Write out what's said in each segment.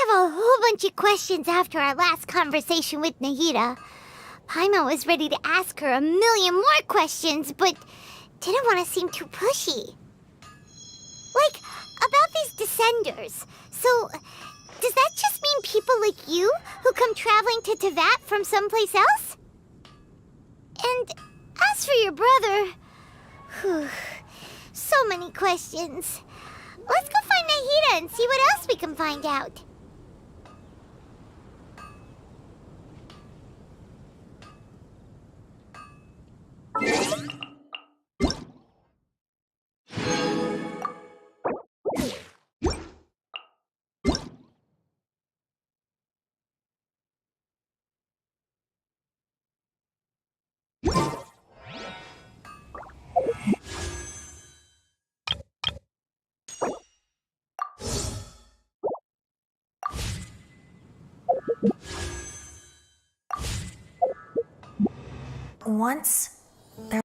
have a whole bunch of questions after our last conversation with Nahida. Paimon was ready to ask her a million more questions, but didn't want to seem too pushy. Like, about these Descenders. So, does that just mean people like you who come traveling to Teyvat from someplace else? And as for your brother... Whew, so many questions. Let's go find Nahida and see what else we can find out. Once there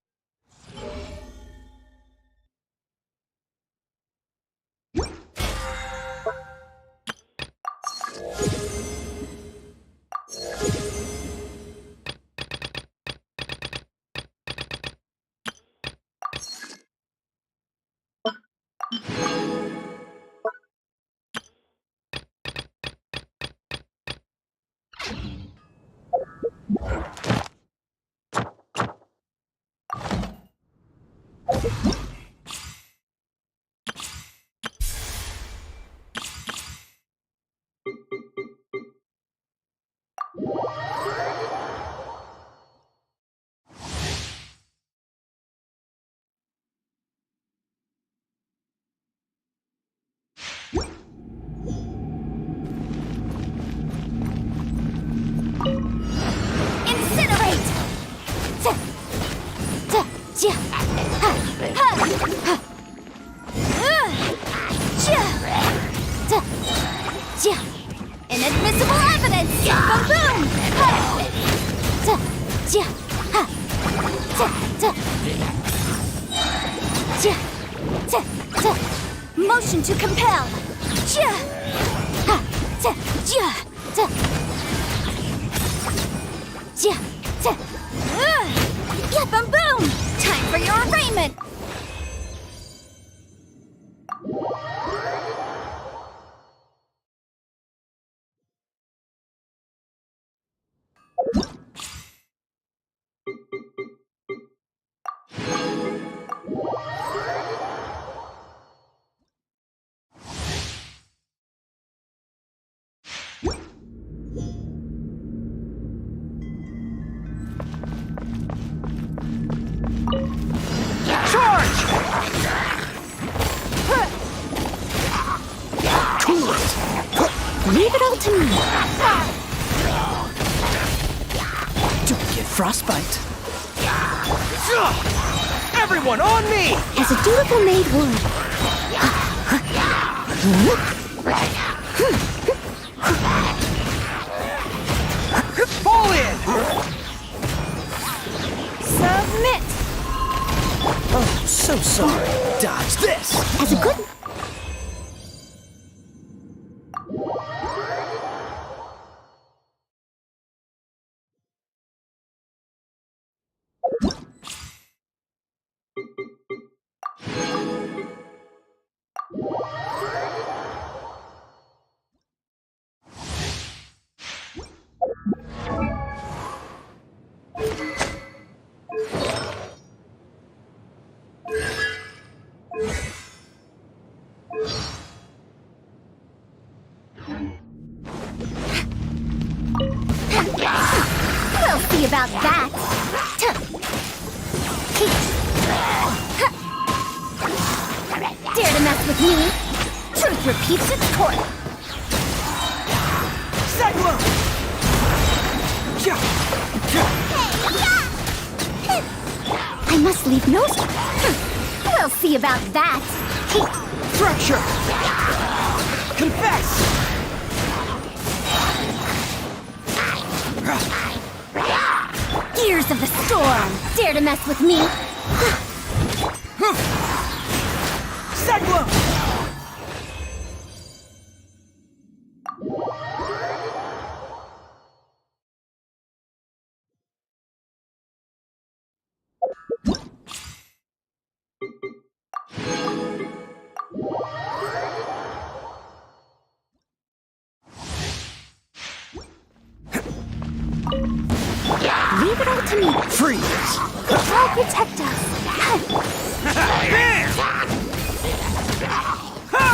Inadmissible evidence! Boom! Motion to compel! Boom! Time for your arraignment! Leave it all to me. Don't get frostbite. Everyone on me! As a dutiful maid would. Fall in! Submit! Oh, so sorry. Dodge this! As a good... We'll see about that! Dare to mess with me? Truth repeats its course! I must leave no... We'll see about that! Fracture! Confess! Gears of the storm! Dare to mess with me? Cyclone! Leave it all to me. Freeze! I'll protect us. Bam! Ha!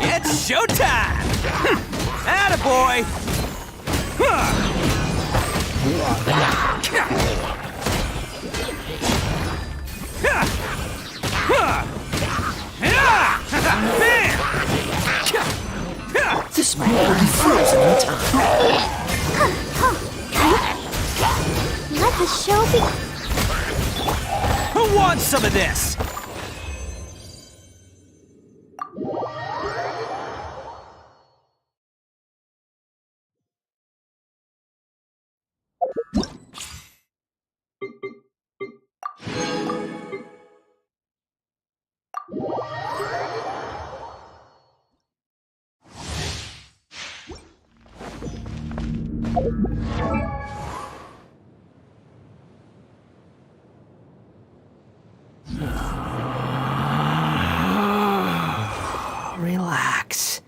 It's showtime! Attaboy! Huh. This might all be frozen in time. Let the show be. Who wants some of this? Relax.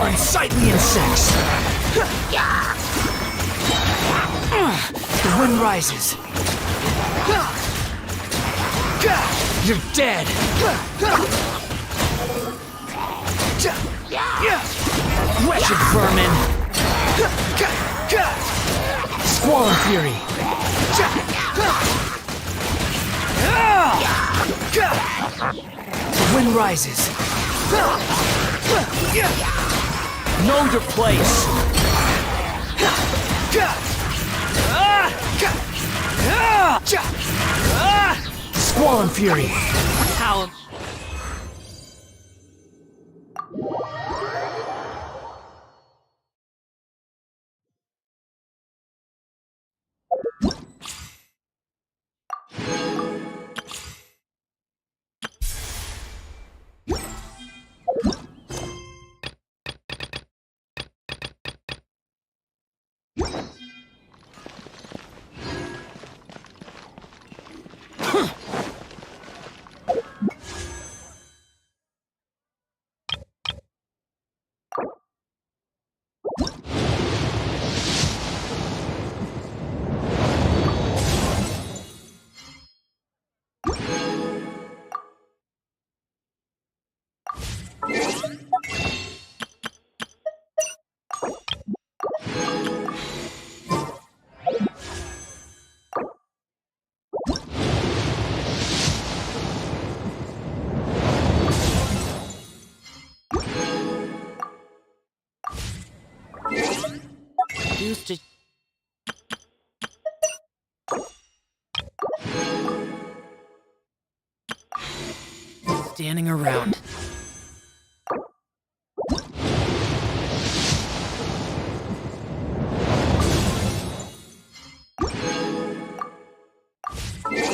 Unsightly insects! The wind rises. You're dead! Wretched vermin! Squall and fury! The wind rises. Know your place. Squall and fury. How? Used to. Standing around.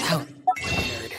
How weird.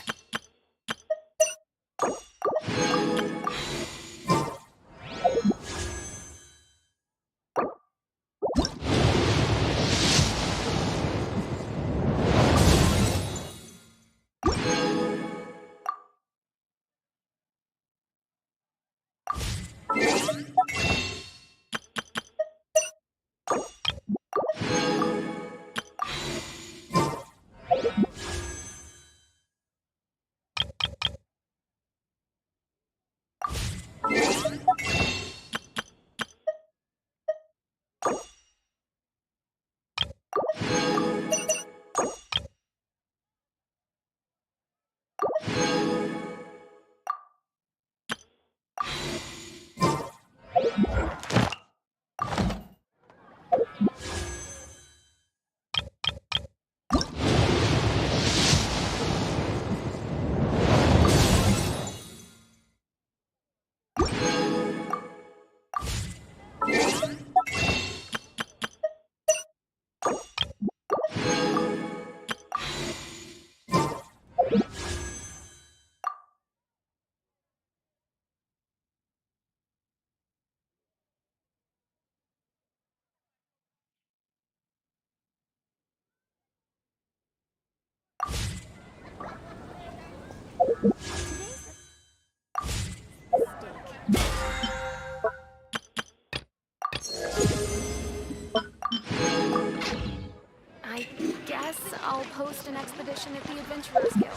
I guess I'll post an expedition at the Adventurers Guild.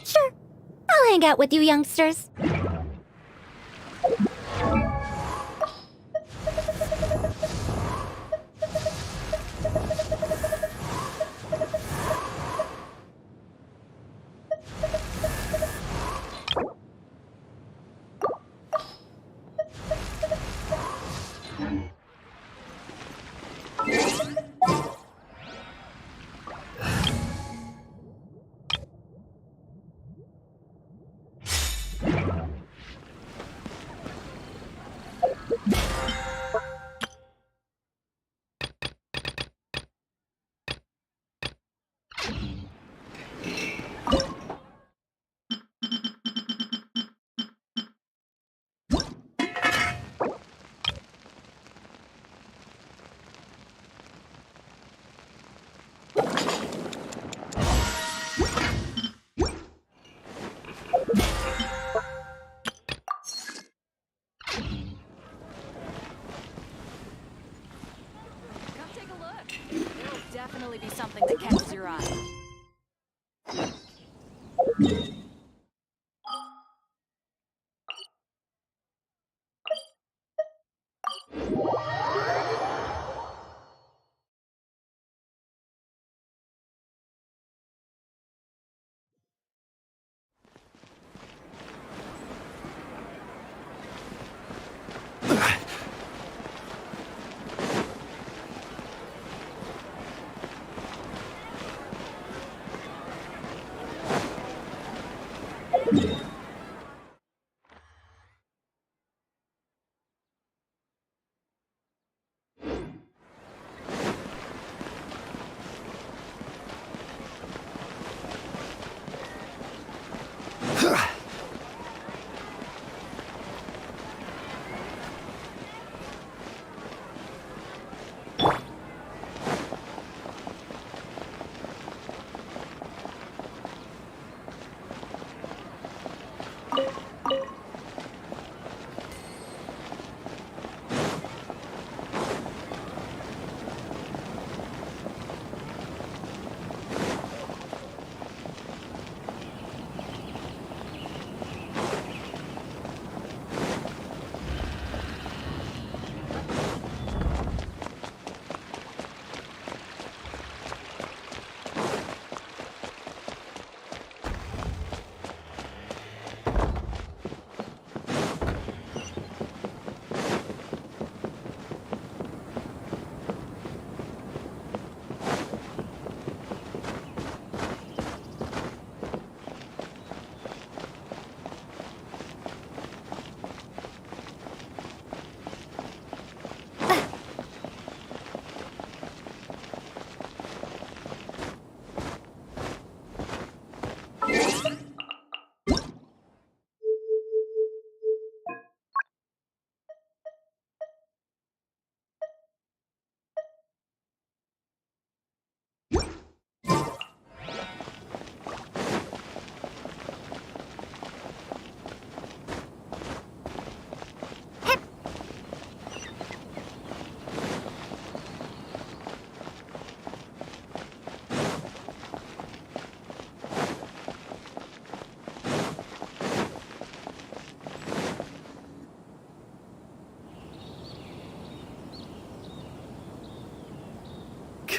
Sure, I'll hang out with you youngsters. Come take a look. There'll definitely be something that catches your eye.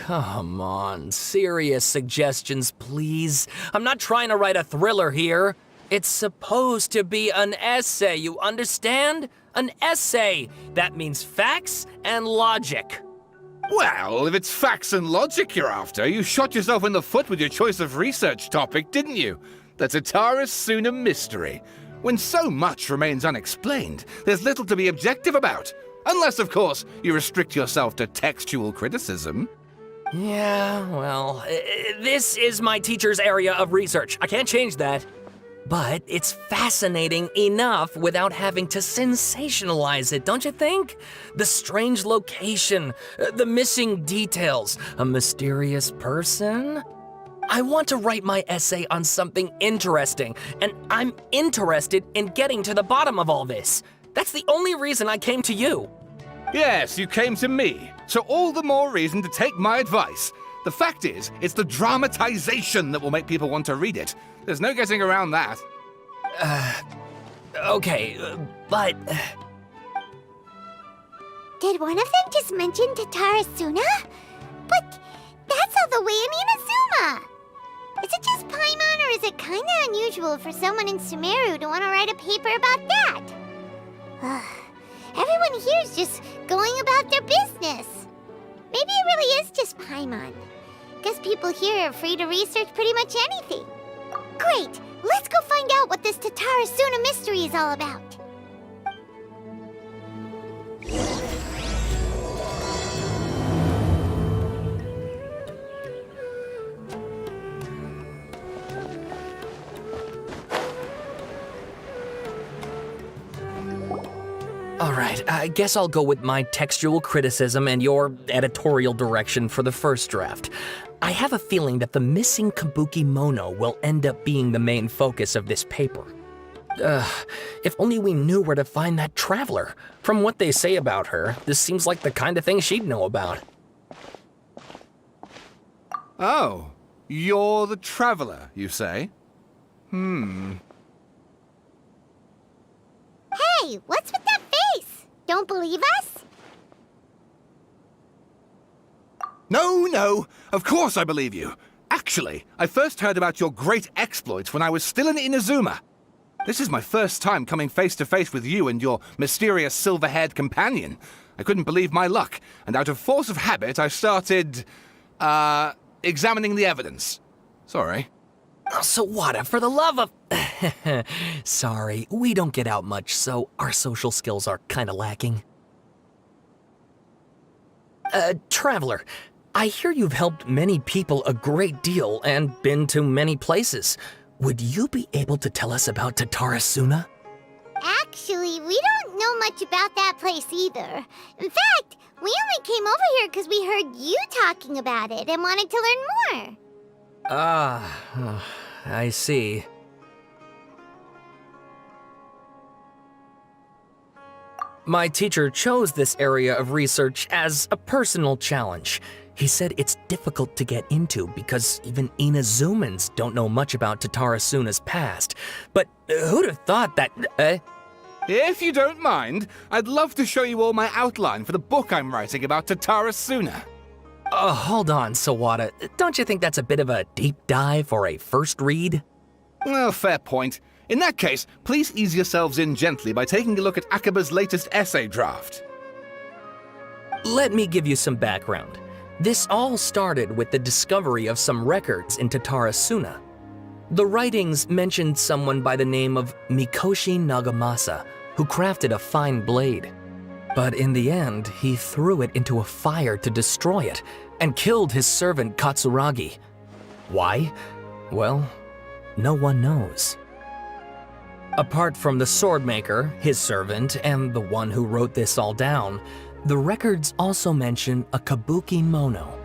come on. Serious suggestions, please. I'm not trying to write a thriller here. It's supposed to be an essay, you understand? An essay. That means facts and logic. Well, if it's facts and logic you're after, you shot yourself in the foot with your choice of research topic, didn't you? The Sacaramuche mystery. When so much remains unexplained, there's little to be objective about. Unless, of course, you restrict yourself to textual criticism. Yeah, well, this is my teacher's area of research. I can't change that. But it's fascinating enough without having to sensationalize it, don't you think? The strange location, the missing details, a mysterious person. I want to write my essay on something interesting, and I'm interested in getting to the bottom of all this. That's the only reason I came to you. Yes, you came to me, so all the more reason to take my advice. The fact is, it's the dramatization that will make people want to read it. There's no getting around that. Okay, but... Did one of them just mention Tatarasuna? But that's all the way in Inazuma! Is it just Paimon, or is it kinda unusual for someone in Sumeru to want to write a paper about that? Everyone here is just going about their business. Maybe it really is just Paimon. Guess people here are free to research pretty much anything. Great! Let's go find out what this Tatarasuna mystery is all about. All right, I guess I'll go with my textual criticism and your editorial direction for the first draft. I have a feeling that the missing Kabuki Mono will end up being the main focus of this paper. If only we knew where to find that traveler. From what they say about her, this seems like the kind of thing she'd know about. Oh, you're the traveler, you say? Hey, what's with that face? Don't believe us? No, of course I believe you. Actually, I first heard about your great exploits when I was still in Inazuma. This is my first time coming face to face with you and your mysterious silver-haired companion. I couldn't believe my luck, and out of force of habit, I started, examining the evidence. Sorry. Oh, Sawada, for the love of... Sorry, we don't get out much, so our social skills are kinda lacking. Traveler, I hear you've helped many people a great deal and been to many places. Would you be able to tell us about Tatarasuna? Actually, we don't know much about that place either. In fact, we only came over here because we heard you talking about it and wanted to learn more. I see. My teacher chose this area of research as a personal challenge. He said it's difficult to get into because even Inazumans don't know much about Tatarasuna's past. But who'd have thought that... If you don't mind, I'd love to show you all my outline for the book I'm writing about Tatarasuna. Hold on, Sawada. Don't you think that's a bit of a deep dive for a first read? Well, fair point. In that case, please ease yourselves in gently by taking a look at Akaba's latest essay draft. Let me give you some background. This all started with the discovery of some records in Tatarasuna. The writings mentioned someone by the name of Mikoshi Nagamasa, who crafted a fine blade. But in the end, he threw it into a fire to destroy it, and killed his servant Katsuragi. Why? Well, no one knows. Apart from the swordmaker, his servant, and the one who wrote this all down, the records also mention a kabuki mono.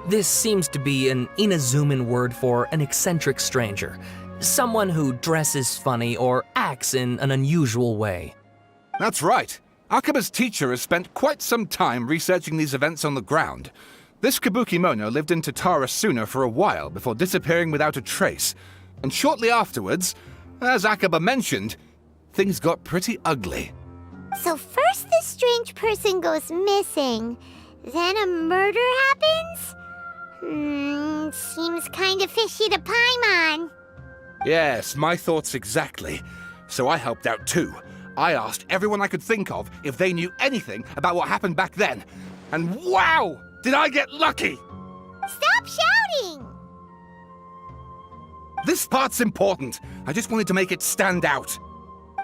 This seems to be an Inazuman word for an eccentric stranger, someone who dresses funny or acts in an unusual way. That's right. Akaba's teacher has spent quite some time researching these events on the ground. This kabuki mono lived in Tatarasuna for a while before disappearing without a trace. And shortly afterwards, as Akaba mentioned, things got pretty ugly. So first this strange person goes missing, then a murder happens? Seems kinda fishy to Paimon. Yes, my thoughts exactly. So I helped out too. I asked everyone I could think of if they knew anything about what happened back then. And wow! Did I get lucky! Stop shouting! This part's important. I just wanted to make it stand out.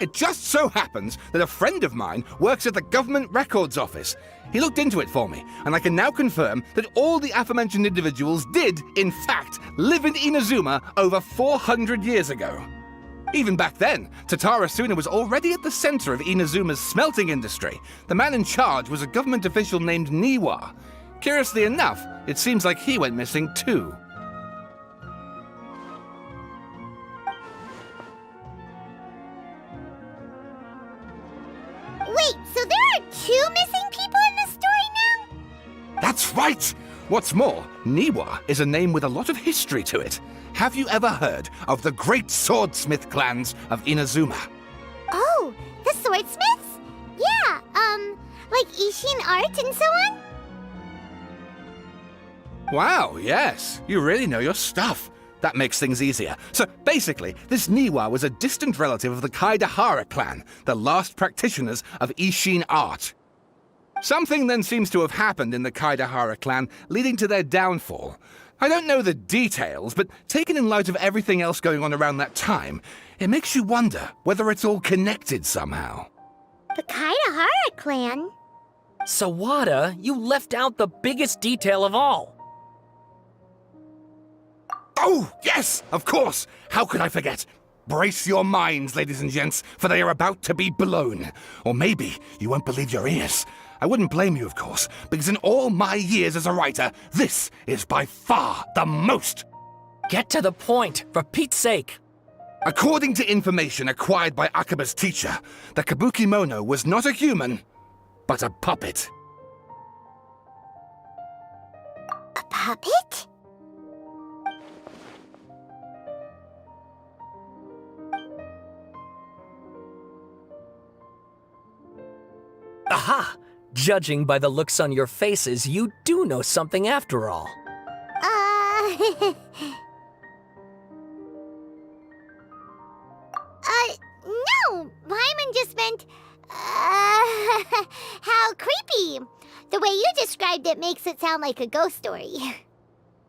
It just so happens that a friend of mine works at the Government Records Office. He looked into it for me, and I can now confirm that all the aforementioned individuals did, in fact, live in Inazuma over 400 years ago. Even back then, Sacaramuche was already at the center of Inazuma's smelting industry. The man in charge was a government official named Niwa. Curiously enough, it seems like he went missing too. Wait, so there are 2 missing people in the story now? That's right! What's more, Niwa is a name with a lot of history to it. Have you ever heard of the great swordsmith clans of Inazuma? Oh, the swordsmiths? Yeah, like Ishin art and so on? Wow, yes, you really know your stuff. That makes things easier. So basically, this Niwa was a distant relative of the Kaidahara clan, the last practitioners of Ishin art. Something then seems to have happened in the Kaidahara clan, leading to their downfall. I don't know the details, but taken in light of everything else going on around that time, it makes you wonder whether it's all connected somehow. The Kaidahara clan? Sawada, you left out the biggest detail of all. Oh, yes, of course! How could I forget? Brace your minds, ladies and gents, for they are about to be blown. Or maybe you won't believe your ears. I wouldn't blame you, of course, because in all my years as a writer, this is by far the most. Get to the point, for Pete's sake. According to information acquired by Akaba's teacher, the Kabukimono was not a human, but a puppet. A puppet? Aha! Judging by the looks on your faces, you do know something after all. No! Paimon just meant, how creepy. The way you described it makes it sound like a ghost story.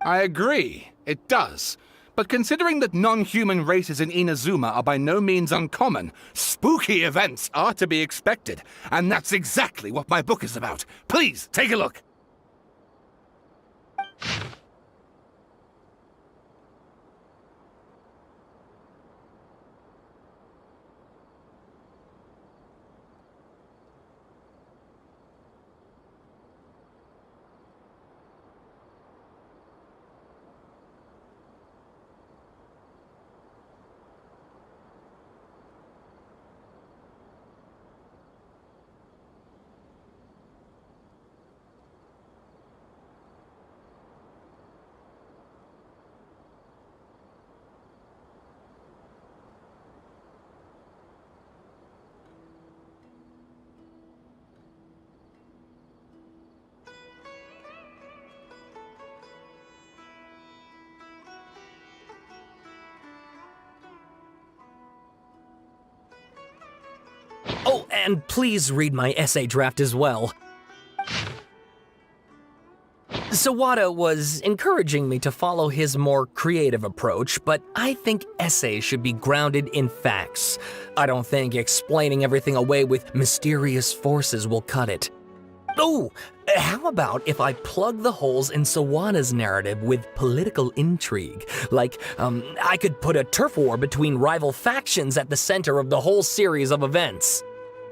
I agree, it does. But considering that non-human races in Inazuma are by no means uncommon, spooky events are to be expected. And that's exactly what my book is about. Please, take a look. Oh, and please read my essay draft as well. Sawada was encouraging me to follow his more creative approach, but I think essays should be grounded in facts. I don't think explaining everything away with mysterious forces will cut it. Oh, how about if I plug the holes in Sawada's narrative with political intrigue? Like, I could put a turf war between rival factions at the center of the whole series of events.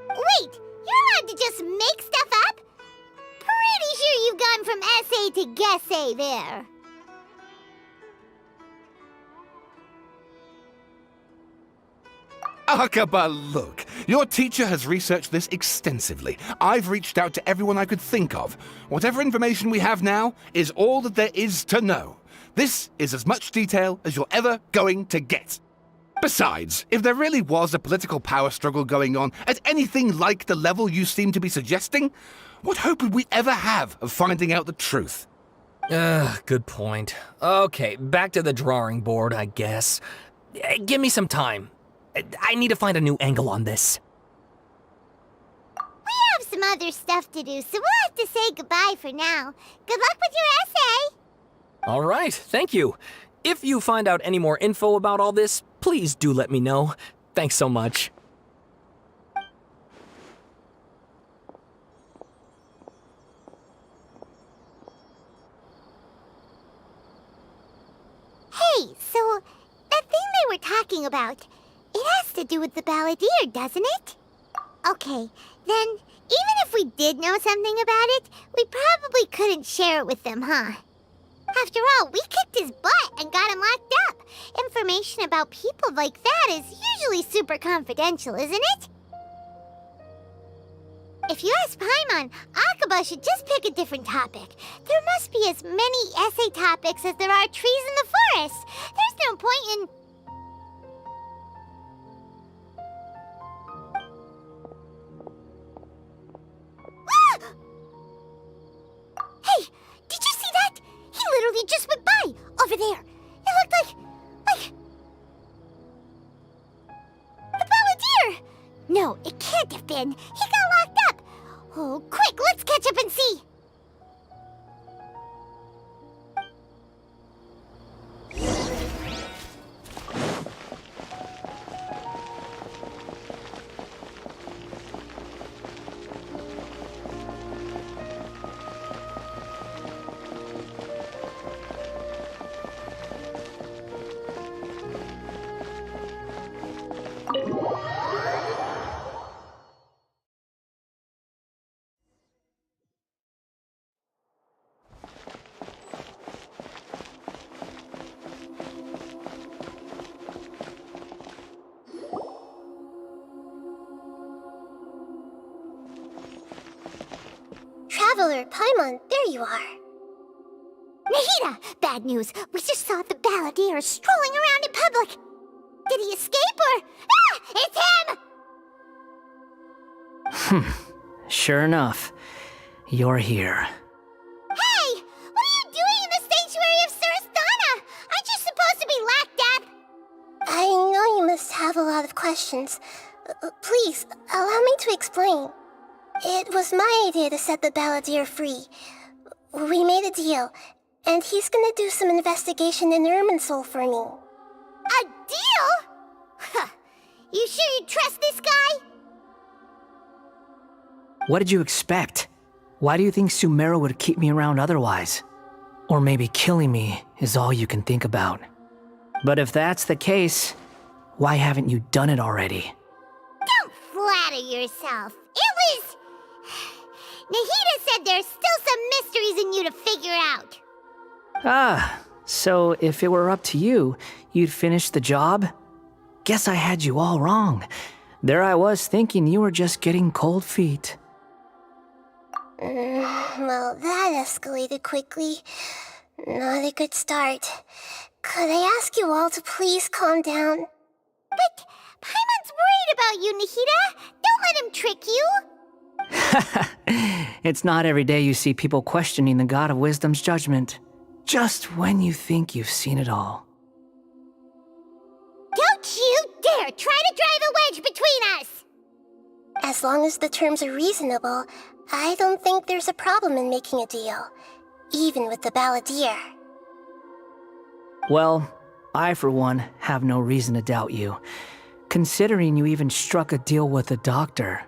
Wait, you're allowed to just make stuff up? Pretty sure you've gone from essay to guessay there. Akaba, look. Your teacher has researched this extensively. I've reached out to everyone I could think of. Whatever information we have now is all that there is to know. This is as much detail as you're ever going to get. Besides, if there really was a political power struggle going on at anything like the level you seem to be suggesting, what hope would we ever have of finding out the truth? Good point. Okay, back to the drawing board, I guess. Give me some time. I need to find a new angle on this. We have some other stuff to do, so we'll have to say goodbye for now. Good luck with your essay! All right, thank you. If you find out any more info about all this, please do let me know. Thanks so much. Hey, so that thing they were talking about, it has to do with the balladeer, doesn't it? Okay, then even if we did know something about it, we probably couldn't share it with them, huh? After all, we kicked his butt and got him locked up. Information about people like that is usually super confidential, isn't it? If you ask Paimon, Akaba should just pick a different topic. There must be as many essay topics as there are trees in the forest. There's no point in... Ah! Hey, did you see that? He literally just went by, over there. It looked like... the balladeer! No, it can't have been. He got locked up. Oh, quick, let's catch up and see. Traveler, Paimon, there you are. Nahida! Bad news. We just saw the balladeer strolling around in public. Did he escape or... Ah! It's him! Sure enough, you're here. Hey! What are you doing in the sanctuary of Surasthana? Aren't you supposed to be locked up? I know you must have a lot of questions. Please, allow me to explain. It was my idea to set the balladeer free. We made a deal, and he's gonna do some investigation in Irminsul for me. A deal? Huh. You sure you trust this guy? What did you expect? Why do you think Sumeru would keep me around otherwise? Or maybe killing me is all you can think about. But if that's the case, why haven't you done it already? Don't flatter yourself. It was... Nahida said there's still some mysteries in you to figure out. Ah, so if it were up to you, you'd finish the job? Guess I had you all wrong. There I was thinking you were just getting cold feet. Well, that escalated quickly. Not a good start. Could I ask you all to please calm down? But Paimon's worried about you, Nahida. Don't let him trick you. It's not every day you see people questioning the God of Wisdom's judgment. Just when you think you've seen it all. Don't you dare try to drive a wedge between us! As long as the terms are reasonable, I don't think there's a problem in making a deal. Even with the balladeer. Well, I for one have no reason to doubt you, considering you even struck a deal with the doctor.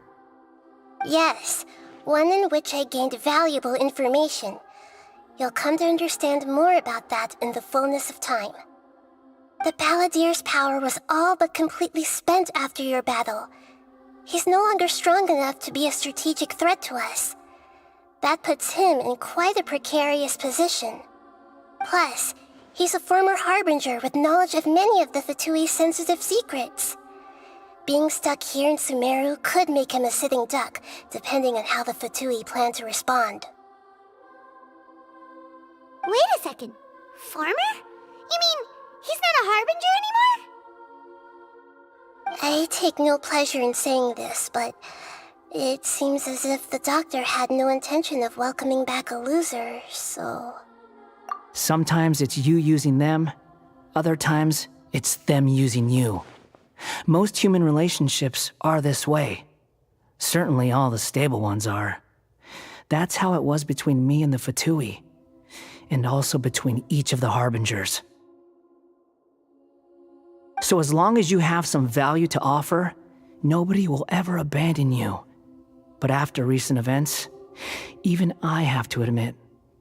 Yes, one in which I gained valuable information. You'll come to understand more about that in the fullness of time. The balladeer's power was all but completely spent after your battle. He's no longer strong enough to be a strategic threat to us. That puts him in quite a precarious position. Plus, he's a former harbinger with knowledge of many of the Fatui's sensitive secrets. Being stuck here in Sumeru could make him a sitting duck, depending on how the Fatui plan to respond. Wait a second. Farmer? You mean he's not a harbinger anymore? I take no pleasure in saying this, but it seems as if the doctor had no intention of welcoming back a loser, so... Sometimes it's you using them, other times it's them using you. Most human relationships are this way. Certainly all the stable ones are. That's how it was between me and the Fatui, and also between each of the Harbingers. So as long as you have some value to offer, nobody will ever abandon you. But after recent events, even I have to admit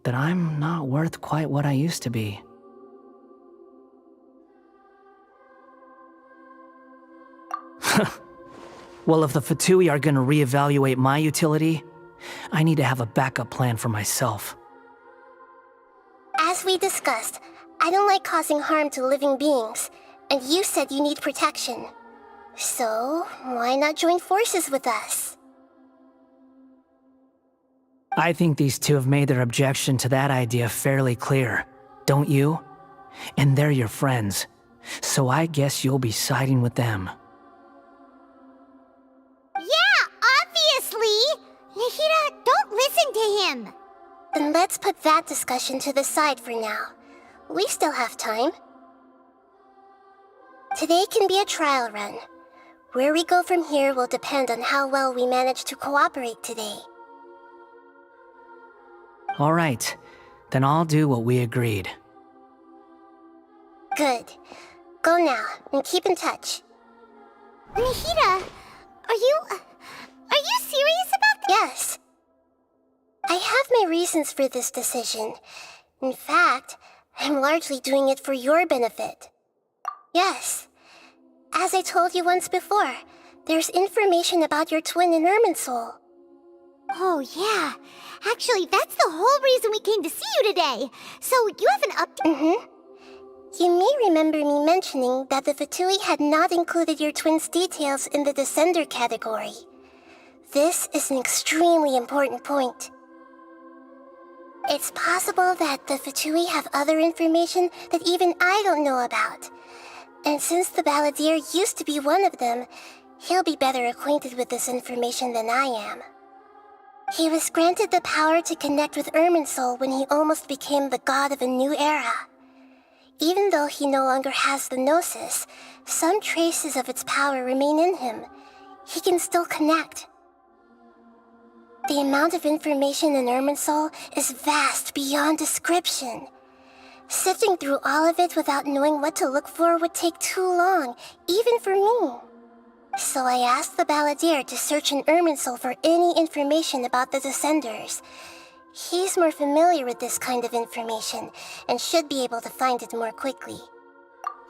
that I'm not worth quite what I used to be. Well, if the Fatui are gonna reevaluate my utility, I need to have a backup plan for myself. As we discussed, I don't like causing harm to living beings, and you said you need protection. So, why not join forces with us? I think these two have made their objection to that idea fairly clear, don't you? And they're your friends, so I guess you'll be siding with them. Yeah, obviously! Nahida, don't listen to him! Then let's put that discussion to the side for now. We still have time. Today can be a trial run. Where we go from here will depend on how well we manage to cooperate today. All right, then I'll do what we agreed. Good. Go now, and keep in touch. Nahida, are you serious about this? Yes. I have my reasons for this decision. In fact, I'm largely doing it for your benefit. Yes. As I told you once before, there's information about your twin in Irminsul. Oh, yeah. Actually, that's the whole reason we came to see you today. So, you have an Mm-hmm. You may remember me mentioning that the Fatui had not included your twin's details in the Descender category. This is an extremely important point. It's possible that the Fatui have other information that even I don't know about. And since the Balladeer used to be one of them, he'll be better acquainted with this information than I am. He was granted the power to connect with Irminsul when he almost became the god of a new era. Even though he no longer has the Gnosis, some traces of its power remain in him. He can still connect. The amount of information in Irminsul is vast beyond description. Sifting through all of it without knowing what to look for would take too long, even for me. So I asked the Balladeer to search in Irminsul for any information about the Descenders. He's more familiar with this kind of information, and should be able to find it more quickly.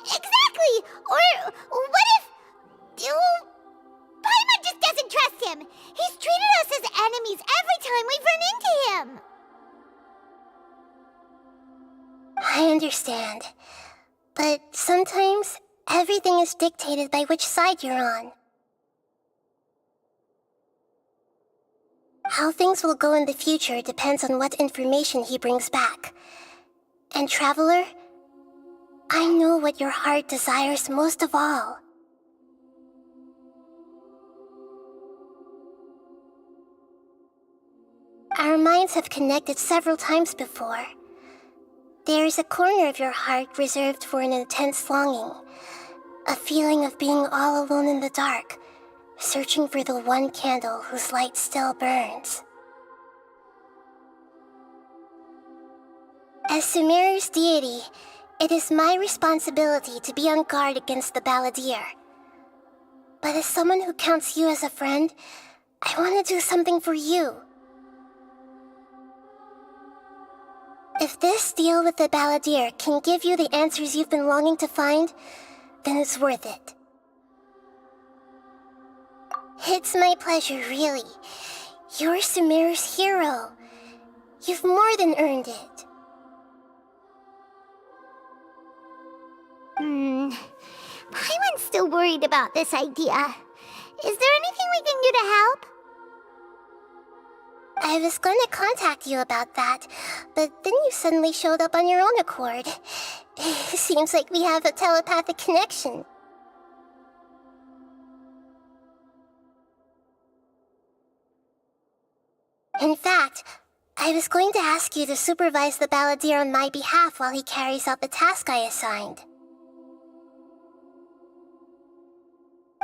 Exactly! Or what if... Paimon just doesn't trust him! He's treated us as enemies every time we've run into him! I understand. But sometimes, everything is dictated by which side you're on. How things will go in the future depends on what information he brings back. And Traveler, I know what your heart desires most of all. Our minds have connected several times before. There is a corner of your heart reserved for an intense longing, a feeling of being all alone in the dark, searching for the one candle whose light still burns. As Sumeru's deity, it is my responsibility to be on guard against the Balladeer. But as someone who counts you as a friend, I want to do something for you. If this deal with the Balladeer can give you the answers you've been longing to find, then it's worth it. It's my pleasure, really. You're Sumeru's hero. You've more than earned it. Paimon's still worried about this idea. Is there anything we can do to help? I was going to contact you about that, but then you suddenly showed up on your own accord. Seems like we have a telepathic connection. In fact, I I was going to ask you to supervise the balladeer on my behalf while he carries out the task I assigned.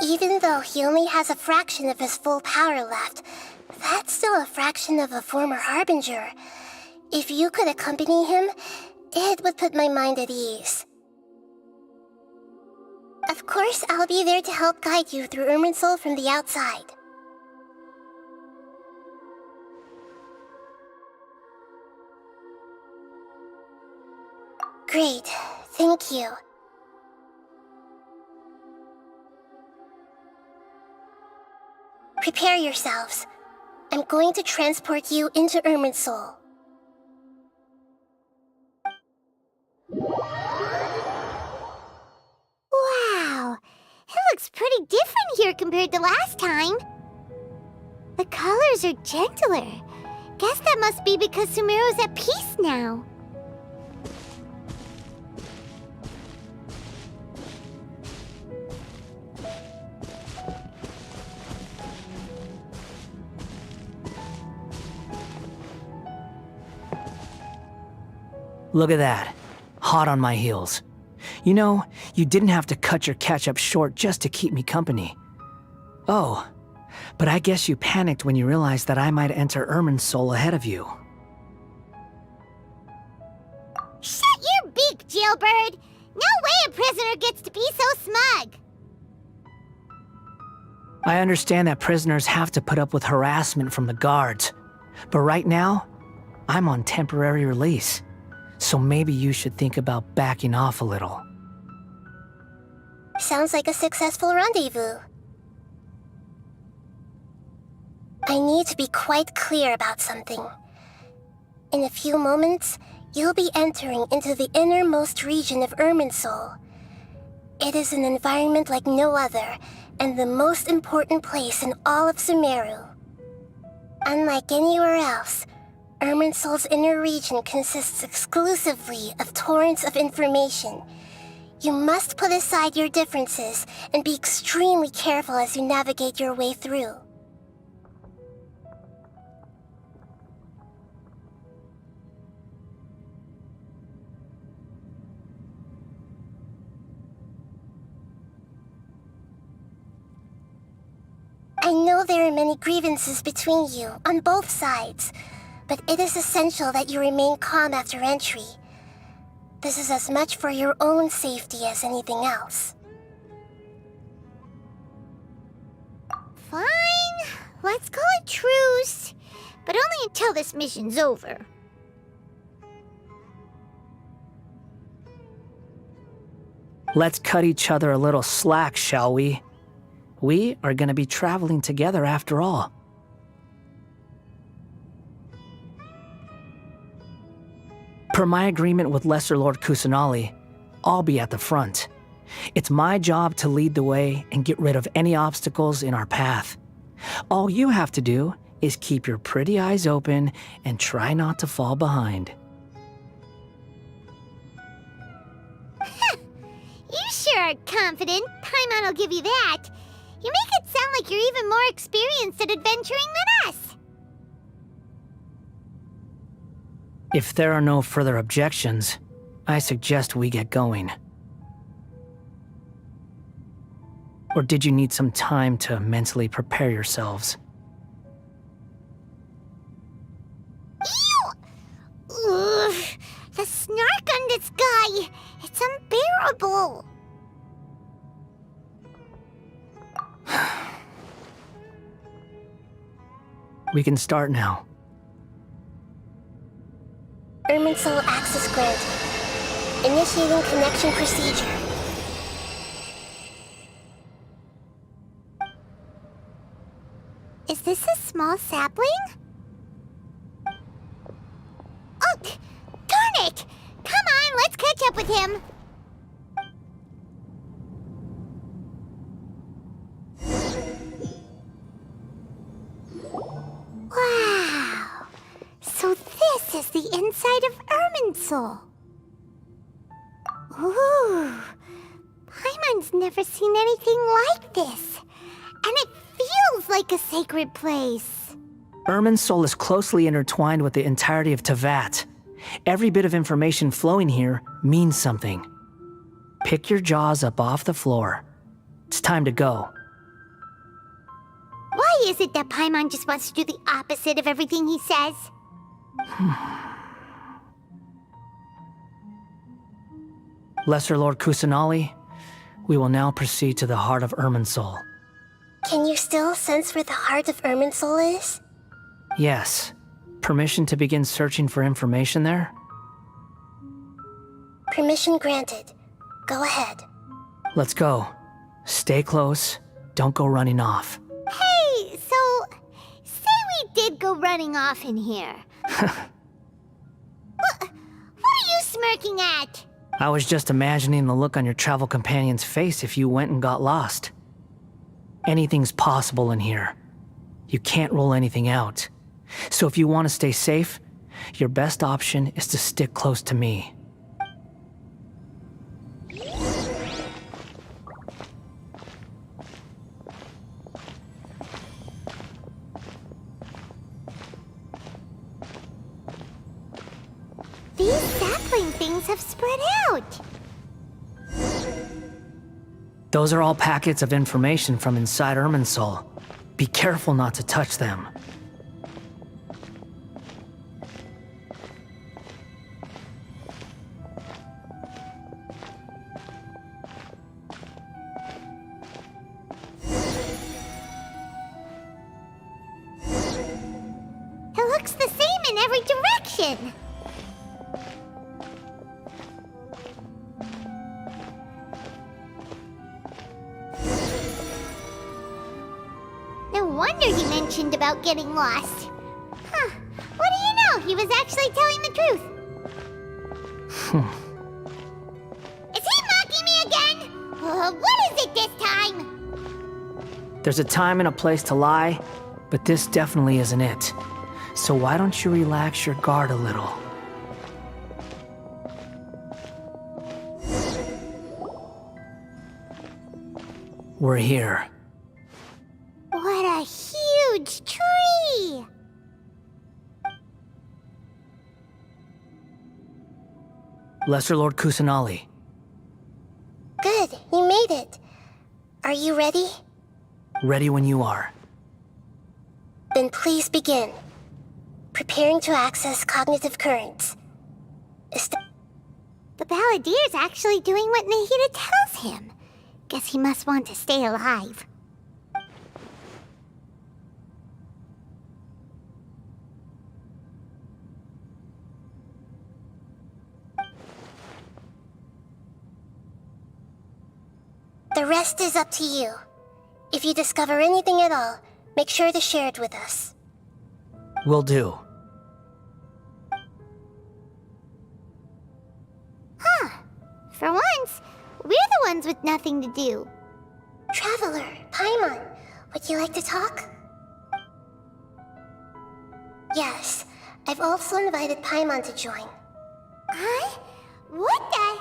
Even though he only has a fraction of his full power left, that's still a fraction of a former Harbinger. If you could accompany him, it would put my mind at ease. Of course, I'll be there to help guide you through Irminsul from the outside. Great, thank you. Prepare yourselves. I'm going to transport you into Irminsul. Wow, it looks pretty different here compared to last time. The colors are gentler. Guess that must be because Sumeru's at peace now. Look at that. Hot on my heels. You know, you didn't have to cut your catch-up short just to keep me company. Oh, but I guess you panicked when you realized that I might enter Irminsul ahead of you. Shut your beak, jailbird! No way a prisoner gets to be so smug! I understand that prisoners have to put up with harassment from the guards, but right now, I'm on temporary release. So maybe you should think about backing off a little. Sounds like a successful rendezvous. I need to be quite clear about something. In a few moments, you'll be entering into the innermost region of Irminsul. It is an environment like no other, and the most important place in all of Sumeru. Unlike anywhere else, Irminsul's inner region consists exclusively of torrents of information. You must put aside your differences and be extremely careful as you navigate your way through. I know there are many grievances between you on both sides, but it is essential that you remain calm after entry. This is as much for your own safety as anything else. Fine, let's call it truce, but only until this mission's over. Let's cut each other a little slack, shall we? We are gonna be traveling together after all. Per my agreement with Lesser Lord Kusanali, I'll be at the front. It's my job to lead the way and get rid of any obstacles in our path. All you have to do is keep your pretty eyes open and try not to fall behind. You sure are confident. Paimon will give you that. You make it sound like you're even more experienced at adventuring than us. If there are no further objections, I suggest we get going. Or did you need some time to mentally prepare yourselves? Ew! Ugh, the snark on this guy! It's unbearable! We can start now. Irminsul access granted. Initiating connection procedure. Is this a small sapling? Oh, darn it! Come on, let's catch up with him! Wow! So this is the inside of Irminsul. Ooh! Paimon's never seen anything like this. And it feels like a sacred place. Irminsul is closely intertwined with the entirety of Tevat. Every bit of information flowing here means something. Pick your jaws up off the floor. It's time to go. Why is it that Paimon just wants to do the opposite of everything he says? Lesser Lord Kusanali, we will now proceed to the heart of Irminsul. Can you still sense where the heart of Irminsul is? Yes. Permission to begin searching for information there? Permission granted. Go ahead. Let's go. Stay close. Don't go running off. Hey, so say we did go running off in here. What are you smirking at? I was just imagining the look on your travel companion's face if you went and got lost. Anything's possible in here. You can't rule anything out. So if you want to stay safe, your best option is to stick close to me. These sapling things have spread out. Those are all packets of information from inside Irminsul. Be careful not to touch them. It looks the same in every direction. No wonder he mentioned about getting lost. Huh. What do you know? He was actually telling the truth. Is he mocking me again? What is it this time? There's a time and a place to lie, but this definitely isn't it. So why don't you relax your guard a little? We're here. What a huge tree! Lesser Lord Kusanali. Good, you made it. Are you ready? Ready when you are. Then please begin. Preparing to access cognitive currents. The Balladier's actually doing what Nahida tells him. Guess he must want to stay alive. The rest is up to you. If you discover anything at all, make sure to share it with us. Will do. Huh. For once, we're the ones with nothing to do. Traveler, Paimon, would you like to talk? Yes, I've also invited Paimon to join. Huh? What the?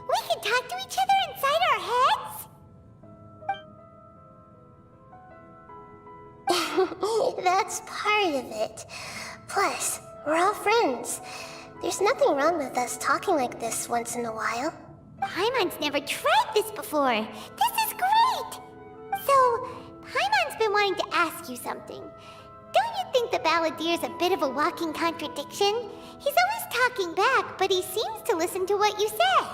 We can talk to each other inside our heads? That's part of it. Plus, we're all friends. There's nothing wrong with us talking like this once in a while. Paimon's never tried this before. This is great! So, Paimon's been wanting to ask you something. Don't you think the Balladier's a bit of a walking contradiction? He's always talking back, but he seems to listen to what you say.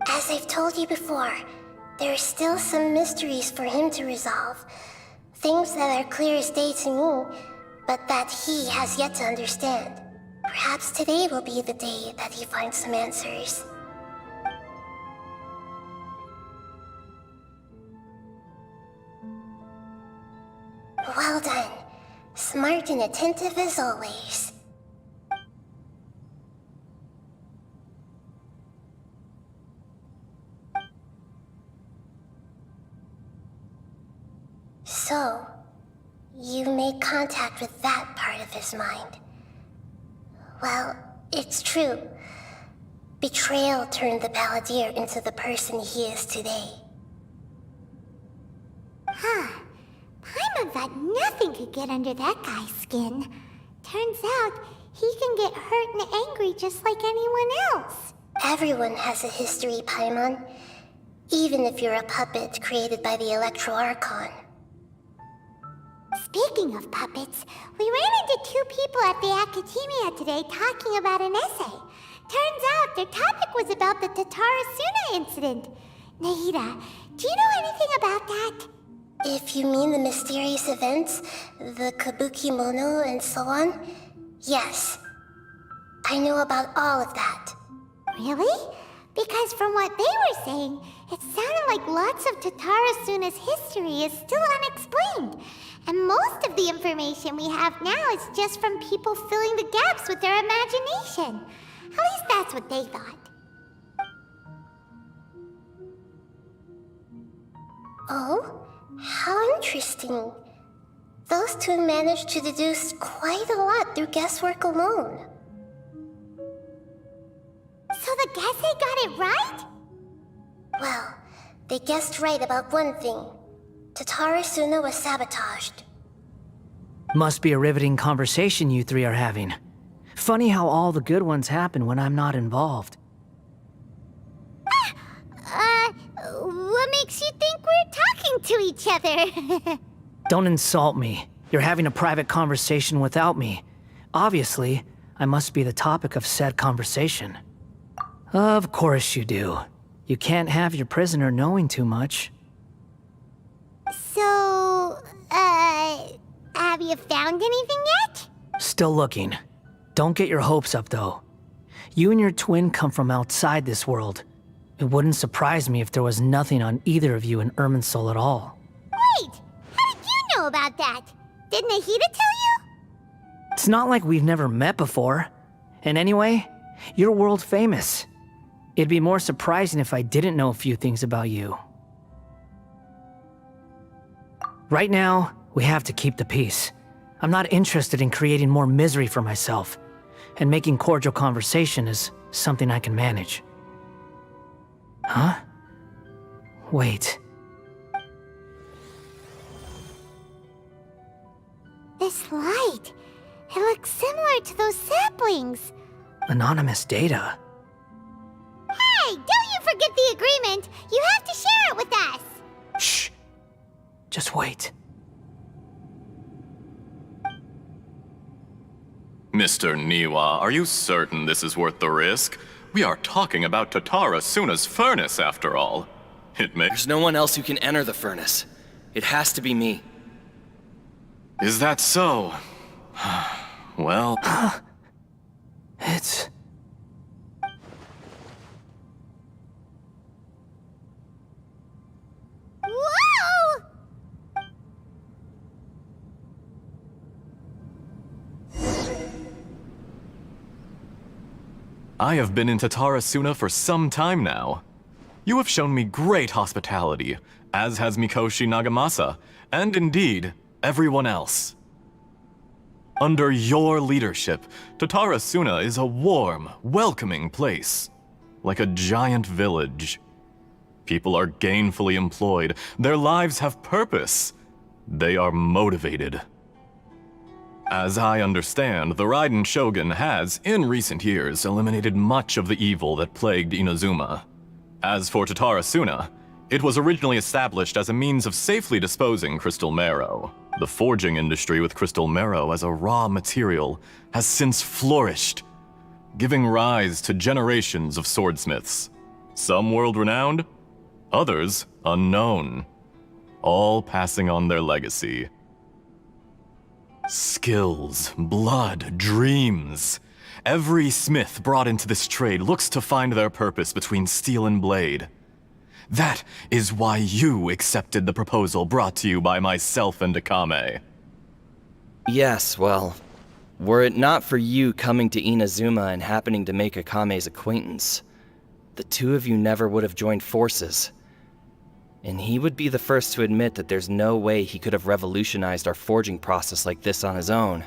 As I've told you before, there are still some mysteries for him to resolve. Things that are clear as day to me, but that he has yet to understand. Perhaps today will be the day that he finds some answers. Well done. Smart and attentive as always. So, you made contact with that part of his mind. Well, it's true. Betrayal turned the Balladeer into the person he is today. Huh. have thought nothing could get under that guy's skin. Turns out, he can get hurt and angry just like anyone else. Everyone has a history, Paimon. Even if you're a puppet created by the ARCHON. Speaking of puppets, we ran into two people at the Academia today talking about an essay. Turns out their topic was about the Tatarasuna incident. Nahida, do you know anything about that? If you mean the mysterious events, the kabuki mono and so on, yes. I know about all of that. Really? Because from what they were saying, it sounded like lots of Tatarasuna's history is still unexplained. And most of the information we have now is just from people filling the gaps with their imagination. At least that's what they thought. Oh? How interesting. Those two managed to deduce quite a lot through guesswork alone. So the Gase got it right? Well, they guessed right about one thing. Tatarasuna was sabotaged. Must be a riveting conversation you three are having. Funny how all the good ones happen when I'm not involved. What makes you think we're talking to each other? Don't insult me. You're having a private conversation without me. Obviously, I must be the topic of said conversation. Of course you do. You can't have your prisoner knowing too much. So, have you found anything yet? Still looking. Don't get your hopes up, though. You and your twin come from outside this world. It wouldn't surprise me if there was nothing on either of you in Irminsul at all. Wait! How did you know about that? Did Nahida tell you? It's not like we've never met before. And anyway, you're world famous. It'd be more surprising if I didn't know a few things about you. Right now, we have to keep the peace. I'm not interested in creating more misery for myself, and making cordial conversation is something I can manage. Huh? Wait. This light. It looks similar to those saplings. Anonymous data. Hey, don't you forget the agreement. You have to share it with us. Shh. Just wait. Mr. Niwa, are you certain this is worth the risk? We are talking about Tatarasuna's furnace, after all. It may— There's no one else who can enter the furnace. It has to be me. Is that so? Well— It's... Whoa! I have been in Tatarasuna for some time now. You have shown me great hospitality, as has Mikoshi Nagamasa, and indeed, everyone else. Under your leadership, Tatarasuna is a warm, welcoming place, like a giant village. People are gainfully employed, their lives have purpose, they are motivated. As I understand, the Raiden Shogun has, in recent years, eliminated much of the evil that plagued Inazuma. As for Tatarasuna, it was originally established as a means of safely disposing crystal marrow. The forging industry with crystal marrow as a raw material has since flourished, giving rise to generations of swordsmiths. Some world-renowned, others unknown, all passing on their legacy. Skills, blood, dreams. Every smith brought into this trade looks to find their purpose between steel and blade. That is why you accepted the proposal brought to you by myself and Akame. Yes, well, were it not for you coming to Inazuma and happening to make Akame's acquaintance, the two of you never would have joined forces. And he would be the first to admit that there's no way he could have revolutionized our forging process like this on his own.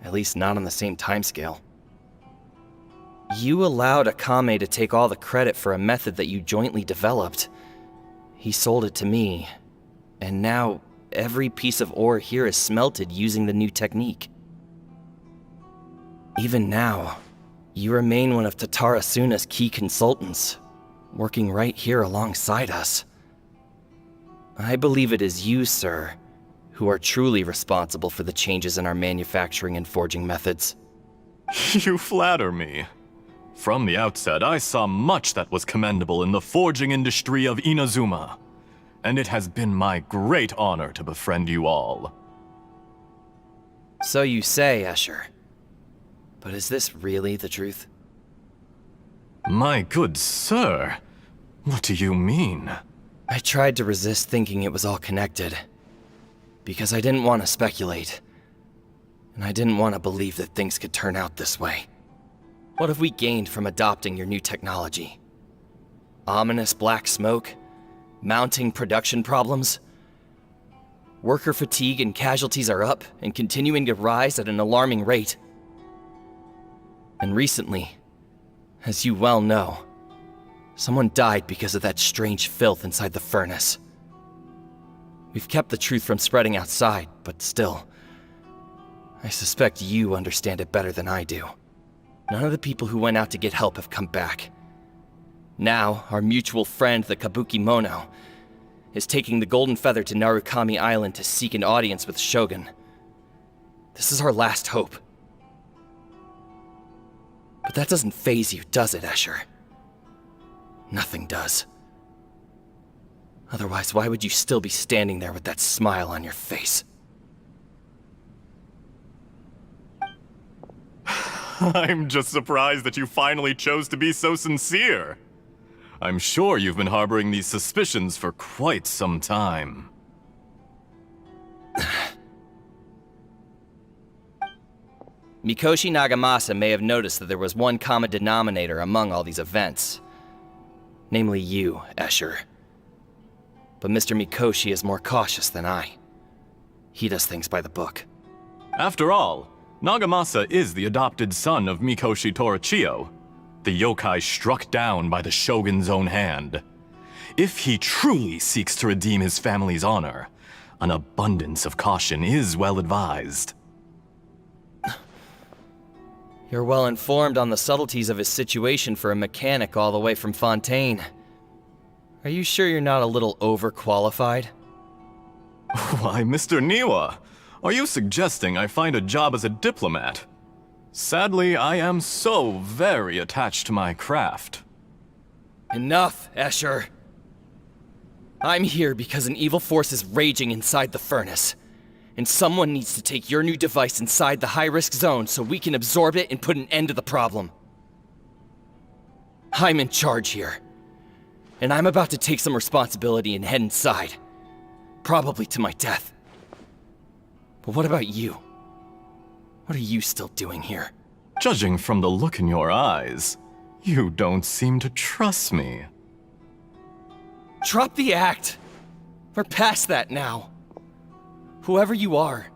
At least not on the same timescale. You allowed Akame to take all the credit for a method that you jointly developed. He sold it to me, and now every piece of ore here is smelted using the new technique. Even now, you remain one of Tatarasuna's key consultants, working right here alongside us. I believe it is you, sir, who are truly responsible for the changes in our manufacturing and forging methods. You flatter me. From the outset, I saw much that was commendable in the forging industry of Inazuma, and it has been my great honor to befriend you all. So you say, Escher. But is this really the truth? My good sir, what do you mean? I tried to resist thinking it was all connected, because I didn't want to speculate, and I didn't want to believe that things could turn out this way. What have we gained from adopting your new technology? Ominous black smoke? Mounting production problems? Worker fatigue and casualties are up and continuing to rise at an alarming rate. And recently, as you well know, someone died because of that strange filth inside the furnace. We've kept the truth from spreading outside, but still, I suspect you understand it better than I do. None of the people who went out to get help have come back. Now, our mutual friend, the Kabuki Mono, is taking the Golden Feather to Narukami Island to seek an audience with Shogun. This is our last hope. But that doesn't faze you, does it, Escher? Nothing does. Otherwise, why would you still be standing there with that smile on your face? I'm just surprised that you finally chose to be so sincere. I'm sure you've been harboring these suspicions for quite some time. Mikoshi Nagamasa may have noticed that there was one common denominator among all these events. Namely you, Escher. But Mr. Mikoshi is more cautious than I. He does things by the book. After all, Nagamasa is the adopted son of Mikoshi Torachiyo, the yokai struck down by the Shogun's own hand. If he truly seeks to redeem his family's honor, an abundance of caution is well advised. You're well informed on the subtleties of his situation for a mechanic all the way from Fontaine. Are you sure you're not a little overqualified? Why, Mr. Niwa, are you suggesting I find a job as a diplomat? Sadly, I am so very attached to my craft. Enough, Escher. I'm here because an evil force is raging inside the furnace. And someone needs to take your new device inside the high-risk zone so we can absorb it and put an end to the problem. I'm in charge here. And I'm about to take some responsibility and head inside. Probably to my death. But what about you? What are you still doing here? Judging from the look in your eyes, you don't seem to trust me. Drop the act! We're past that now. Whoever you are,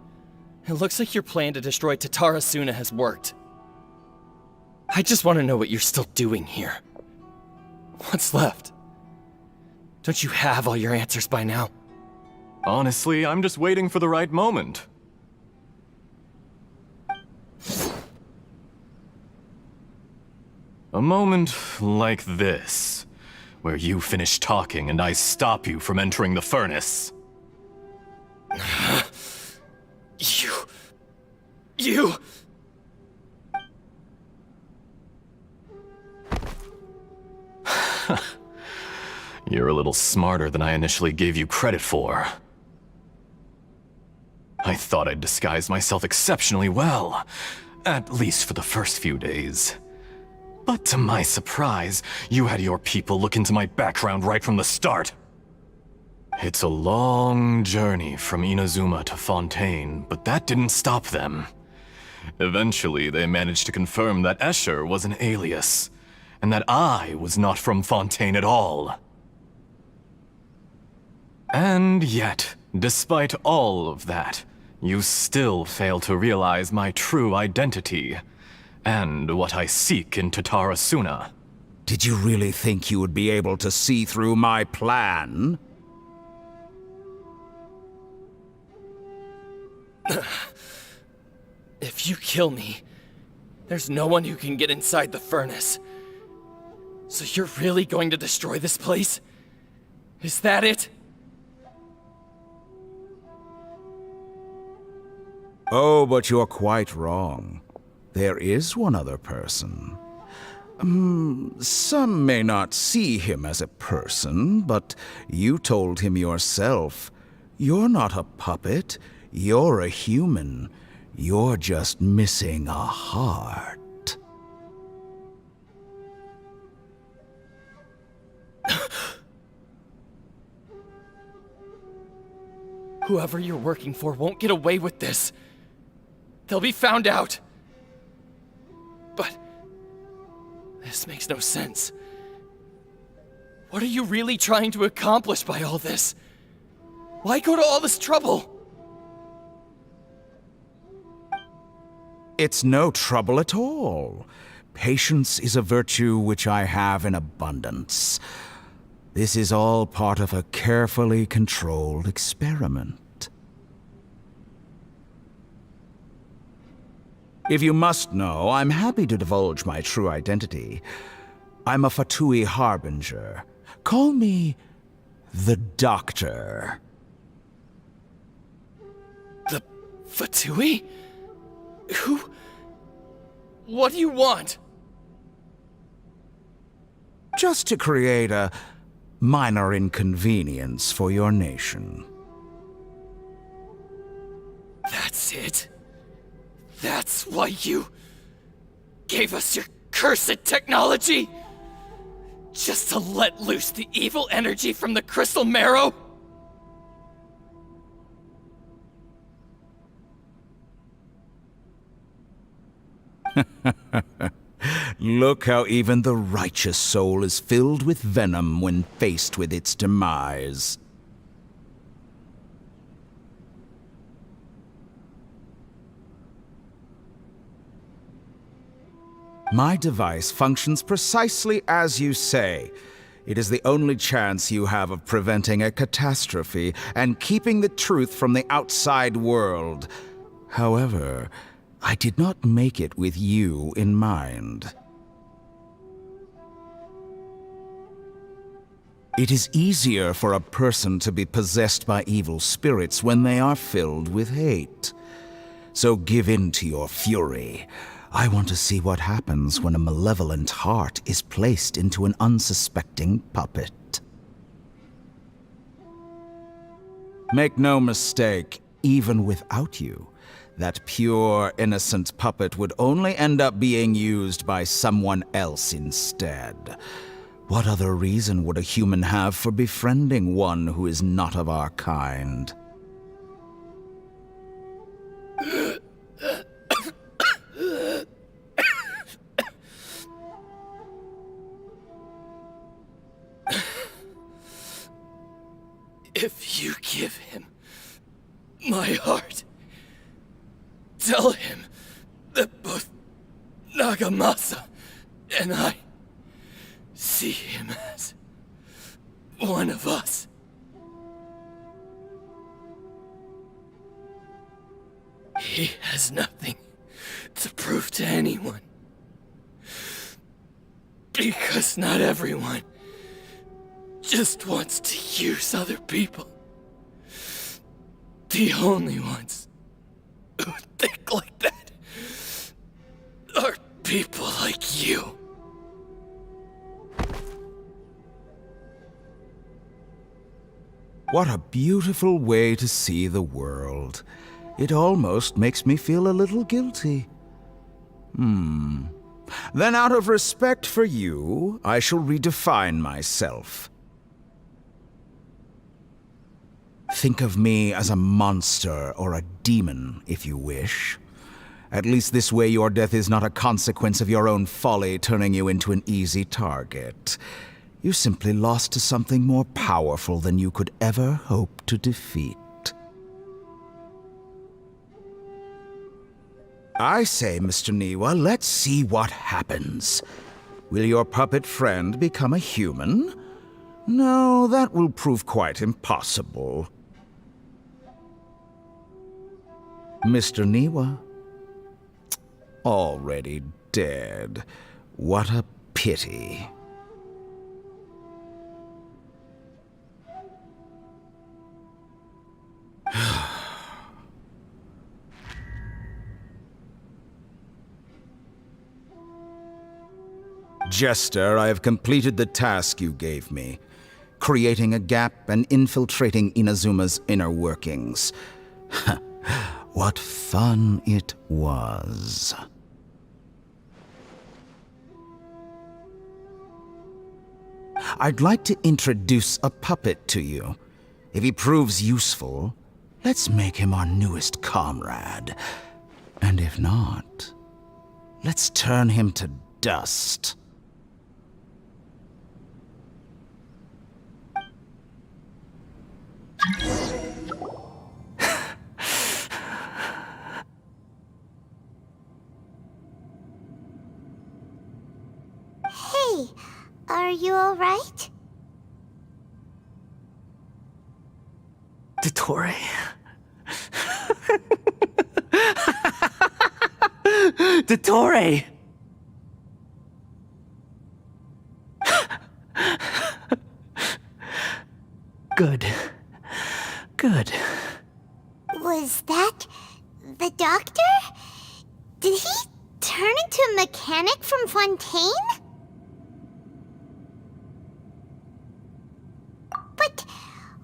it looks like your plan to destroy Tatarasuna has worked. I just want to know what you're still doing here. What's left? Don't you have all your answers by now? Honestly, I'm just waiting for the right moment. A moment like this, where you finish talking and I stop you from entering the furnace. You... You're a little smarter than I initially gave you credit for. I thought I'd disguised myself exceptionally well, at least for the first few days. But to my surprise, you had your people look into my background right from the start. It's a long journey from Inazuma to Fontaine, but that didn't stop them. Eventually, they managed to confirm that Escher was an alias, and that I was not from Fontaine at all. And yet, despite all of that, you still fail to realize my true identity, and what I seek in Tatarasuna. Did you really think you would be able to see through my plan? If you kill me, there's no one who can get inside the furnace. So you're really going to destroy this place? Is that it? Oh, but you're quite wrong. There is one other person. Some may not see him as a person, but you told him yourself. You're not a puppet. You're a human. You're just missing a heart. Whoever you're working for won't get away with this. They'll be found out. But this makes no sense. What are you really trying to accomplish by all this? Why go to all this trouble? It's no trouble at all. Patience is a virtue which I have in abundance. This is all part of a carefully controlled experiment. If you must know, I'm happy to divulge my true identity. I'm a Fatui harbinger. Call me the Doctor. The Fatui? Who? What do you want? Just to create a minor inconvenience for your nation. That's it? That's why you gave us your cursed technology? Just to let loose the evil energy from the crystal marrow? Look how even the righteous soul is filled with venom when faced with its demise. My device functions precisely as you say. It is the only chance you have of preventing a catastrophe and keeping the truth from the outside world. However, I did not make it with you in mind. It is easier for a person to be possessed by evil spirits when they are filled with hate. So give in to your fury. I want to see what happens when a malevolent heart is placed into an unsuspecting puppet. Make no mistake, even without you, that pure, innocent puppet would only end up being used by someone else instead. What other reason would a human have for befriending one who is not of our kind? If you give him my heart, tell him that both Nagamasa and I see him as one of us. He has nothing to prove to anyone. Because not everyone just wants to use other people. The only ones who think like that are people like you. What a beautiful way to see the world. It almost makes me feel a little guilty. Then out of respect for you, I shall redefine myself. Think of me as a monster or a demon, if you wish. At least this way your death is not a consequence of your own folly turning you into an easy target. You simply lost to something more powerful than you could ever hope to defeat. I say, Mr. Niwa, let's see what happens. Will your puppet friend become a human? No, that will prove quite impossible. Mr. Niwa? Already dead. What a pity. Jester, I have completed the task you gave me, creating a gap and infiltrating Inazuma's inner workings. What fun it was. I'd like to introduce a puppet to you. If he proves useful, let's make him our newest comrade. And if not, let's turn him to dust. Hey, are you alright? Dottore. Dottore! Good. Good. Was that the doctor? Did he turn into a mechanic from Fontaine? But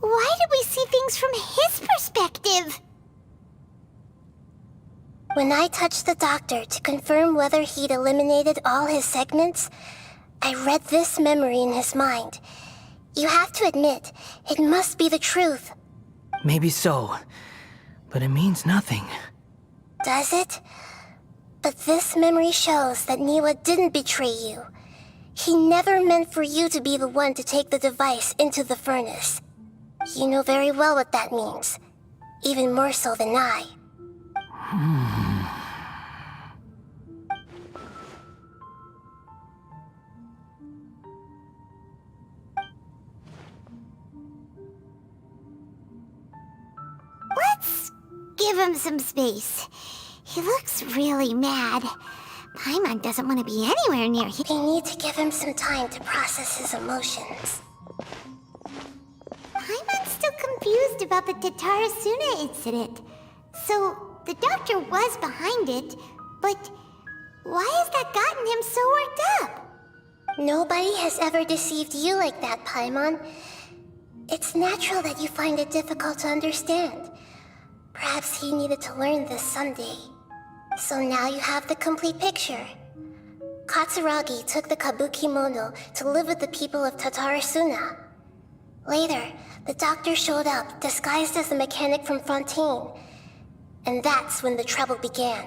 why did we see things from his perspective? When I touched the doctor to confirm whether he'd eliminated all his segments, I read this memory in his mind. You have to admit, it must be the truth. Maybe so, but it means nothing. Does it? But this memory shows that Niwa didn't betray you. He never meant for you to be the one to take the device into the furnace. You know very well what that means. Even more so than I. Let's give him some space. He looks really mad. Paimon doesn't want to be anywhere near him. We need to give him some time to process his emotions. Paimon's still confused about the Tatarasuna incident. So, the doctor was behind it, but why has that gotten him so worked up? Nobody has ever deceived you like that, Paimon. It's natural that you find it difficult to understand. Perhaps he needed to learn this someday. So now you have the complete picture. Katsuragi took the kabuki mono to live with the people of Tatarasuna. Later, the doctor showed up, disguised as a mechanic from Fontaine. And that's when the trouble began.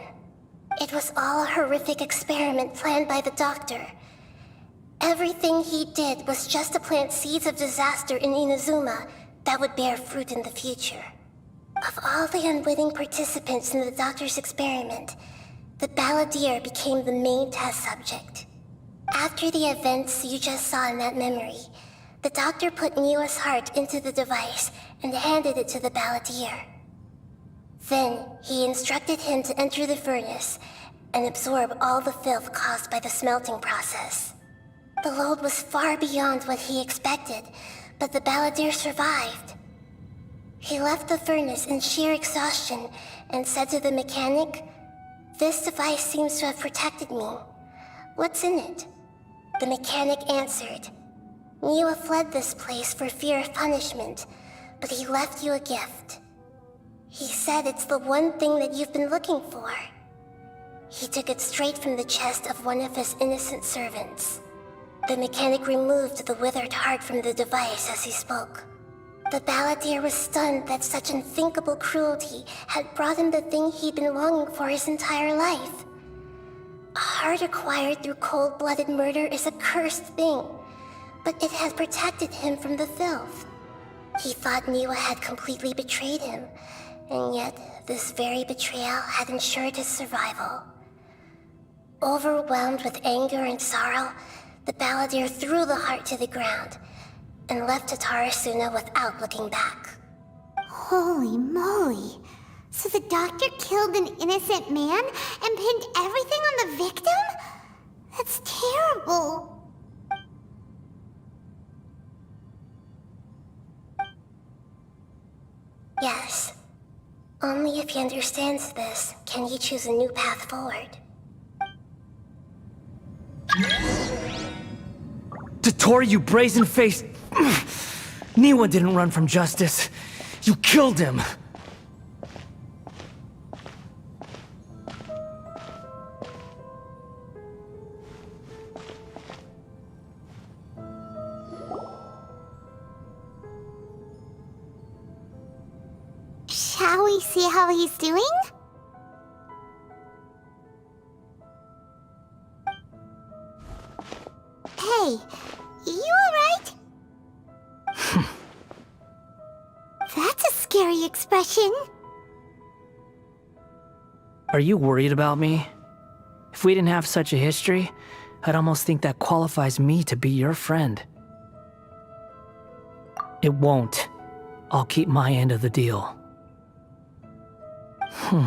It was all a horrific experiment planned by the doctor. Everything he did was just to plant seeds of disaster in Inazuma that would bear fruit in the future. Of all the unwitting participants in the doctor's experiment, the balladeer became the main test subject. After the events you just saw in that memory, the doctor put Niwa's heart into the device and handed it to the balladeer. Then, he instructed him to enter the furnace and absorb all the filth caused by the smelting process. The load was far beyond what he expected, but the balladeer survived. He left the furnace in sheer exhaustion and said to the mechanic, "This device seems to have protected me. What's in it?" The mechanic answered, "Niwa fled this place for fear of punishment, but he left you a gift. He said it's the one thing that you've been looking for." He took it straight from the chest of one of his innocent servants. The mechanic removed the withered heart from the device as he spoke. The balladeer was stunned that such unthinkable cruelty had brought him the thing he'd been longing for his entire life. A heart acquired through cold-blooded murder is a cursed thing, but it had protected him from the filth. He thought Niwa had completely betrayed him, and yet this very betrayal had ensured his survival. Overwhelmed with anger and sorrow, the balladeer threw the heart to the ground and left Tatarasuna without looking back. Holy moly. So the doctor killed an innocent man and pinned everything on the victim? That's terrible. Yes. Only if he understands this can he choose a new path forward. Dottore, you brazen-faced... Niwa didn't run from justice. You killed him. Shall we see how he's doing? Hey, you alright? That's a scary expression. Are you worried about me? If we didn't have such a history, I'd almost think that qualifies me to be your friend. It won't. I'll keep my end of the deal. Hey,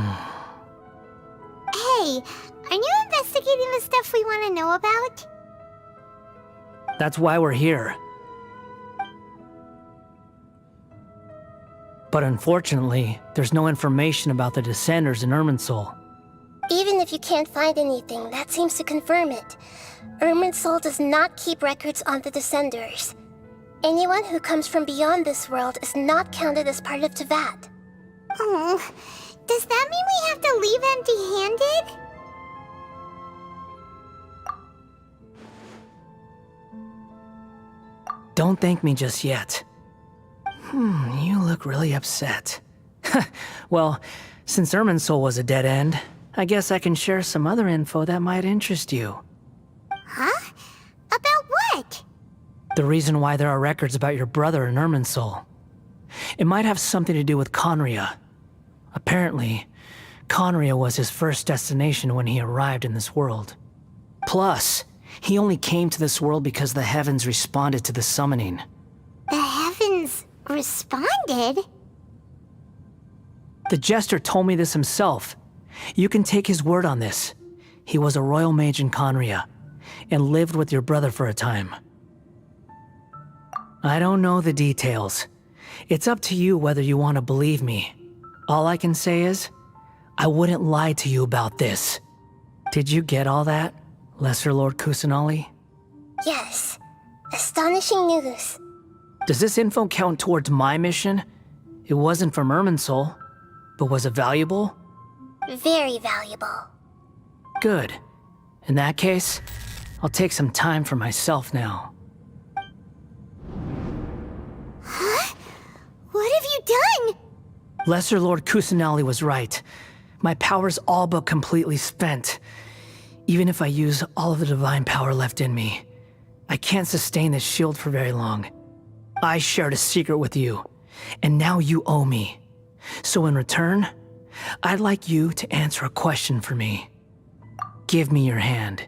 aren't you investigating the stuff we want to know about? That's why we're here. But unfortunately, there's no information about the Descenders in Irminsul. Even if you can't find anything, that seems to confirm it. Irminsul does not keep records on the Descenders. Anyone who comes from beyond this world is not counted as part of Teyvat. Oh, does that mean we have to leave empty-handed? Don't thank me just yet. You look really upset. Well, since Irminsul was a dead end, I guess I can share some other info that might interest you. Huh? About what? The reason why there are records about your brother in Irminsul. It might have something to do with Conria. Apparently, Conria was his first destination when he arrived in this world. Plus, he only came to this world because the heavens responded to the summoning. The heavens responded? The Jester told me this himself. You can take his word on this. He was a royal mage in Conria, and lived with your brother for a time. I don't know the details. It's up to you whether you want to believe me. All I can say is, I wouldn't lie to you about this. Did you get all that, Lesser Lord Kusanali? Yes. Astonishing news. Does this info count towards my mission? It wasn't from Irminsul, but was it valuable? Very valuable. Good. In that case, I'll take some time for myself now. Huh? What have you done? Lesser Lord Kusanali was right. My power's all but completely spent. Even if I use all of the divine power left in me, I can't sustain this shield for very long. I shared a secret with you, and now you owe me. So in return, I'd like you to answer a question for me. Give me your hand.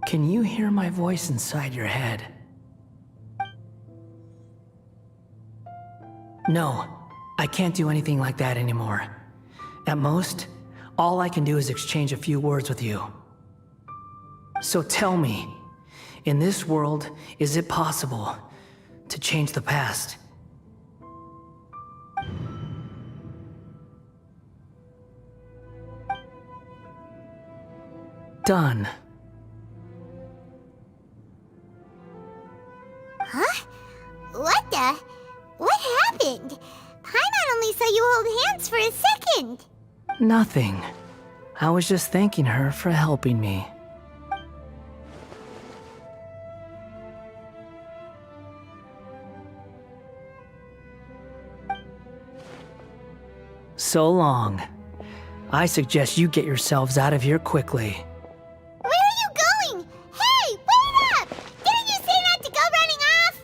Can you hear my voice inside your head? No, I can't do anything like that anymore. At most, all I can do is exchange a few words with you. So tell me, in this world, is it possible to change the past? Done. Huh? What the? What happened? Paimon only saw you hold hands for a second. Nothing. I was just thanking her for helping me. So long. I suggest you get yourselves out of here quickly. Where are you going? Hey, wait up! Didn't you say not to go running off?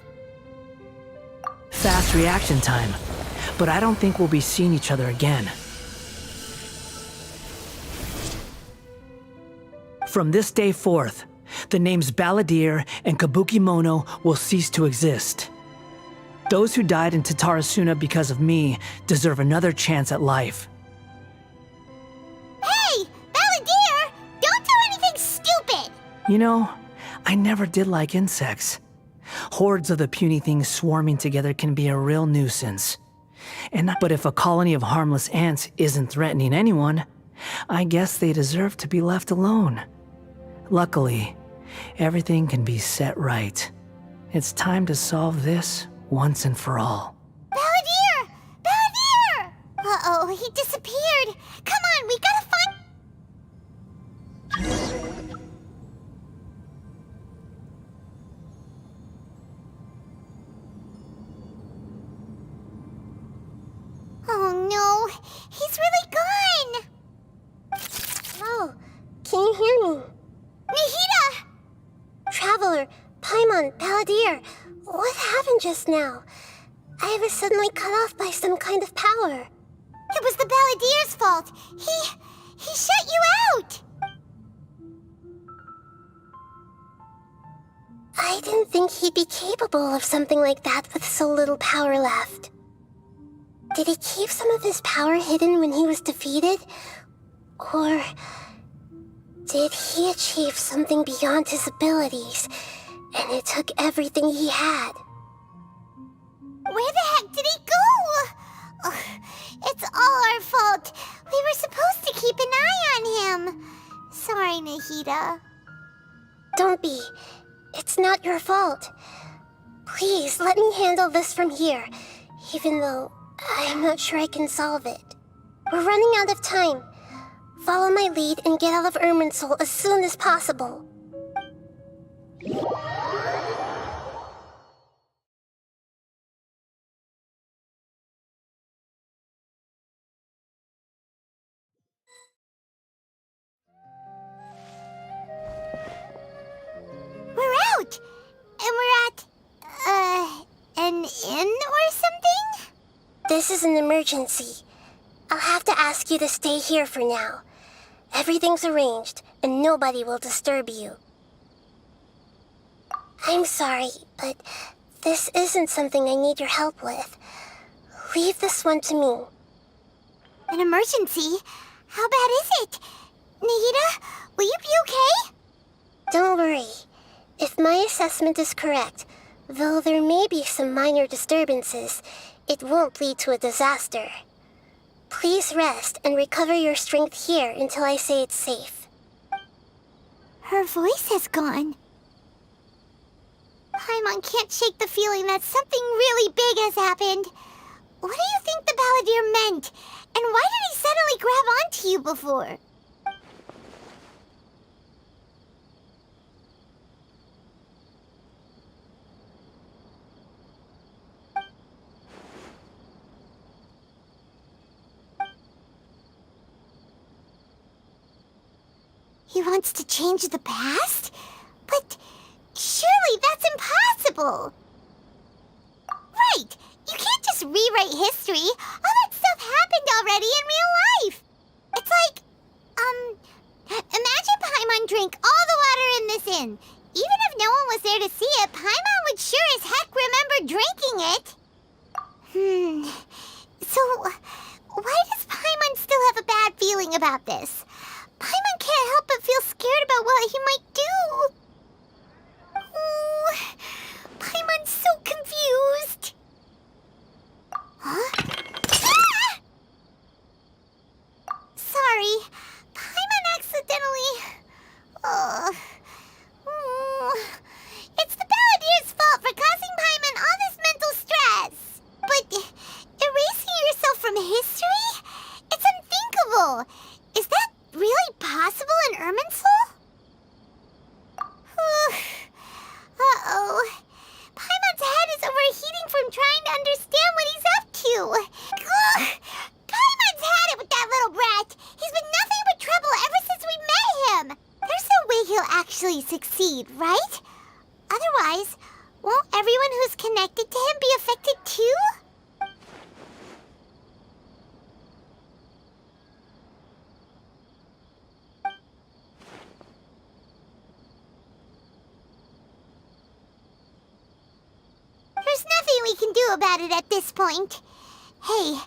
Fast reaction time. But I don't think we'll be seeing each other again. From this day forth, the names Balladeer and Kabukimono will cease to exist. Those who died in Tatarasuna because of me deserve another chance at life. Hey! Balladeer! Don't do anything stupid! You know, I never did like insects. Hordes of the puny things swarming together can be a real nuisance. But if a colony of harmless ants isn't threatening anyone, I guess they deserve to be left alone. Luckily, everything can be set right. It's time to solve this once and for all. Balladeer! Balladeer! Uh-oh, he disappeared. Come on, we gotta find... Oh no, he's really gone! Oh, can you hear me? Nahida! Traveler, Paimon, Balladeer, what happened just now? I was suddenly cut off by some kind of power. It was the Balladeer's fault. He shut you out! I didn't think he'd be capable of something like that with so little power left. Did he keep some of his power hidden when he was defeated? Or did he achieve something beyond his abilities, and it took everything he had? Where the heck did he go? Ugh, it's all our fault. We were supposed to keep an eye on him. Sorry, Nahida. Don't be. It's not your fault. Please, let me handle this from here, even though I'm not sure I can solve it. We're running out of time. Follow my lead and get out of Irminsul as soon as possible. We're out! And we're at, an inn or something? This is an emergency. I'll have to ask you to stay here for now. Everything's arranged, and nobody will disturb you. I'm sorry, but this isn't something I need your help with. Leave this one to me. An emergency? How bad is it? Nahida, will you be okay? Don't worry. If my assessment is correct, though there may be some minor disturbances, it won't lead to a disaster. Please rest and recover your strength here until I say it's safe. Her voice has gone. Paimon can't shake the feeling that something really big has happened. What do you think the Balladeer meant? And why did he suddenly grab onto you before? He wants to change the past? But surely that's impossible! Right! You can't just rewrite history! All that stuff happened already in real life! It's like, imagine Paimon drank all the water in this inn. Even if no one was there to see it, Paimon would sure as heck remember drinking it! So, why does Paimon still have a bad feeling about this? Paimon can't help but feel scared about what he might do. Oh, Paimon's so confused. Huh? Ah! Sorry, Paimon accidentally... It's the Balladeer's fault for causing Paimon all this mental stress. But erasing yourself from history? It's unthinkable. Is that really possible in Irminsul? Uh-oh. Paimon's head is overheating from trying to understand what he's up to. Ugh. Paimon's had it with that little brat. He's been nothing but trouble ever since we met him. There's no way he'll actually succeed, right? Otherwise, won't everyone who's connected to him be affected too? we can do about it at this point. Hey,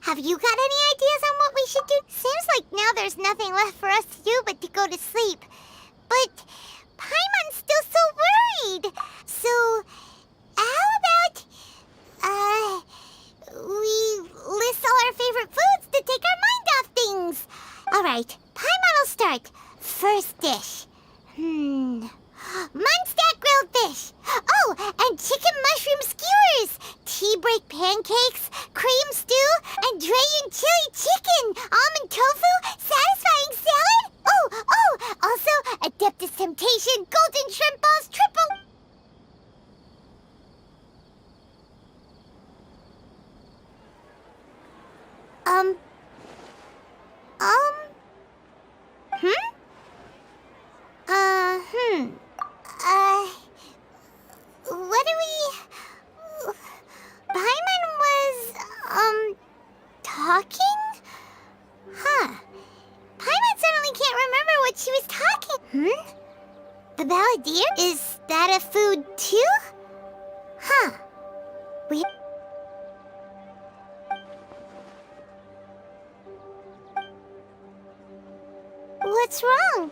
have you got any ideas on what we should do? Seems like now there's nothing left for us to do but to go to sleep. But Paimon's still so worried. So, how about, we list all our favorite foods to take our mind off things? Alright, Paimon will start. First dish. Munstack grilled fish. Oh, and chicken mushroom skewers. Tea break pancakes, cream stew, and Dragon chili chicken. Almond tofu, satisfying salad. Oh, also Adeptus Temptation, golden shrimp balls triple. What do we... Paimon was, talking? Huh. Paimon suddenly can't remember what she was talking. The balladeer? Is that a food too? Huh. What's wrong?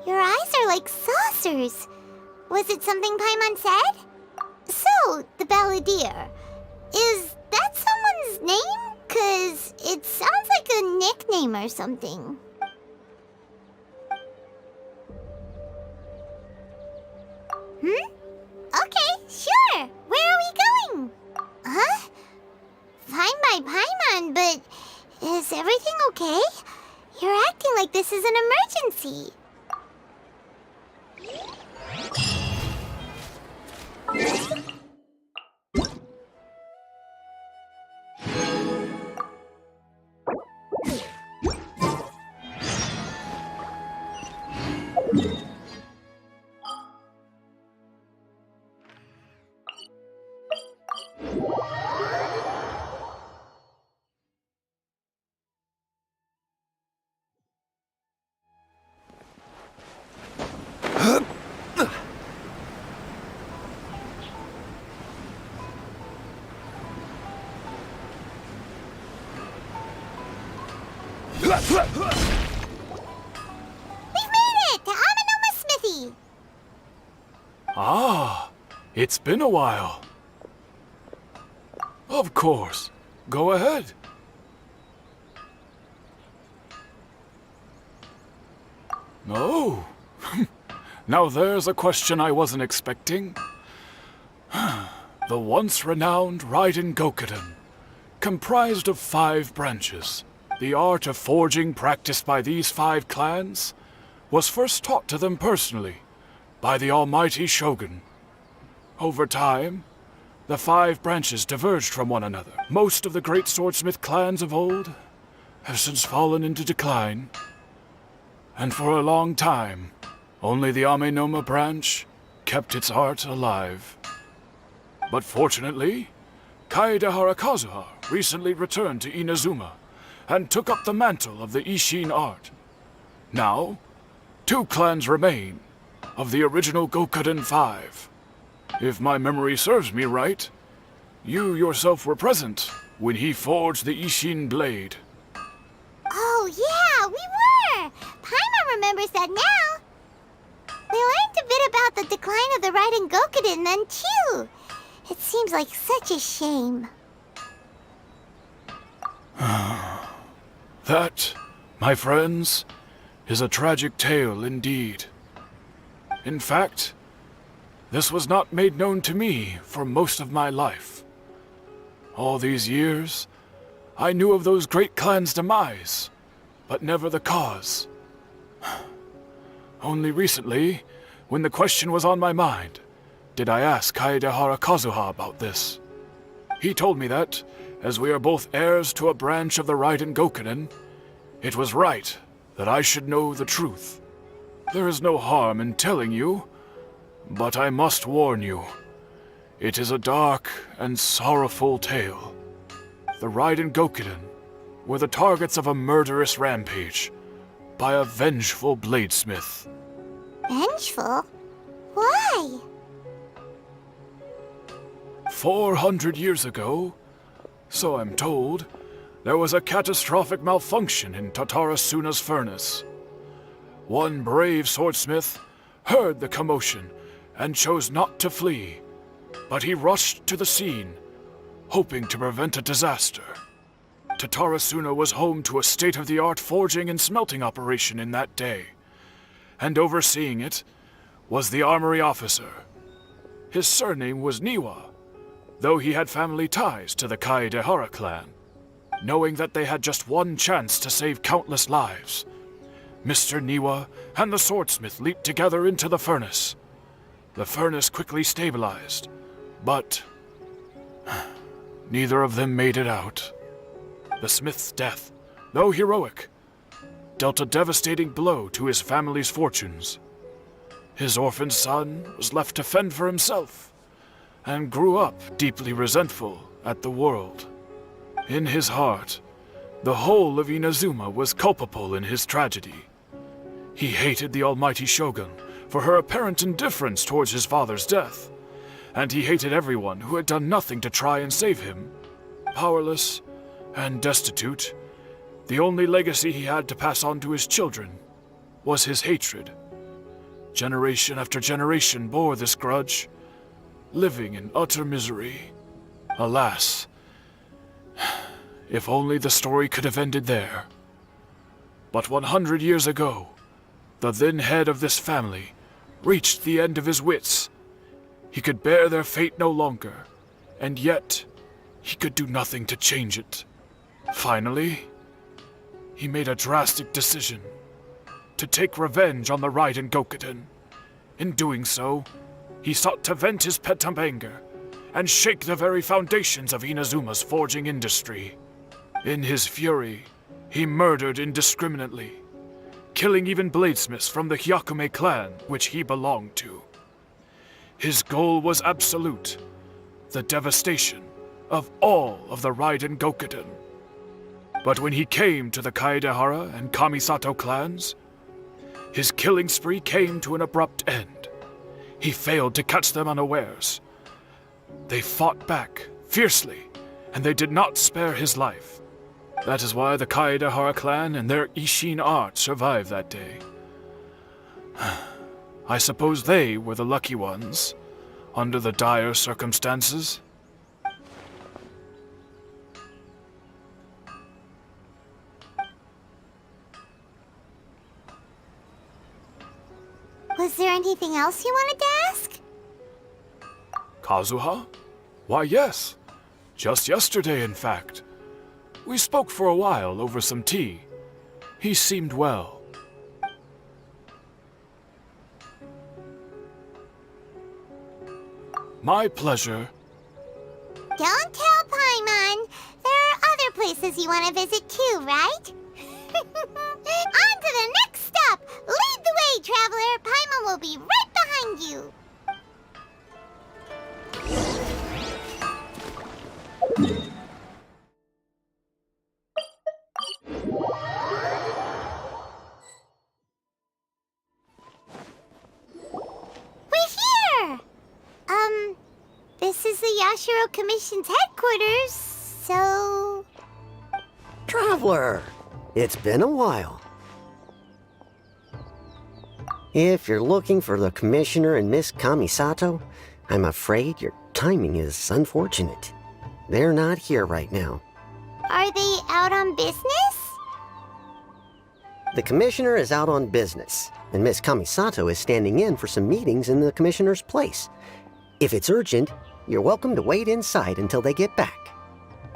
Your eyes are like saucers. Was it something Paimon said? So, the balladeer. Is that someone's name? 'Cause it sounds like a nickname or something. Okay, sure. Where are we going? Huh? Fine by Paimon, but is everything okay? You're acting like this is an emergency. We've made it to Amanoma Smithy! Ah, it's been a while. Of course. Go ahead. Oh. Now there's a question I wasn't expecting. The once renowned Raiden Gokuden, comprised of 5 branches. The art of forging practiced by these 5 clans was first taught to them personally by the almighty Shogun. Over time, the 5 branches diverged from one another. Most of the great swordsmith clans of old have since fallen into decline, and for a long time, only the Amenoma branch kept its art alive. But fortunately, Kaede Harakazuha recently returned to Inazuma and took up the mantle of the Ishin art. Now, 2 clans remain of the original Gokuden 5. If my memory serves me right, you yourself were present when he forged the Ishin blade. Oh yeah, we were! Paimon remembers that now. We learned a bit about the decline of the Raiden Gokuden then too. It seems like such a shame. That, my friends, is a tragic tale indeed. In fact, this was not made known to me for most of my life. All these years, I knew of those great clans' demise, but never the cause. Only recently, when the question was on my mind, did I ask Kaede Harakazuha about this. He told me that, as we are both heirs to a branch of the Raiden Gokuden, it was right that I should know the truth. There is no harm in telling you, but I must warn you. It is a dark and sorrowful tale. The Raiden Gokuden were the targets of a murderous rampage by a vengeful bladesmith. Vengeful? Why? 400 years ago, so I'm told, there was a catastrophic malfunction in Tatarasuna's furnace. One brave swordsmith heard the commotion and chose not to flee, but he rushed to the scene, hoping to prevent a disaster. Tatarasuna was home to a state-of-the-art forging and smelting operation in that day, and overseeing it was the armory officer. His surname was Niwa, though he had family ties to the Kaedehara clan. Knowing that they had just one chance to save countless lives, Mr. Niwa and the swordsmith leaped together into the furnace. The furnace quickly stabilized, but neither of them made it out. The smith's death, though heroic, dealt a devastating blow to his family's fortunes. His orphaned son was left to fend for himself, and grew up deeply resentful at the world. In his heart, the whole of Inazuma was culpable in his tragedy. He hated the almighty shogun for her apparent indifference towards his father's death, and he hated everyone who had done nothing to try and save him. Powerless and destitute, the only legacy he had to pass on to his children was his hatred. Generation after generation bore this grudge, living in utter misery. Alas, if only the story could have ended there. But 100 years ago, the then head of this family reached the end of his wits. He could bear their fate no longer, and yet he could do nothing to change it. Finally, he made a drastic decision to take revenge on the Raiden Gokuden. In doing so, he sought to vent his pent up anger and shake the very foundations of Inazuma's forging industry. In his fury, he murdered indiscriminately, killing even bladesmiths from the Hyakume clan which he belonged to. His goal was absolute, the devastation of all of the Raiden Gokuden. But when he came to the Kaedehara and Kamisato clans, his killing spree came to an abrupt end. He failed to catch them unawares. They fought back fiercely, and they did not spare his life. That is why the Kaedehara clan and their Ishin art survived that day. I suppose they were the lucky ones, under the dire circumstances. Was there anything else you wanted to ask? Kazuha? Why, yes. Just yesterday, in fact. We spoke for a while over some tea. He seemed well. My pleasure. Don't tell Paimon. There are other places you want to visit too, right? On to the next stop! Lead the way, traveler! Paimon will be right behind you! We're here! This is the Yashiro Commission's headquarters, so... Traveler! It's been a while. If you're looking for the Commissioner and Miss Kamisato, I'm afraid your timing is unfortunate. They're not here right now. Are they out on business? The Commissioner is out on business, and Miss Kamisato is standing in for some meetings in the Commissioner's place. If it's urgent, you're welcome to wait inside until they get back.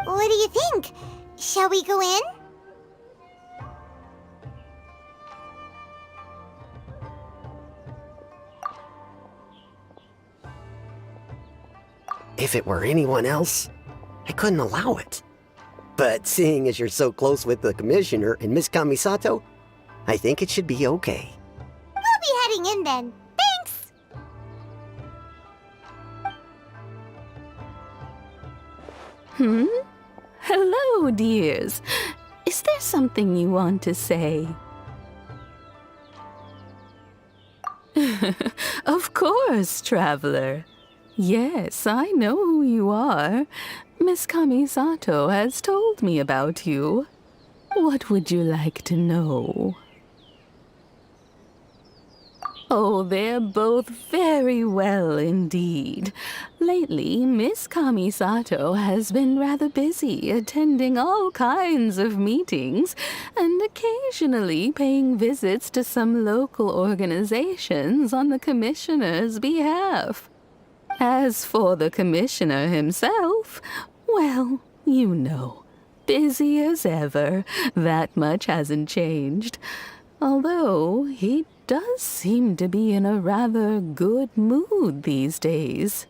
What do you think? Shall we go in? If it were anyone else, I couldn't allow it. But seeing as you're so close with the Commissioner and Miss Kamisato, I think it should be okay. We'll be heading in then. Thanks! Hello, dears. Is there something you want to say? Of course, traveler. Yes, I know who you are. Miss Kamisato has told me about you. What would you like to know? Oh, they're both very well indeed. Lately, Miss Kamisato has been rather busy attending all kinds of meetings and occasionally paying visits to some local organizations on the commissioner's behalf. As for the commissioner himself, well, you know, busy as ever. That much hasn't changed. Although he does seem to be in a rather good mood these days.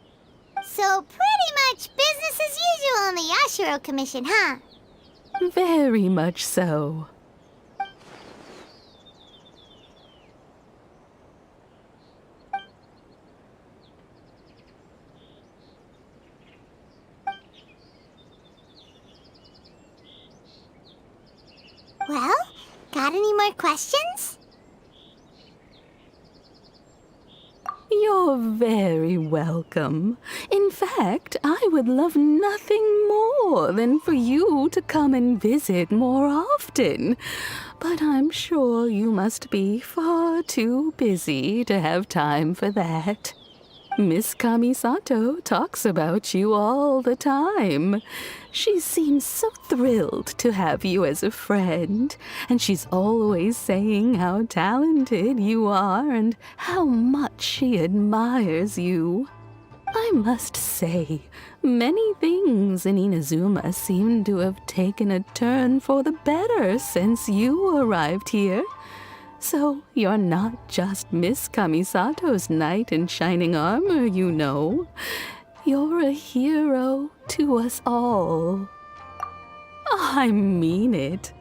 So pretty much business as usual in the Yashiro Commission, huh? Very much so. Well, got any more questions? You're very welcome. In fact, I would love nothing more than for you to come and visit more often. But I'm sure you must be far too busy to have time for that. Miss Kamisato talks about you all the time. She seems so thrilled to have you as a friend, and she's always saying how talented you are and how much she admires you. I must say, many things in Inazuma seem to have taken a turn for the better since you arrived here. So you're not just Miss Kamisato's knight in shining armor, you know. You're a hero to us all. I mean it.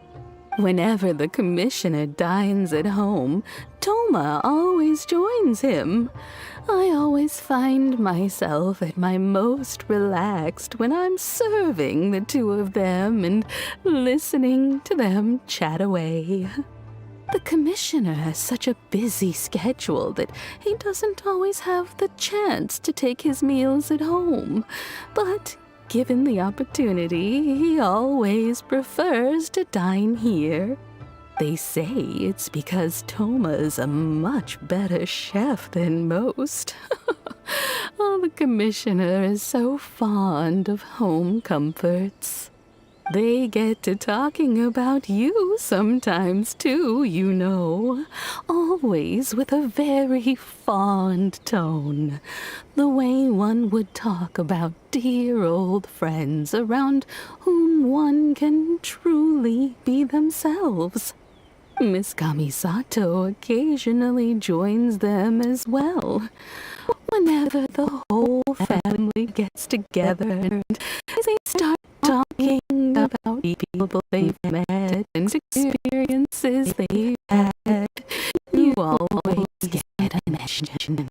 Whenever the commissioner dines at home, Toma always joins him. I always find myself at my most relaxed when I'm serving the two of them and listening to them chat away. The commissioner has such a busy schedule that he doesn't always have the chance to take his meals at home. But given the opportunity, he always prefers to dine here. They say it's because Toma's a much better chef than most. Oh, the commissioner is so fond of home comforts. They get to talking about you sometimes, too, you know. Always with a very fond tone. The way one would talk about dear old friends around whom one can truly be themselves. Miss Kamisato occasionally joins them as well. Whenever the whole family gets together and they start talking about people they've met and experiences they've had, you always get a mention.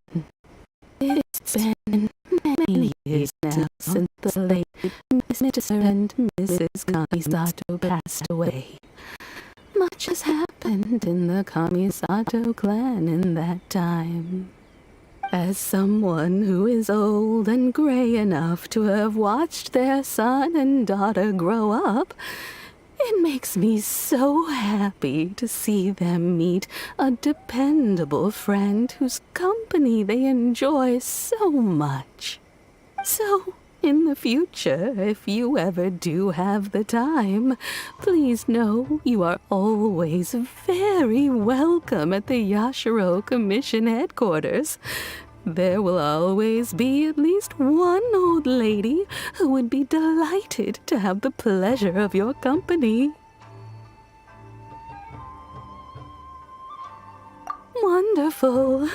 It's been many years now since the late Mr. and Mrs. Kamisato passed away. Much has happened in the Kamisato clan in that time. As someone who is old and gray enough to have watched their son and daughter grow up, it makes me so happy to see them meet a dependable friend whose company they enjoy so much. So, in the future, if you ever do have the time, please know you are always very welcome at the Yashiro Commission headquarters. There will always be at least one old lady who would be delighted to have the pleasure of your company. Wonderful.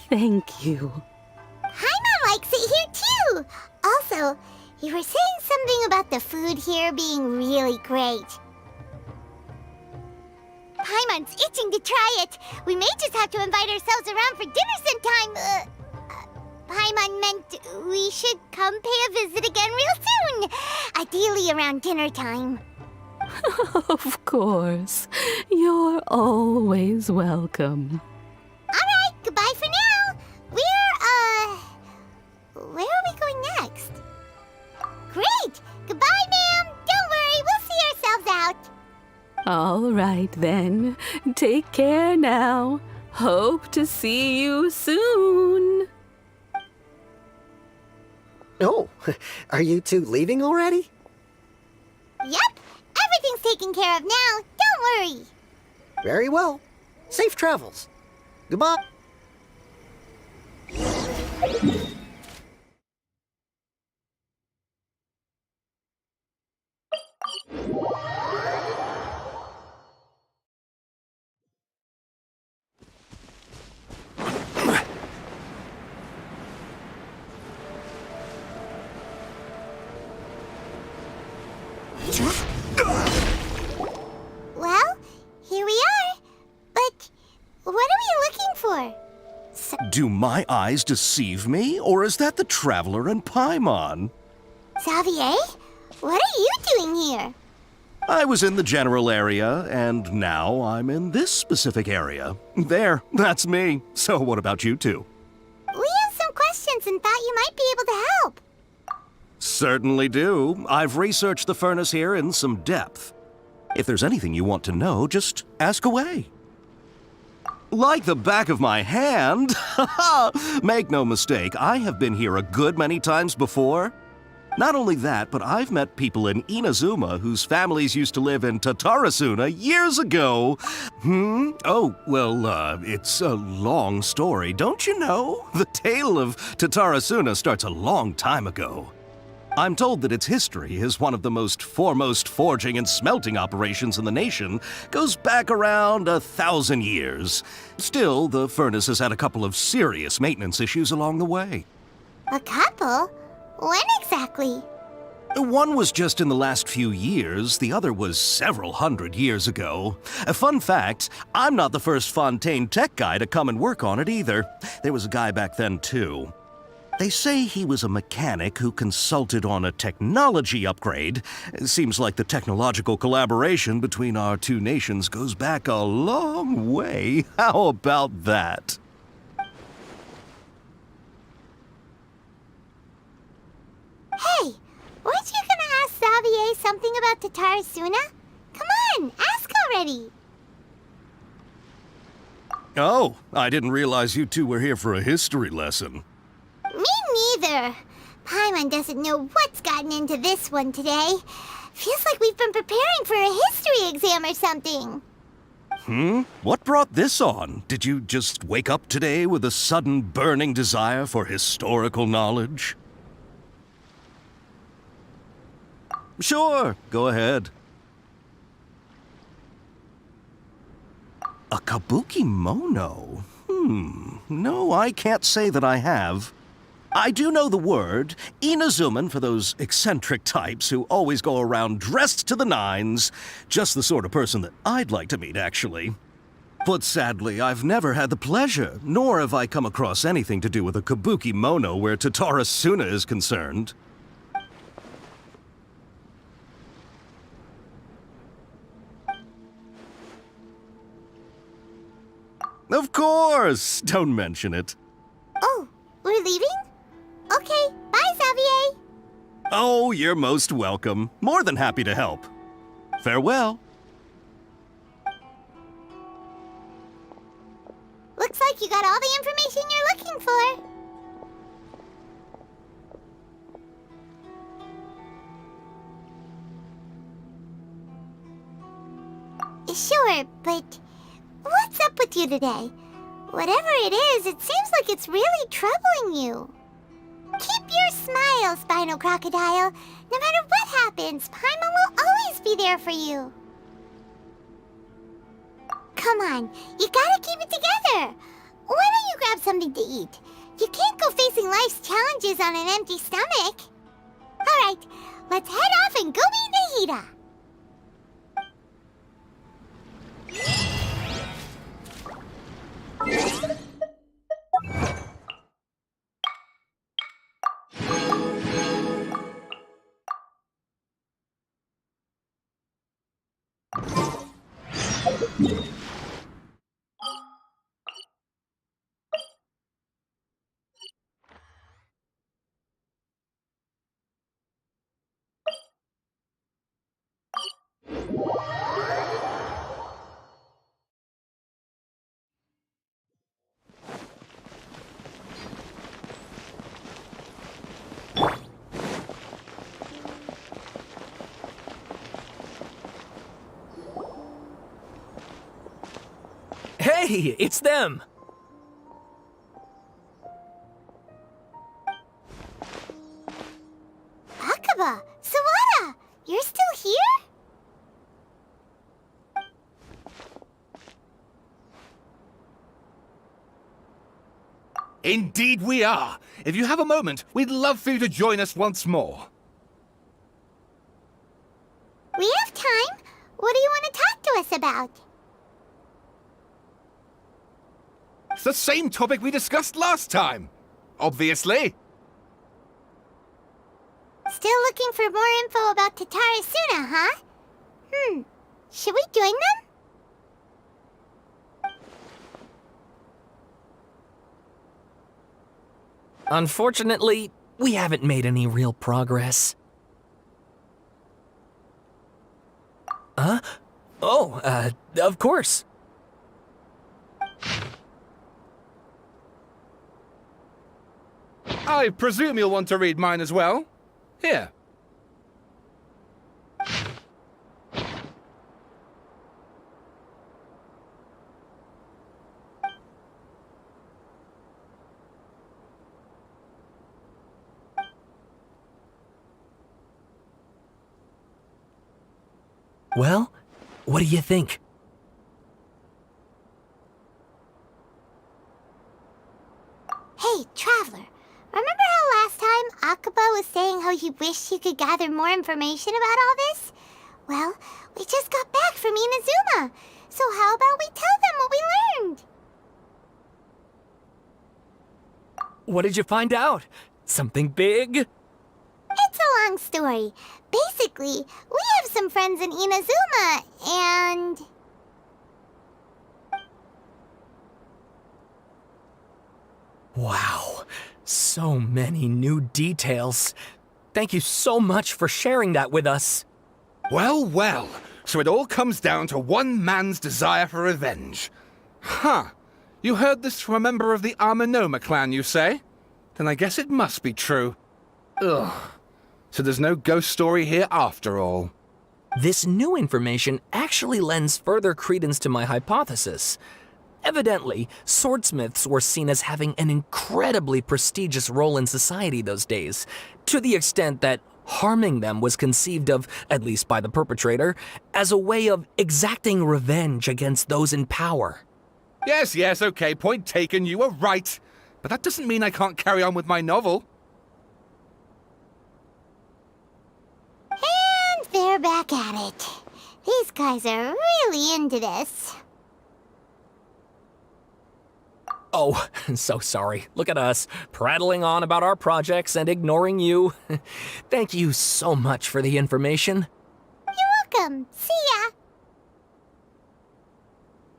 Thank you. Paimon likes it here too! Also, you were saying something about the food here being really great. Paimon's itching to try it. We may just have to invite ourselves around for dinner sometime. Paimon meant we should come pay a visit again real soon. Ideally around dinner time. Of course. You're always welcome. Alright, goodbye for now. All right then. Take care now. Hope to see you soon. Oh, are you two leaving already? Yep, everything's taken care of now. Don't worry. Very well. Safe travels. Goodbye. Well, here we are. But what are we looking for? Do my eyes deceive me, or is that the Traveler and Paimon? Xavier? What are you doing here? I was in the general area, and now I'm in this specific area. There, that's me. So what about you two? We have some questions and thought you might be able to help. Certainly do. I've researched the furnace here in some depth. If there's anything you want to know, just ask away. Like the back of my hand. Make no mistake, I have been here a good many times before. Not only that, but I've met people in Inazuma whose families used to live in Tatarasuna years ago. Oh, well, it's a long story, don't you know? The tale of Tatarasuna starts a long time ago. I'm told that its history as one of the most foremost forging and smelting operations in the nation goes back around 1,000 years. Still, the furnace has had a couple of serious maintenance issues along the way. A couple? When exactly? One was just in the last few years, the other was several hundred years ago. A fun fact, I'm not the first Fontaine tech guy to come and work on it either. There was a guy back then too. They say he was a mechanic who consulted on a technology upgrade. It seems like the technological collaboration between our two nations goes back a long way. How about that? Hey, weren't you gonna ask Xavier something about Tatarasuna? Come on, ask already. Oh, I didn't realize you two were here for a history lesson. Me neither. Paimon doesn't know what's gotten into this one today. Feels like we've been preparing for a history exam or something. What brought this on? Did you just wake up today with a sudden burning desire for historical knowledge? Sure, go ahead. A kabuki mono? No, I can't say that I have. I do know the word, Inazuman for those eccentric types who always go around dressed to the nines. Just the sort of person that I'd like to meet, actually. But sadly, I've never had the pleasure, nor have I come across anything to do with a kabuki mono where Tatarasuna is concerned. Of course! Don't mention it. Oh, we're leaving? Okay, bye, Xavier. Oh, you're most welcome. More than happy to help. Farewell. Looks like you got all the information you're looking for. Sure, but what's up with you today? Whatever it is, it seems like it's really troubling you. Keep your smile, Spinal Crocodile. No matter what happens, Paimon will always be there for you. Come on, you gotta keep it together. Why don't you grab something to eat? You can't go facing life's challenges on an empty stomach. All right, let's head off and go meet Nahida. Hey, it's them! Akaba, Sawada, you're still here? Indeed we are. If you have a moment, we'd love for you to join us once more. We have time. What do you want to talk to us about? It's the same topic we discussed last time. Obviously. Still looking for more info about Tatarasuna, huh? Should we join them? Unfortunately, we haven't made any real progress. Huh? Oh, of course. I presume you'll want to read mine as well. Here. Well, what do you think? Hey, Traveler. Remember how last time Akaba was saying how he wished he could gather more information about all this? Well, we just got back from Inazuma. So how about we tell them what we learned? What did you find out? Something big? It's a long story. Basically, we have some friends in Inazuma, and... Wow, so many new details. Thank you so much for sharing that with us. Well, well. So it all comes down to one man's desire for revenge. Huh. You heard this from a member of the Armanoma clan, you say? Then I guess it must be true. Ugh. So there's no ghost story here after all. This new information actually lends further credence to my hypothesis. Evidently, swordsmiths were seen as having an incredibly prestigious role in society those days, to the extent that harming them was conceived of, at least by the perpetrator, as a way of exacting revenge against those in power. Yes, okay, point taken, you were right. But that doesn't mean I can't carry on with my novel. And they're back at it. These guys are really into this. Oh, so sorry. Look at us, prattling on about our projects and ignoring you. Thank you so much for the information. You're welcome. See ya.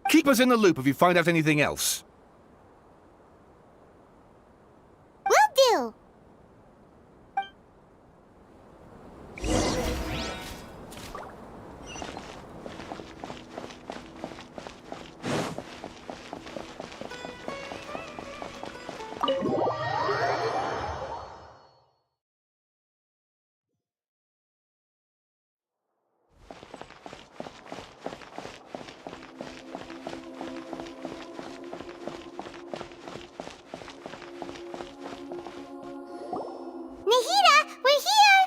Keep us in the loop if you find out anything else. Will do. Nahida, we're here!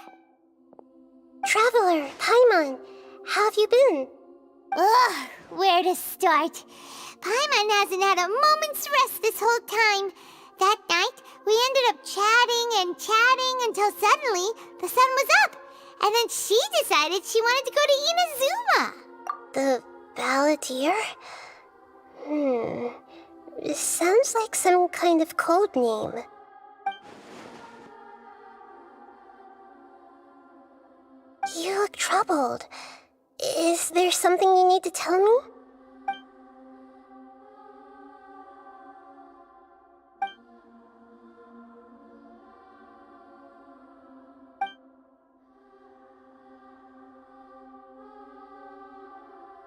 Traveler, Paimon, how have you been? Ugh, where to start? Paimon hasn't had a moment's rest this whole time. That night, we ended up chatting and chatting until suddenly the sun was up. And then she decided she wanted to go to Inazuma. The Balladeer? This sounds like some kind of code name. You look troubled. Is there something you need to tell me?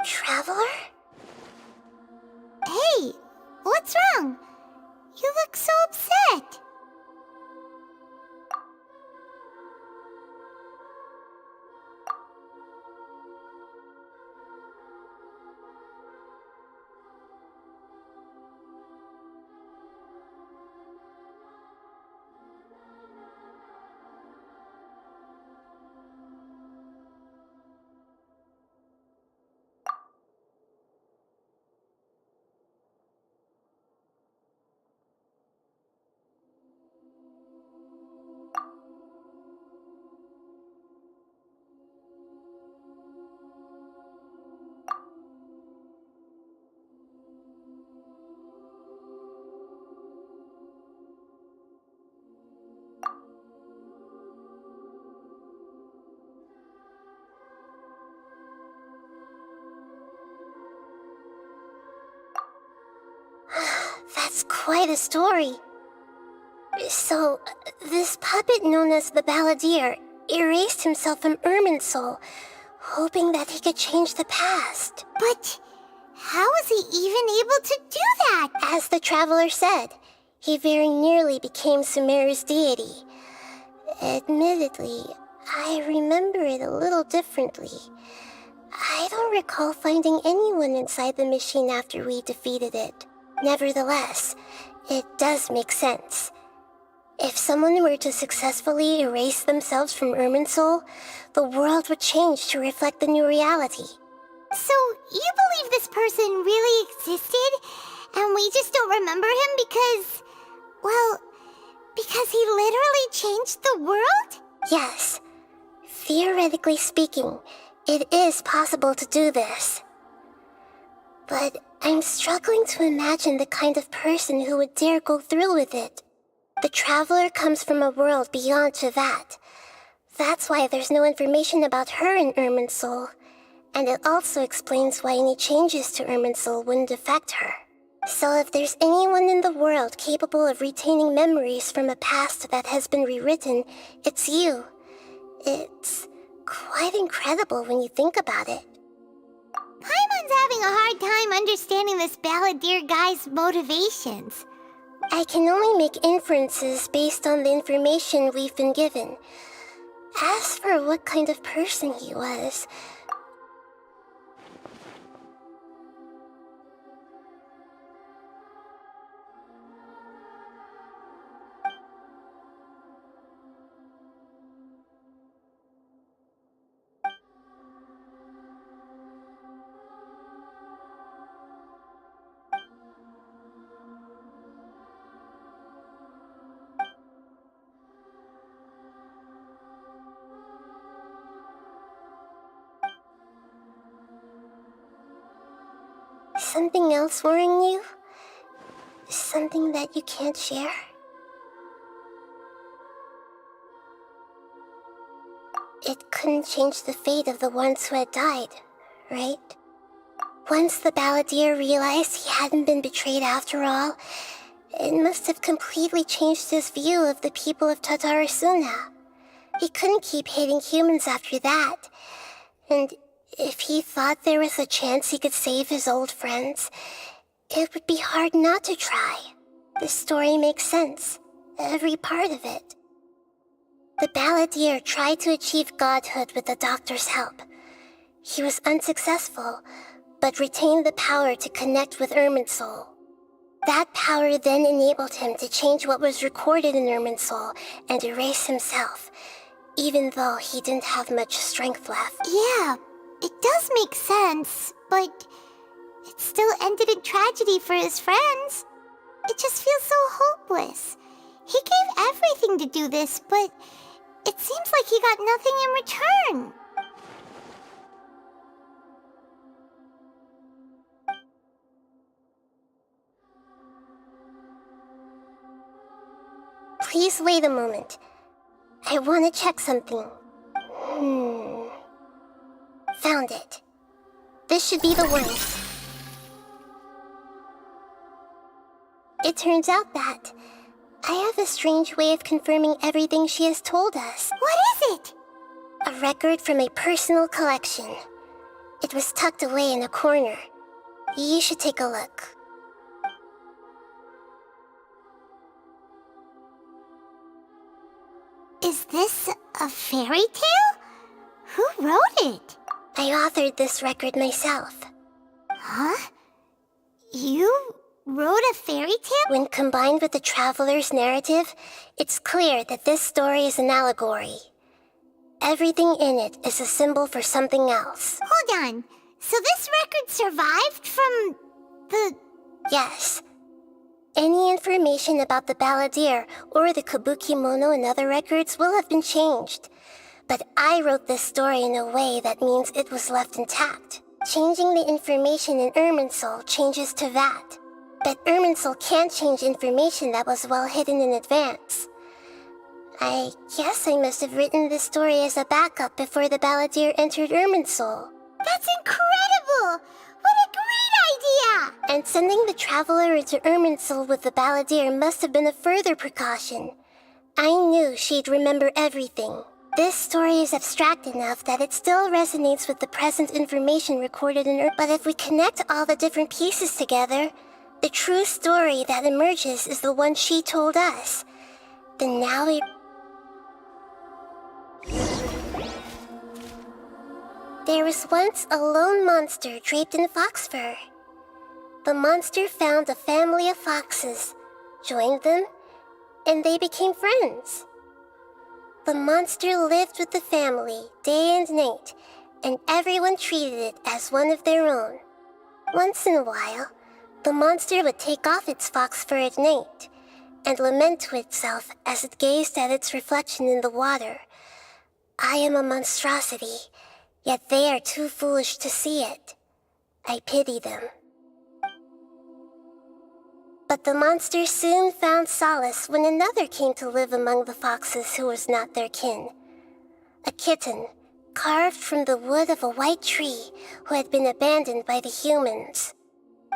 Traveler? Hey, what's wrong? You look so upset. That's quite a story. So, this puppet known as the Balladeer erased himself from Irminsul, hoping that he could change the past. But how was he even able to do that? As the Traveler said, he very nearly became Sumeru's deity. Admittedly, I remember it a little differently. I don't recall finding anyone inside the machine after we defeated it. Nevertheless, it does make sense. If someone were to successfully erase themselves from Irminsul, the world would change to reflect the new reality. So, you believe this person really existed, and we just don't remember him because... well, because he literally changed the world? Yes. Theoretically speaking, it is possible to do this. But I'm struggling to imagine the kind of person who would dare go through with it. The Traveler comes from a world beyond to that. That's why there's no information about her in Irminsul, and it also explains why any changes to Irminsul wouldn't affect her. So if there's anyone in the world capable of retaining memories from a past that has been rewritten, it's you. It's quite incredible when you think about it. Paimon's having a hard time understanding this Balladeer guy's motivations. I can only make inferences based on the information we've been given. As for what kind of person he was... Something else worrying you? Something that you can't share? It couldn't change the fate of the ones who had died, right? Once the Balladeer realized he hadn't been betrayed after all, it must have completely changed his view of the people of Tatarasuna. He couldn't keep hating humans after that, and if he thought there was a chance he could save his old friends, it would be hard not to try. The story makes sense, every part of it. The Balladeer tried to achieve godhood with the Doctor's help. He was unsuccessful, but retained the power to connect with Irminsul. That power then enabled him to change what was recorded in Irminsul and erase himself, even though he didn't have much strength left. Yeah, it does make sense, but it still ended in tragedy for his friends. It just feels so hopeless. He gave everything to do this, but it seems like he got nothing in return. Please wait a moment. I want to check something. Found it. This should be the one. It turns out that I have a strange way of confirming everything she has told us. What is it? A record from a personal collection. It was tucked away in a corner. You should take a look. Is this a fairy tale? Who wrote it? I authored this record myself. Huh? You wrote a fairy tale? When combined with the Traveler's narrative, it's clear that this story is an allegory. Everything in it is a symbol for something else. Hold on. So this record survived from the... Yes. Any information about the Balladeer or the Kabuki Mono and other records will have been changed. But I wrote this story in a way that means it was left intact. Changing the information in Irminsul changes to that. But Irminsul can't change information that was well hidden in advance. I guess I must have written this story as a backup before the Balladeer entered Irminsul. That's incredible! What a great idea! And sending the traveler into Irminsul with the balladeer must have been a further precaution. I knew she'd remember everything. This story is abstract enough that it still resonates with the present information recorded in But if we connect all the different pieces together, the true story that emerges is the one she told us. Then now it... There was once a lone monster draped in fox fur. The monster found a family of foxes, joined them, and they became friends. The monster lived with the family day and night, and everyone treated it as one of their own. Once in a while, the monster would take off its fox fur at night and lament to itself as it gazed at its reflection in the water. I am a monstrosity, yet they are too foolish to see it. I pity them. But the monster soon found solace when another came to live among the foxes who was not their kin. A kitten, carved from the wood of a white tree who had been abandoned by the humans.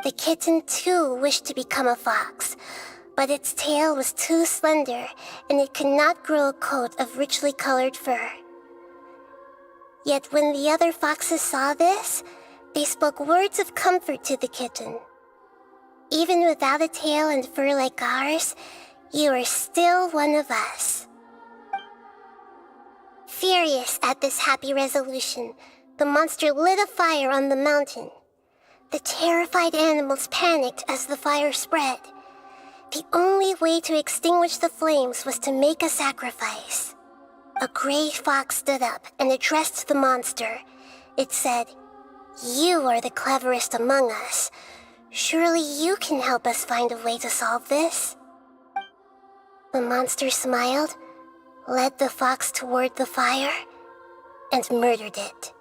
The kitten too wished to become a fox, but its tail was too slender and it could not grow a coat of richly colored fur. Yet when the other foxes saw this, they spoke words of comfort to the kitten. Even without a tail and fur like ours, you are still one of us. Furious at this happy resolution, the monster lit a fire on the mountain. The terrified animals panicked as the fire spread. The only way to extinguish the flames was to make a sacrifice. A gray fox stood up and addressed the monster. It said, "You are the cleverest among us. Surely you can help us find a way to solve this." The monster smiled, led the fox toward the fire, and murdered it.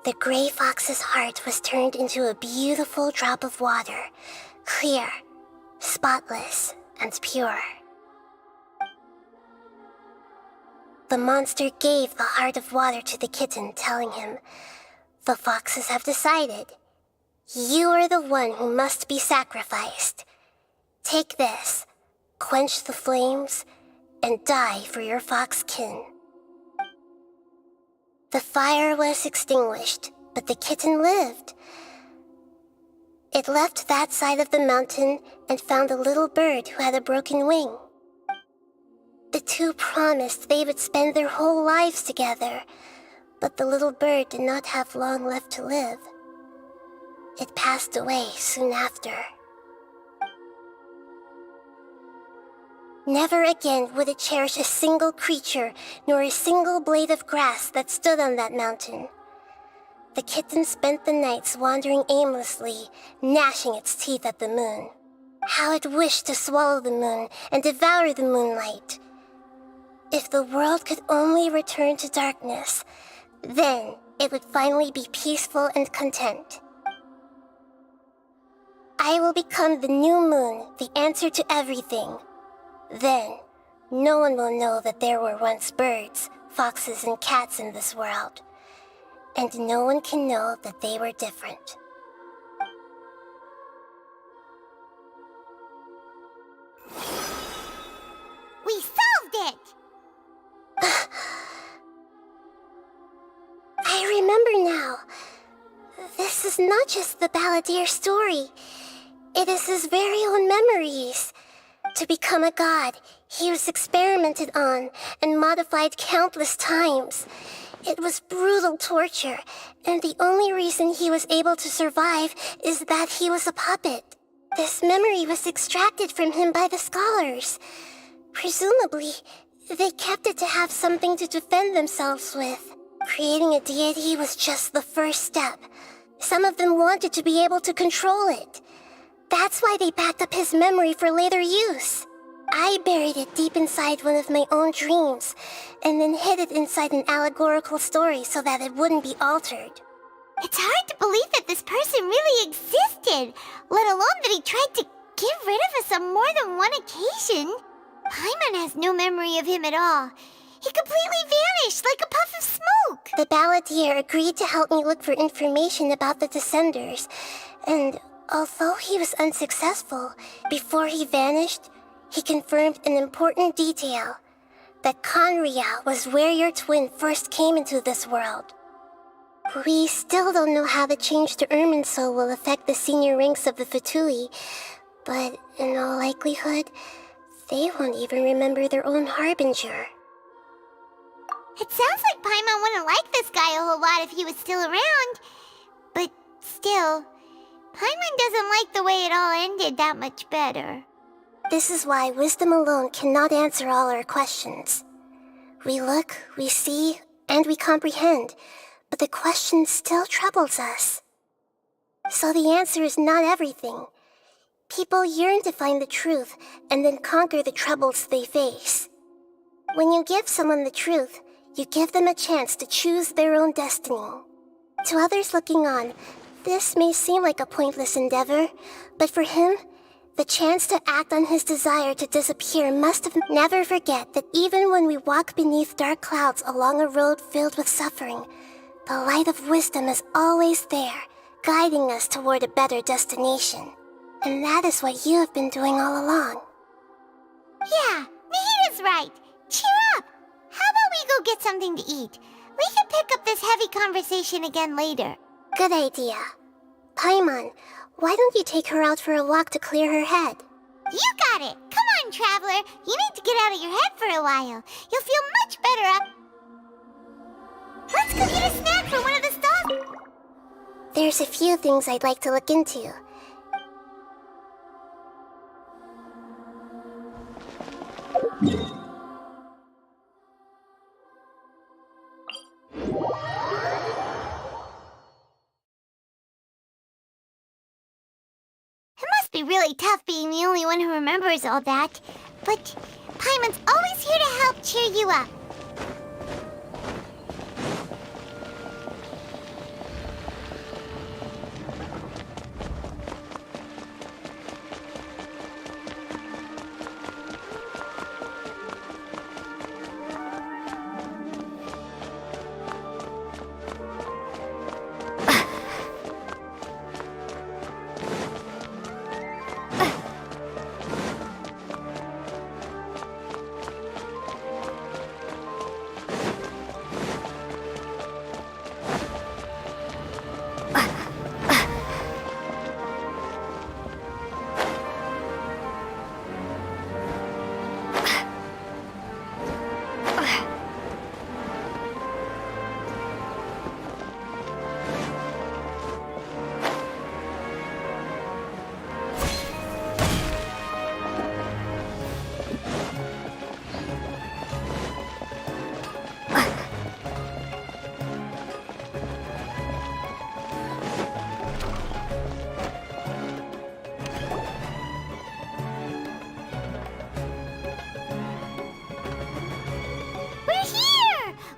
The gray fox's heart was turned into a beautiful drop of water, clear, spotless, and pure. The monster gave the heart of water to the kitten, telling him, "The foxes have decided. You are the one who must be sacrificed. Take this, quench the flames, and die for your fox kin." The fire was extinguished, but the kitten lived. It left that side of the mountain and found a little bird who had a broken wing. The two promised they would spend their whole lives together, but the little bird did not have long left to live. It passed away soon after. Never again would it cherish a single creature nor a single blade of grass that stood on that mountain. The kitten spent the nights wandering aimlessly, gnashing its teeth at the moon. How it wished to swallow the moon and devour the moonlight. If the world could only return to darkness, then it would finally be peaceful and content. I will become the new moon, the answer to everything. Then, no one will know that there were once birds, foxes, and cats in this world. And no one can know that they were different. We solved it! I remember now. This is not just the balladeer's story. It is his very own memories. To become a god, he was experimented on and modified countless times. It was brutal torture, and the only reason he was able to survive is that he was a puppet. This memory was extracted from him by the scholars. Presumably, they kept it to have something to defend themselves with. Creating a deity was just the first step. Some of them wanted to be able to control it. That's why they backed up his memory for later use. I buried it deep inside one of my own dreams, and then hid it inside an allegorical story so that it wouldn't be altered. It's hard to believe that this person really existed, let alone that he tried to get rid of us on more than one occasion. Paimon has no memory of him at all. He completely vanished like a puff of smoke. The balladeer agreed to help me look for information about the Descenders, and Although he was unsuccessful, before he vanished, he confirmed an important detail. That Conria was where your twin first came into this world. We still don't know how the change to Irminsul will affect the senior ranks of the Fatui, but in all likelihood, they won't even remember their own Harbinger. It sounds like Paimon wouldn't like this guy a whole lot if he was still around. But still, Paimon doesn't like the way it all ended that much better. This is why wisdom alone cannot answer all our questions. We look, we see, and we comprehend, but the question still troubles us. So the answer is not everything. People yearn to find the truth and then conquer the troubles they face. When you give someone the truth, you give them a chance to choose their own destiny. To others looking on, this may seem like a pointless endeavor, but for him, the chance to act on his desire to disappear must have never forget that even when we walk beneath dark clouds along a road filled with suffering, the light of wisdom is always there, guiding us toward a better destination. And that is what you have been doing all along. Yeah, Nahita's right. Cheer up! How about we go get something to eat? We can pick up this heavy conversation again later. Good idea. Paimon, why don't you take her out for a walk to clear her head? You got it! Come on, Traveler! You need to get out of your head for a while. You'll feel much better up. Let's go get a snack from one of the stalls. There's a few things I'd like to look into. It must be really tough being the only one who remembers all that. But Paimon's always here to help cheer you up.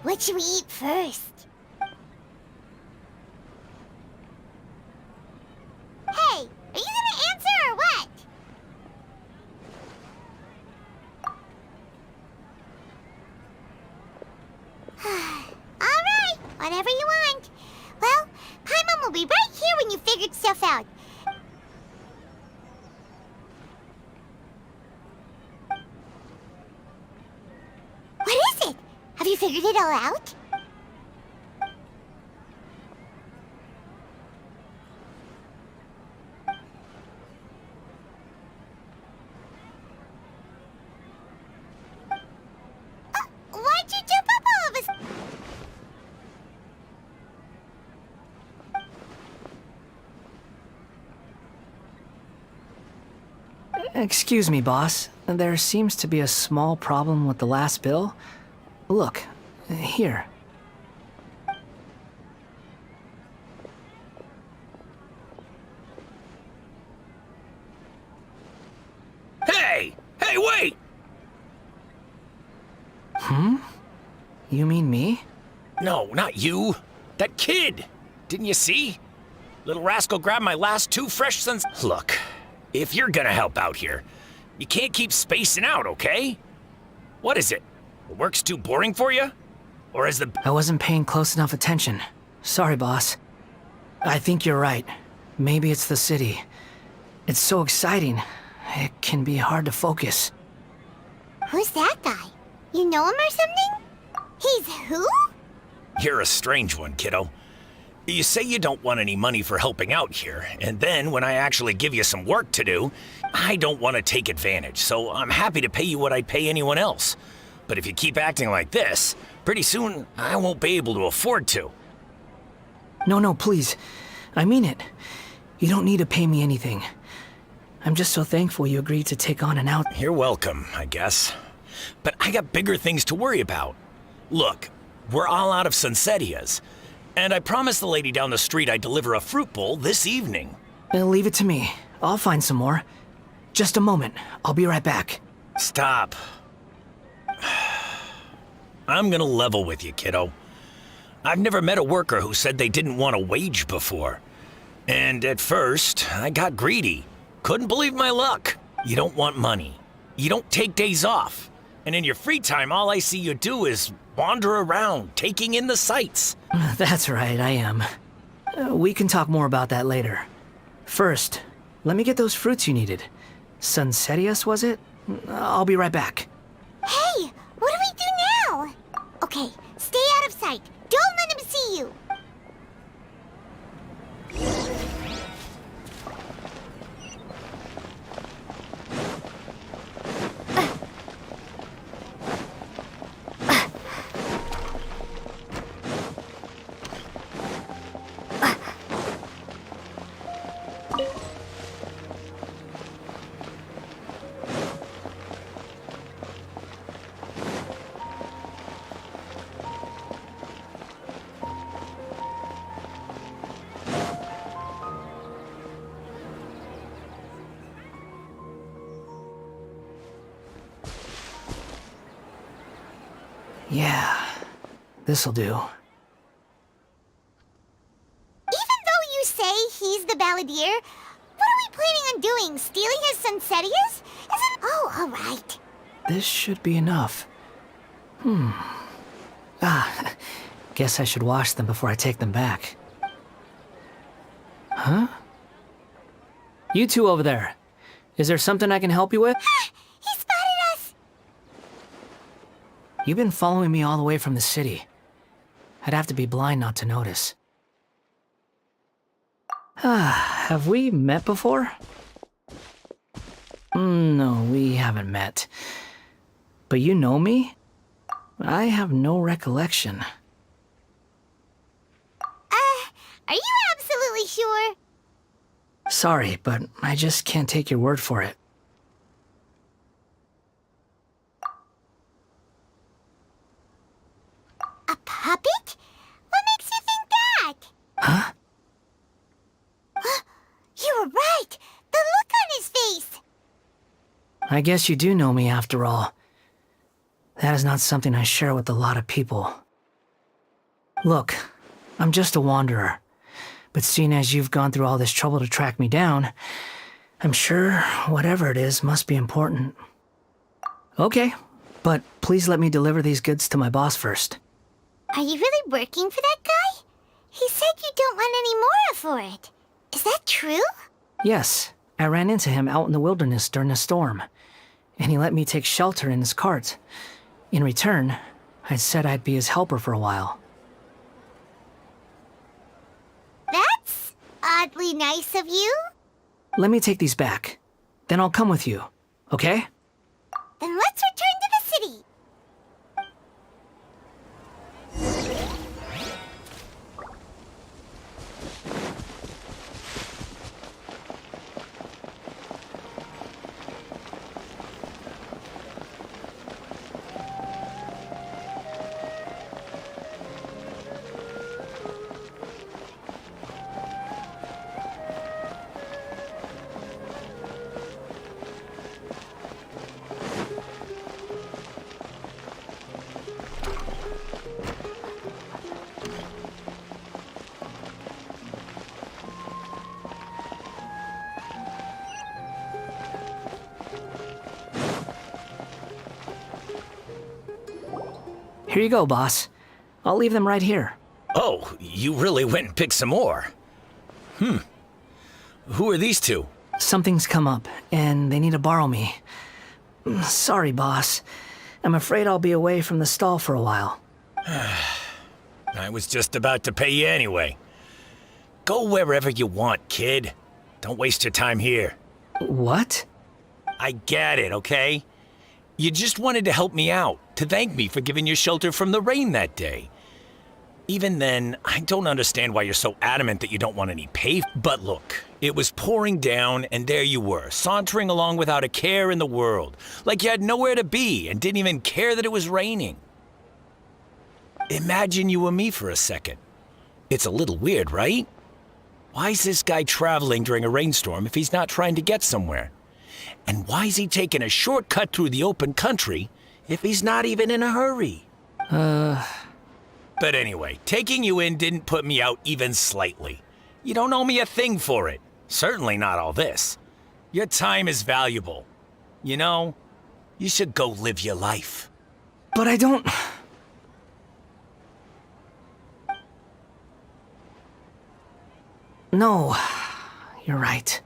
What should we eat first? Hey, are you gonna answer or what? Alright, whatever you want. Well, Paimon will be right here when you figured stuff out. What is it? Have you figured it all out? Why'd you jump up all of us? Excuse me, boss. There seems to be a small problem with the last bill. Look, here. Hey! Hey, wait! You mean me? No, not you. That kid! Didn't you see? Little rascal grabbed my last 2 fresh sons. Look, if you're gonna help out here, you can't keep spacing out, okay? What is it? The work's too boring for you? Or is the... I wasn't paying close enough attention. Sorry, boss. I think you're right. Maybe it's the city. It's so exciting. It can be hard to focus. Who's that guy? You know him or something? He's who? You're a strange one, kiddo. You say you don't want any money for helping out here, and then when I actually give you some work to do, I don't want to take advantage, so I'm happy to pay you what I'd pay anyone else. But if you keep acting like this, pretty soon I won't be able to afford to. No, please. I mean it. You don't need to pay me anything. I'm just so thankful you agreed to take on an out. You're welcome, I guess. But I got bigger things to worry about. Look, we're all out of Sunsetias, and I promised the lady down the street I'd deliver a fruit bowl this evening. Leave it to me. I'll find some more. Just a moment. I'll be right back. Stop. I'm gonna level with you, kiddo. I've never met a worker who said they didn't want a wage before. And at first, I got greedy. Couldn't believe my luck. You don't want money. You don't take days off. And in your free time, all I see you do is wander around, taking in the sights. That's right, I am. We can talk more about that later. First, let me get those fruits you needed. Sunsetias, was it? I'll be right back. Hey, what do we do now? Okay, stay out of sight. Don't let him see you. Yeah, this'll do. Even though you say he's the balladeer, what are we planning on doing? Stealing his Sunsetias? Oh, all right. This should be enough. Guess I should wash them before I take them back. Huh? You two over there. Is there something I can help you with? He spotted us! You've been following me all the way from the city. I'd have to be blind not to notice. Have we met before? No, we haven't met. But you know me? I have no recollection. Are you absolutely sure? Sorry, but I just can't take your word for it. A puppet? What makes you think that? Huh? You were right! The look on his face! I guess you do know me after all. That is not something I share with a lot of people. Look, I'm just a wanderer. But seeing as you've gone through all this trouble to track me down, I'm sure whatever it is must be important. Okay, but please let me deliver these goods to my boss first. Are you really working for that guy? He said you don't want any more for it. Is that true? Yes, I ran into him out in the wilderness during a storm, and he let me take shelter in his cart. In return, I said I'd be his helper for a while. That's oddly nice of you. Let me take these back. Then I'll come with you, okay? Then let's return to the city. Here you go, boss. I'll leave them right here. Oh, you really went and picked some more. Who are these two? Something's come up, and they need to borrow me. Sorry, boss. I'm afraid I'll be away from the stall for a while. I was just about to pay you anyway. Go wherever you want, kid. Don't waste your time here. What? I get it, okay? You just wanted to help me out, to thank me for giving you shelter from the rain that day. Even then, I don't understand why you're so adamant that you don't want any pay. But look, it was pouring down, and there you were, sauntering along without a care in the world, like you had nowhere to be and didn't even care that it was raining. Imagine you were me for a second. It's a little weird, right? Why is this guy traveling during a rainstorm if he's not trying to get somewhere? And why is he taking a shortcut through the open country if he's not even in a hurry? But anyway, taking you in didn't put me out even slightly. You don't owe me a thing for it. Certainly not all this. Your time is valuable. You know, you should go live your life. But I don't... No, you're right.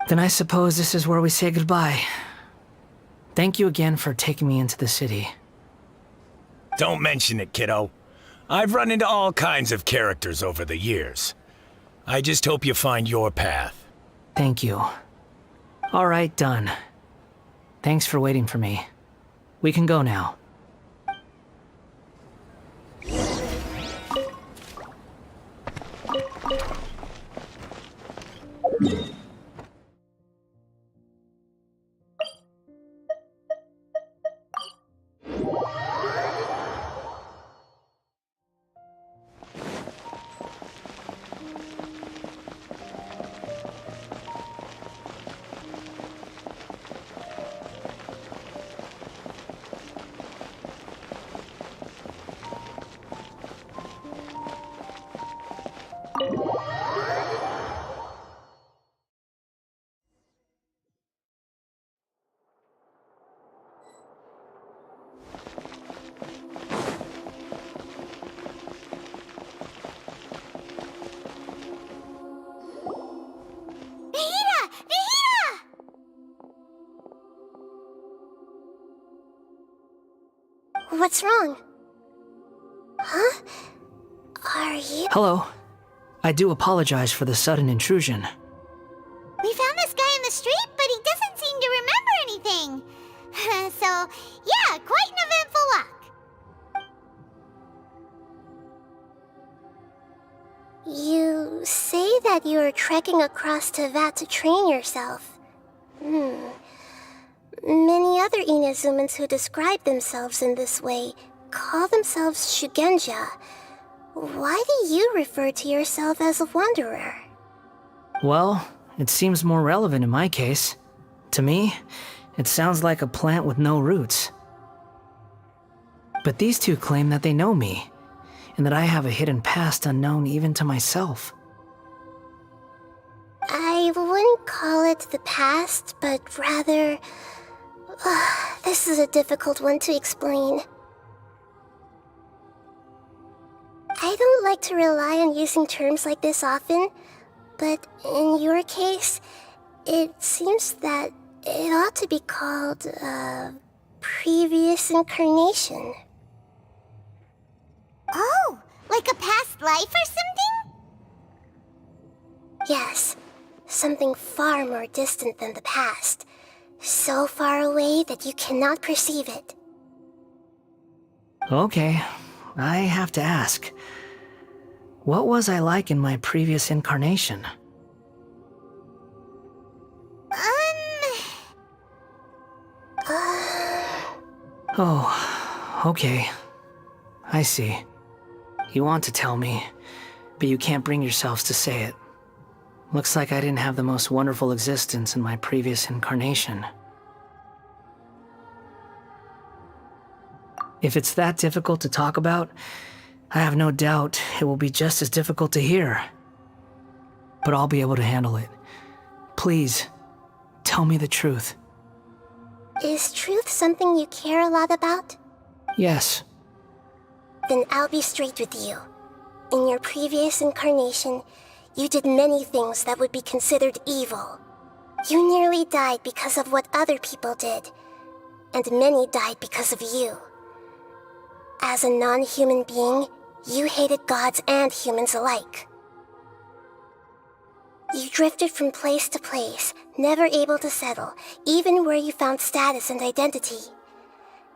Then I suppose this is where we say goodbye. Thank you again for taking me into the city. Don't mention it, kiddo. I've run into all kinds of characters over the years. I just hope you find your path. Thank you. All right, done. Thanks for waiting for me. We can go now. What's wrong? Huh? Are you... Hello. I do apologize for the sudden intrusion. We found this guy in the street, but he doesn't seem to remember anything. So, yeah, quite an eventful walk. You say that you are trekking across Teyvat to train yourself. Many other Inazumans who describe themselves in this way call themselves Shugenja. Why do you refer to yourself as a wanderer? Well, it seems more relevant in my case. To me, it sounds like a plant with no roots. But these two claim that they know me, and that I have a hidden past unknown even to myself. I wouldn't call it the past, but rather... this is a difficult one to explain. I don't like to rely on using terms like this often, but in your case, it seems that it ought to be called a previous incarnation. Oh, like a past life or something? Yes, something far more distant than the past. So far away that you cannot perceive it. Okay, I have to ask. What was I like in my previous incarnation? Oh, okay. I see. You want to tell me, but you can't bring yourselves to say it. Looks like I didn't have the most wonderful existence in my previous incarnation. If it's that difficult to talk about, I have no doubt it will be just as difficult to hear. But I'll be able to handle it. Please, tell me the truth. Is truth something you care a lot about? Yes. Then I'll be straight with you. In your previous incarnation, you did many things that would be considered evil. You nearly died because of what other people did, and many died because of you. As a non-human being, you hated gods and humans alike. You drifted from place to place, never able to settle, even where you found status and identity.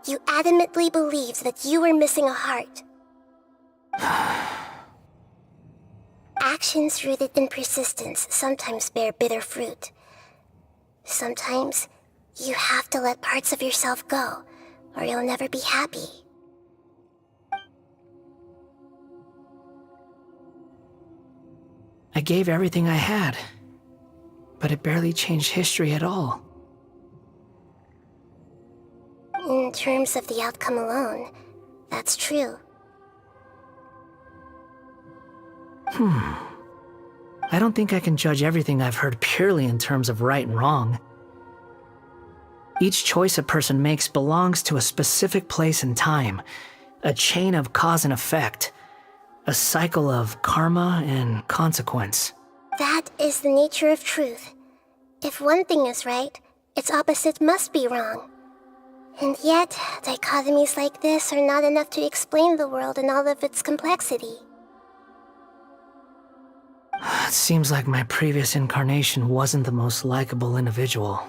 You adamantly believed that you were missing a heart. Actions rooted in persistence sometimes bear bitter fruit. Sometimes, you have to let parts of yourself go, or you'll never be happy. I gave everything I had, but it barely changed history at all. In terms of the outcome alone, that's true. I don't think I can judge everything I've heard purely in terms of right and wrong. Each choice a person makes belongs to a specific place and time, a chain of cause and effect, a cycle of karma and consequence. That is the nature of truth. If one thing is right, its opposite must be wrong. And yet, dichotomies like this are not enough to explain the world in all of its complexity. It seems like my previous incarnation wasn't the most likable individual.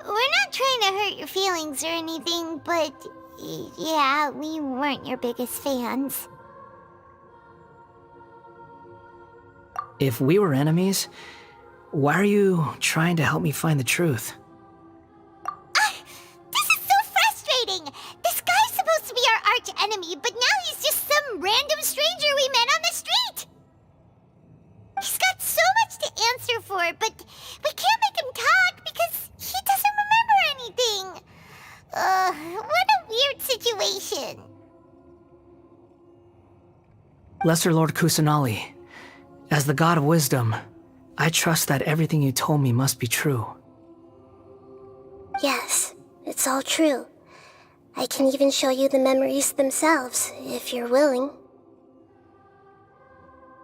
We're not trying to hurt your feelings or anything, but yeah, we weren't your biggest fans. If we were enemies, why are you trying to help me find the truth? This is so frustrating! This guy's supposed to be our arch enemy, but now he's just some random stranger we met on the street! He's got so much to answer for, but we can't make him talk because he doesn't remember anything. What a weird situation. Lesser Lord Kusanali, as the god of wisdom, I trust that everything you told me must be true. Yes, it's all true. I can even show you the memories themselves, if you're willing.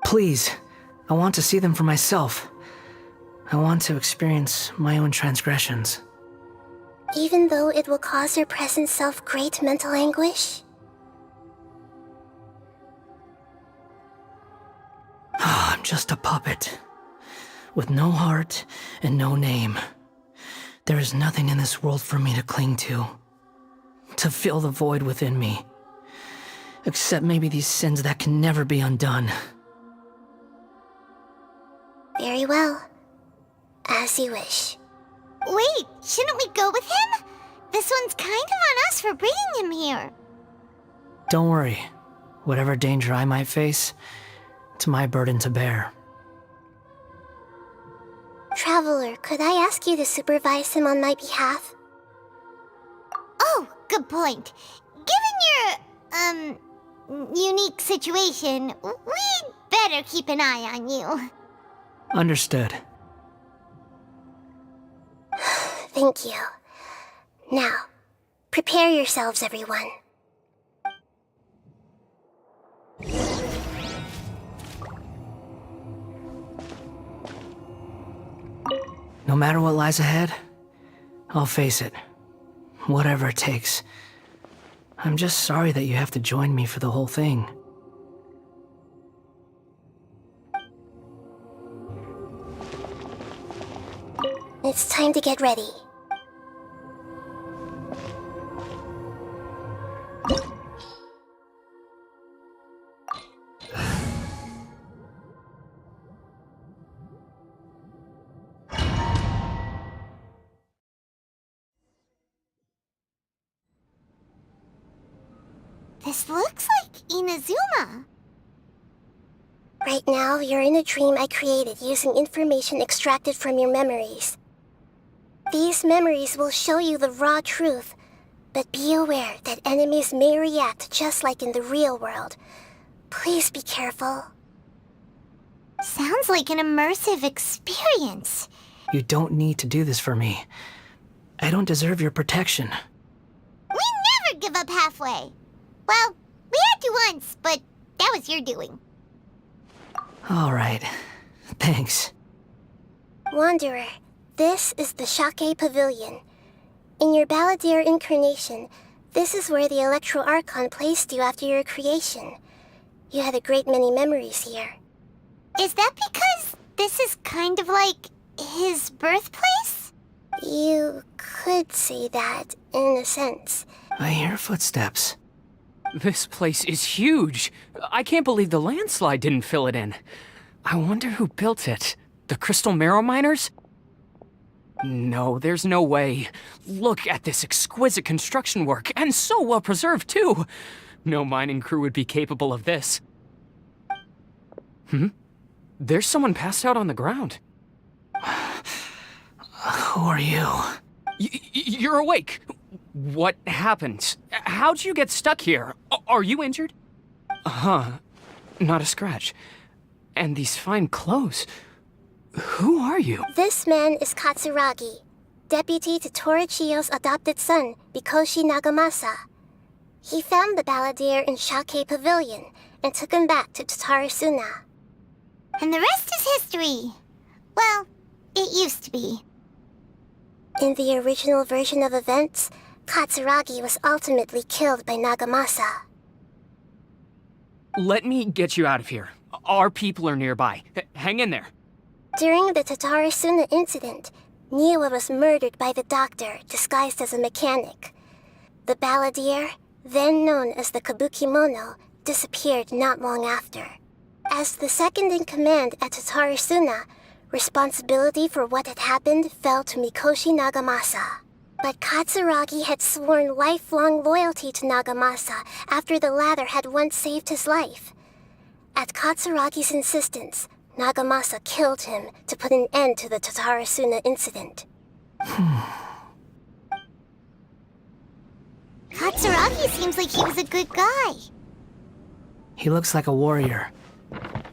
Please, I want to see them for myself. I want to experience my own transgressions. Even though it will cause your present self great mental anguish? I'm just a puppet, with no heart and no name. There is nothing in this world for me to cling to fill the void within me. Except maybe these sins that can never be undone. Very well. As you wish. Wait, shouldn't we go with him? This one's kind of on us for bringing him here. Don't worry. Whatever danger I might face, it's my burden to bear. Traveler, could I ask you to supervise him on my behalf? Oh, good point. Given your, unique situation, we'd better keep an eye on you. Understood. Thank you. Now, prepare yourselves, everyone. No matter what lies ahead, I'll face it. Whatever it takes. I'm just sorry that you have to join me for the whole thing. It's time to get ready. This looks like Inazuma. Right now, you're in a dream I created using information extracted from your memories. These memories will show you the raw truth, but be aware that enemies may react just like in the real world. Please be careful. Sounds like an immersive experience. You don't need to do this for me. I don't deserve your protection. We never give up halfway. Well, we had to once, but that was your doing. All right. Thanks. Wanderer, this is the Shake Pavilion. In your Balladeer incarnation, this is where the Electro Archon placed you after your creation. You had a great many memories here. Is that because this is kind of like his birthplace? You could say that, in a sense. I hear footsteps. This place is huge. I can't believe the landslide didn't fill it in. I wonder who built it. The Crystal Marrow Miners? No, there's no way. Look at this exquisite construction work, and so well preserved, too. No mining crew would be capable of this. There's someone passed out on the ground. Who are you? You're awake. What happened? How'd you get stuck here? Are you injured? Not a scratch. And these fine clothes. Who are you? This man is Katsuragi, deputy to Torichiyo's adopted son, Mikoshi Nagamasa. He found the Balladeer in Shake Pavilion and took him back to Tatarasuna. And the rest is history. Well, it used to be. In the original version of events, Katsuragi was ultimately killed by Nagamasa. Let me get you out of here. Our people are nearby. Hang in there. During the Tatarasuna incident, Niwa was murdered by the doctor disguised as a mechanic. The Balladeer, then known as the Kabukimono, disappeared not long after. As the second in command at Tatarasuna, responsibility for what had happened fell to Mikoshi Nagamasa. But Katsuragi had sworn lifelong loyalty to Nagamasa after the latter had once saved his life. At Katsuragi's insistence, Nagamasa killed him to put an end to the Tatarasuna incident. Katsuragi seems like he was a good guy. He looks like a warrior,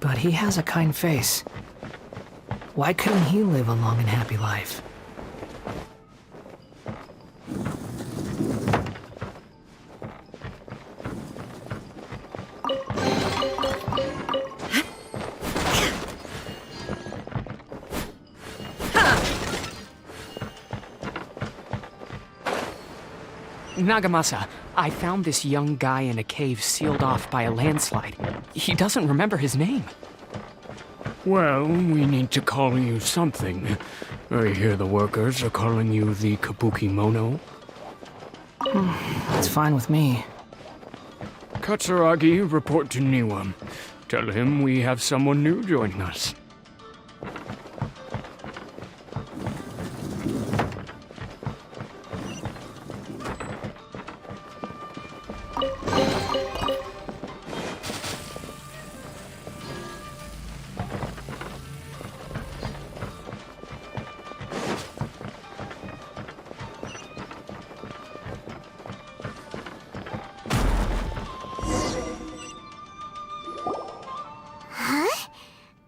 but he has a kind face. Why couldn't he live a long and happy life? Nagamasa, I found this young guy in a cave sealed off by a landslide. He doesn't remember his name. Well, we need to call you something. I hear the workers are calling you the Kabukimono. That's fine with me. Katsuragi, report to Niwa. Tell him we have someone new joining us.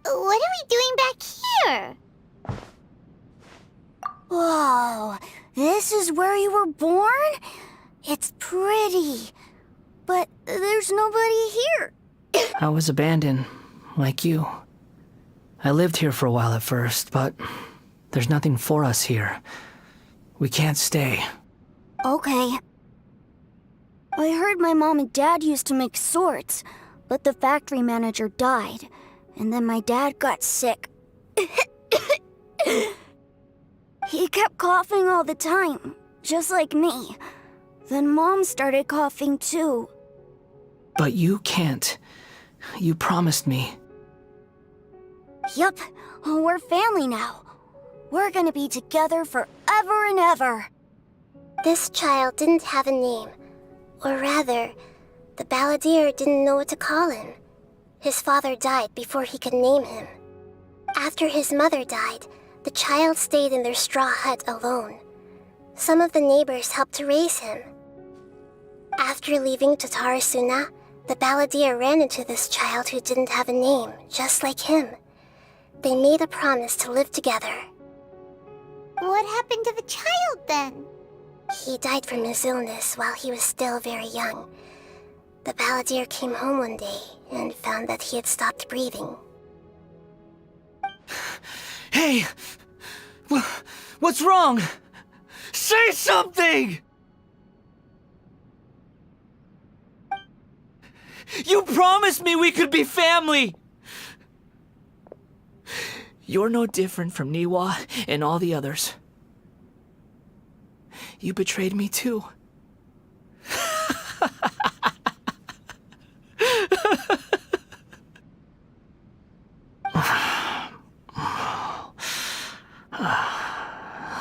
What are we doing back here? Whoa, this is where you were born? It's pretty, but there's nobody here. I was abandoned, like you. I lived here for a while at first, but there's nothing for us here. We can't stay. Okay. I heard my mom and dad used to make swords, but the factory manager died, and then my dad got sick. He kept coughing all the time, just like me. Then Mom started coughing too. But you can't. You promised me. Yup, we're family now. We're gonna be together forever and ever. This child didn't have a name. Or rather, the Balladeer didn't know what to call him. His father died before he could name him. After his mother died, the child stayed in their straw hut alone. Some of the neighbors helped to raise him. After leaving Tatarasuna, the Balladeer ran into this child who didn't have a name, just like him. They made a promise to live together. What happened to the child then? He died from his illness while he was still very young. The Balladeer came home one day and found that he had stopped breathing. Hey! What's wrong? Say something! You promised me we could be family! You're no different from Niwa and all the others. You betrayed me too.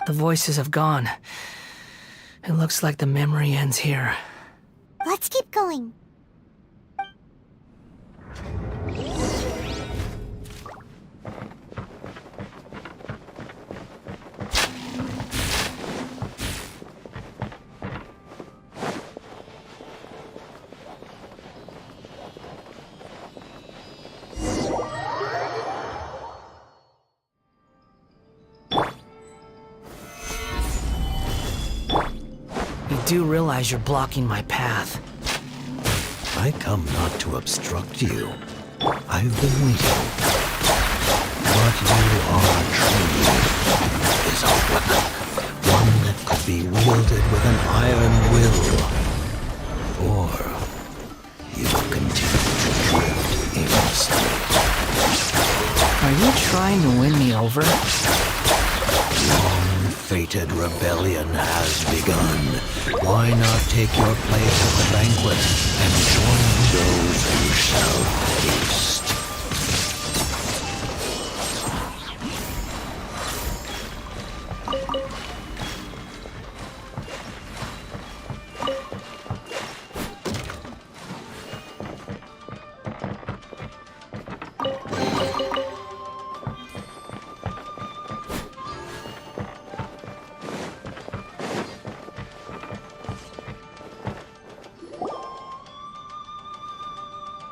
The voices have gone. It looks like the memory ends here. Let's keep going. You do realize you're blocking my path. I come not to obstruct you. I've been waiting. What you are truly is a weapon. One that could be wielded with an iron will. Or you will continue to drift aimlessly. Are you trying to win me over? Long-fated rebellion has begun. Why not take your place at the banquet and join those who shall feast?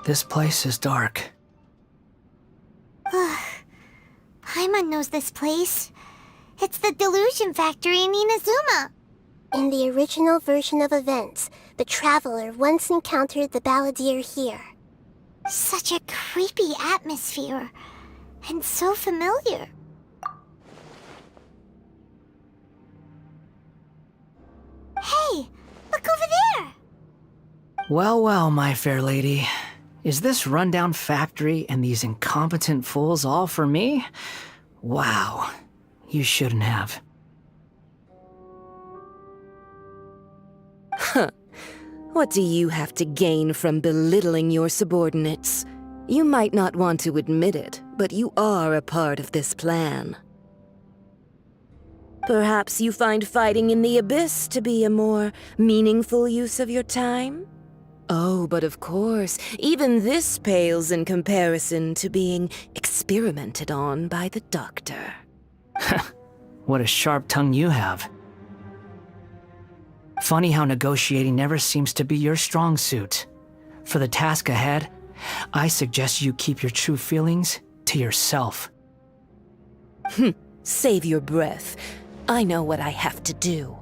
This place is dark. Paimon knows this place. It's the Delusion Factory in Inazuma. In the original version of events, the Traveler once encountered the Balladeer here. Such a creepy atmosphere. And so familiar. Hey, look over there! Well, well, my fair lady. Is this rundown factory and these incompetent fools all for me? Wow. You shouldn't have. Huh. What do you have to gain from belittling your subordinates? You might not want to admit it, but you are a part of this plan. Perhaps you find fighting in the Abyss to be a more meaningful use of your time? Oh, but of course, even this pales in comparison to being experimented on by the Doctor. What a sharp tongue you have. Funny how negotiating never seems to be your strong suit. For the task ahead, I suggest you keep your true feelings to yourself. Save your breath. I know what I have to do.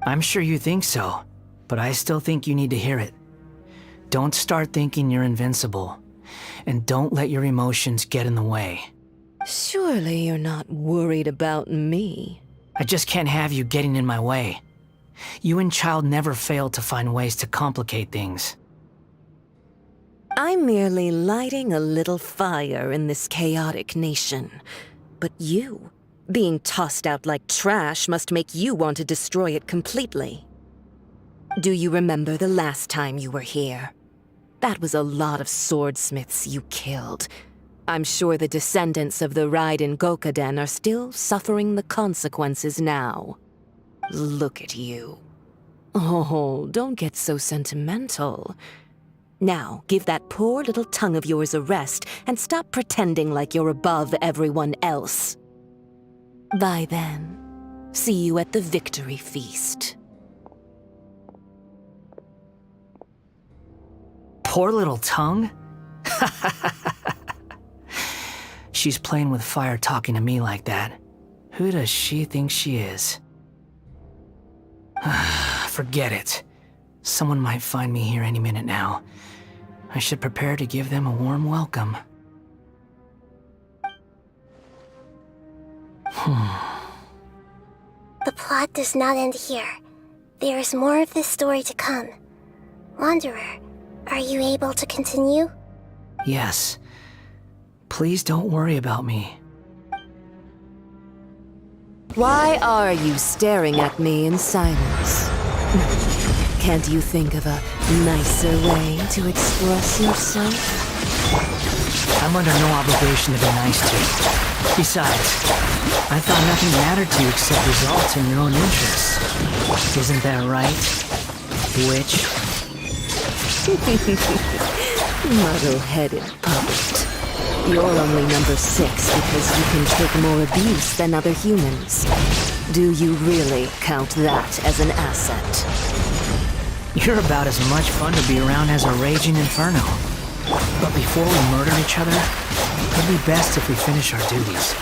I'm sure you think so, but I still think you need to hear it. Don't start thinking you're invincible, and don't let your emotions get in the way. Surely you're not worried about me. I just can't have you getting in my way. You and Child never fail to find ways to complicate things. I'm merely lighting a little fire in this chaotic nation. But you, being tossed out like trash, must make you want to destroy it completely. Do you remember the last time you were here? That was a lot of swordsmiths you killed. I'm sure the descendants of the Raiden Gokaden are still suffering the consequences now. Look at you. Oh, don't get so sentimental. Now, give that poor little tongue of yours a rest and stop pretending like you're above everyone else. Bye then. See you at the victory feast. Poor little tongue? She's playing with fire talking to me like that. Who does she think she is? Forget it. Someone might find me here any minute now. I should prepare to give them a warm welcome. The plot does not end here. There is more of this story to come. Wanderer, are you able to continue? Yes. Please don't worry about me. Why are you staring at me in silence? Can't you think of a nicer way to express yourself? I'm under no obligation to be nice to you. Besides, I thought nothing mattered to you except results in your own interests. Isn't that right, witch? Muddle-headed puppet. You're only number 6 because you can take more abuse than other humans. Do you really count that as an asset? You're about as much fun to be around as a raging inferno. But before we murder each other, it'd be best if we finish our duties.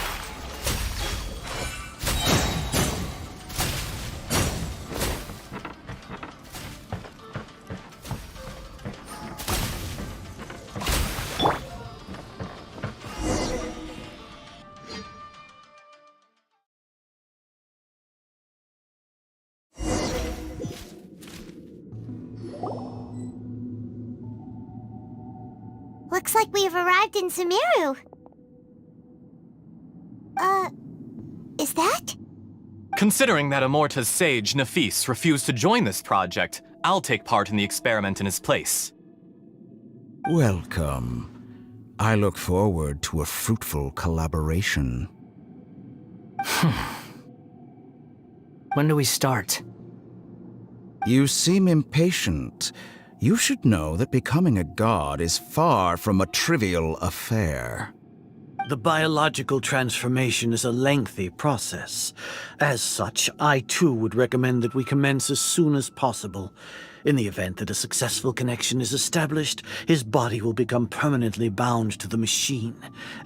Looks like we have arrived in Sumeru. Is that? Considering that Amorta's sage, Nafis, refused to join this project, I'll take part in the experiment in his place. Welcome. I look forward to a fruitful collaboration. When do we start? You seem impatient. You should know that becoming a god is far from a trivial affair. The biological transformation is a lengthy process. As such, I too would recommend that we commence as soon as possible. In the event that a successful connection is established, his body will become permanently bound to the machine,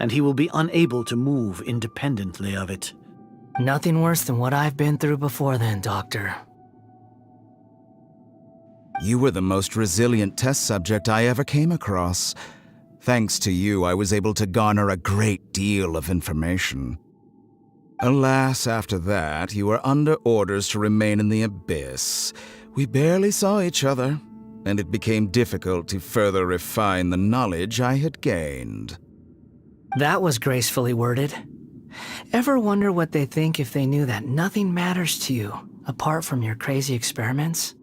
and he will be unable to move independently of it. Nothing worse than what I've been through before then, Doctor. You were the most resilient test subject I ever came across. Thanks to you, I was able to garner a great deal of information. Alas, after that, you were under orders to remain in the abyss. We barely saw each other, and it became difficult to further refine the knowledge I had gained. That was gracefully worded. Ever wonder what they think if they knew that nothing matters to you, apart from your crazy experiments?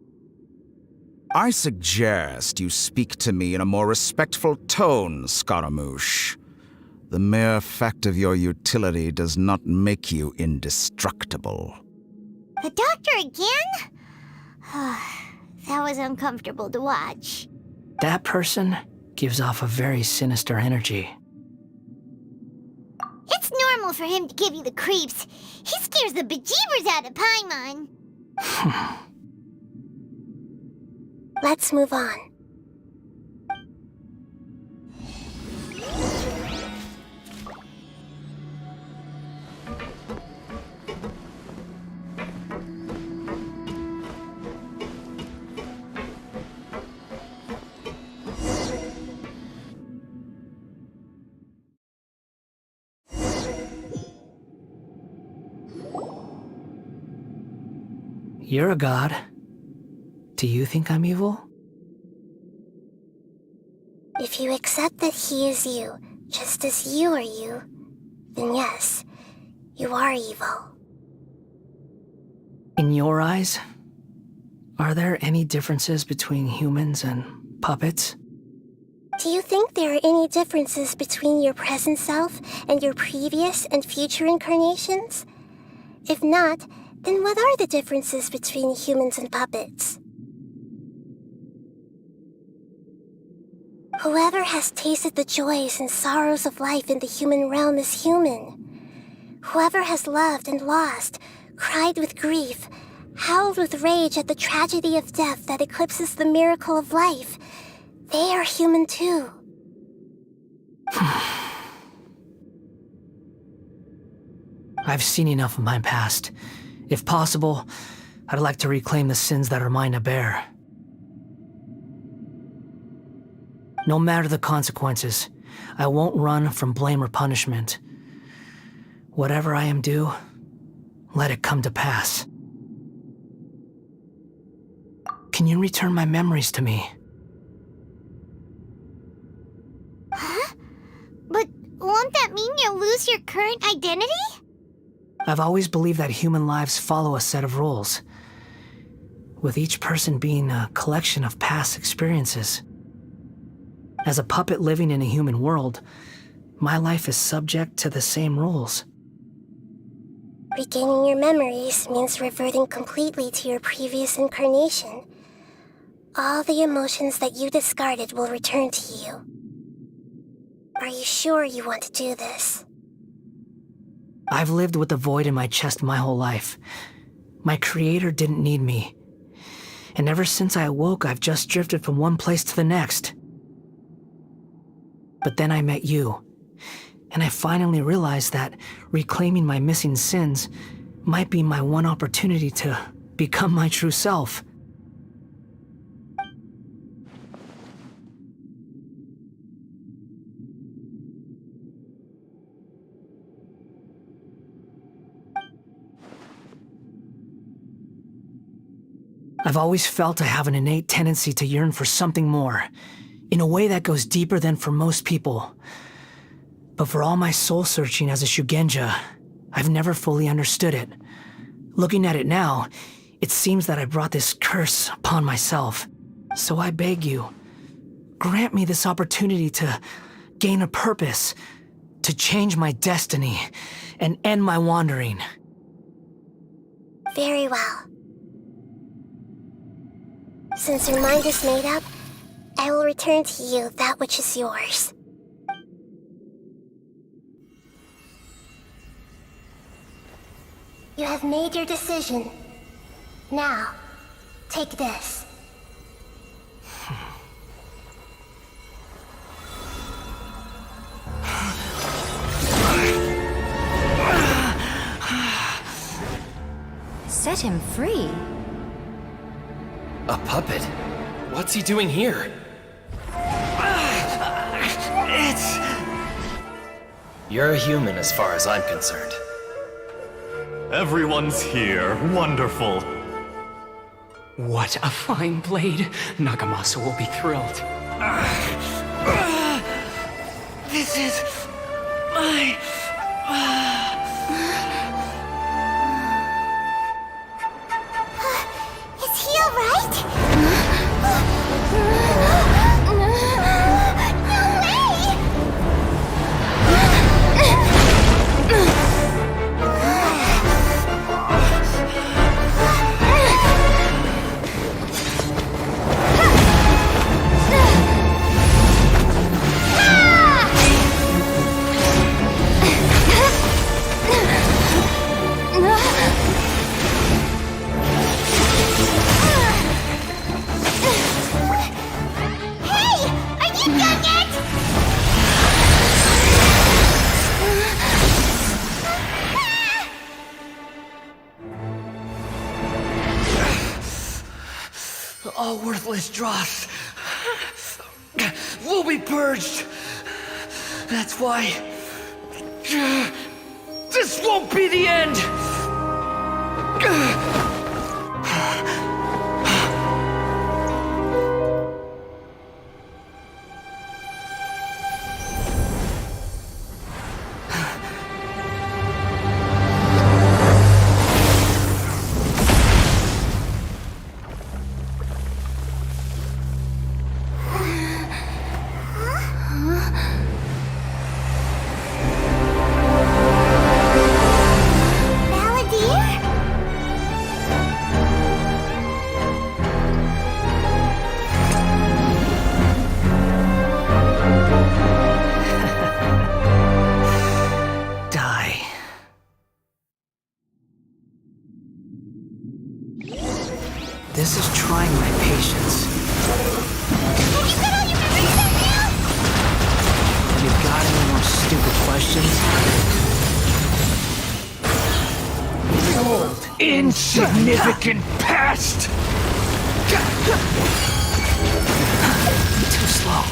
I suggest you speak to me in a more respectful tone, Sacaramuche. The mere fact of your utility does not make you indestructible. The doctor again? That was uncomfortable to watch. That person gives off a very sinister energy. It's normal for him to give you the creeps. He scares the bejeebers out of Paimon. Let's move on. You're a god. Do you think I'm evil? If you accept that he is you, just as you are you, then yes, you are evil. In your eyes, are there any differences between humans and puppets? Do you think there are any differences between your present self and your previous and future incarnations? If not, then what are the differences between humans and puppets? Whoever has tasted the joys and sorrows of life in the human realm is human. Whoever has loved and lost, cried with grief, howled with rage at the tragedy of death that eclipses the miracle of life, they are human too. I've seen enough of my past. If possible, I'd like to reclaim the sins that are mine to bear. No matter the consequences, I won't run from blame or punishment. Whatever I am due, let it come to pass. Can you return my memories to me? Huh? But won't that mean you'll lose your current identity? I've always believed that human lives follow a set of rules, with each person being a collection of past experiences. As a puppet living in a human world, my life is subject to the same rules. Regaining your memories means reverting completely to your previous incarnation. All the emotions that you discarded will return to you. Are you sure you want to do this? I've lived with a void in my chest my whole life. My creator didn't need me. And ever since I awoke, I've just drifted from one place to the next. But then I met you, and I finally realized that reclaiming my missing sins might be my one opportunity to become my true self. I've always felt I have an innate tendency to yearn for something more, in a way that goes deeper than for most people. But for all my soul-searching as a Shugenja, I've never fully understood it. Looking at it now, it seems that I brought this curse upon myself. So I beg you, grant me this opportunity to gain a purpose, to change my destiny, and end my wandering. Very well. Since your mind is made up, I will return to you that which is yours. You have made your decision. Now, take this. Set him free? A puppet? What's he doing here? You're a human as far as I'm concerned. Everyone's here. Wonderful. What a fine blade. Nagamasa will be thrilled. This is my... Is he alright? All worthless dross will be purged. That's why this won't be the end. This is trying my patience. You got any more stupid questions? Old, insignificant past! Too slow.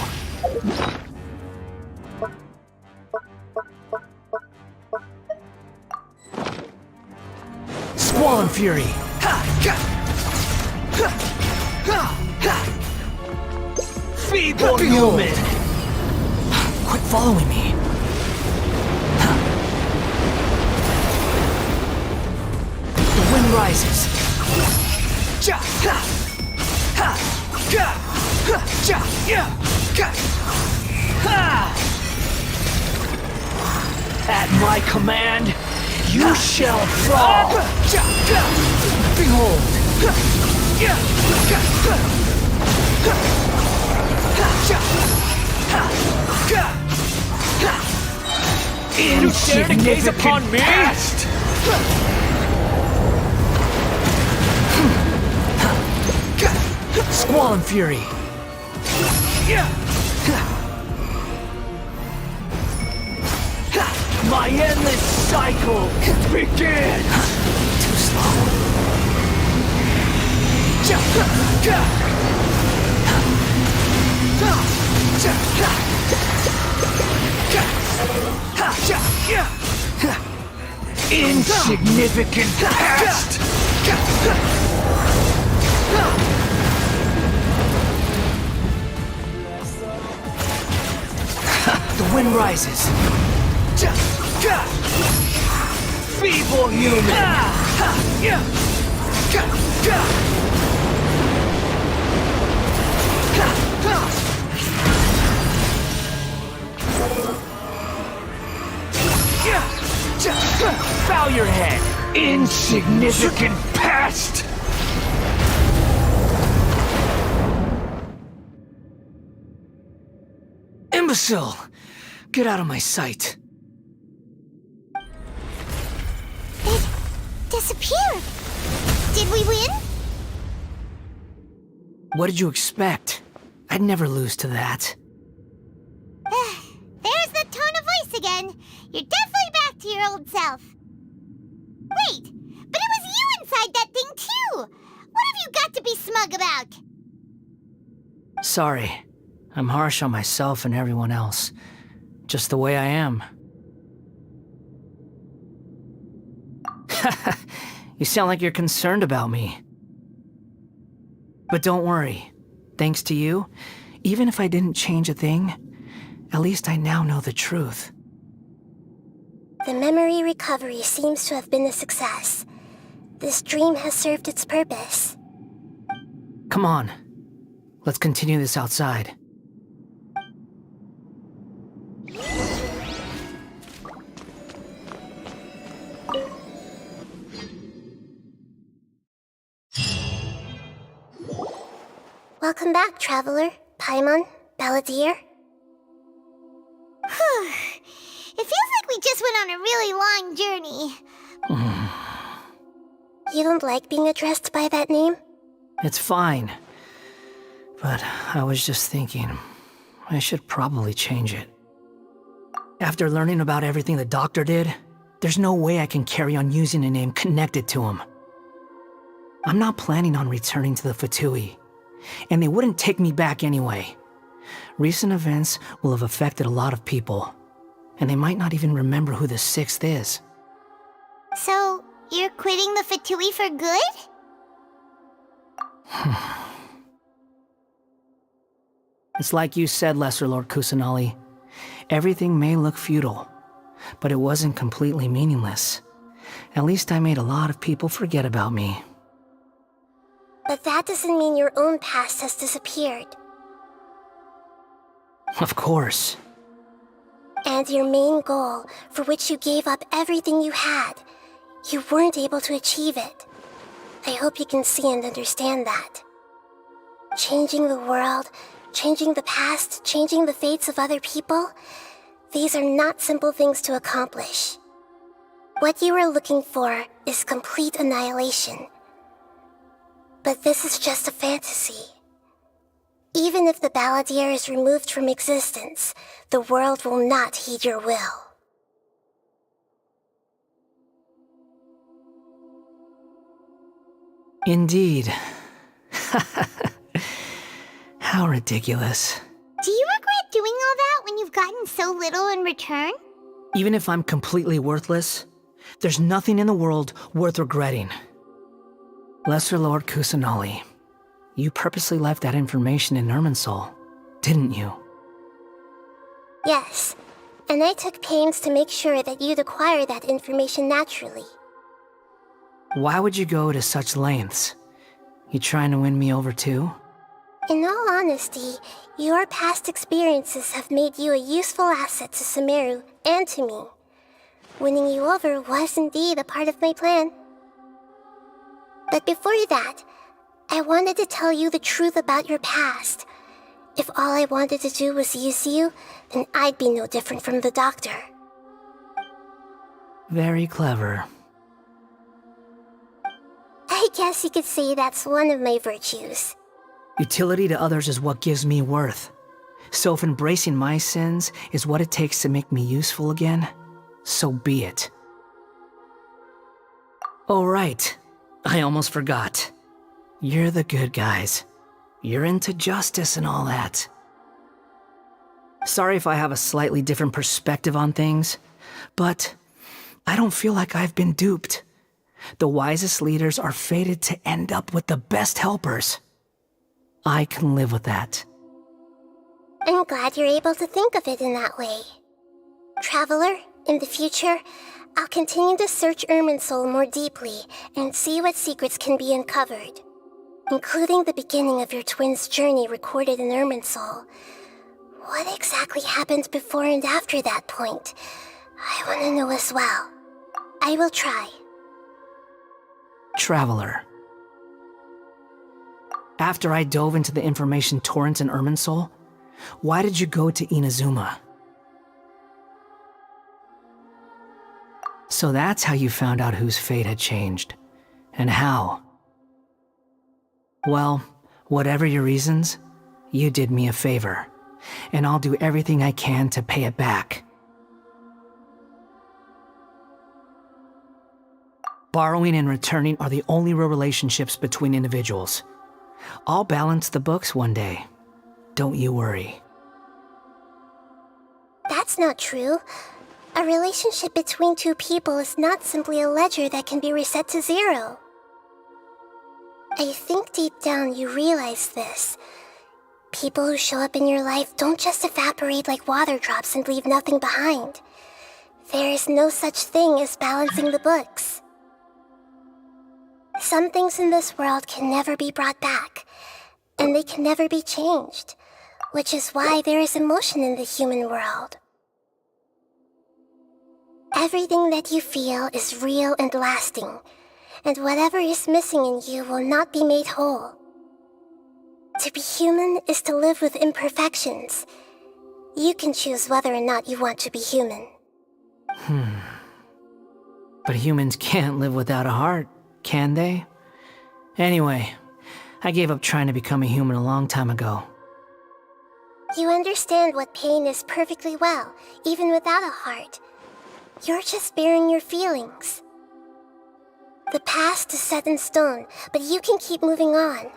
Squall and Fury. Feeble human! Quit following me. The wind rises. At my command, you shall fall. Behold. You dare to gaze upon me? Past. Squall and Fury. My endless cycle begins! Too slow. Insignificant past! The wind rises. Feeble human! Bow your head, insignificant past! Imbecile! Get out of my sight. It disappeared. Did we win? What did you expect? I'd never lose to that. There's the tone of voice again. You're definitely back to your old self. Wait, but it was you inside that thing too! What have you got to be smug about? Sorry. I'm harsh on myself and everyone else. Just the way I am. You sound like you're concerned about me. But don't worry. Thanks to you, even if I didn't change a thing, at least I now know the truth. The memory recovery seems to have been a success. This dream has served its purpose. Come on. Let's continue this outside. Welcome back, Traveler, Paimon, Balladeer. It feels like we just went on a really long journey. You don't like being addressed by that name? It's fine. But I was just thinking, I should probably change it. After learning about everything the doctor did, there's no way I can carry on using a name connected to him. I'm not planning on returning to the Fatui, and they wouldn't take me back anyway. Recent events will have affected a lot of people, and they might not even remember who the sixth is. So, you're quitting the Fatui for good? It's like you said, Lesser Lord Kusanali. Everything may look futile, but it wasn't completely meaningless. At least I made a lot of people forget about me. But that doesn't mean your own past has disappeared. Of course. And your main goal, for which you gave up everything you had, you weren't able to achieve it. I hope you can see and understand that. Changing the world, changing the past, changing the fates of other people, these are not simple things to accomplish. What you are looking for is complete annihilation. But this is just a fantasy. Even if the Balladeer is removed from existence, the world will not heed your will. Indeed. How ridiculous. Do you regret doing all that when you've gotten so little in return? Even if I'm completely worthless, There's nothing in the world worth regretting. Lesser Lord Kusanali, you purposely left that information in Irminsul, didn't you? Yes, and I took pains to make sure that you'd acquire that information naturally. Why would you go to such lengths? You trying to win me over too? In all honesty, your past experiences have made you a useful asset to Sumeru and to me. Winning you over was indeed a part of my plan. But before that, I wanted to tell you the truth about your past. If all I wanted to do was use you, then I'd be no different from the doctor. Very clever. I guess you could say that's one of my virtues. Utility to others is what gives me worth. So if embracing my sins is what it takes to make me useful again, so be it. Oh right, I almost forgot. You're the good guys. You're into justice and all that. Sorry if I have a slightly different perspective on things, but I don't feel like I've been duped. The wisest leaders are fated to end up with the best helpers. I can live with that. I'm glad you're able to think of it in that way. Traveler, in the future, I'll continue to search Irminsul more deeply and see what secrets can be uncovered, including the beginning of your twins' journey recorded in Irminsul. What exactly happened before and after that point? I want to know as well. I will try. Traveler. After I dove into the information torrent in Irminsul, why did you go to Inazuma? So that's how you found out whose fate had changed. And how. Well, whatever your reasons, you did me a favor, and I'll do everything I can to pay it back. Borrowing and returning are the only real relationships between individuals. I'll balance the books one day. Don't you worry. That's not true. A relationship between two people is not simply a ledger that can be reset to zero. I think deep down you realize this. People who show up in your life don't just evaporate like water drops and leave nothing behind. There is no such thing as balancing the books. Some things in this world can never be brought back, and they can never be changed, which is why there is emotion in the human world. Everything that you feel is real and lasting, and whatever is missing in you will not be made whole. To be human is to live with imperfections. You can choose whether or not you want to be human. But humans can't live without a heart, can they? Anyway, I gave up trying to become a human a long time ago. You understand what pain is perfectly well, even without a heart. You're just bearing your feelings. The past is set in stone, but you can keep moving on.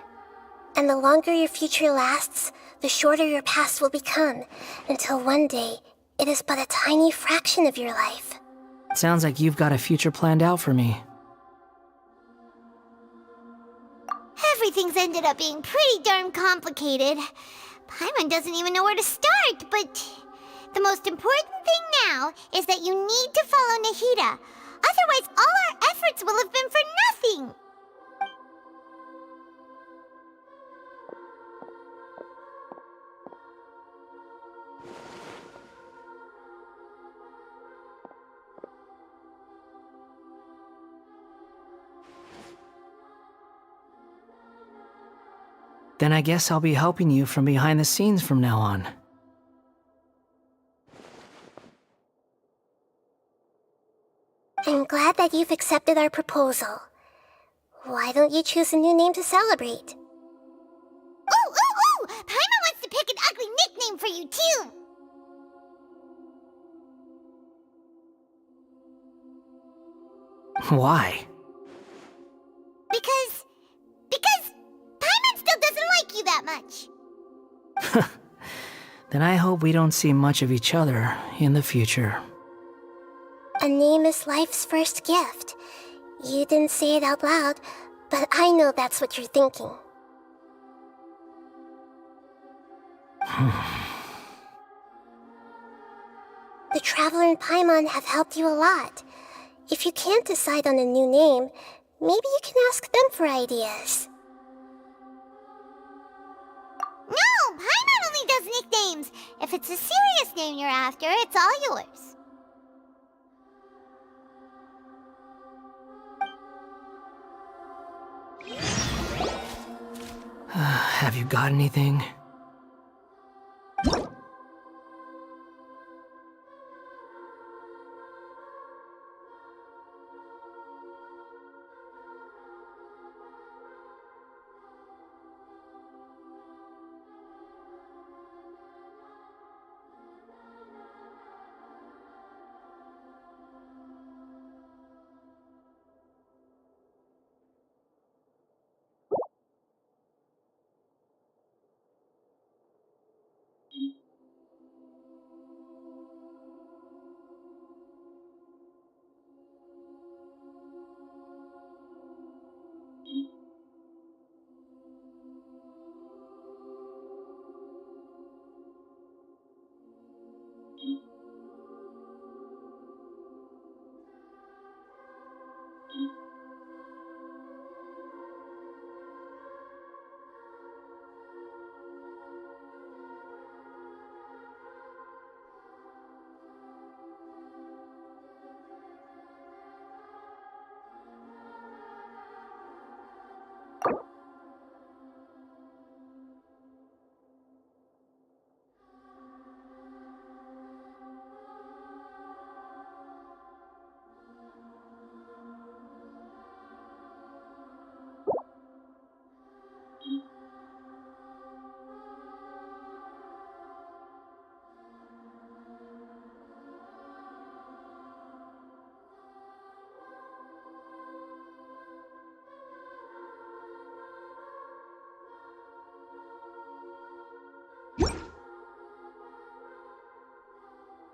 And the longer your future lasts, the shorter your past will become, until one day, it is but a tiny fraction of your life. Sounds like you've got a future planned out for me. Everything's ended up being pretty darn complicated. Paimon doesn't even know where to start, but the most important thing now is that you need to follow Nahida. Otherwise, all our efforts will have been for nothing. Then I guess I'll be helping you from behind the scenes from now on. I'm glad that you've accepted our proposal. Why don't you choose a new name to celebrate? Ooh! Paimon wants to pick an ugly nickname for you, too! Why? Because Paimon still doesn't like you that much. Then I hope we don't see much of each other in the future. A name is life's first gift. You didn't say it out loud, but I know that's what you're thinking. The Traveler and Paimon have helped you a lot. If you can't decide on a new name, maybe you can ask them for ideas. No, Paimon only does nicknames. If it's a serious name you're after, it's all yours. Have you got anything?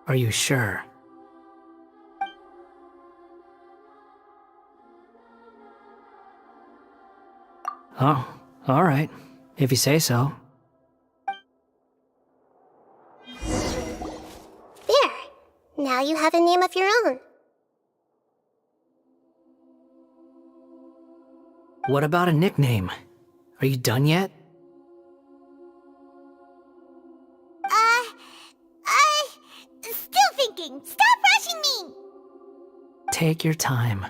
Are you sure? Oh, all right. If you say so. There! Now you have a name of your own. What about a nickname? Are you done yet? Still thinking. Stop rushing me! Take your time.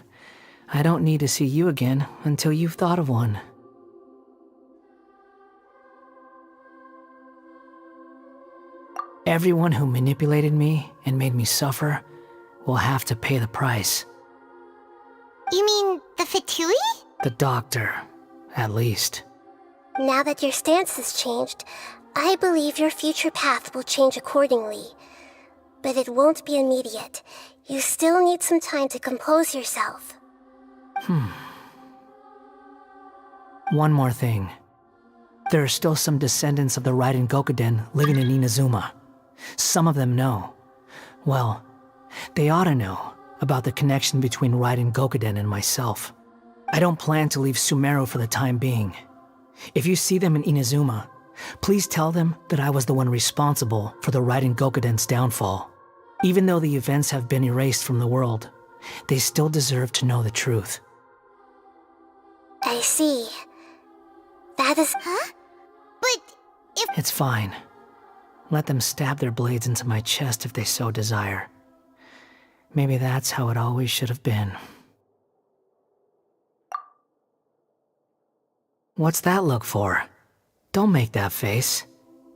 I don't need to see you again until you've thought of one. Everyone who manipulated me and made me suffer will have to pay the price. You mean the Fatui? The doctor, at least. Now that your stance has changed, I believe your future path will change accordingly. But it won't be immediate. You still need some time to compose yourself. One more thing. There are still some descendants of the Raiden Gokuden living in Inazuma. Some of them know. Well, they ought to know about the connection between Raiden Gokuden and myself. I don't plan to leave Sumeru for the time being. If you see them in Inazuma, please tell them that I was the one responsible for the Raiden Gokuden's downfall. Even though the events have been erased from the world, they still deserve to know the truth. I see. That is... Huh? But if... It's fine. Let them stab their blades into my chest if they so desire. Maybe that's how it always should have been. What's that look for? Don't make that face.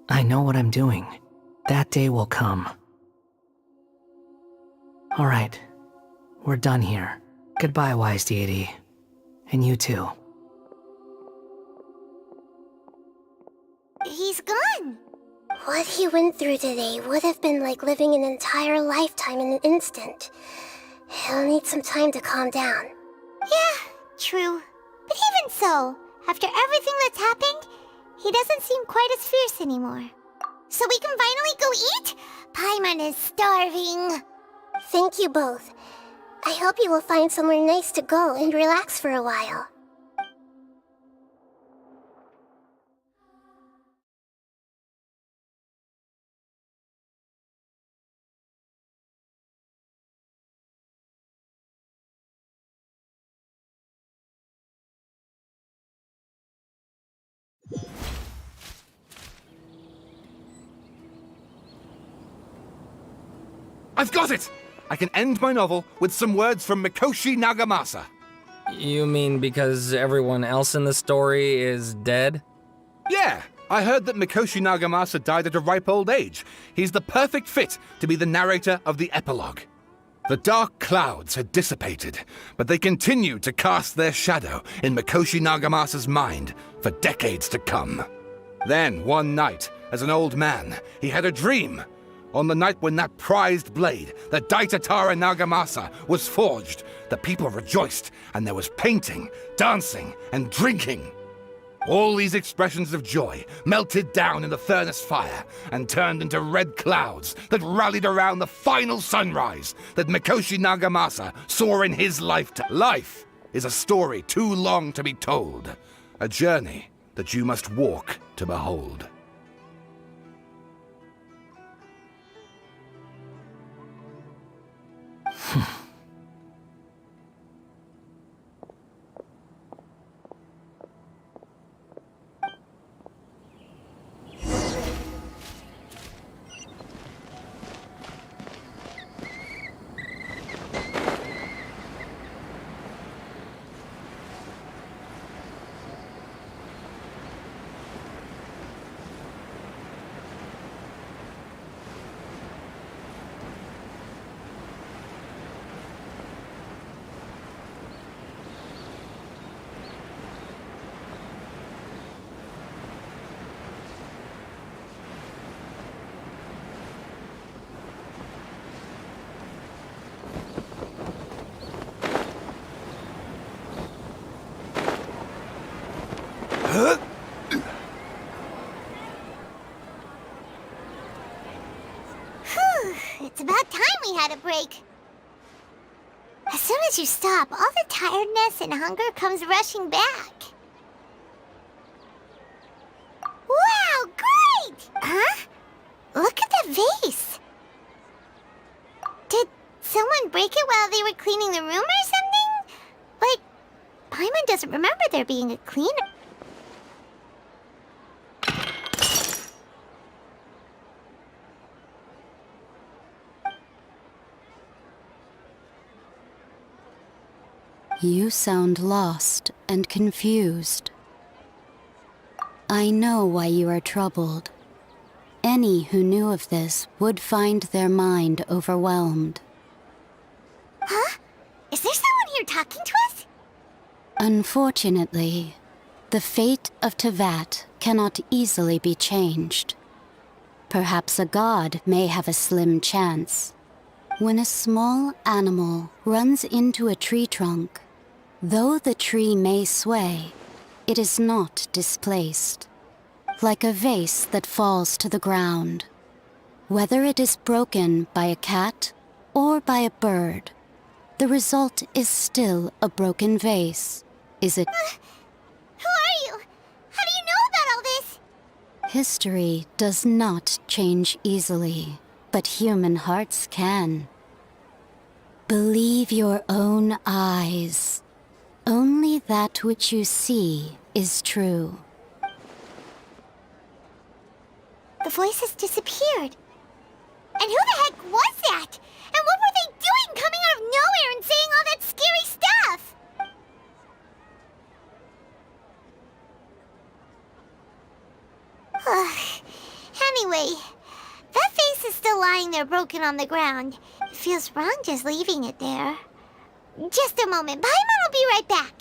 I know what I'm doing. That day will come. All right. We're done here. Goodbye, wise deity. And you too. He's gone. What he went through today would have been like living an entire lifetime in an instant. He'll need some time to calm down. Yeah, true. But even so, after everything that's happened, he doesn't seem quite as fierce anymore. So we can finally go eat? Paimon is starving. Thank you both. I hope you will find somewhere nice to go and relax for a while. I've got it! I can end my novel with some words from Mikoshi Nagamasa. You mean because everyone else in the story is dead? Yeah, I heard that Mikoshi Nagamasa died at a ripe old age. He's the perfect fit to be the narrator of the epilogue. The dark clouds had dissipated, but they continued to cast their shadow in Mikoshi Nagamasa's mind for decades to come. Then, one night, as an old man, he had a dream. On the night when that prized blade, the Daitatara Nagamasa, was forged, the people rejoiced, and there was painting, dancing, and drinking. All these expressions of joy melted down in the furnace fire and turned into red clouds that rallied around the final sunrise that Mikoshi Nagamasa saw in his lifetime. Life is a story too long to be told, a journey that you must walk to behold. It's about time we had a break. As soon as you stop, all the tiredness and hunger comes rushing back. Wow, great! Huh? Look at the vase. Did someone break it while they were cleaning the room or something? But Paimon doesn't remember there being a cleaner. You sound lost and confused. I know why you are troubled. Any who knew of this would find their mind overwhelmed. Huh? Is there someone here talking to us? Unfortunately, the fate of Tevat cannot easily be changed. Perhaps a god may have a slim chance. When a small animal runs into a tree trunk, though the tree may sway, it is not displaced. Like a vase that falls to the ground. Whether it is broken by a cat or by a bird, the result is still a broken vase, is it? Who are you? How do you know about all this? History does not change easily, but human hearts can. Believe your own eyes. Only that which you see is true. The voices disappeared. And who the heck was that? And what were they doing coming out of nowhere and saying all that scary stuff? Anyway, that face is still lying there broken on the ground. It feels wrong just leaving it there. Just a moment. Paimon will be right back.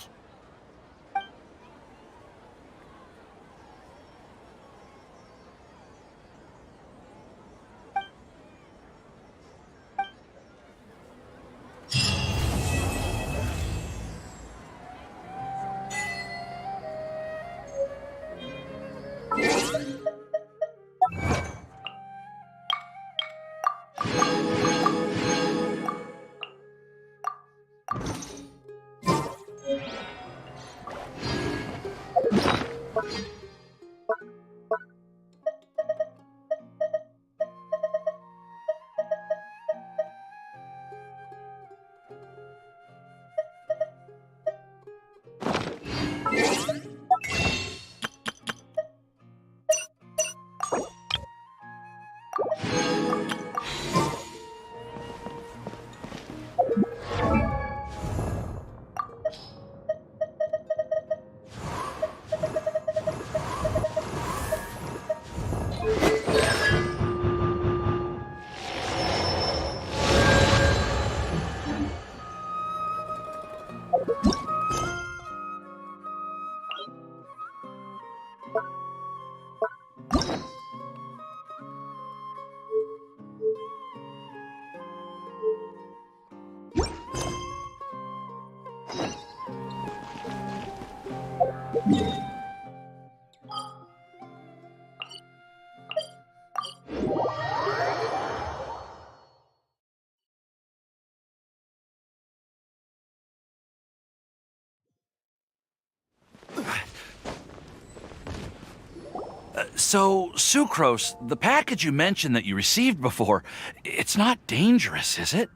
So, Sucrose, the package you mentioned that you received before, it's not dangerous, is it?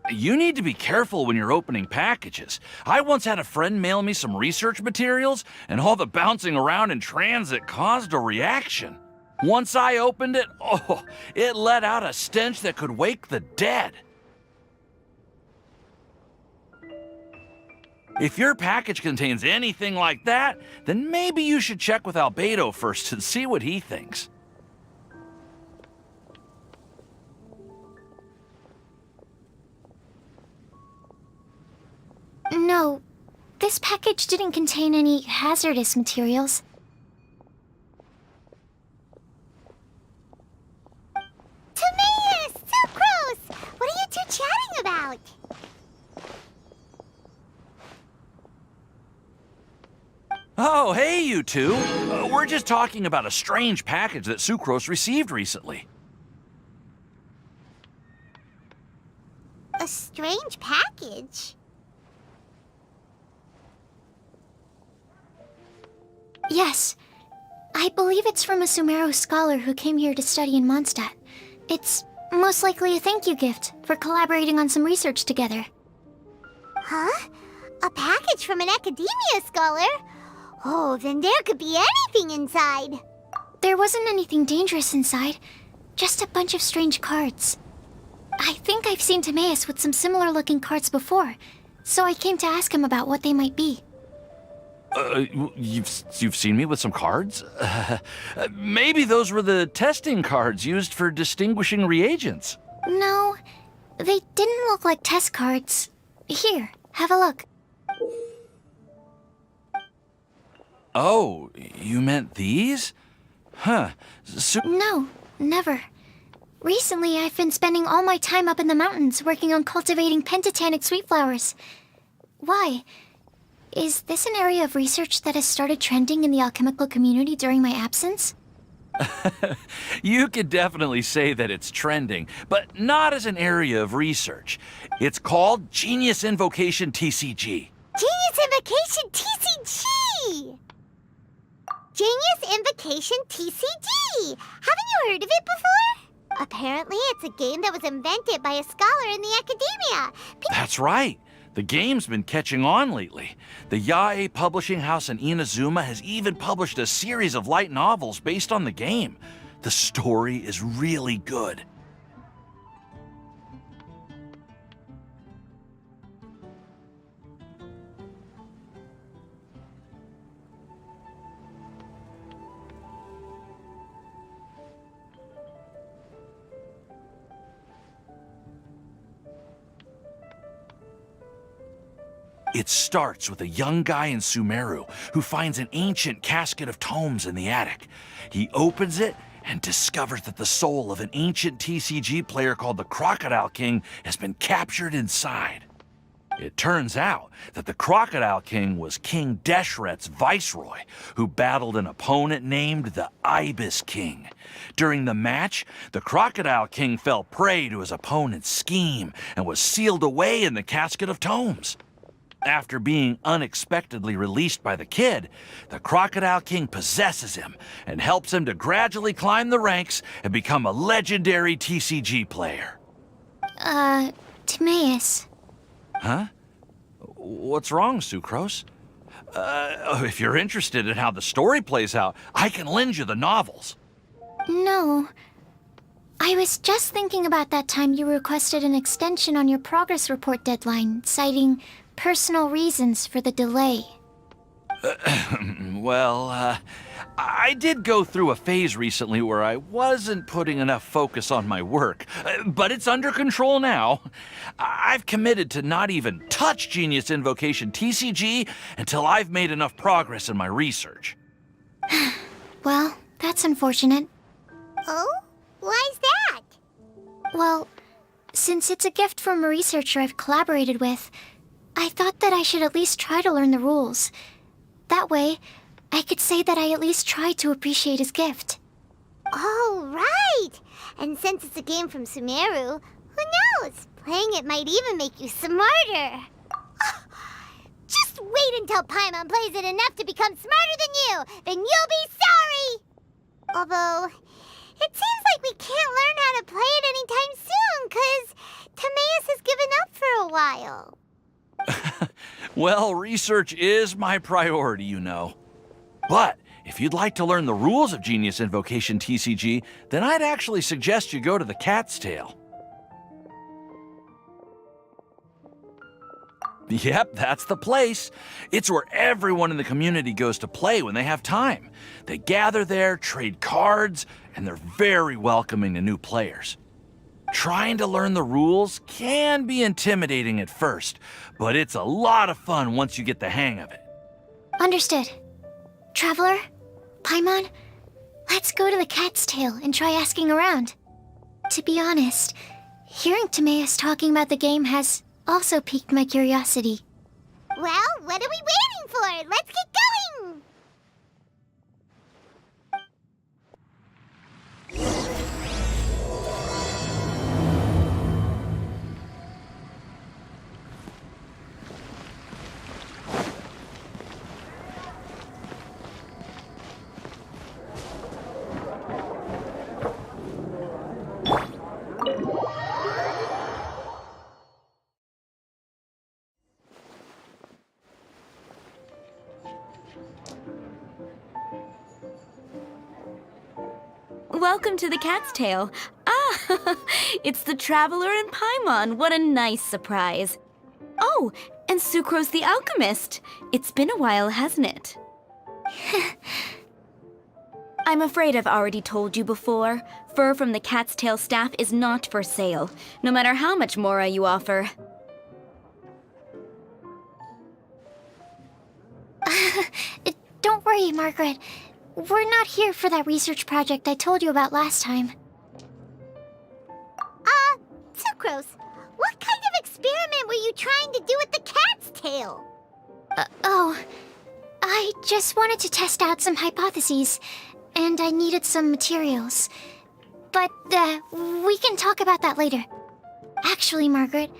You need to be careful when you're opening packages. I once had a friend mail me some research materials, and all the bouncing around in transit caused a reaction. Once I opened it, oh, it let out a stench that could wake the dead. If your package contains anything like that, then maybe you should check with Albedo first and see what he thinks. No, this package didn't contain any hazardous materials. Timaeus! Sucrose! What are you two chatting about? Oh, hey, you two. We're just talking about a strange package that Sucrose received recently. A strange package? Yes. I believe it's from a Sumeru scholar who came here to study in Mondstadt. It's most likely a thank you gift for collaborating on some research together. Huh? A package from an academia scholar? Oh, then there could be anything inside. There wasn't anything dangerous inside, just a bunch of strange cards. I think I've seen Timaeus with some similar looking cards before, so I came to ask him about what they might be. You've seen me with some cards? Maybe those were the testing cards used for distinguishing reagents. No, they didn't look like test cards. Here, have a look. Oh, you meant these? Huh. No, never. Recently, I've been spending all my time up in the mountains working on cultivating pentatonic sweet flowers. Why? Is this an area of research that has started trending in the alchemical community during my absence? You could definitely say that it's trending, but not as an area of research. It's called Genius Invocation TCG. Genius Invocation TCG! Genius Invocation TCG! Haven't you heard of it before? Apparently, it's a game that was invented by a scholar in the academia. That's right. The game's been catching on lately. The Yae publishing house in Inazuma has even published a series of light novels based on the game. The story is really good. It starts with a young guy in Sumeru who finds an ancient casket of tomes in the attic. He opens it and discovers that the soul of an ancient TCG player called the Crocodile King has been captured inside. It turns out that the Crocodile King was King Deshret's viceroy, who battled an opponent named the Ibis King. During the match, the Crocodile King fell prey to his opponent's scheme and was sealed away in the casket of tomes. After being unexpectedly released by the kid, the Crocodile King possesses him and helps him to gradually climb the ranks and become a legendary TCG player. Timaeus. Huh? What's wrong, Sucrose? If you're interested in how the story plays out, I can lend you the novels. No. I was just thinking about that time you requested an extension on your progress report deadline, citing personal reasons for the delay. Well, I did go through a phase recently where I wasn't putting enough focus on my work, but it's under control now. I've committed to not even touch Genius Invocation TCG until I've made enough progress in my research. Well, that's unfortunate. Oh? Why's that? Well, since it's a gift from a researcher I've collaborated with, I thought that I should at least try to learn the rules. That way, I could say that I at least tried to appreciate his gift. Oh, right! And since it's a game from Sumeru, who knows? Playing it might even make you smarter. Just wait until Paimon plays it enough to become smarter than you! Then you'll be sorry! Although, it seems like we can't learn how to play it anytime soon, 'cause Timaeus has given up for a while. Well, research is my priority, you know. But if you'd like to learn the rules of Genius Invocation TCG, then I'd actually suggest you go to the Cat's Tail. Yep, that's the place. It's where everyone in the community goes to play when they have time. They gather there, trade cards, and they're very welcoming to new players. Trying to learn the rules can be intimidating at first, but it's a lot of fun once you get the hang of it. Understood. Traveler, Paimon, let's go to the Cat's Tail and try asking around. To be honest, hearing Timaeus talking about the game has also piqued my curiosity. Well, what are we waiting for? Let's get going! Welcome to the Cat's Tail. Ah, it's the Traveler and Paimon. What a nice surprise. Oh, and Sucrose the Alchemist. It's been a while, hasn't it? I'm afraid I've already told you before. Fur from the Cat's Tail staff is not for sale, no matter how much Mora you offer. Don't worry, Margaret. We're not here for that research project I told you about last time. Sucrose, what kind of experiment were you trying to do with the cat's tail? I just wanted to test out some hypotheses, and I needed some materials. But, we can talk about that later. Actually, Margaret,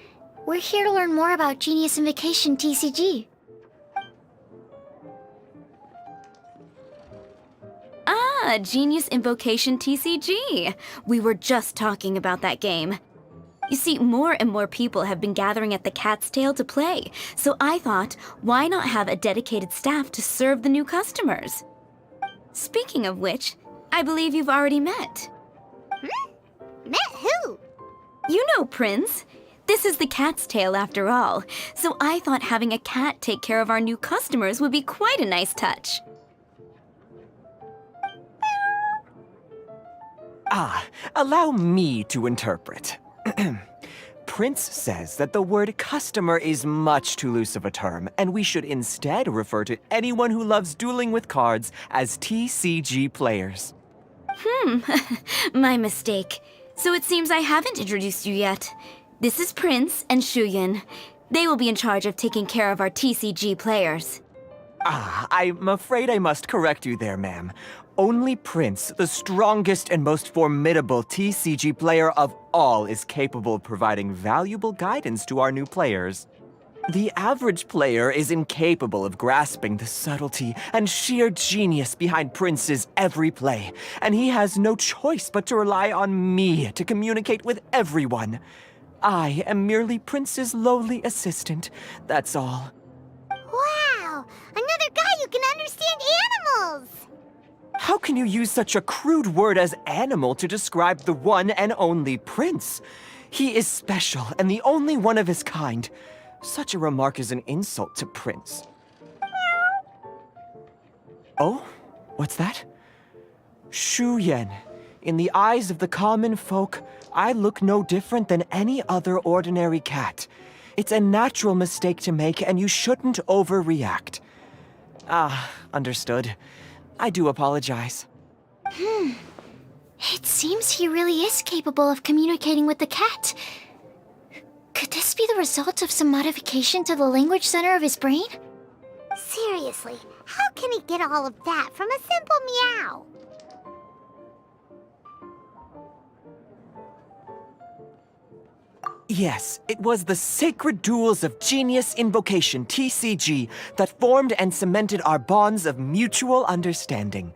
we're here to learn more about Genius Invocation TCG. Ah, Genius Invocation TCG. We were just talking about that game. You see, more and more people have been gathering at the Cat's Tail to play, so I thought, why not have a dedicated staff to serve the new customers? Speaking of which, I believe you've already met. Met who? You know Prince. This is the Cat's Tail after all, so I thought having a cat take care of our new customers would be quite a nice touch. Allow me to interpret. Prince says that the word customer is much too loose of a term, and we should instead refer to anyone who loves dueling with cards as TCG players. My mistake. So it seems I haven't introduced you yet. This is Prince and Shuyan. They will be in charge of taking care of our TCG players. I'm afraid I must correct you there, ma'am. Only Prince, the strongest and most formidable TCG player of all, is capable of providing valuable guidance to our new players. The average player is incapable of grasping the subtlety and sheer genius behind Prince's every play, and he has no choice but to rely on me to communicate with everyone. I am merely Prince's lowly assistant, that's all. Wow! Another guy who can understand animals! How can you use such a crude word as animal to describe the one and only Prince? He is special and the only one of his kind. Such a remark is an insult to Prince. Oh? What's that? Shuyen. In the eyes of the common folk, I look no different than any other ordinary cat. It's a natural mistake to make, and you shouldn't overreact. Ah, understood. I do apologize. It seems he really is capable of communicating with the cat. Could this be the result of some modification to the language center of his brain? Seriously, how can he get all of that from a simple meow? Yes, it was the sacred duels of Genius Invocation, TCG, that formed and cemented our bonds of mutual understanding.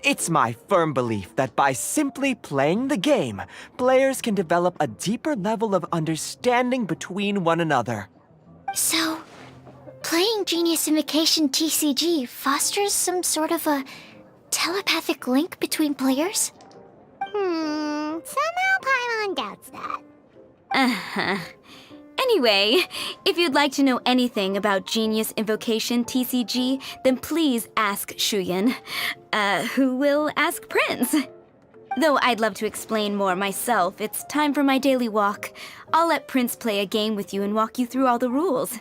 It's my firm belief that by simply playing the game, players can develop a deeper level of understanding between one another. So, playing Genius Invocation TCG fosters some sort of a telepathic link between players? Somehow Paimon doubts that. Uh-huh. Anyway, if you'd like to know anything about Genius Invocation TCG, then please ask Shuyen, who will ask Prince. Though I'd love to explain more myself, it's time for my daily walk. I'll let Prince play a game with you and walk you through all the rules.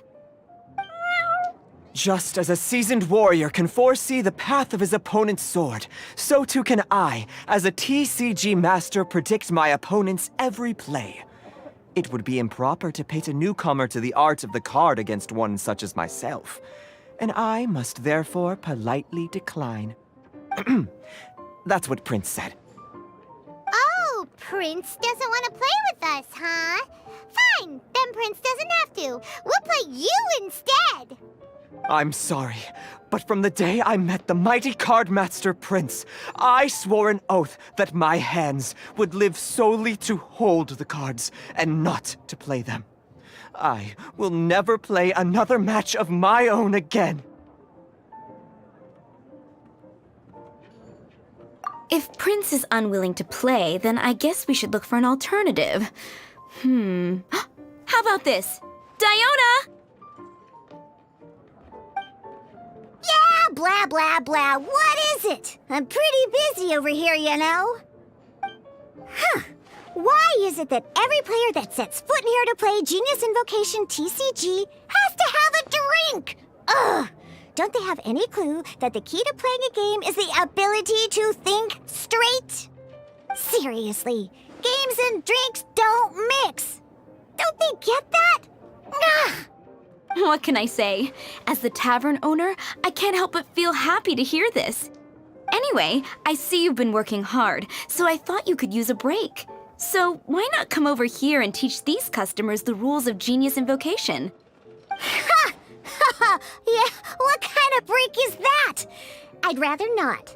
Just as a seasoned warrior can foresee the path of his opponent's sword, so too can I, as a TCG master, predict my opponent's every play. It would be improper to pit a newcomer to the art of the card against one such as myself, and I must therefore politely decline. That's what Prince said. Oh, Prince doesn't want to play with us, huh? Fine, then Prince doesn't have to. We'll play you instead. I'm sorry, but from the day I met the mighty cardmaster Prince, I swore an oath that my hands would live solely to hold the cards and not to play them. I will never play another match of my own again. If Prince is unwilling to play, then I guess we should look for an alternative. How about this? Diona! Yeah, blah, blah, blah. What is it? I'm pretty busy over here, you know. Huh. Why is it that every player that sets foot in here to play Genius Invocation TCG has to have a drink? Ugh! Don't they have any clue that the key to playing a game is the ability to think straight? Seriously, games and drinks don't mix. Don't they get that? Ugh! What can I say? As the tavern owner, I can't help but feel happy to hear this. Anyway, I see you've been working hard, so I thought you could use a break. So why not come over here and teach these customers the rules of Genius Invocation? Ha! Ha! Yeah, what kind of break is that? I'd rather not.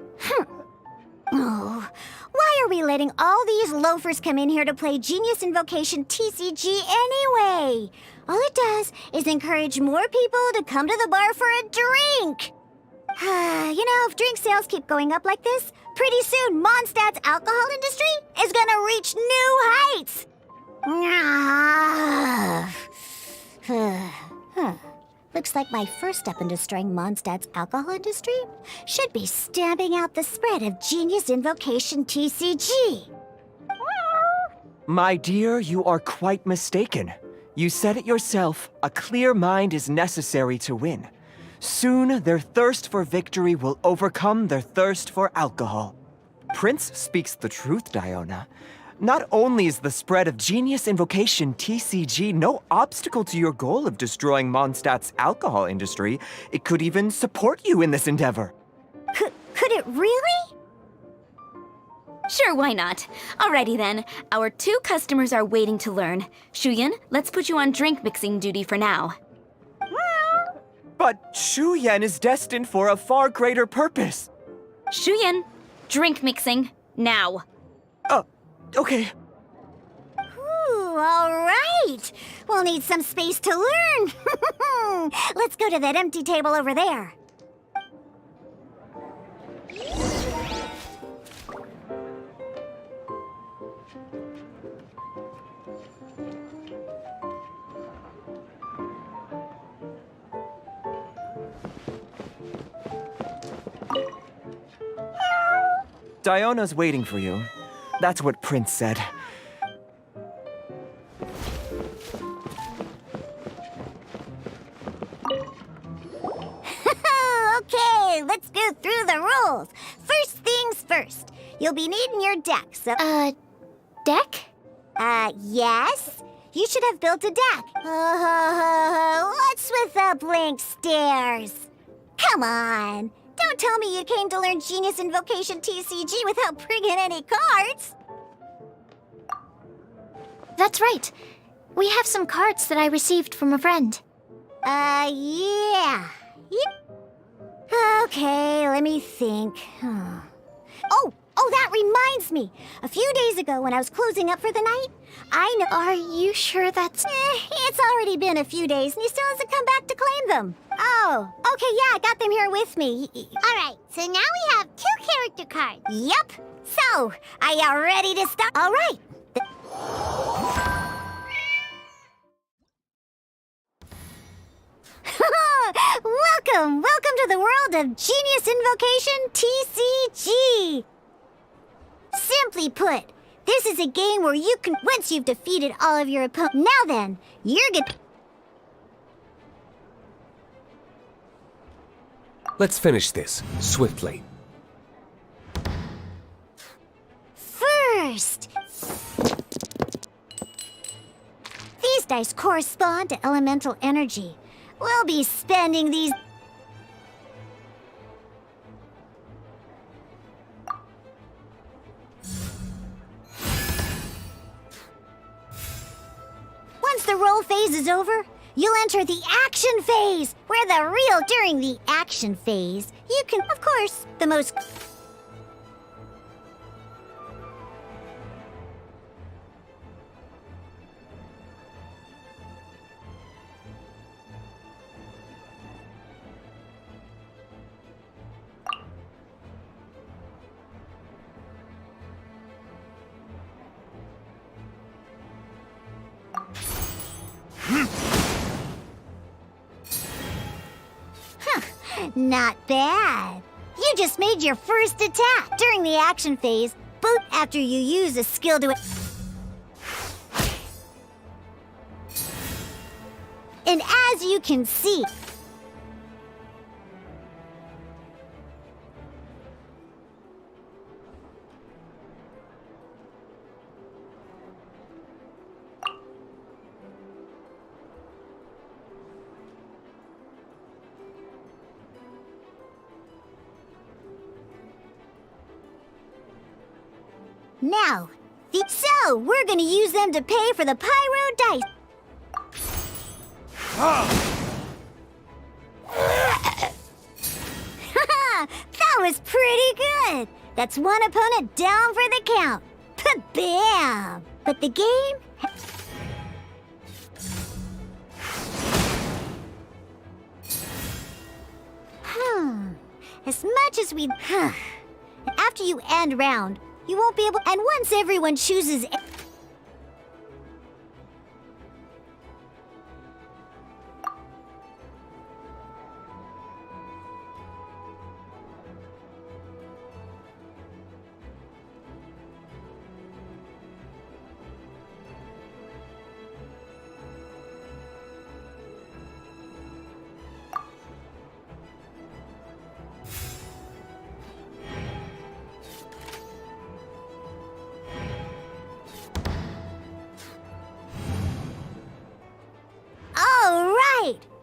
Oh, why are we letting all these loafers come in here to play Genius Invocation TCG anyway? All it does is encourage more people to come to the bar for a drink. You know, if drink sales keep going up like this, pretty soon Mondstadt's alcohol industry is gonna reach new heights. Looks like my first step in destroying Mondstadt's alcohol industry should be stamping out the spread of Genius Invocation TCG. My dear, you are quite mistaken. You said it yourself, a clear mind is necessary to win. Soon, their thirst for victory will overcome their thirst for alcohol. Prince speaks the truth, Diona. Not only is the spread of Genius Invocation TCG no obstacle to your goal of destroying Mondstadt's alcohol industry, it could even support you in this endeavor. Could it really? Sure, why not? Alrighty then, our 2 customers are waiting to learn. Shuyen, let's put you on drink mixing duty for now. But Shuyen is destined for a far greater purpose. Shuyen, drink mixing, now. Okay. Ooh, all right. We'll need some space to learn. Let's go to that empty table over there. Diona's waiting for you. That's what Prince said. Okay, let's go through the rules. First things first. You'll be needing your deck, so... deck? Yes? You should have built a deck. What's with the blank stares? Come on. Don't tell me you came to learn Genius Invocation TCG without bringing any cards. That's right. We have some cards that I received from a friend. Yeah. Okay, let me think. Oh, that reminds me. A few days ago when I was closing up for the night, I know... Are you sure that's... It's already been a few days and he still hasn't come back to claim them. Oh, okay, yeah, I got them here with me. Alright, so now we have 2 character cards. Yep. So, are you ready to start? All right. Welcome to the world of Genius Invocation TCG. Simply put, this is a game where you can, once you've defeated all of your opponents, now then, you're gonna... Let's finish this, swiftly. First, these dice correspond to elemental energy. We'll be spending these... Once the roll phase is over, you'll enter the action phase, where during the action phase, you can, of course, the most... Not bad. You just made your first attack during the action phase, but after you use a skill to... And as you can see... Now, so we're gonna use them to pay for the pyro dice. That was pretty good. That's one opponent down for the count. Bam! But the game... As much as we... After you end round, you won't be able... And once everyone chooses...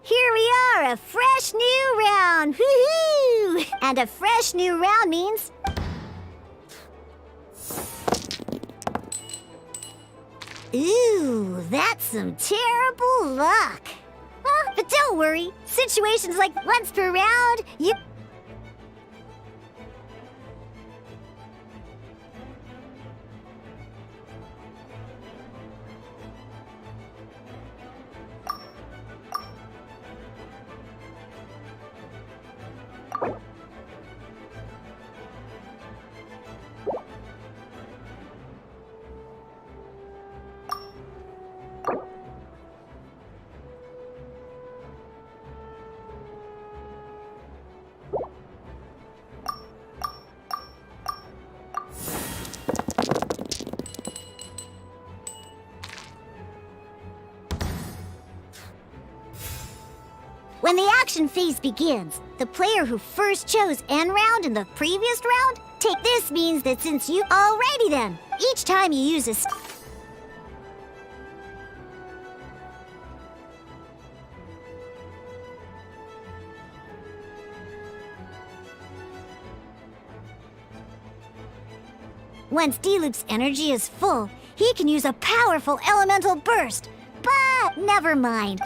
Here we are, a fresh new round! Woohoo! And a fresh new round means... Ooh, that's some terrible luck. But don't worry, situations like once per round, you... action phase begins. The player who first chose end round in the previous round, take this means that since you... Alrighty then. Each time you use a... Once D-Loop's energy is full, he can use a powerful elemental burst. But never mind.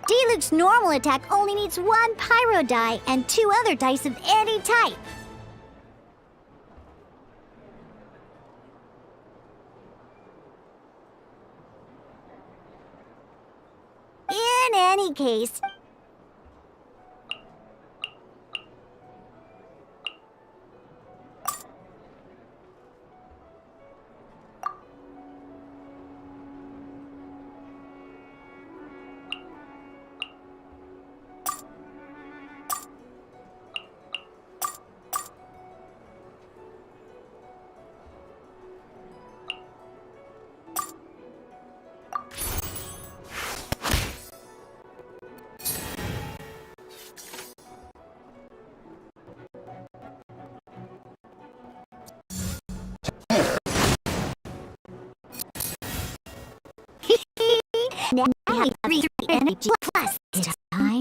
D-Luke's normal attack only needs 1 pyro die and 2 other dice of any type. In any case, now I have 3 energy plus time.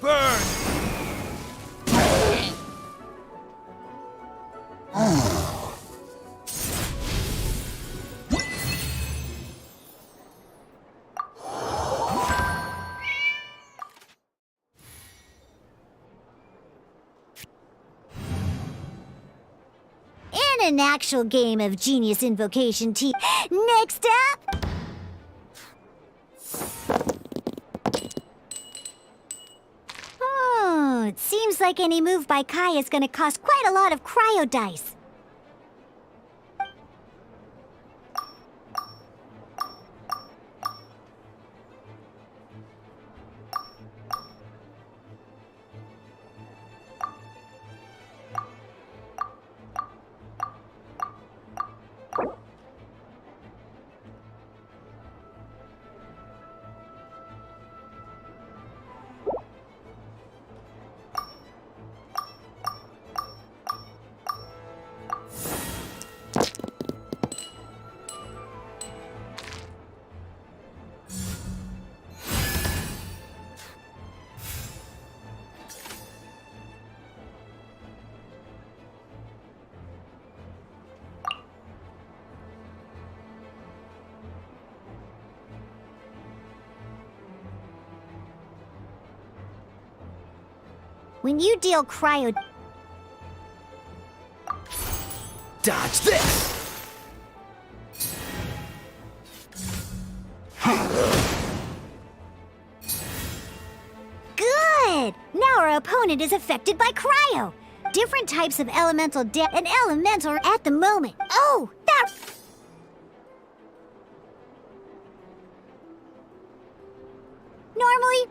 Burn! In an actual game of Genius Invocation T. Next up... Oh, it seems like any move by Kai is gonna cost quite a lot of cryo dice. When you deal cryo... Dodge this! Good! Now our opponent is affected by cryo. Different types of elemental and elemental at the moment. Oh, that... Normally,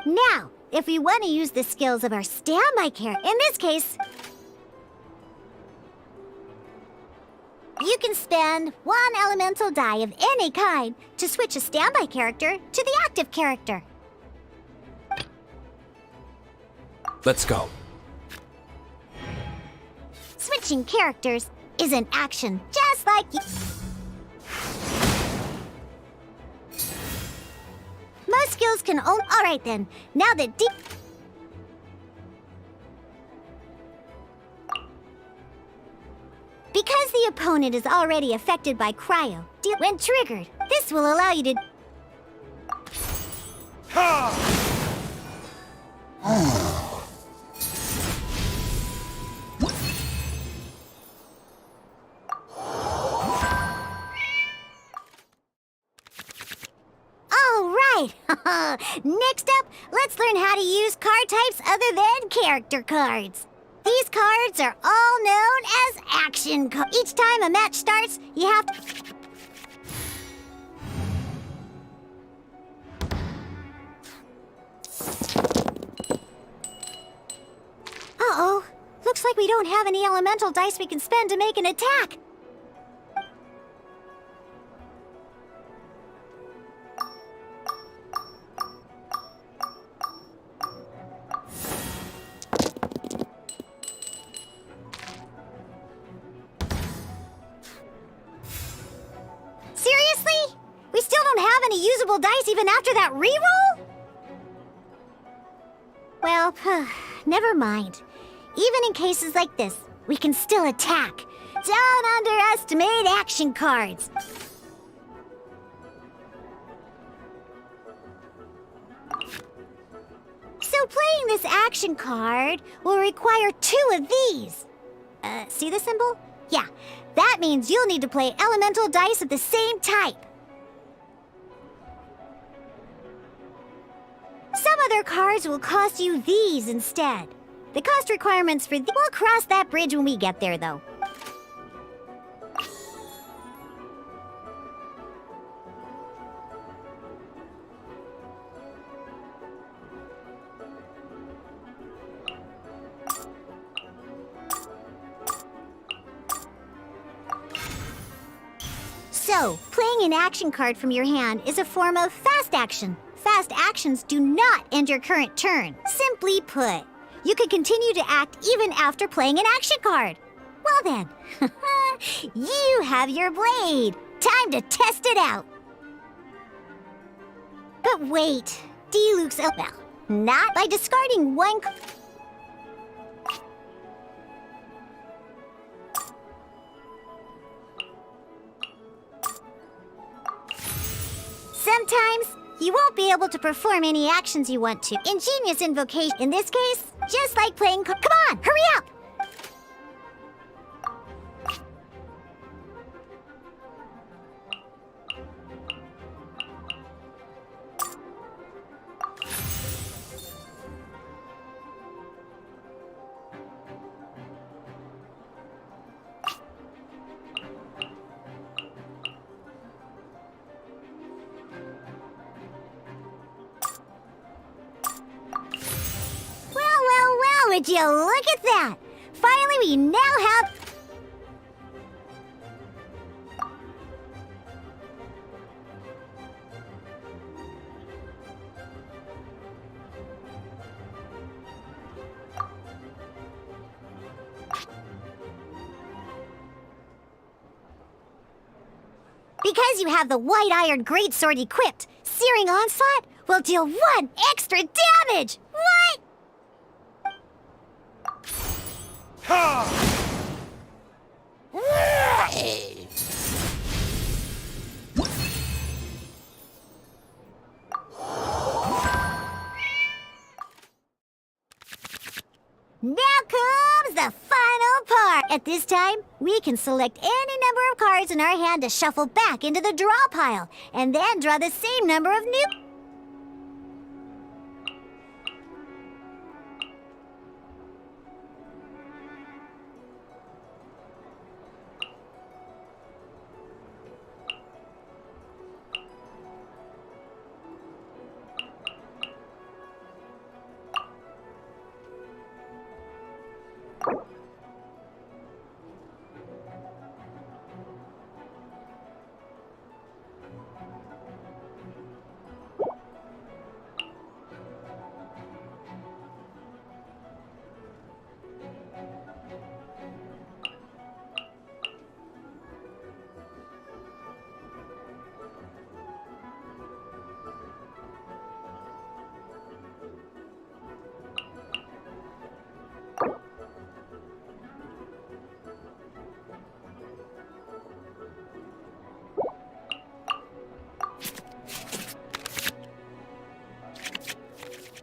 now, if we want to use the skills of our standby character, in this case, you can spend 1 elemental die of any kind to switch a standby character to the active character. Let's go. Switching characters is an action just like you. Most skills can only... Alright then, now that because the opponent is already affected by cryo, when triggered, this will allow you to... Next up, let's learn how to use card types other than character cards. These cards are all known as action cards. Each time a match starts, you have to... Uh-oh. Looks like we don't have any elemental dice we can spend to make an attack. Seriously? We still don't have any usable dice even after that reroll? Well, never mind. Even in cases like this, we can still attack. Don't underestimate action cards. So playing this action card will require 2 of these. See the symbol? Yeah, that means you'll need to play elemental dice of the same type. Some other cards will cost you these instead. The cost requirements for we'll cross that bridge when we get there, though. So, playing an action card from your hand is a form of fast action. Fast actions do not end your current turn. Simply put, you can continue to act even after playing an action card. Well then, you have your blade. Time to test it out. But wait, Diluc's well, not by discarding one. Sometimes you won't be able to perform any actions you want to. Ingenious invocation. In this case, just like playing. Come on, hurry up! Would you look at that? Finally, we now have... Because you have the White Iron Greatsword equipped, Searing Onslaught will deal 1 extra damage! What? Now comes the final part! At this time, we can select any number of cards in our hand to shuffle back into the draw pile, and then draw the same number of new...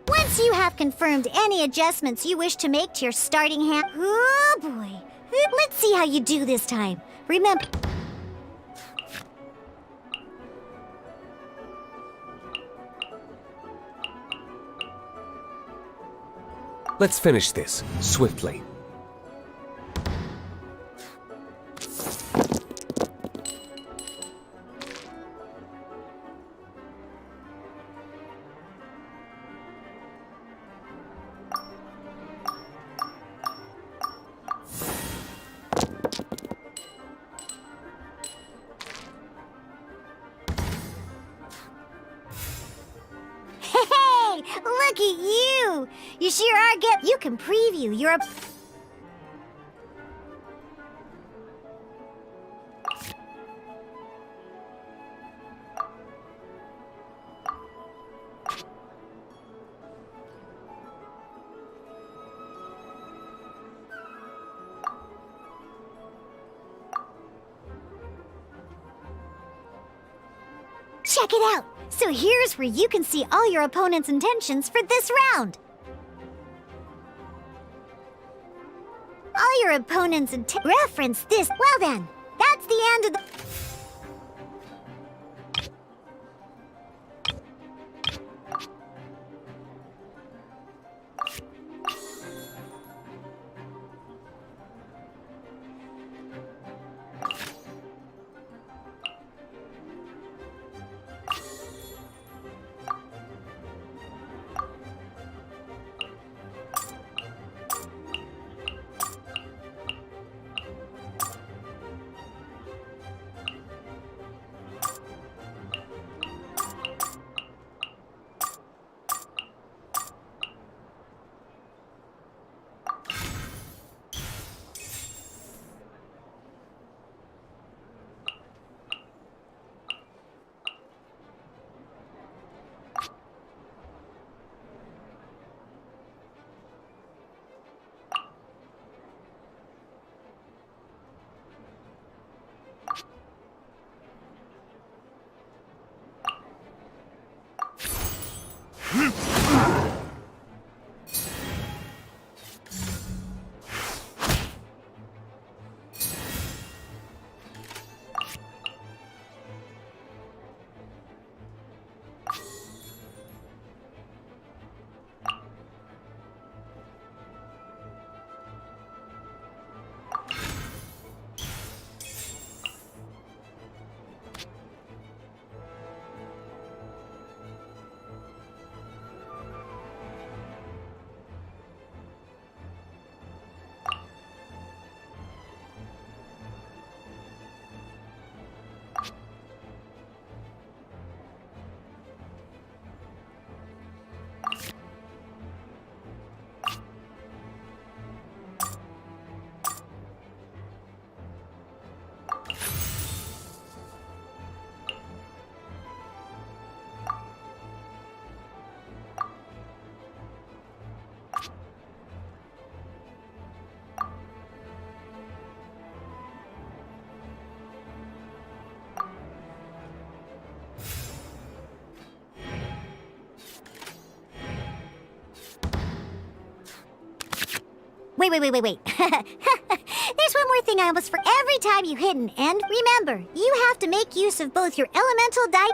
Once you have confirmed any adjustments you wish to make to your starting hand... Oh boy. Let's see how you do this time. Remember... Let's finish this, swiftly. Hey, look at you! You sure are get. You can preview your. Check it out! So here's where you can see all your opponent's intentions for this round. All your opponent's reference this. Well then, that's the end of the. Wait. There's one more thing I almost forgot. Every time you hit an end, remember, you have to make use of both your elemental die.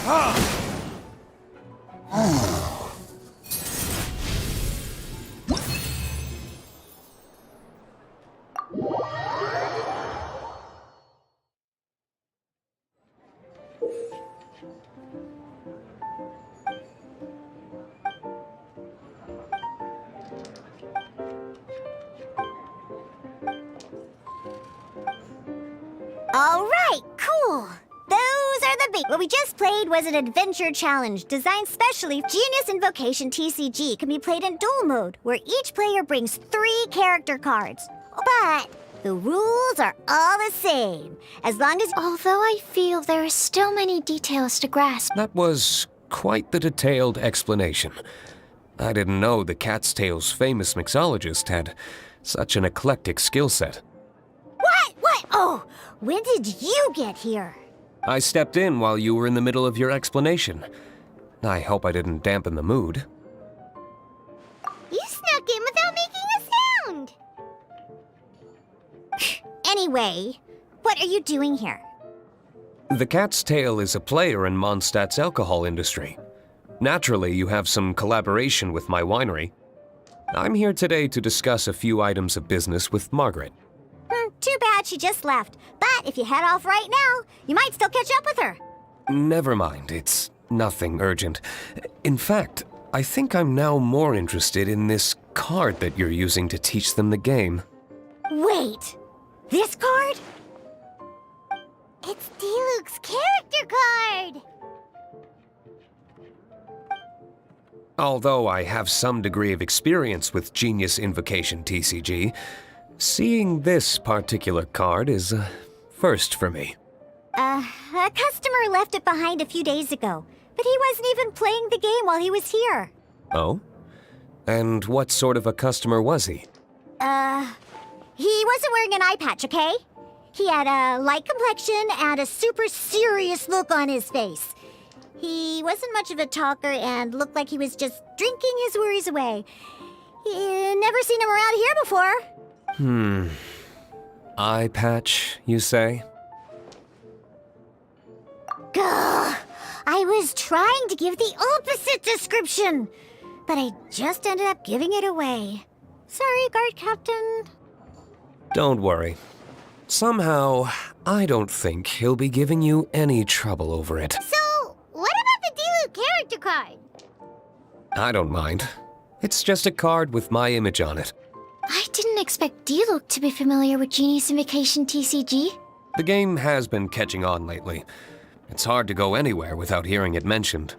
All right, cool. Those are the What we just played was an adventure challenge designed specially. Genius Invocation TCG can be played in duel mode, where each player brings 3 character cards. But the rules are all the same, as long as... Although I feel there are still many details to grasp. That was quite the detailed explanation. I didn't know the Cat's Tail's famous mixologist had such an eclectic skill set. What? Oh, when did you get here? I stepped in while you were in the middle of your explanation. I hope I didn't dampen the mood. You snuck in without making a sound! Anyway, what are you doing here? The Cat's Tail is a player in Mondstadt's alcohol industry. Naturally, you have some collaboration with my winery. I'm here today to discuss a few items of business with Margaret. Too bad she just left. But if you head off right now, you might still catch up with her. Never mind, it's nothing urgent. In fact, I think I'm now more interested in this card that you're using to teach them the game. Wait, this card? It's Diluc's character card! Although I have some degree of experience with Genius Invocation TCG, seeing this particular card is a first for me. A customer left it behind a few days ago, but he wasn't even playing the game while he was here. Oh? And what sort of a customer was he? He wasn't wearing an eye patch, okay? He had a light complexion and a super serious look on his face. He wasn't much of a talker and looked like he was just drinking his worries away. Never seen him around here before. Eye patch, you say? Gah! I was trying to give the opposite description, but I just ended up giving it away. Sorry, guard captain. Don't worry. Somehow, I don't think he'll be giving you any trouble over it. So, what about the Diluc character card? I don't mind. It's just a card with my image on it. I didn't expect Diluc to be familiar with Genius Invocation TCG. The game has been catching on lately. It's hard to go anywhere without hearing it mentioned.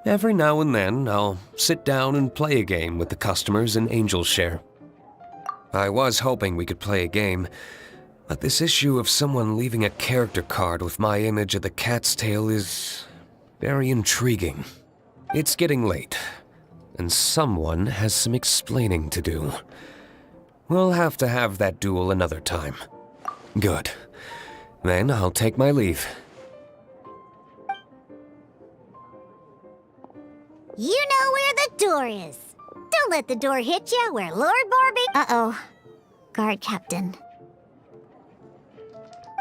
Every now and then, I'll sit down and play a game with the customers in Angel's Share. I was hoping we could play a game, but this issue of someone leaving a character card with my image of the Cat's Tail is very intriguing. It's getting late, and someone has some explaining to do. We'll have to have that duel another time. Good. Then I'll take my leave. You know where the door is. Don't let the door hit you where Lord Borby... Uh-oh. Guard captain.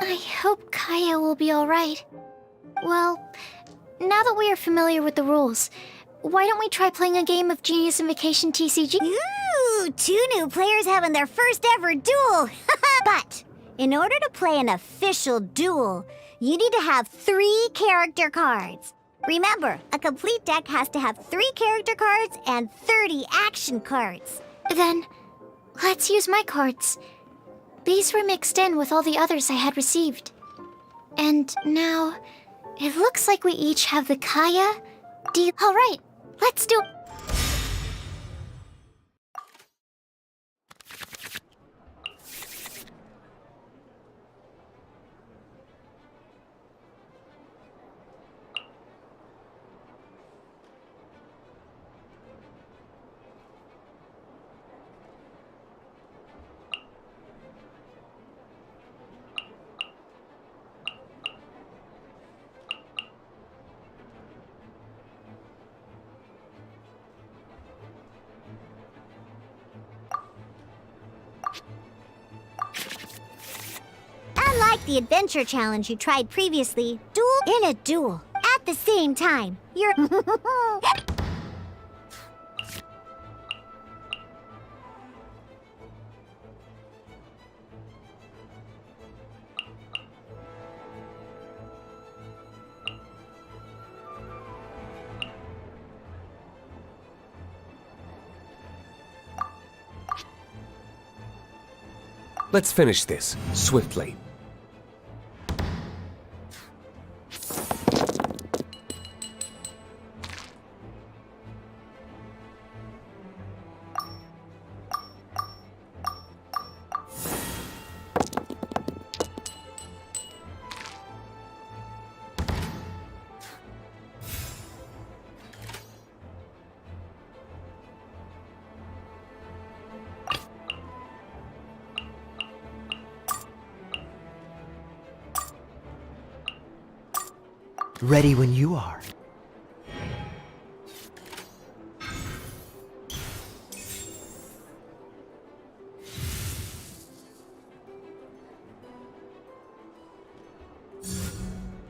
I hope Kaya will be alright. Well, now that we are familiar with the rules, why don't we try playing a game of Genius Invocation TCG? Ooh, 2 new players having their first ever duel. But in order to play an official duel, you need to have 3 character cards. Remember, a complete deck has to have 3 character cards and 30 action cards. Then, let's use my cards. These were mixed in with all the others I had received. And now, it looks like we each have the Kaya, Alright, let's do... Unlike the adventure challenge you tried previously, duel in a duel. At at the same time. You're... Let's finish this, swiftly. Ready when you are.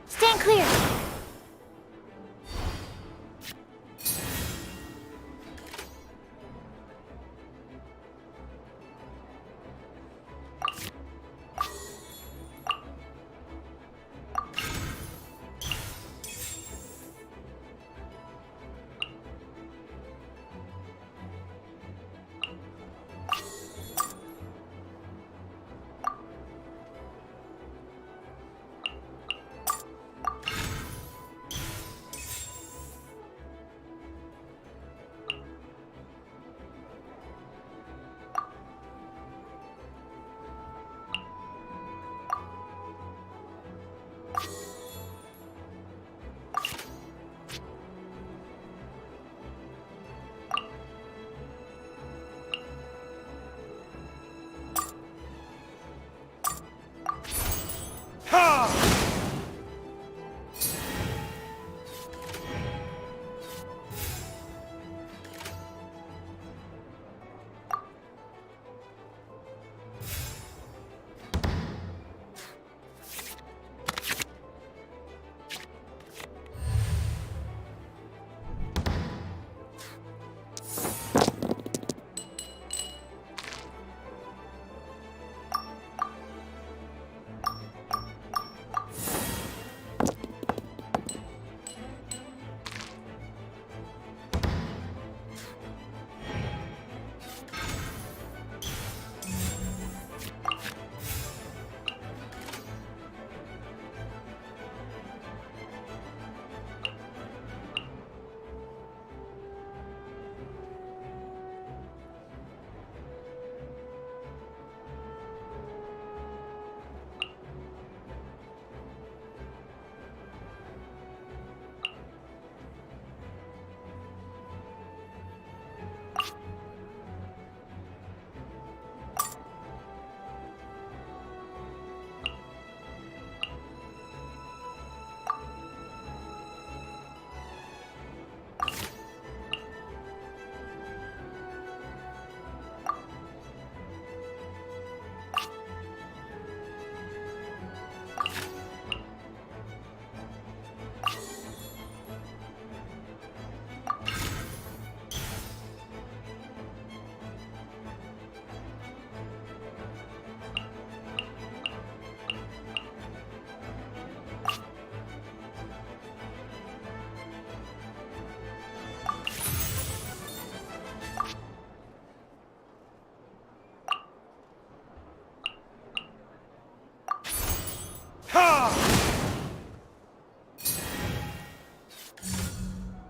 Stand clear!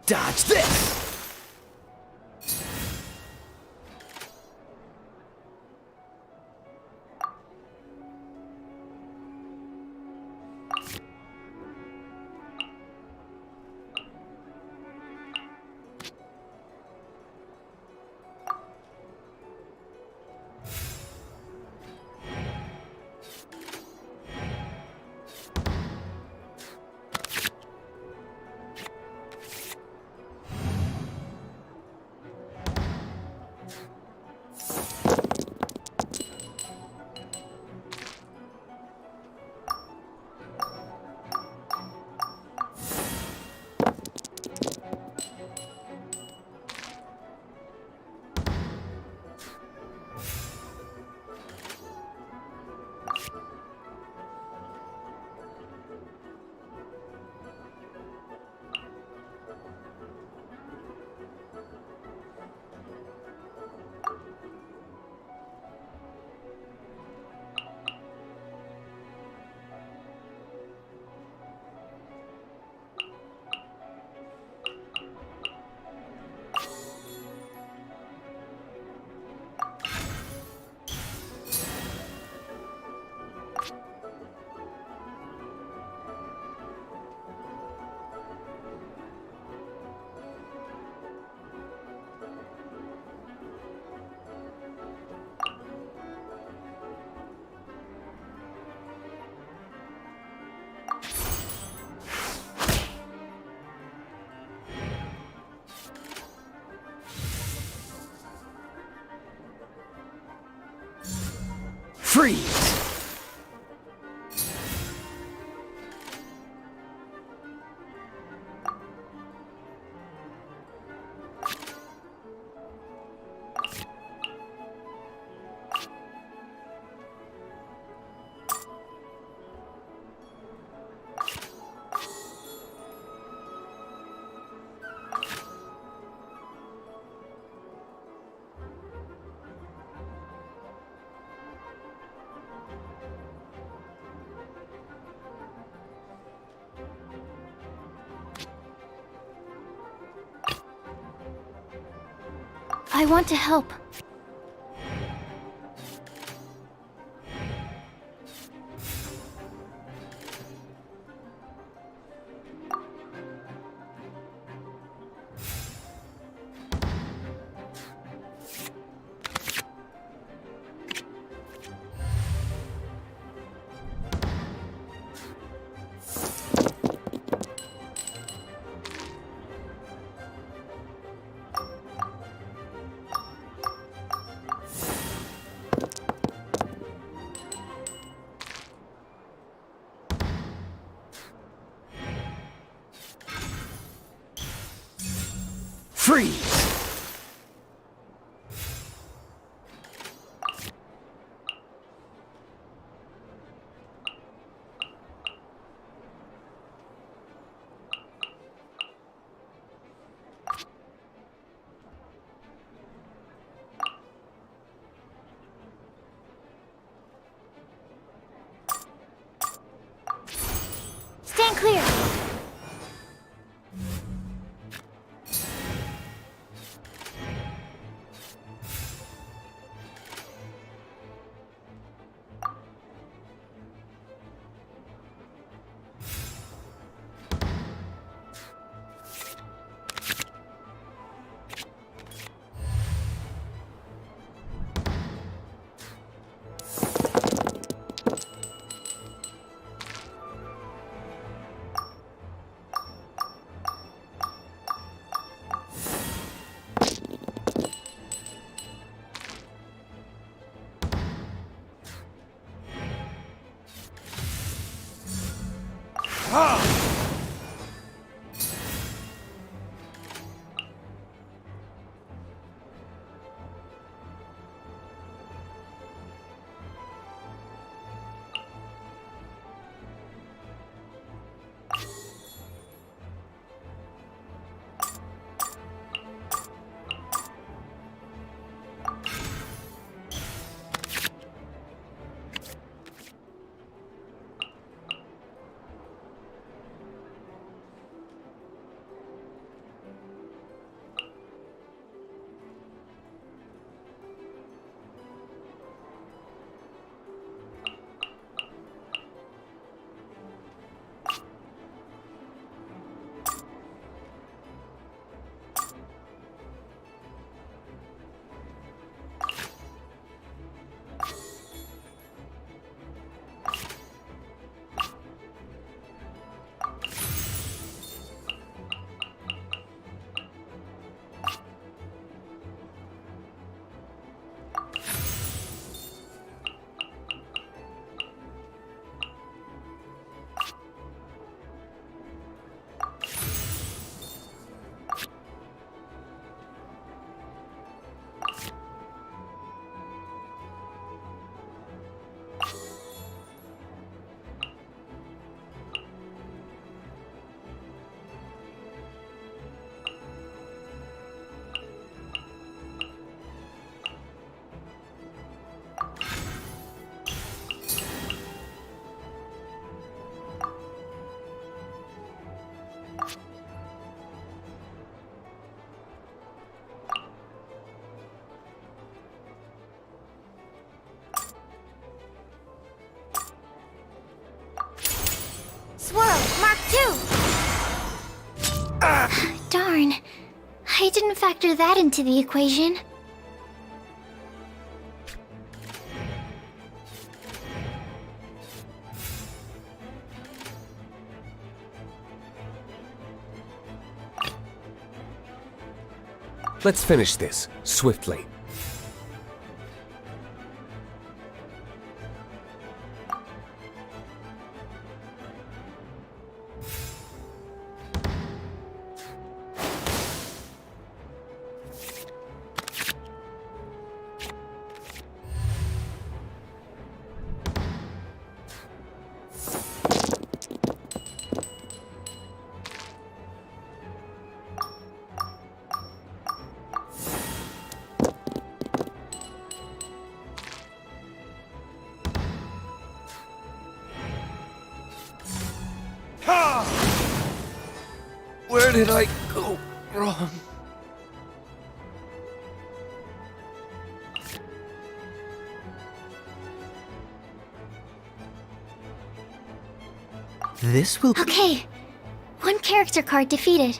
Dodge this! Freeze! I want to help. Freeze! Stand clear! Swirl, Mark 2! Darn. I didn't factor that into the equation. Let's finish this, swiftly. did I go wrong? This will... Okay. One character card defeated.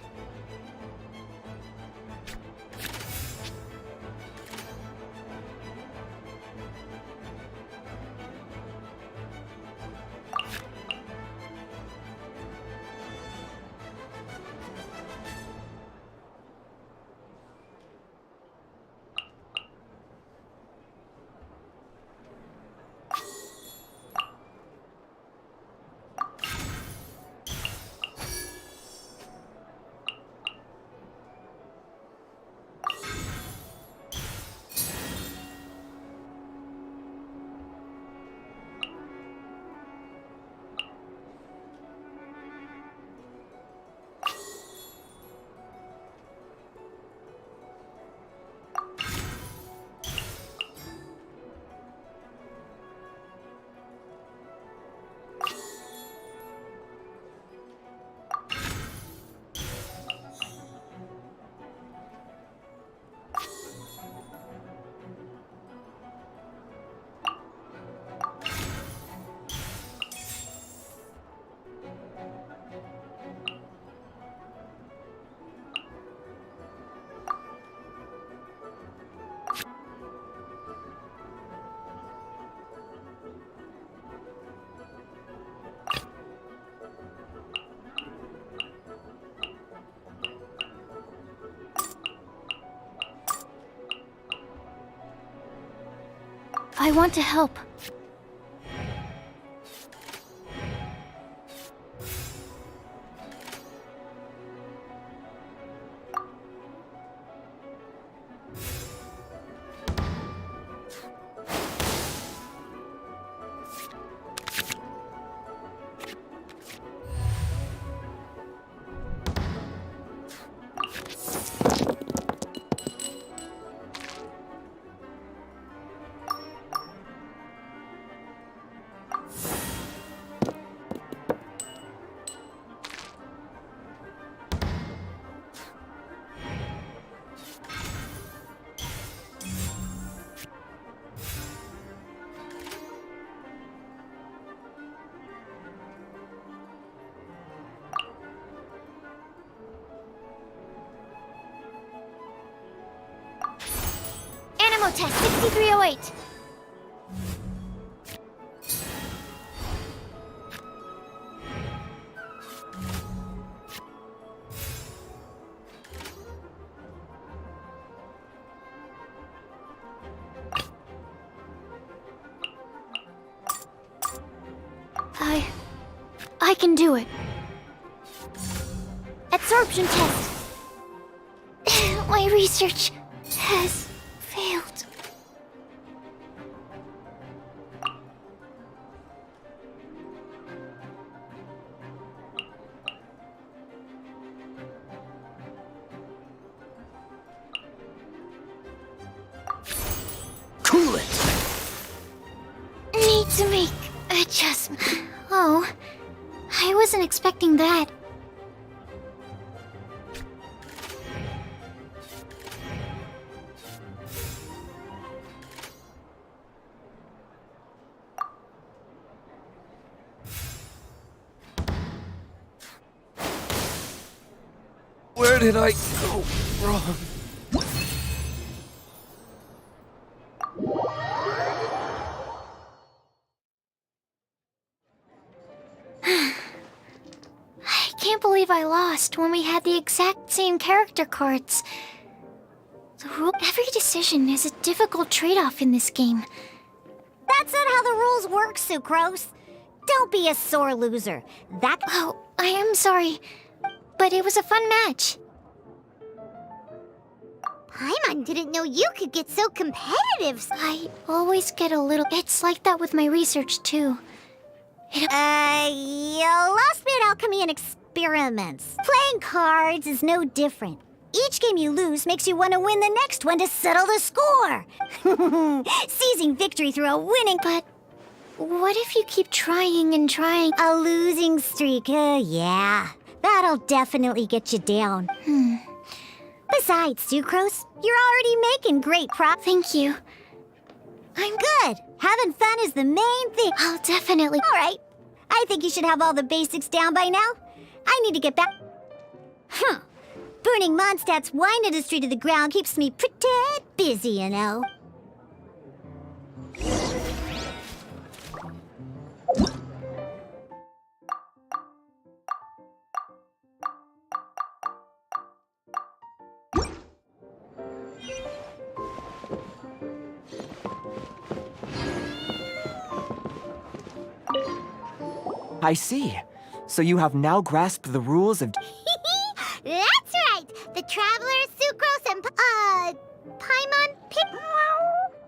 I want to help. Test 6308. I can do it. Absorption test. My research has failed. Cool it! Need to make adjustment. Oh, I wasn't expecting that. Where did I go wrong? I can't believe I lost when we had the exact same character cards. Every decision is a difficult trade-off in this game. That's not how the rules work, Sucrose. Don't be a sore loser. Oh, I am sorry, but it was a fun match. Paimon didn't know you could get so competitive. I always get a little... It's like that with my research, too. You lost me at alchemy and experiments. Playing cards is no different. Each game you lose makes you want to win the next one to settle the score. Seizing victory through a winning... But what if you keep trying and trying? A losing streak, yeah. That'll definitely get you down. Besides, Sucrose, you're already making great Thank you. I'm good. Having fun is the main thing. I'll definitely. All right. I think you should have all the basics down by now. I need to get back. Burning Mondstadt's wine industry to the ground keeps me pretty busy, you know. I see. So you have now grasped the rules of... That's right! The Traveler, Sucrose, and Paimon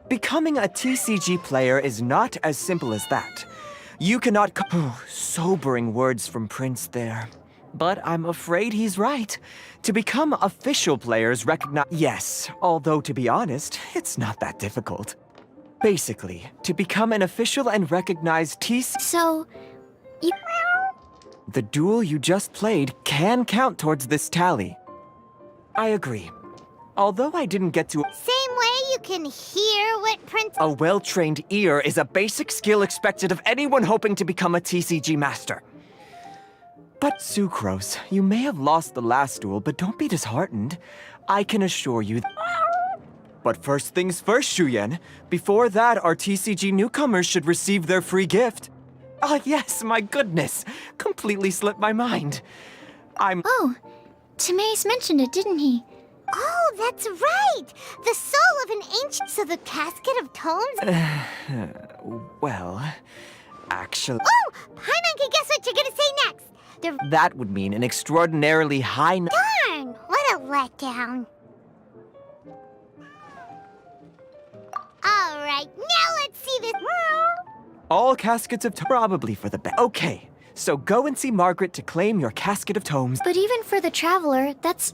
Becoming a TCG player is not as simple as that. You cannot... sobering words from Prince there. But I'm afraid he's right. To become official players recognize... Yes, although to be honest, it's not that difficult. Basically, to become an official and recognized TCG... So... The duel you just played can count towards this tally. I agree. Although I didn't get to... Same way you can hear what Prince... A well-trained ear is a basic skill expected of anyone hoping to become a TCG master. But Sucrose, you may have lost the last duel, but don't be disheartened. I can assure you... But first things first, Shuyen. Before that, our TCG newcomers should receive their free gift. Ah, yes, my goodness. Completely slipped my mind. Oh, Timaeus mentioned it, didn't he? Oh, that's right! The soul of an ancient... So the casket of tomes? Well, actually... Oh! Paimon can guess what you're gonna say next! That would mean an extraordinarily high... Darn! What a letdown. Alright, now let's see this... All caskets of probably for the best. Okay, so go and see Margaret to claim your casket of tomes. But even for the Traveler, that's...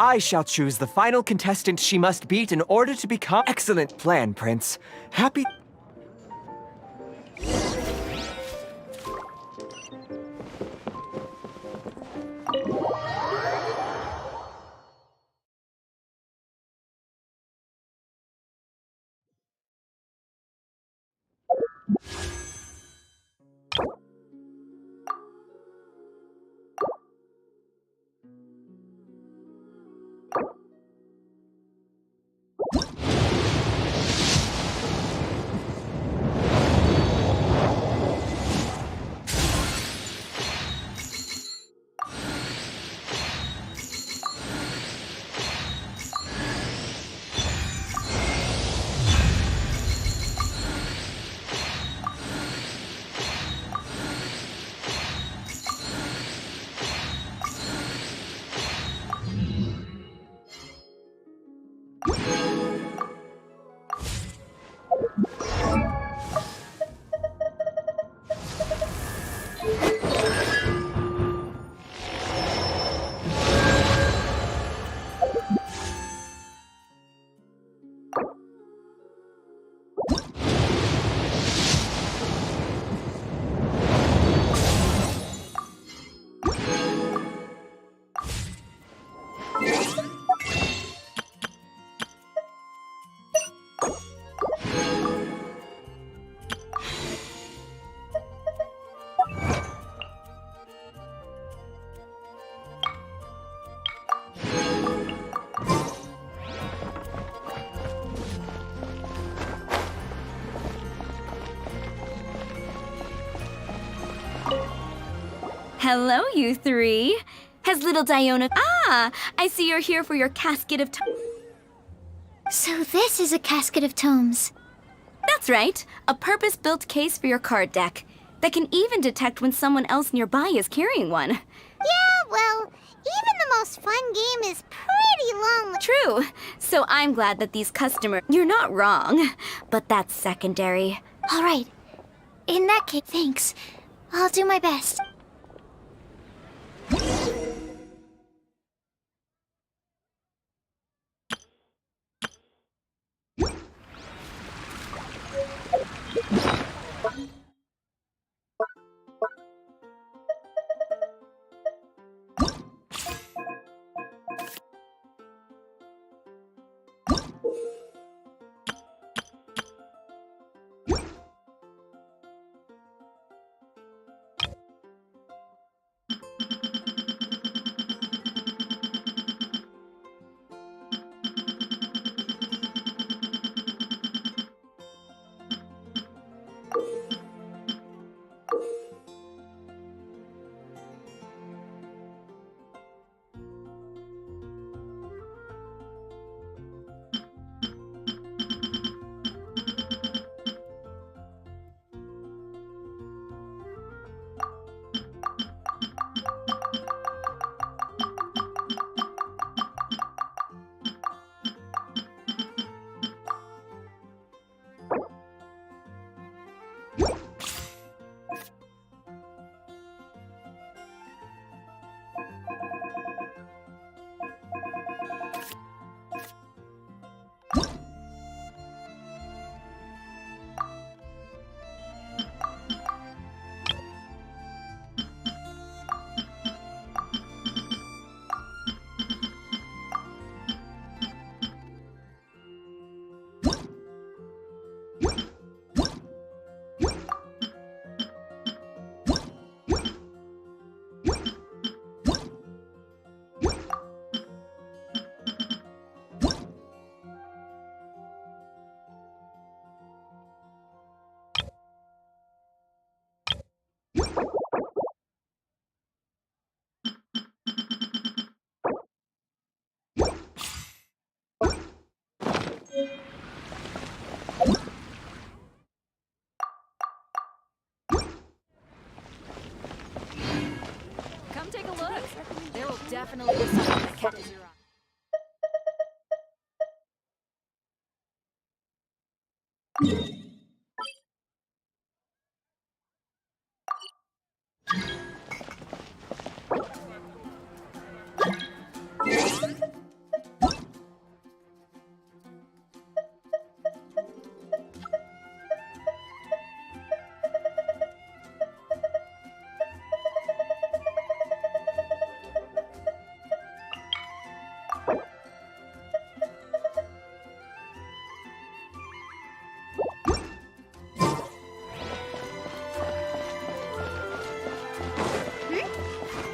I shall choose the final contestant she must beat in order to become... Excellent plan, Prince. Happy... Hello, you three. Has little Diona... Ah, I see you're here for your casket of... So this is a casket of tomes. That's right. A purpose-built case for your card deck that can even detect when someone else nearby is carrying one. Yeah, well, even the most fun game is pretty long. True. So I'm glad that these customers... You're not wrong, but that's secondary. All right. In that case, thanks. I'll do my best. definitely be something that catches your eye.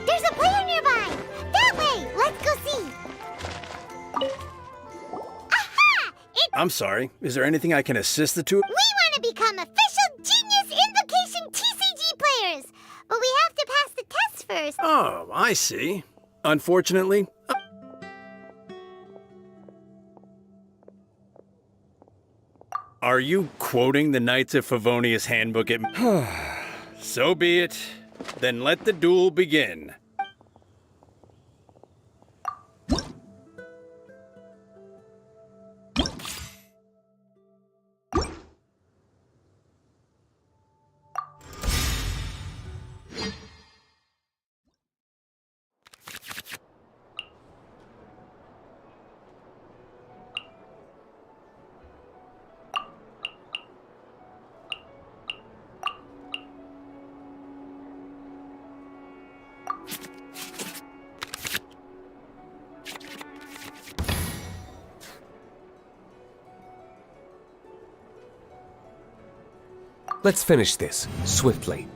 There's a player nearby! That way! Let's go see! Aha! I'm sorry. Is there anything I can assist the two? We want to become official Genius Invocation TCG players! But we have to pass the test first. Oh, I see. Unfortunately, are you quoting the Knights of Favonius handbook at So be it. Then let the duel begin. Let's finish this, swiftly.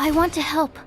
I want to help.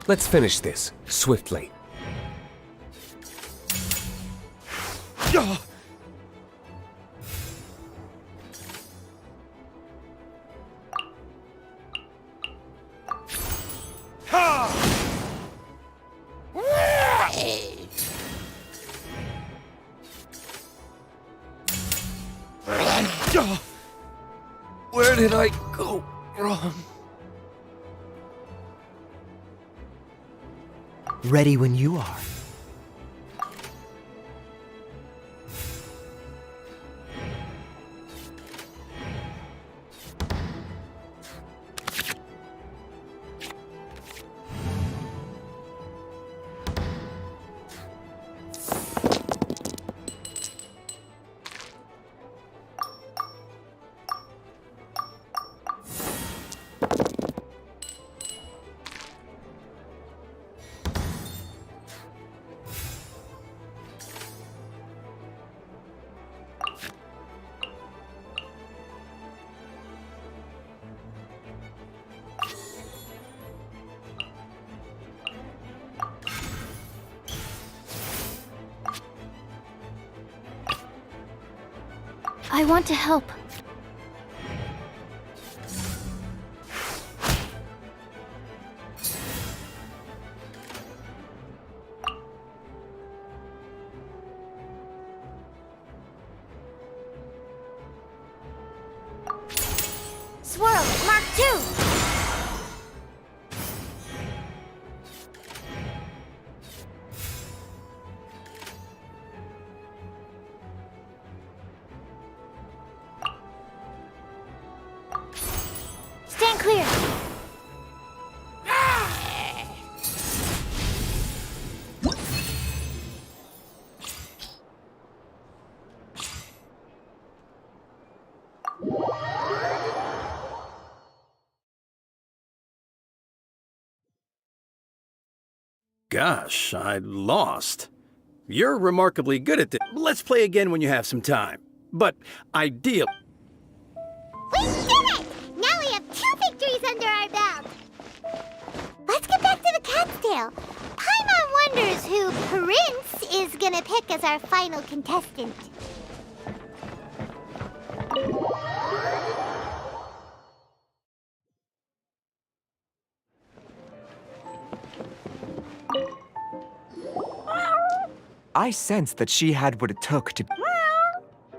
Let's finish this, swiftly. Where did I go wrong? Ready when you are. I want to help. Swirl, Mark 2! Stand clear! Gosh, I lost. You're remarkably good at this. Let's play again when you have some time. But ideal. We did it! Now we have 2 victories under our belt. Let's get back to the cat's tail. Paimon wonders who Prince is gonna pick as our final contestant. I sensed that she had what it took to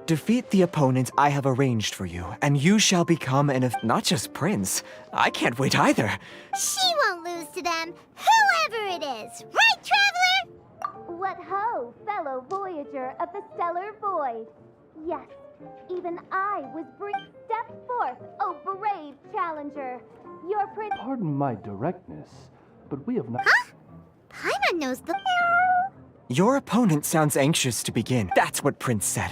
defeat the opponent I have arranged for you, and you shall become not just prince. I can't wait either. She won't lose to them, whoever it is. Right, Traveler? What ho, fellow voyager of the stellar void. Yes, even I was Step forth, oh brave challenger. Your prince. Pardon my directness, but we have not. Huh? Paimon knows the. Your opponent sounds anxious to begin. That's what Prince said.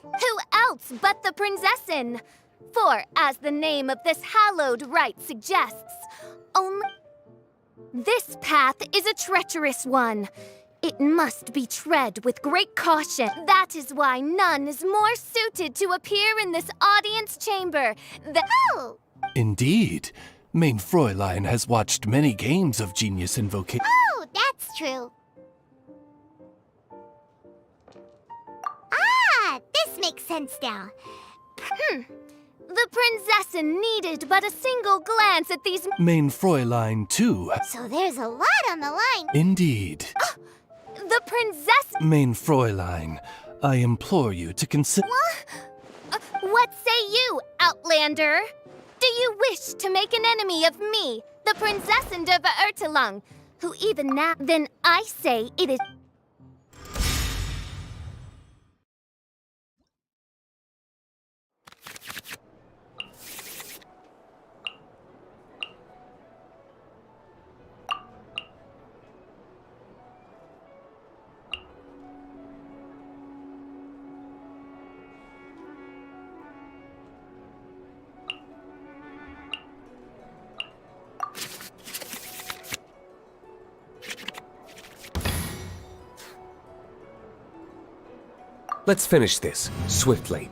Who else but the Prinzessin? For, as the name of this hallowed rite suggests, only this path is a treacherous one. It must be tread with great caution. That is why none is more suited to appear in this audience chamber. Oh! Indeed. Main Fräulein has watched many games of Genius Invocation. Oh, that's true. Ah, this makes sense now. The Prinzessin needed but a single glance at these. Main Fräulein, too. So there's a lot on the line. Indeed. The Prinzessin. Main Fräulein, I implore you to consider. What say you, Outlander? Do you wish to make an enemy of me, the Prinzessin de Verurtelung, who even now. Then I say it is. Let's finish this, swiftly.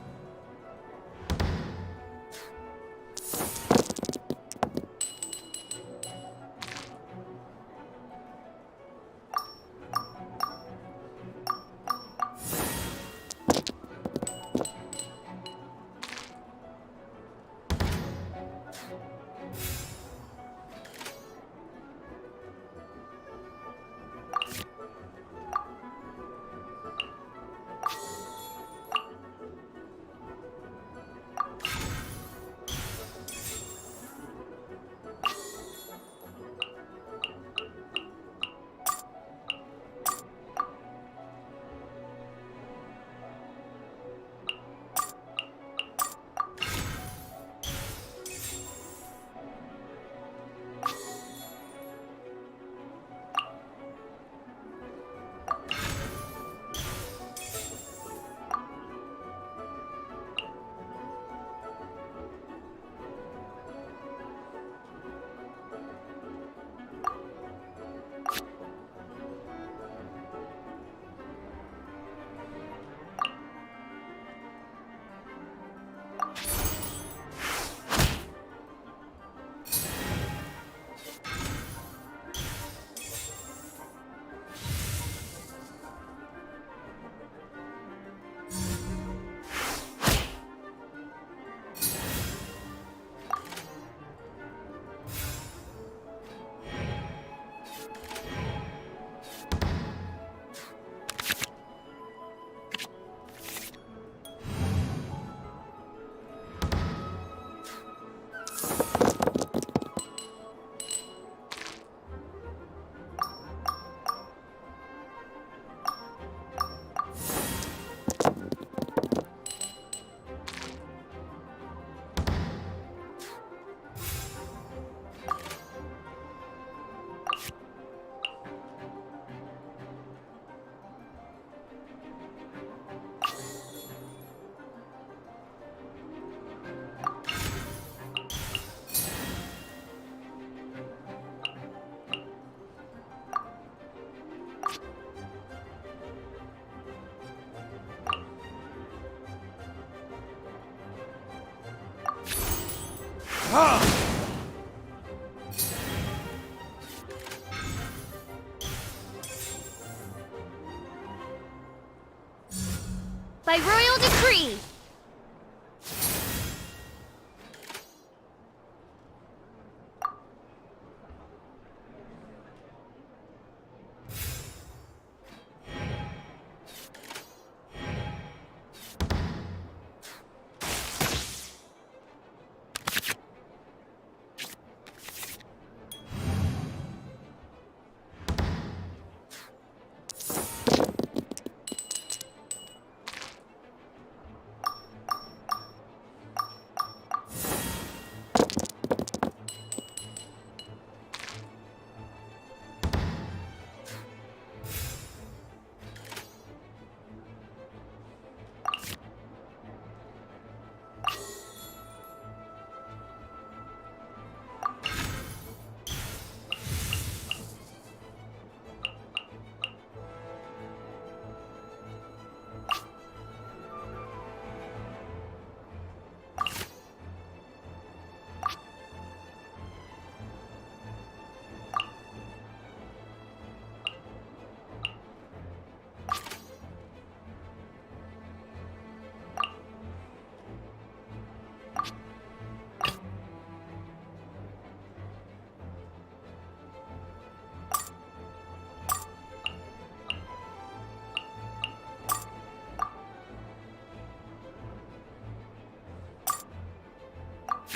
By royal decree!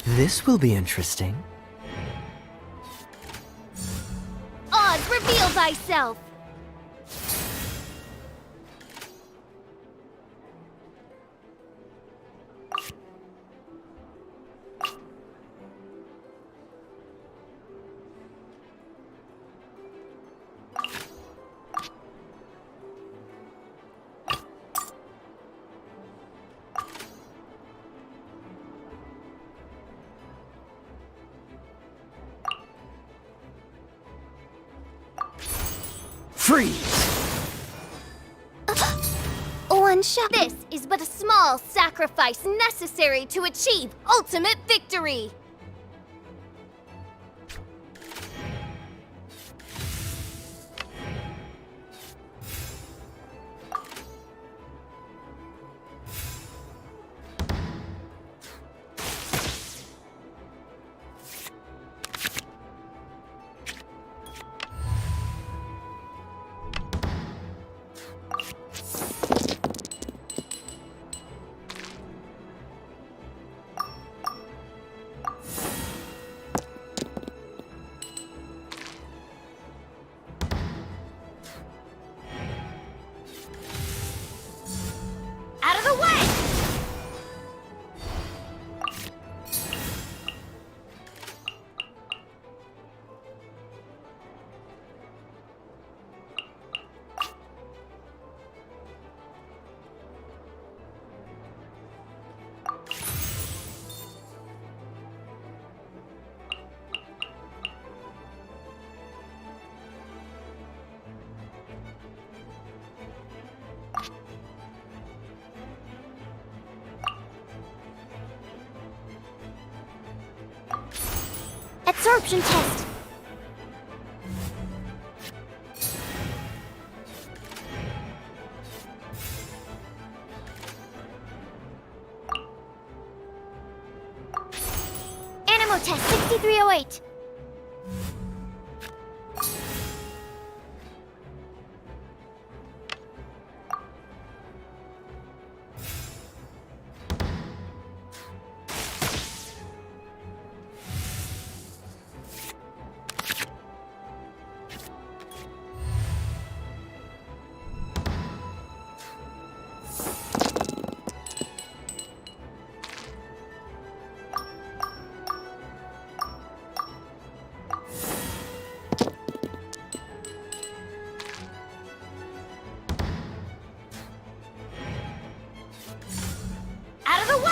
This will be interesting. Oz, reveal thyself! One This is but a small sacrifice necessary to achieve ultimate victory. Out of the way! Absorption test. Animo test 6308. Out of the way!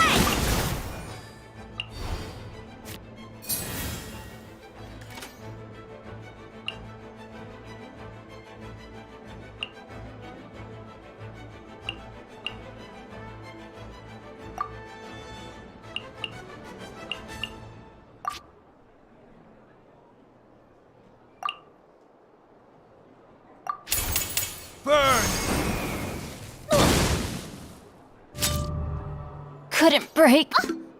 Couldn't break.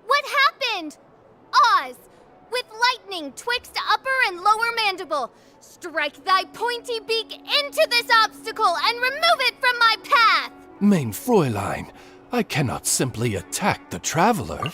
What happened? Oz, with lightning twixt upper and lower mandible, strike thy pointy beak into this obstacle and remove it from my path! Mein Fräulein, I cannot simply attack the traveler.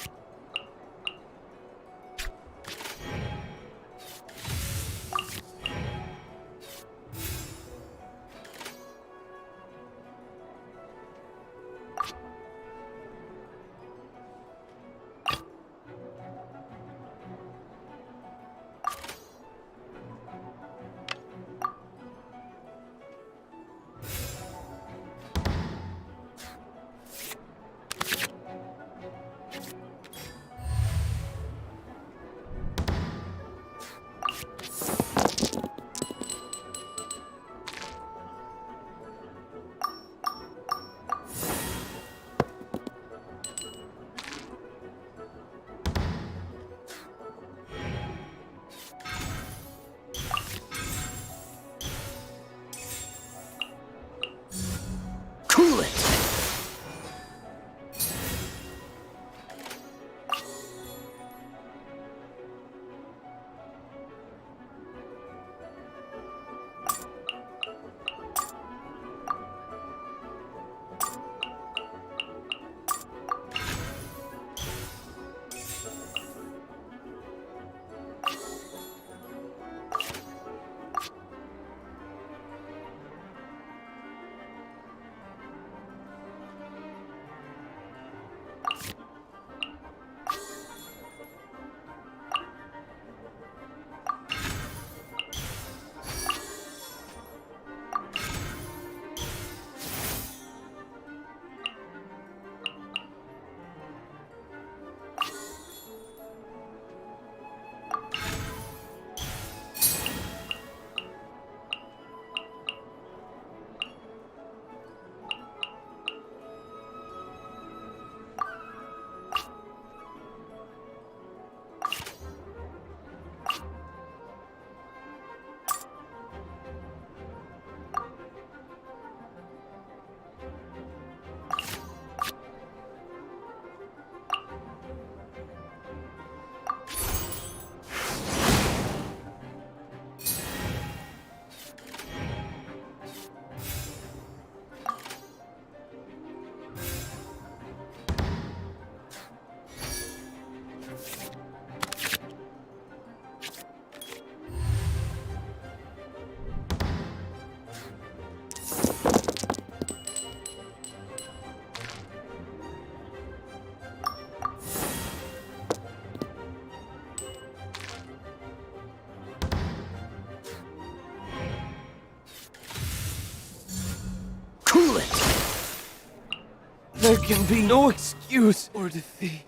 There can be no excuse or defeat.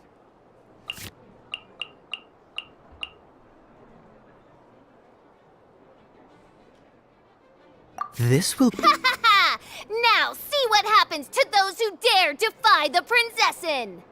This will. Now see what happens to those who dare defy the Prinzessin!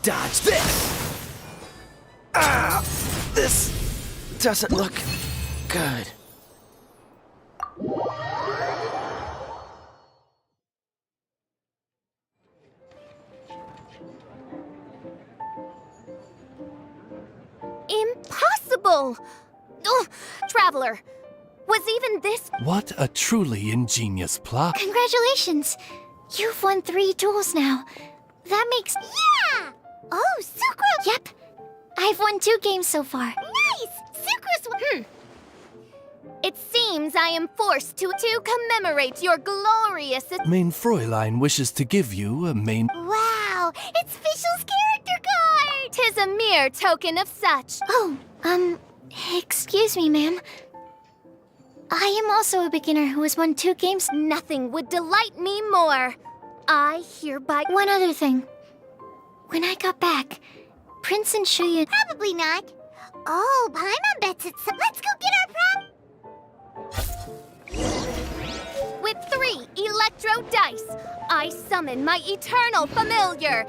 Dodge this! Ah! This doesn't look good. Impossible! Ugh, Traveler, was even this— What a truly ingenious plot. Congratulations! You've won 3 duels now. That makes— Yeah! Oh, Sucrose! Yep. I've won 2 games so far. Nice! Sucrose— It seems I am forced to commemorate your glorious— Main Fräulein wishes to give you a main... Wow! It's Fischl's character card! 'Tis a mere token of such. Oh, excuse me, ma'am. I am also a beginner who has won 2 games. Nothing would delight me more. I hereby— One other thing. When I got back, Prince and Shuya— Probably not. Oh, Paimon bets it's— Let's go get our prop— With 3 electro dice, I summon my eternal familiar,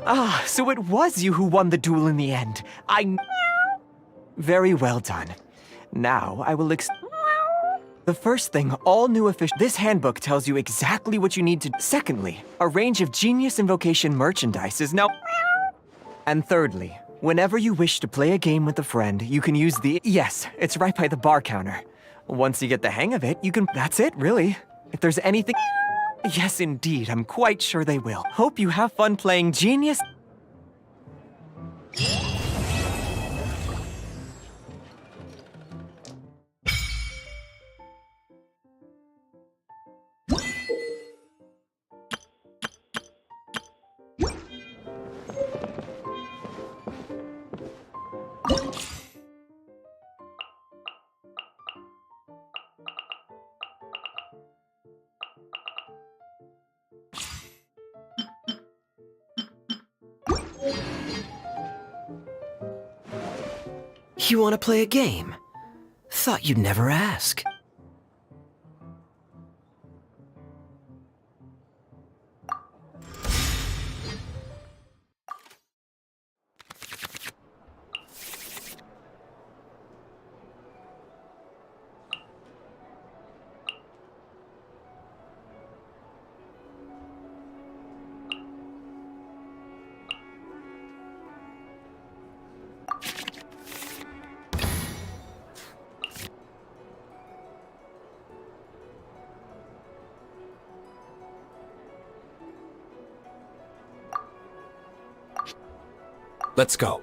Ah, so it was you who won the duel in the end. Very well done. Now I will The first thing, all new official— This handbook tells you exactly what you need to— Secondly, a range of Genius Invocation merchandise is now— And thirdly, whenever you wish to play a game with a friend, you can use the— Yes, it's right by the bar counter. Once you get the hang of it, you can— That's it, really. If there's anything— Yes, indeed, I'm quite sure they will. Hope you have fun playing Genius— You want to play a game? Thought you'd never ask. Let's go.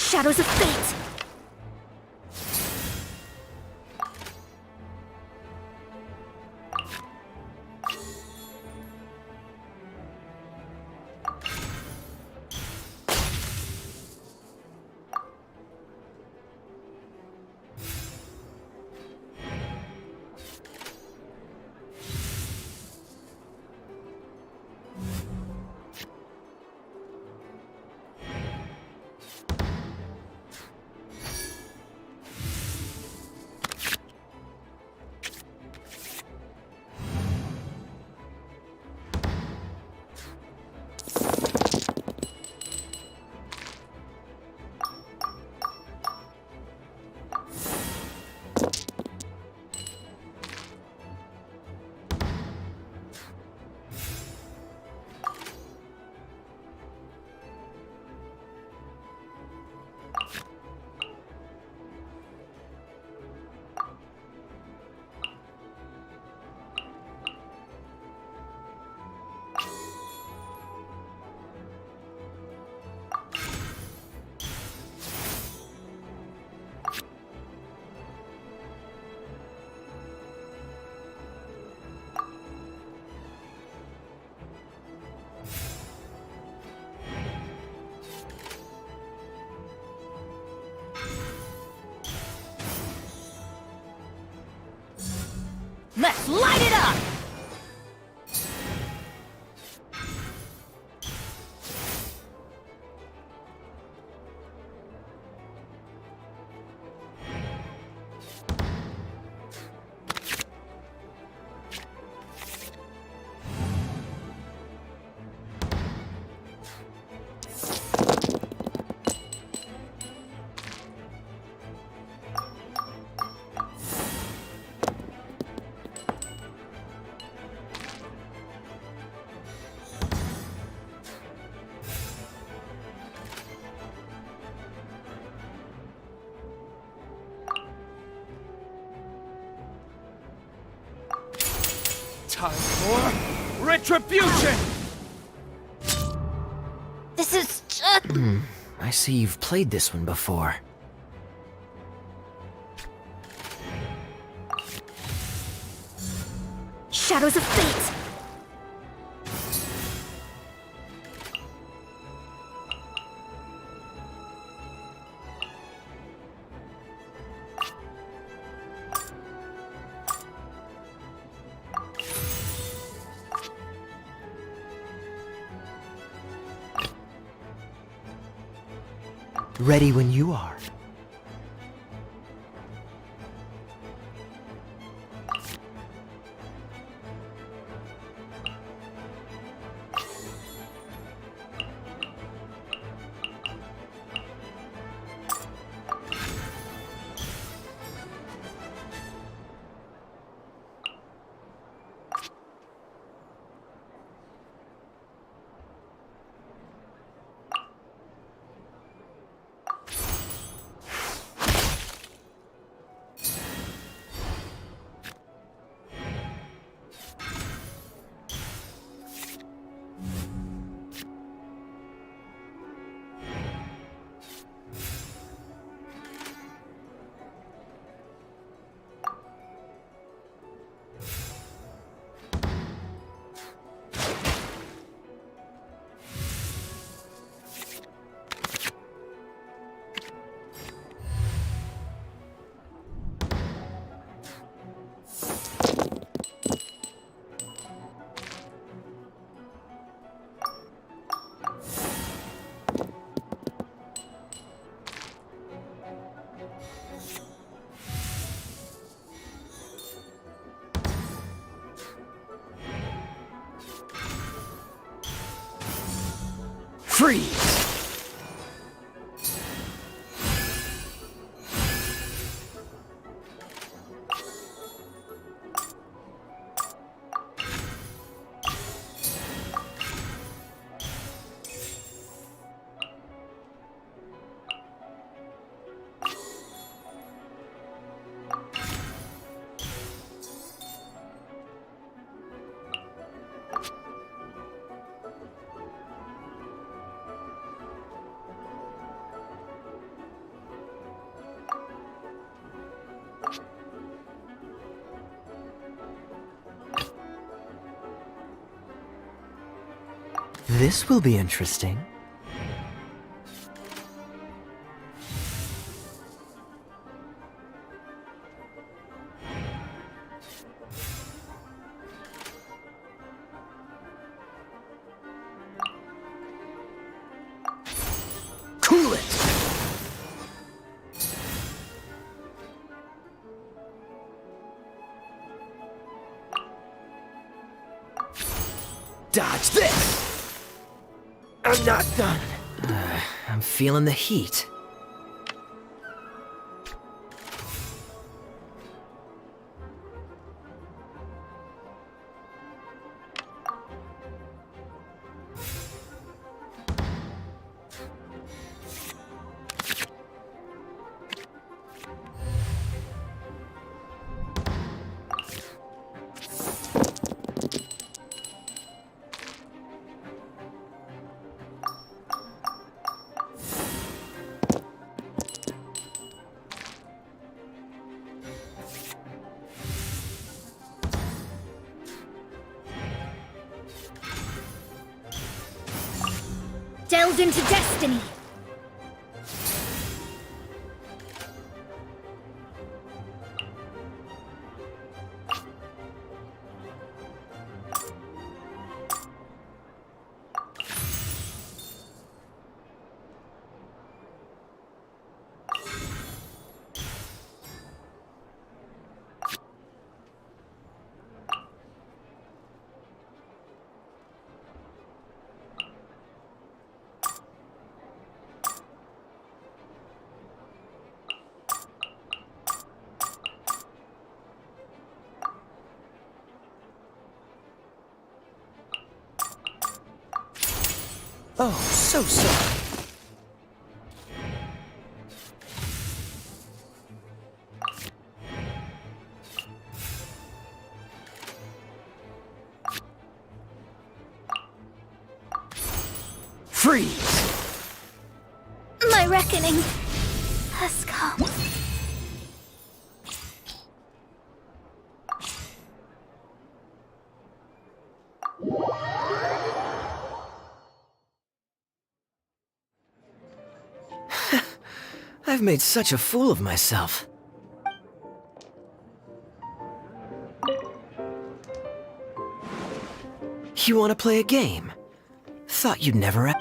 Shadows of fate! Let's light it up! Time for retribution! This is just... I see you've played this one before. Shadows of fate! Ready when you are. Freeze! This will be interesting. Cool it! Dodge this! I'm not done. I'm feeling the heat. Delved into destiny. Oh, so sorry. Freeze! My reckoning has come. I've made such a fool of myself. You want to play a game? Thought you'd never...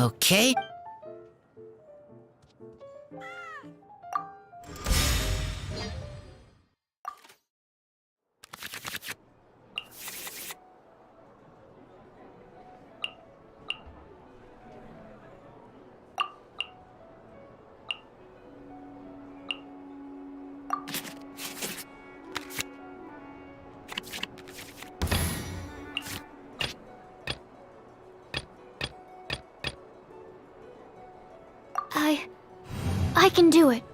Okay. I can do it.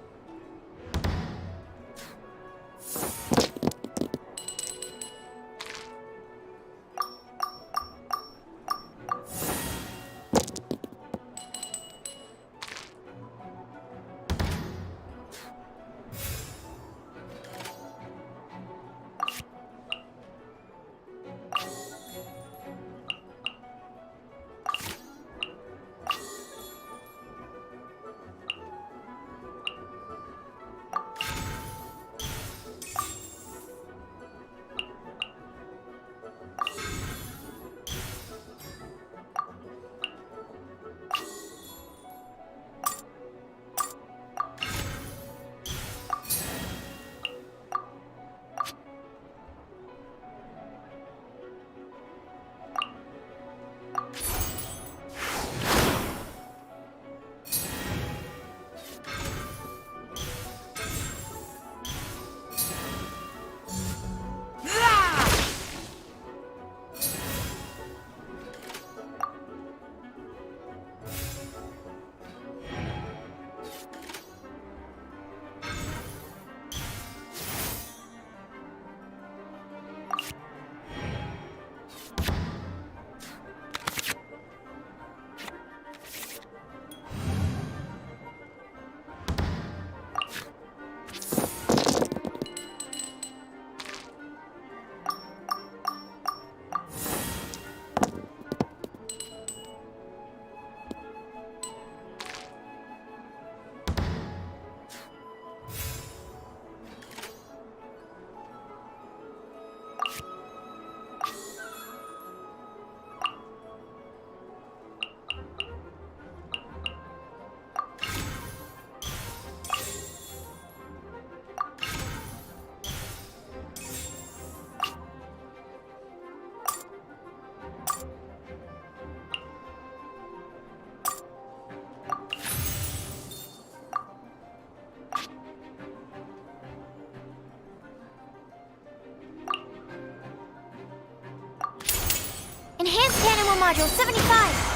Enhanced Animal Module 75!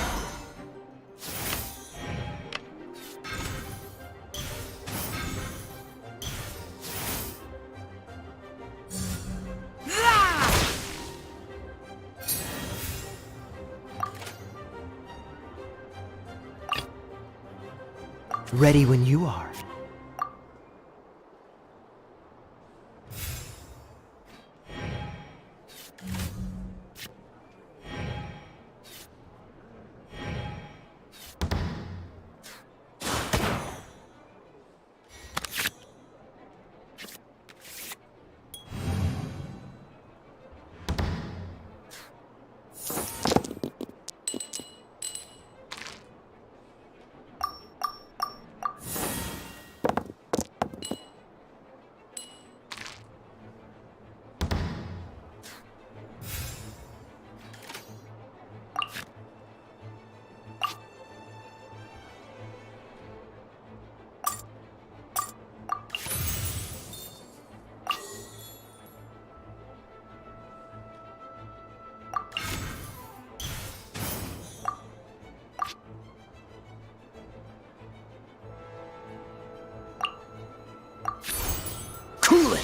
Ready when you are. Cool it!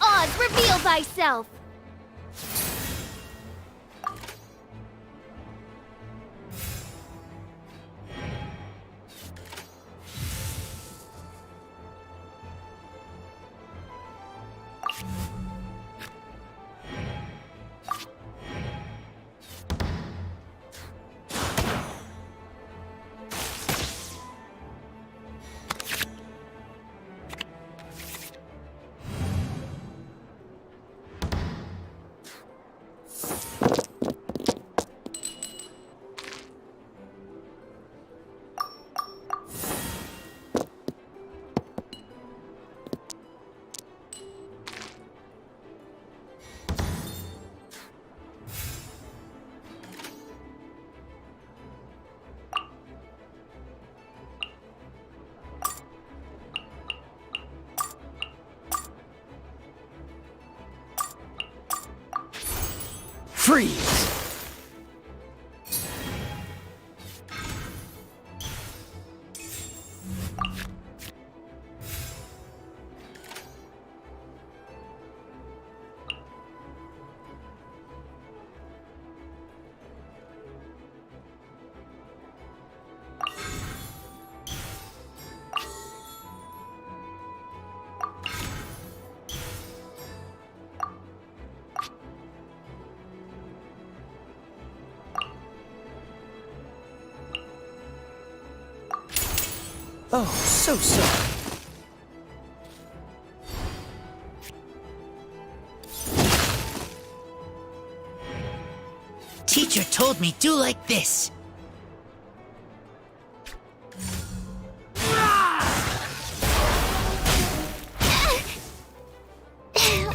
Oz, reveal thyself! Freeze! Oh, so sorry. Teacher told me do like this.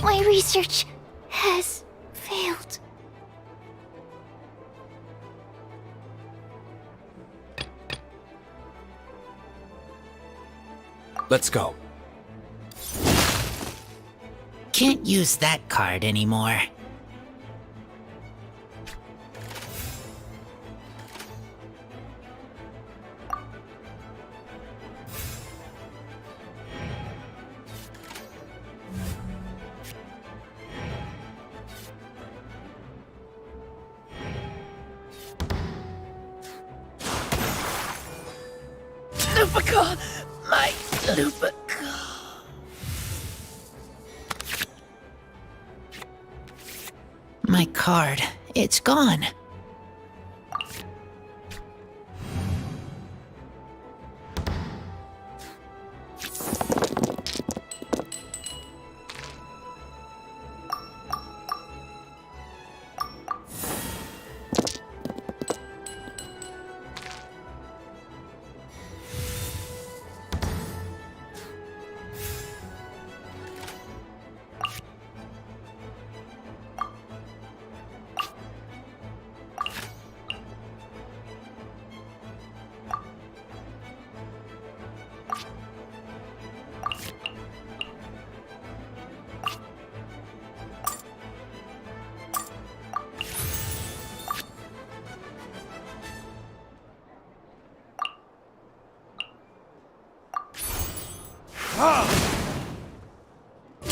My research has failed. Let's go. Can't use that card anymore. Lupica! My Lupica! My card. It's gone.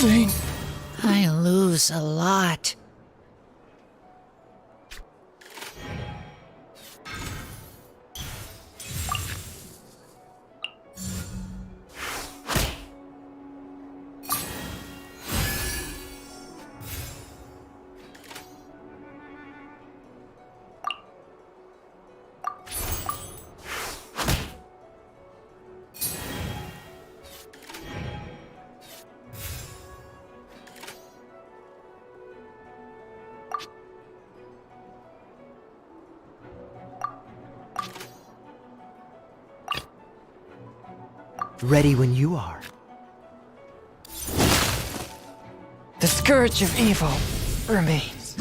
Main. I lose a lot. Ready when you are. The scourge of evil remains.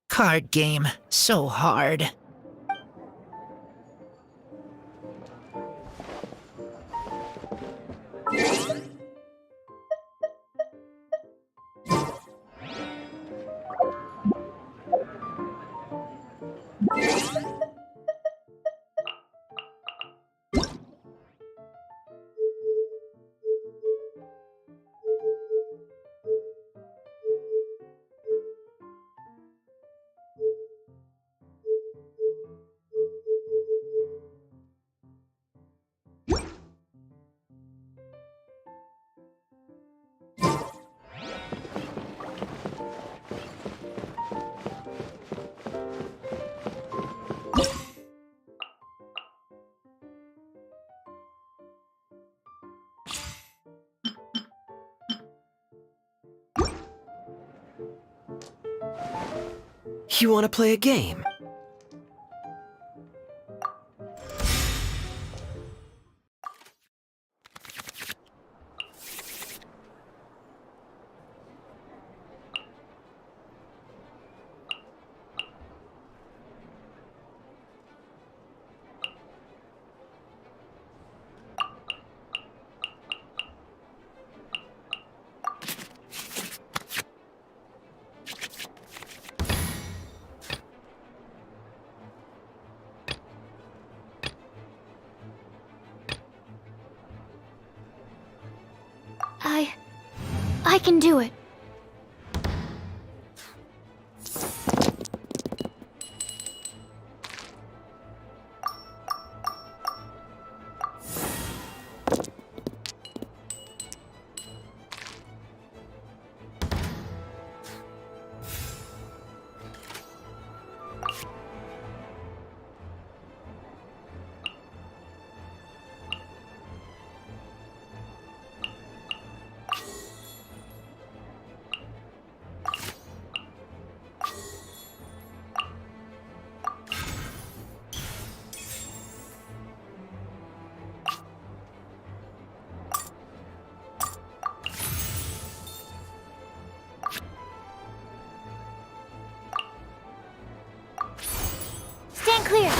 Card game. So hard. You want to play a game? I can do it. Stand clear.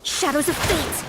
Shadows of fate!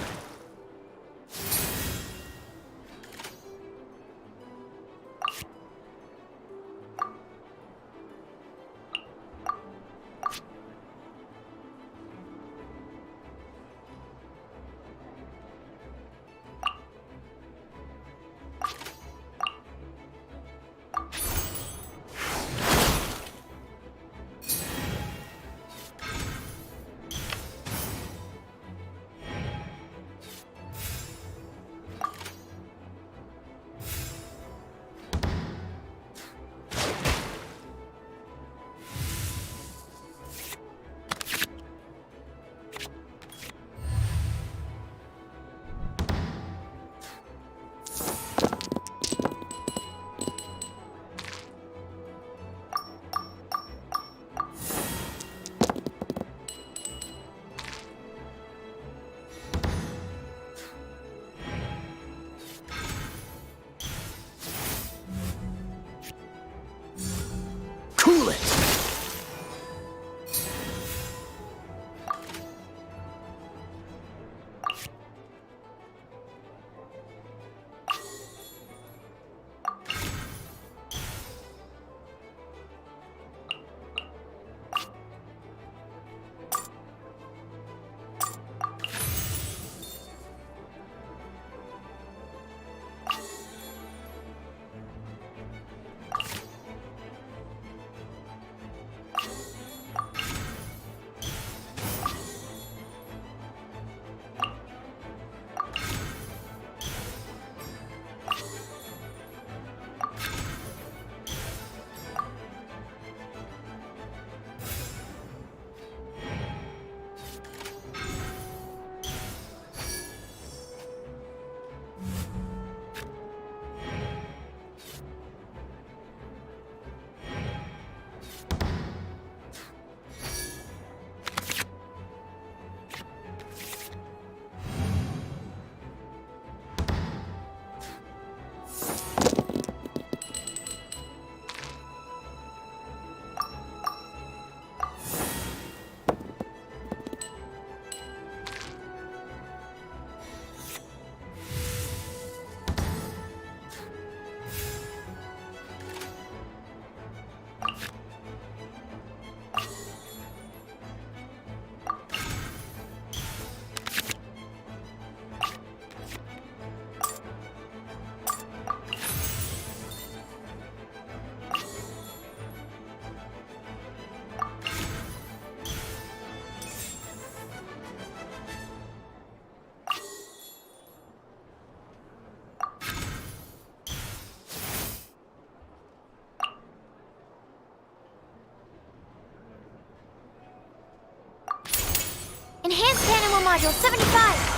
Enhanced Animal Module 75!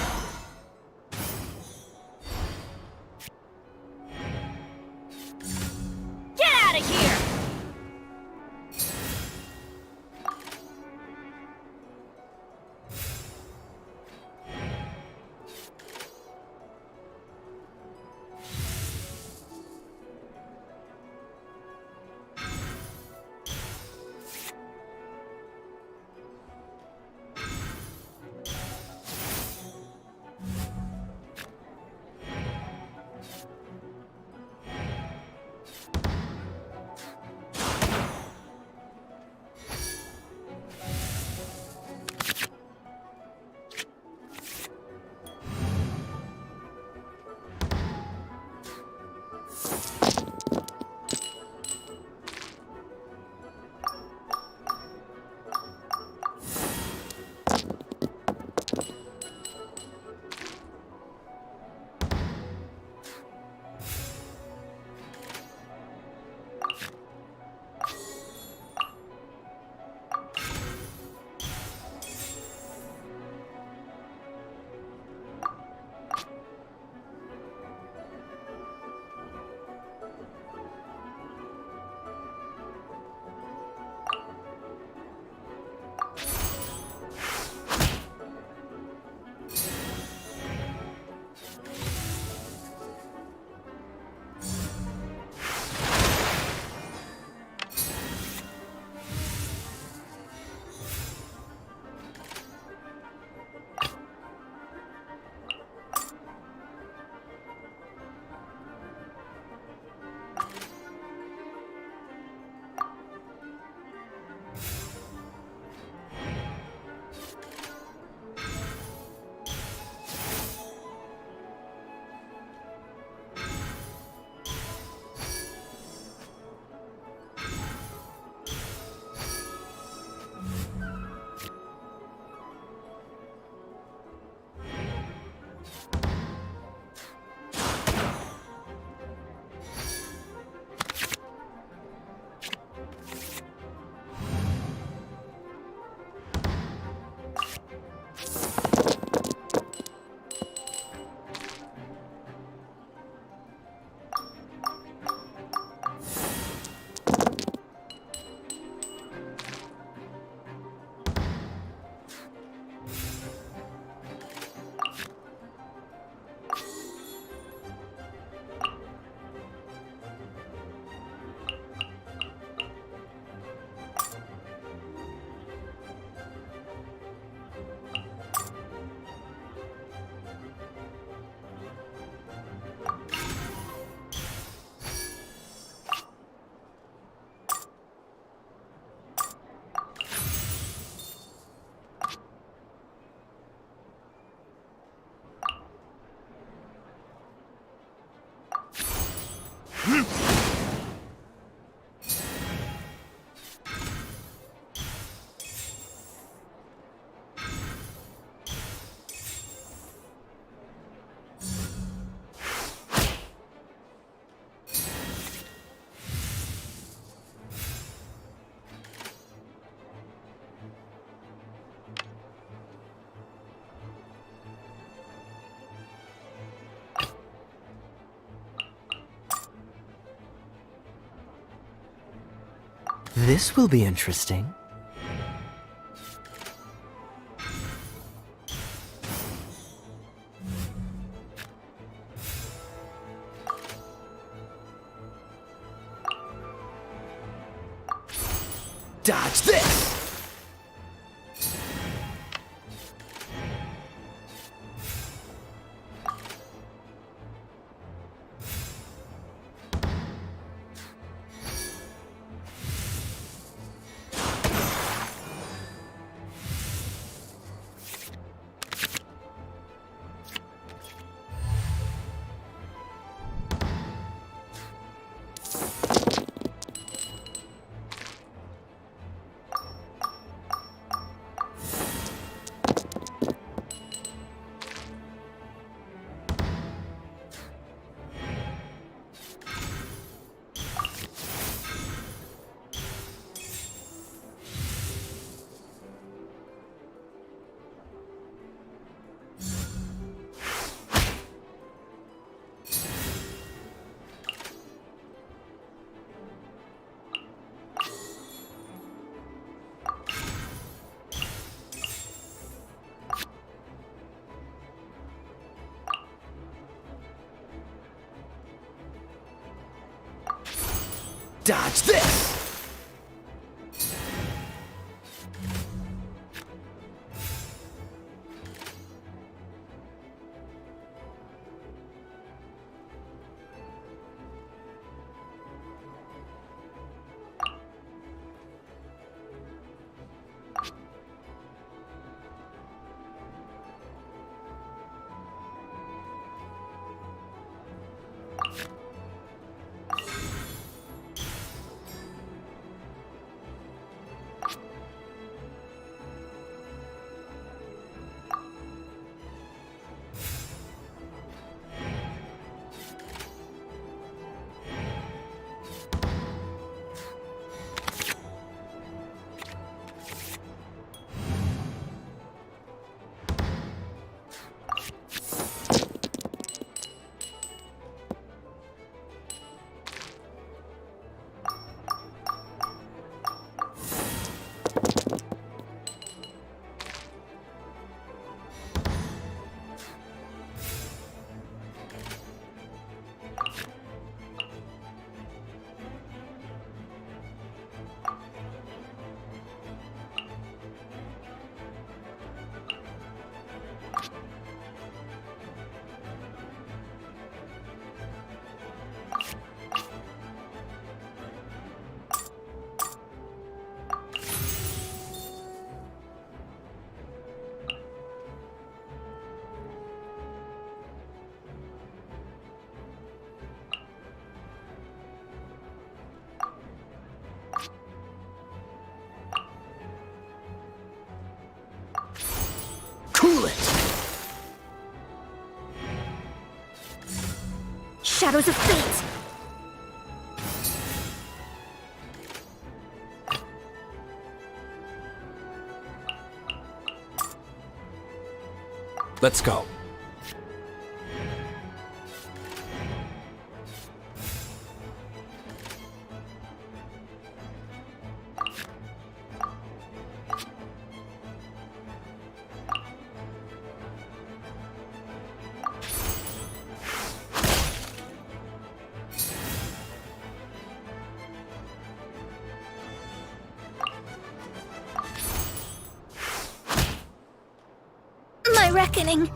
Get out of here! This will be interesting. Dodge this! Dodge this! Cool it! Shadows of fate! Let's go. My reckoning.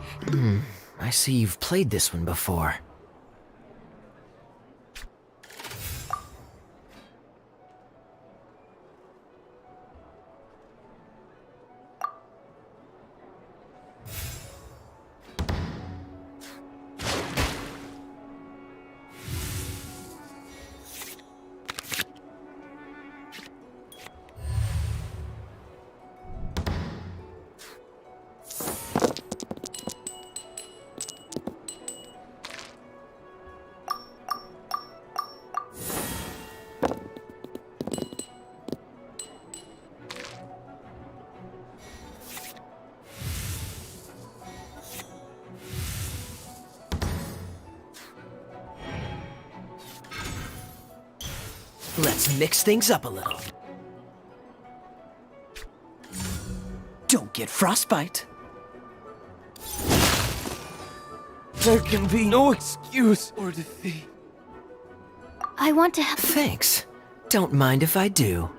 I see you've played this one before. Let's mix things up a little. Don't get frostbite. There can be no excuse or defeat. I want to help. Thanks. Don't mind if I do.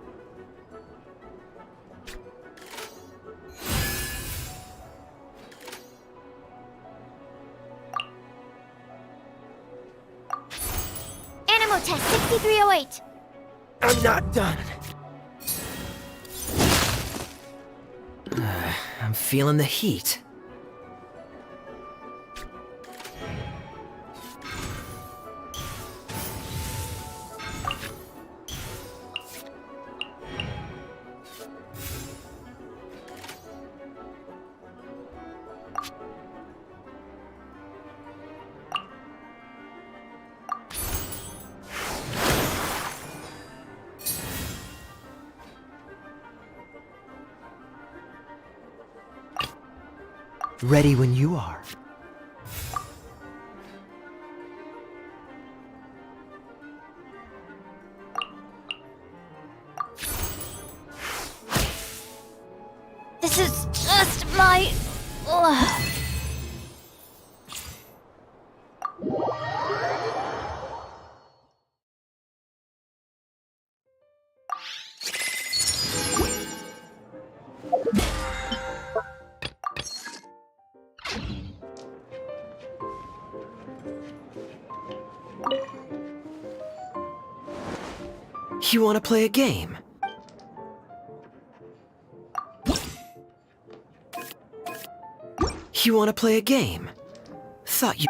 Animal test 6308. I'm not done. I'm feeling the heat. Ready when you are. This is just my... Ugh. You want to play a game? You want to play a game? Thought you...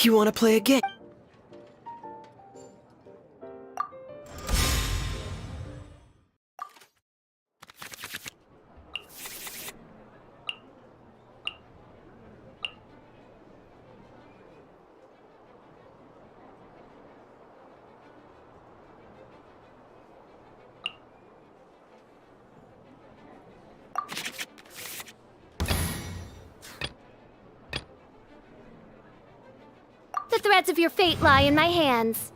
You want to play a game? threads of your fate lie in my hands.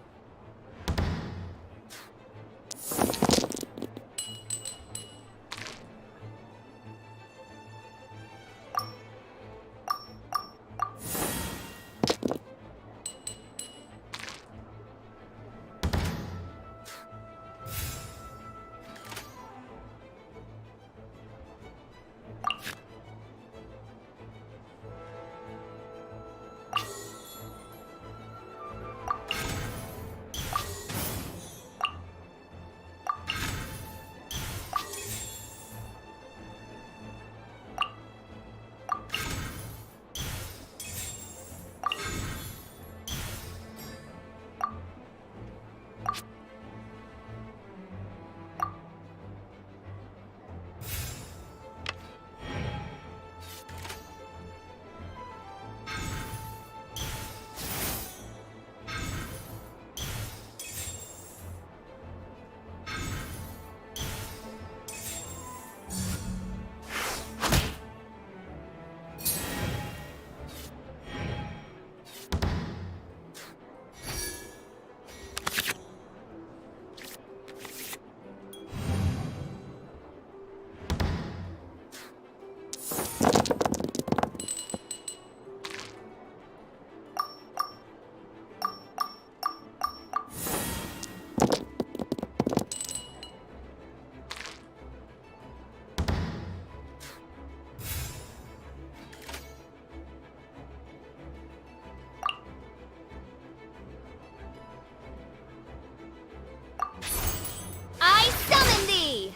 I summon thee!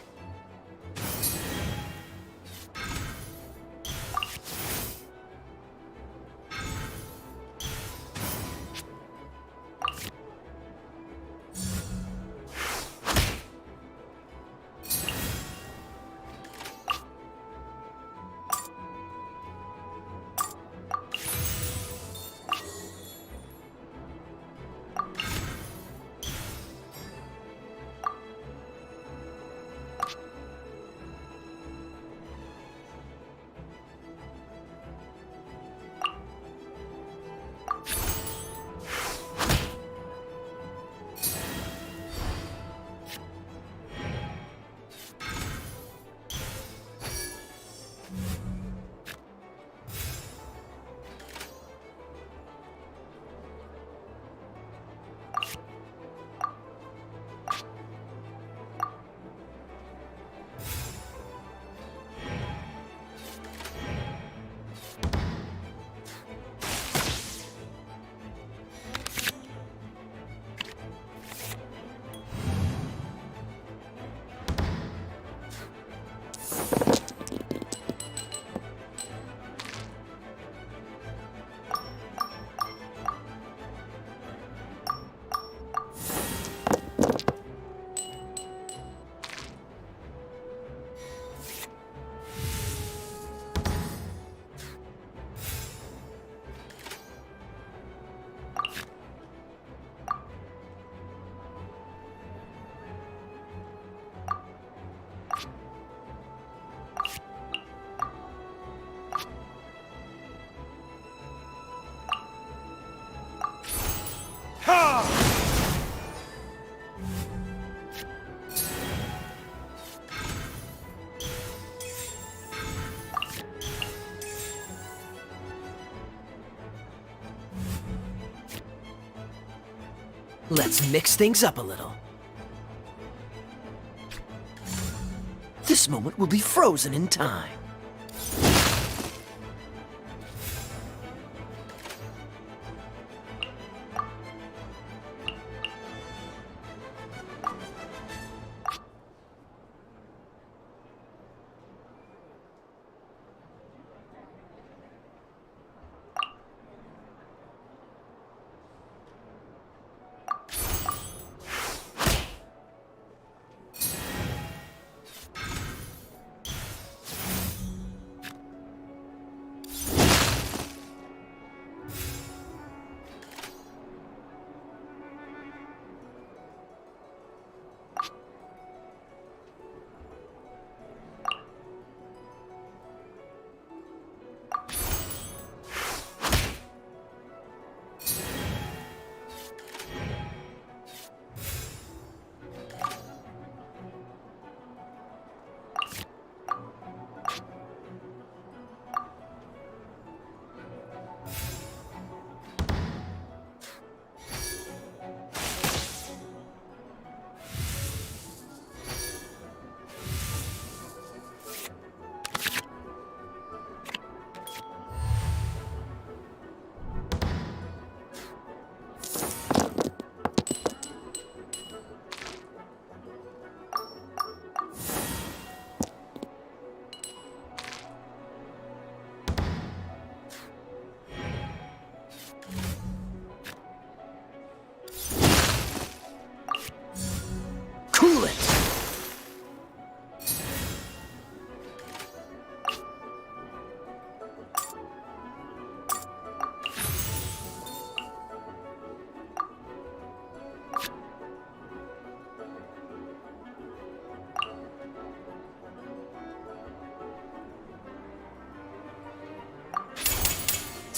Let's mix things up a little. This moment will be frozen in time.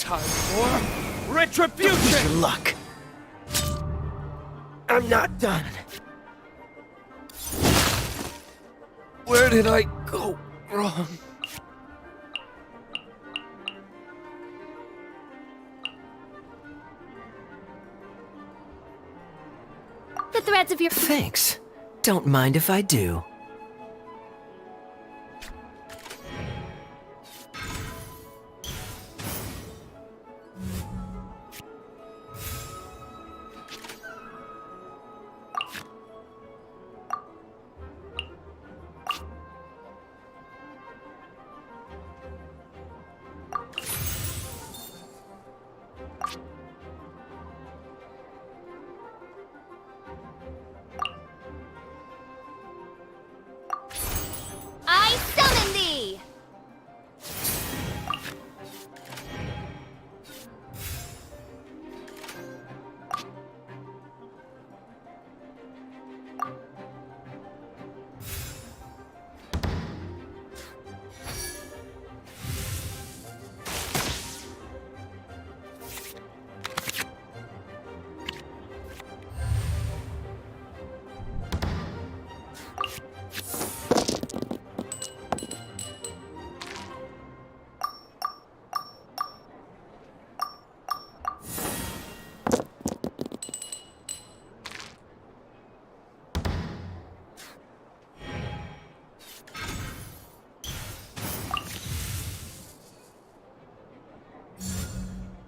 Time for retribution! Wish you luck. I'm not done. Where did I go wrong? The threads of your... Thanks. Don't mind if I do. I summon thee!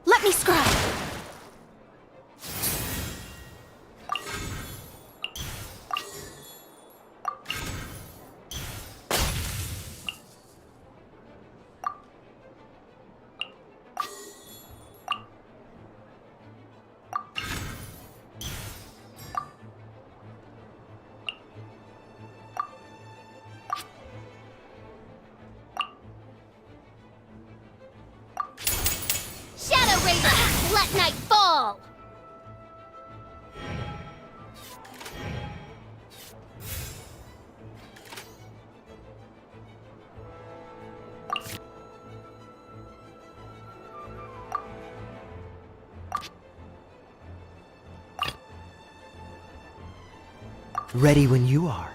Let me scribe. Shadow Raiders, let night fall! Ready when you are.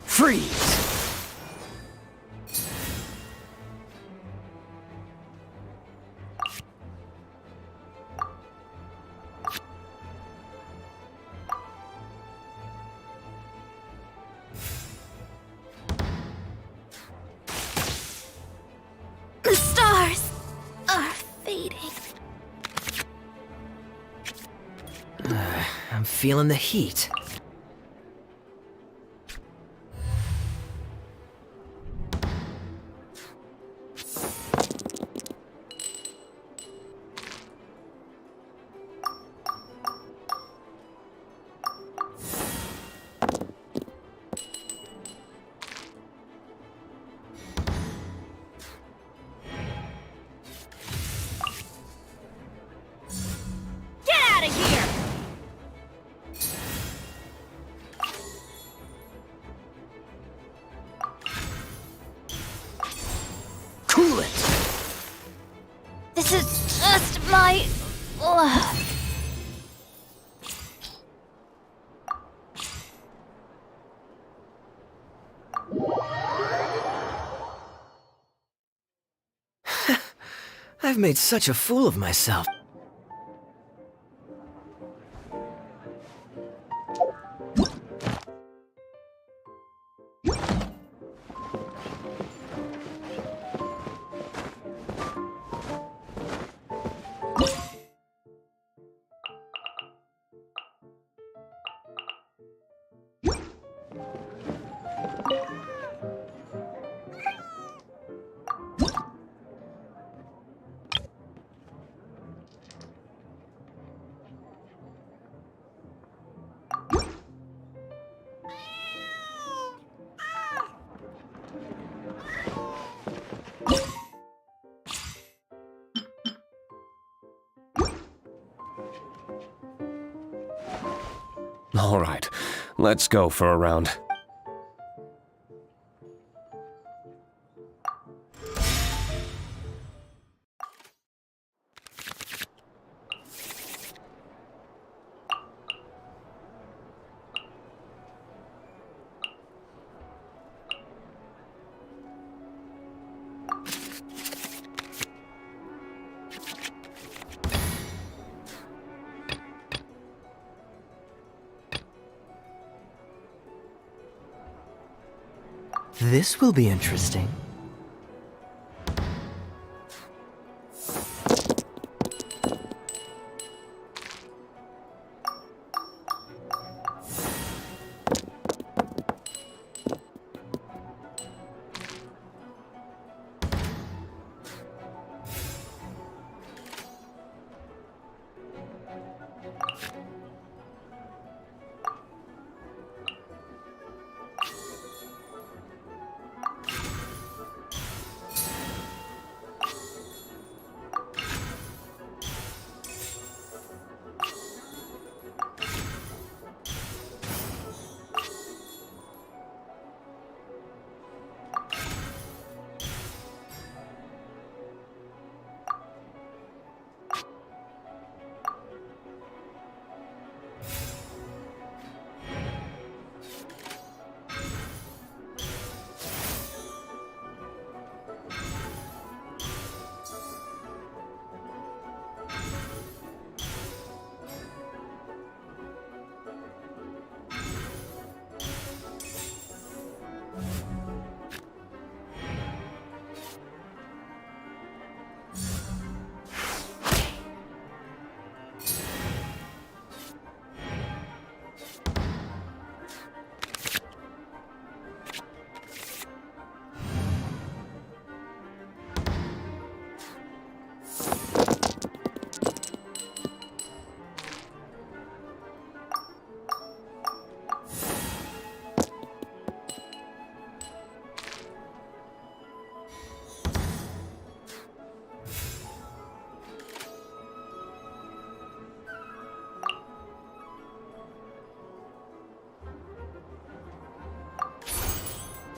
Freeze! The stars are fading. I'm feeling the heat. Get out of here! Cool it! This is just my... I've made such a fool of myself. All right, let's go for a round. This will be interesting.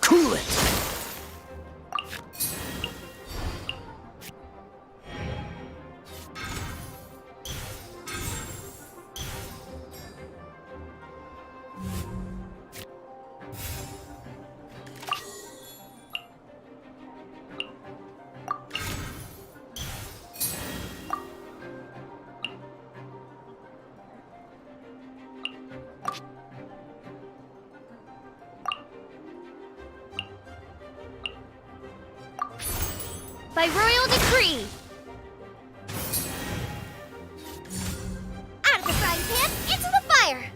Cool it! By royal decree! Out of the frying pan, into the fire!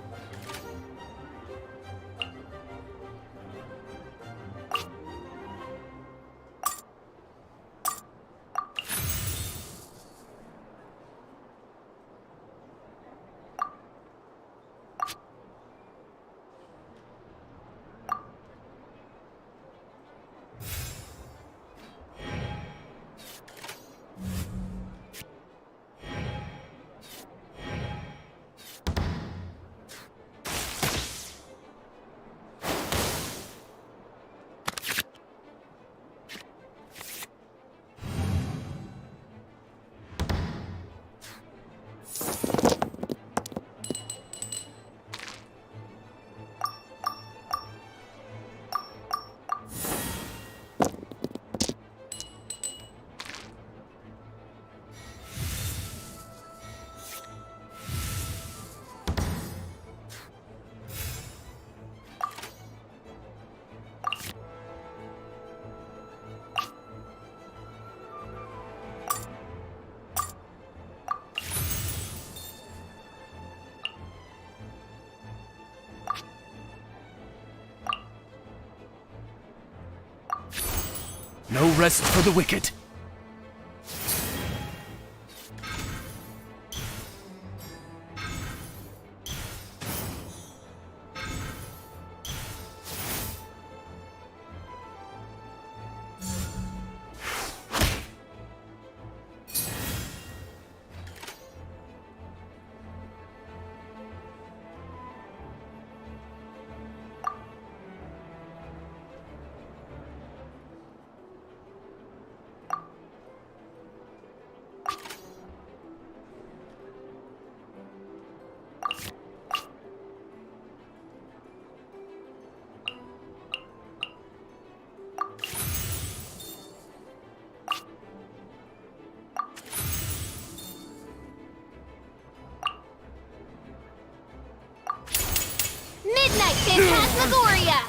No rest for the wicked. Midnight Phantasmagoria!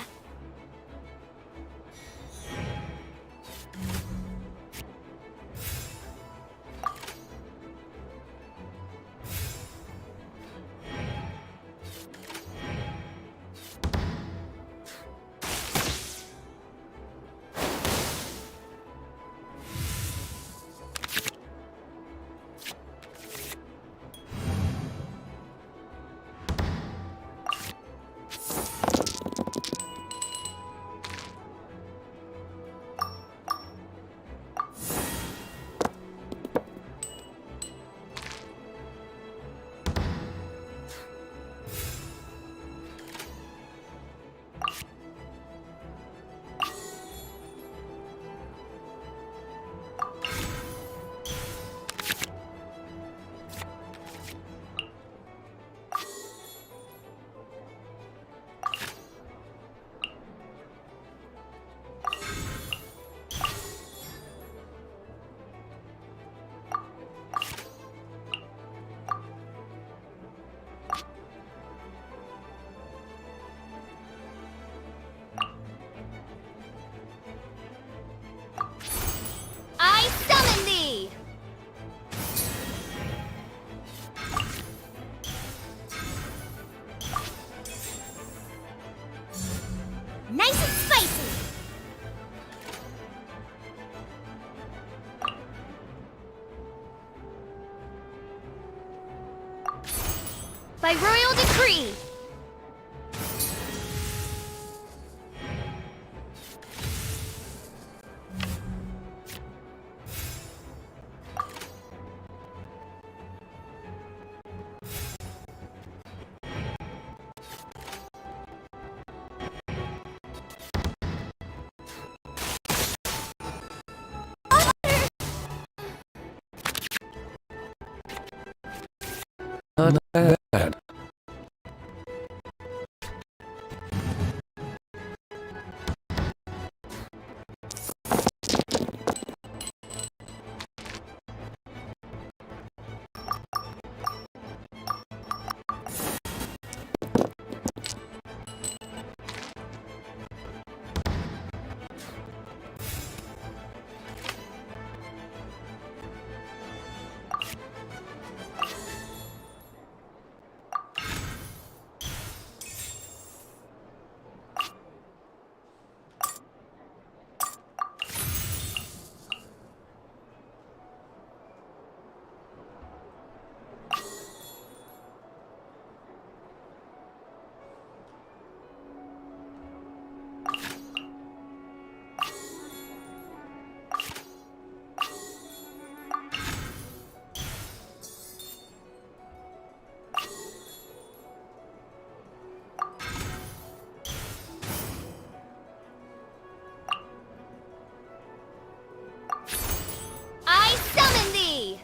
nice and spicy. By royal decree. Not bad. I summon thee!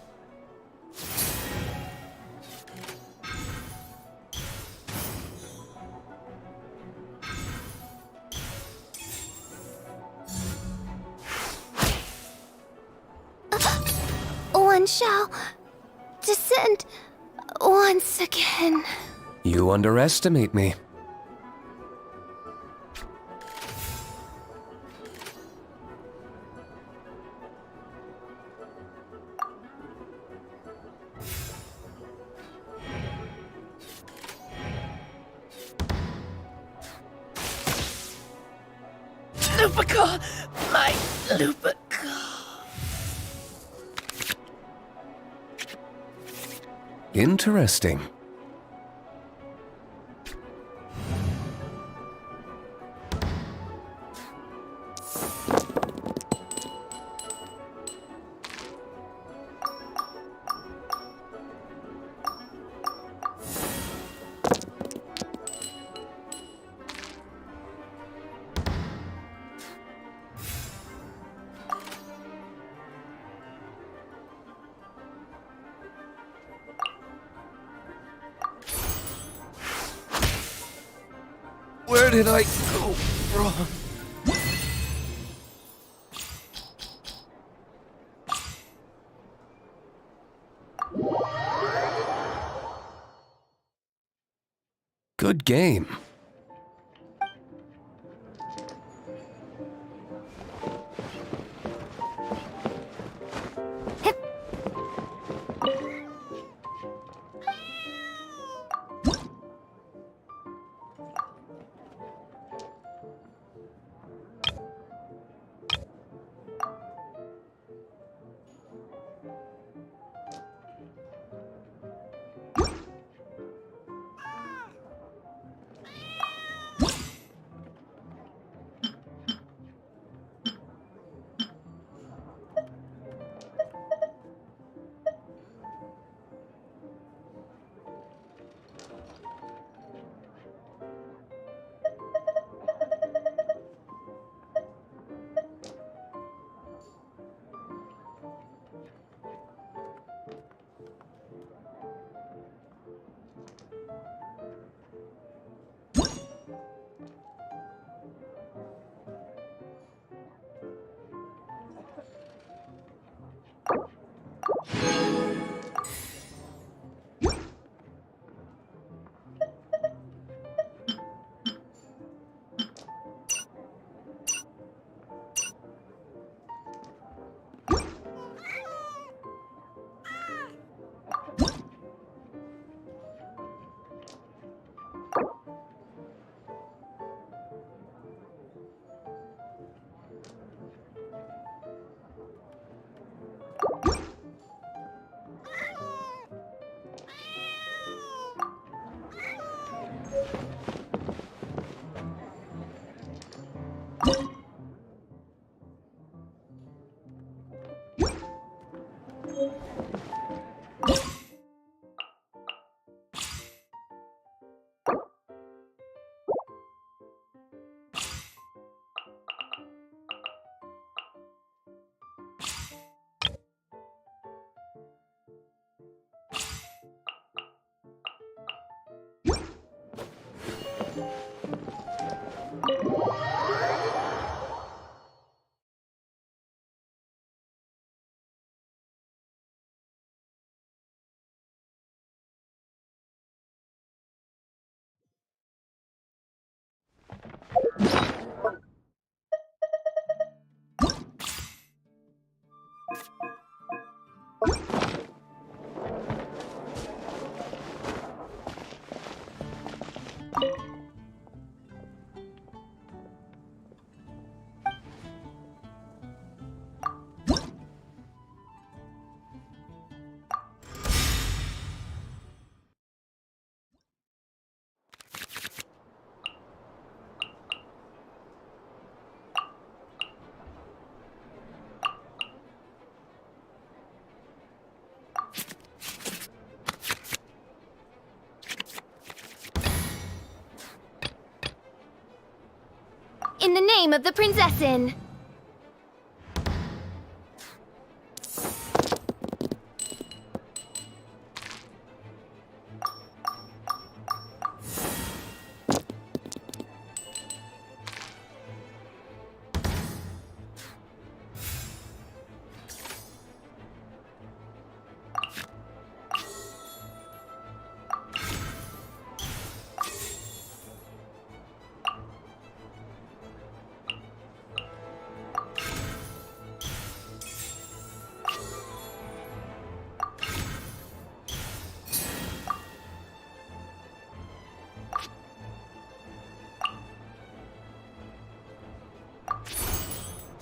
One shall descend once again. You underestimate me. Lupica! My Lupica! Interesting. Where did I go wrong? Good game. In the name of the Prinzessin!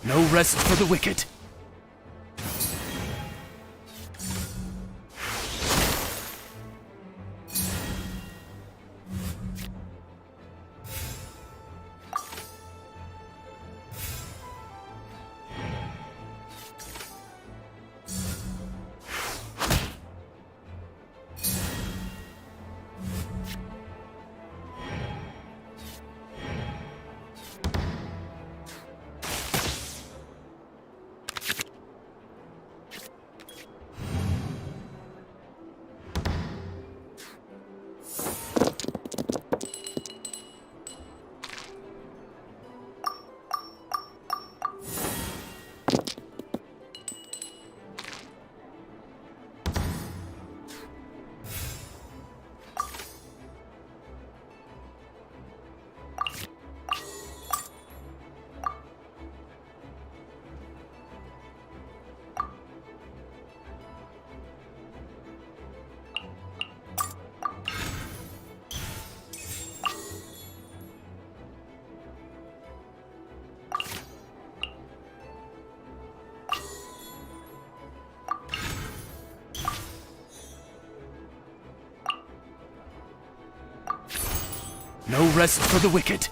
No rest for the wicked. No rest for the wicked.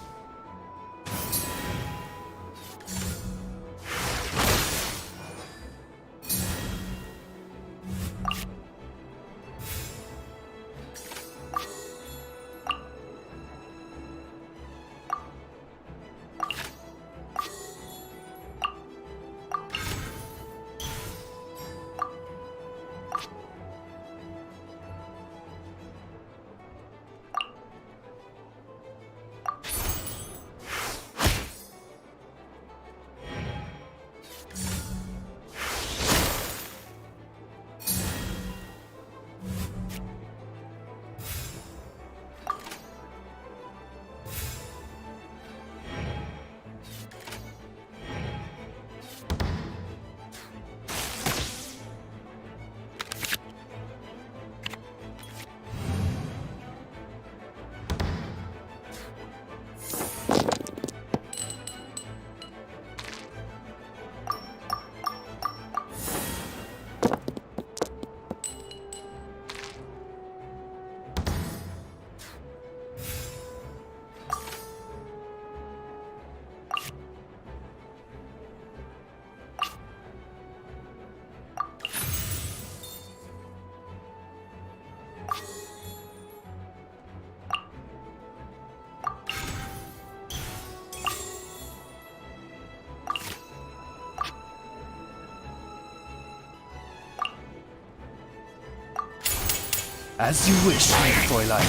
As you wish, mein Fräulein.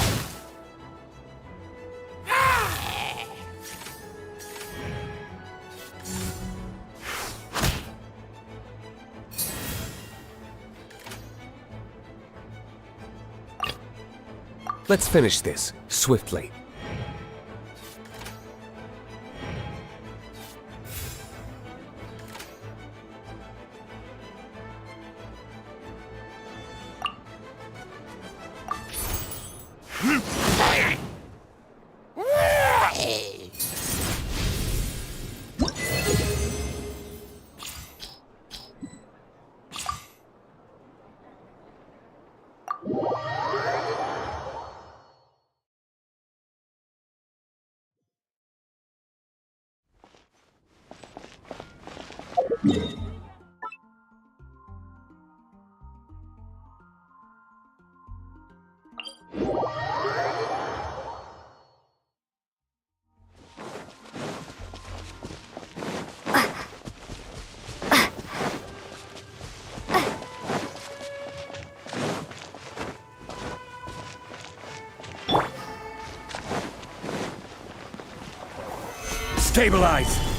Let's finish this, swiftly. Stabilize!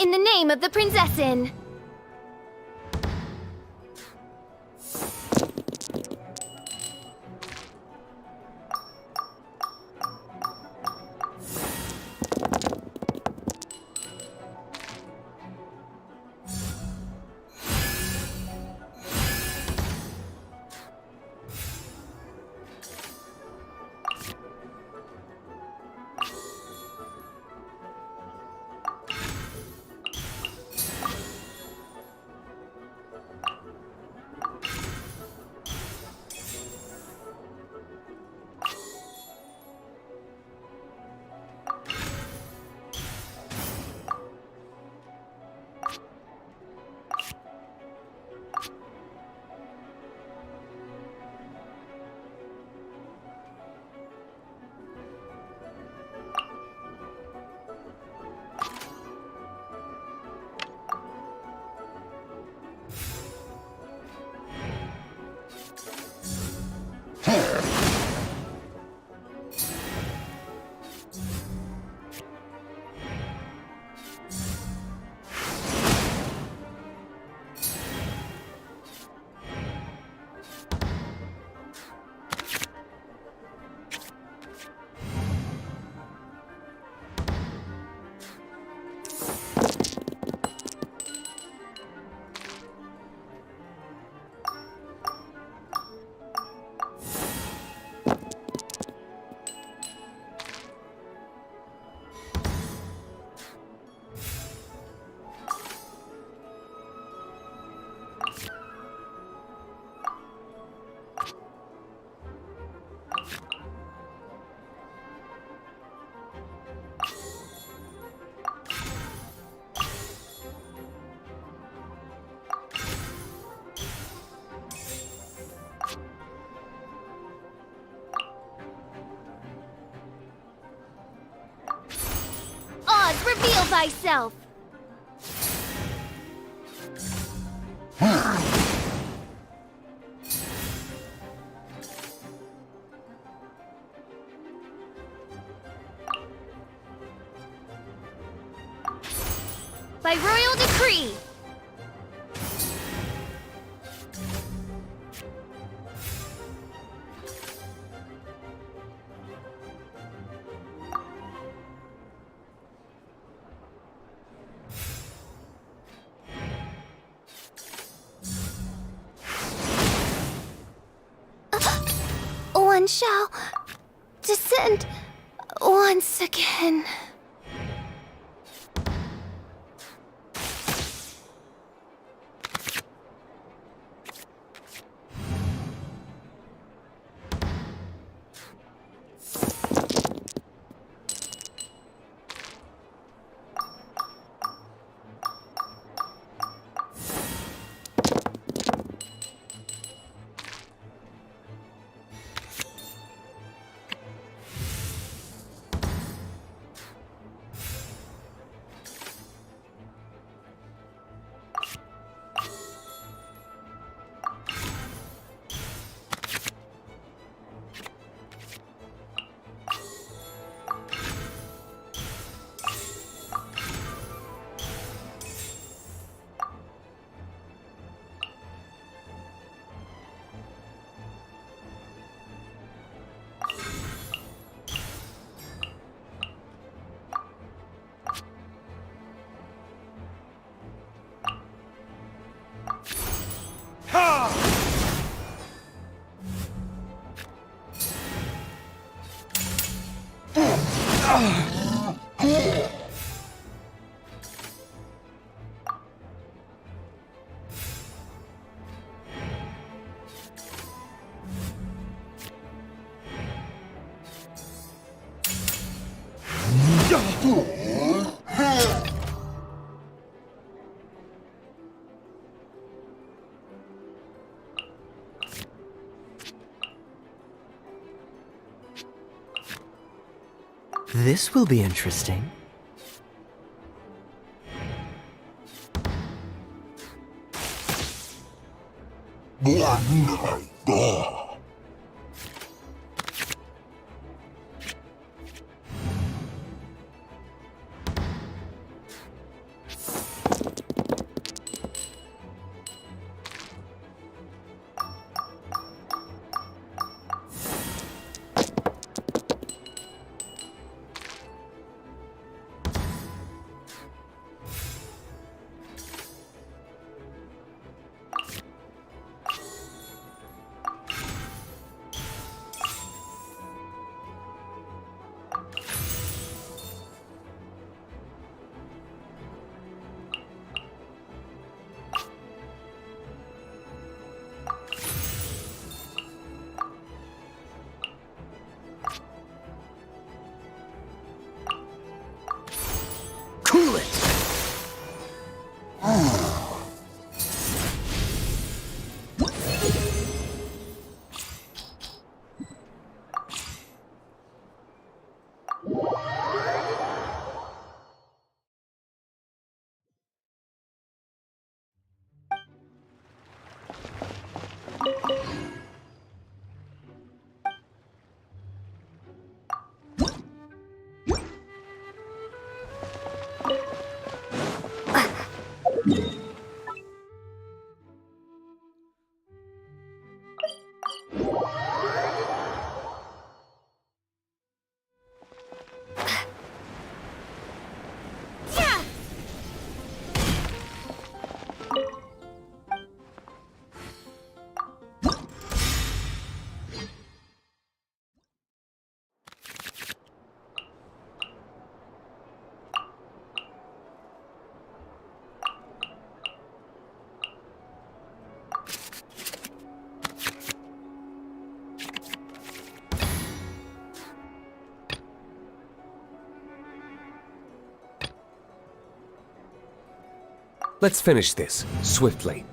In the name of the Prinzessin! Reveal thyself! By royal decree! One shall descend once again. This will be interesting. Cool it! Let's finish this, swiftly.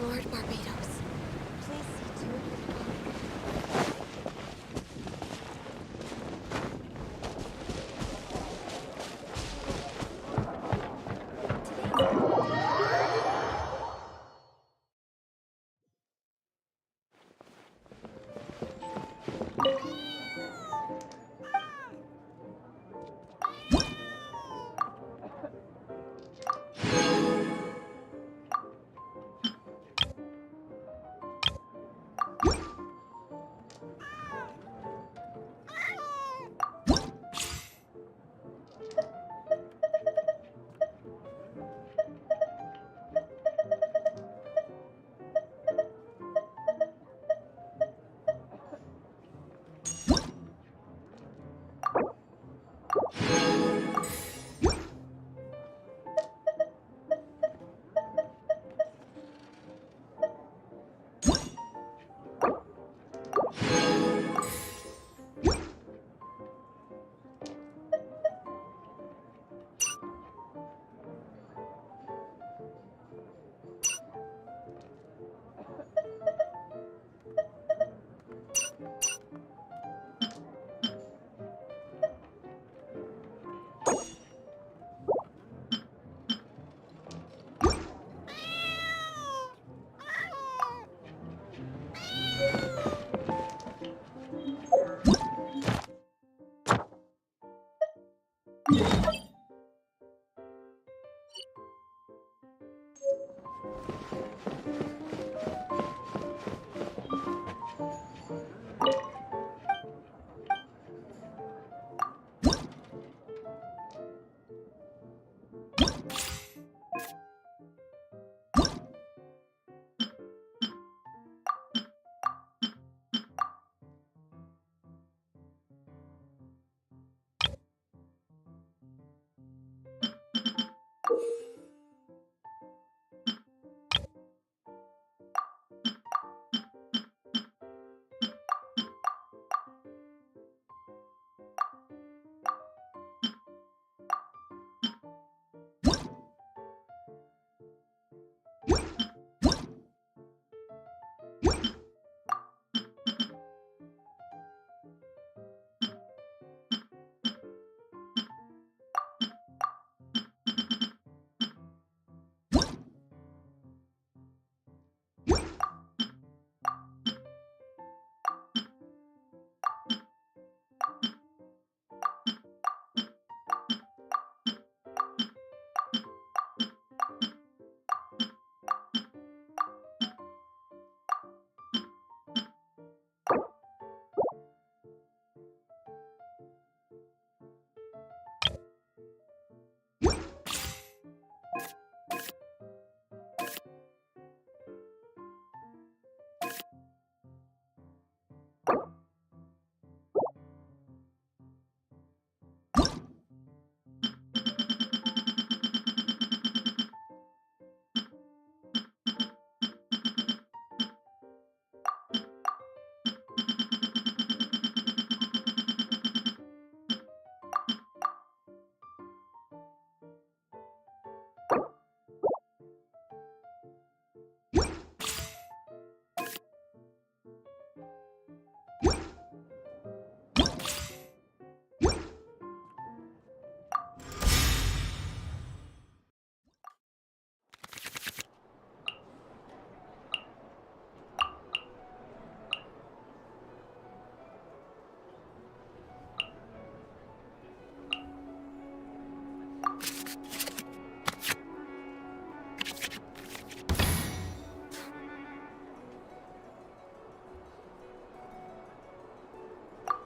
Lord Barbados, please see to it.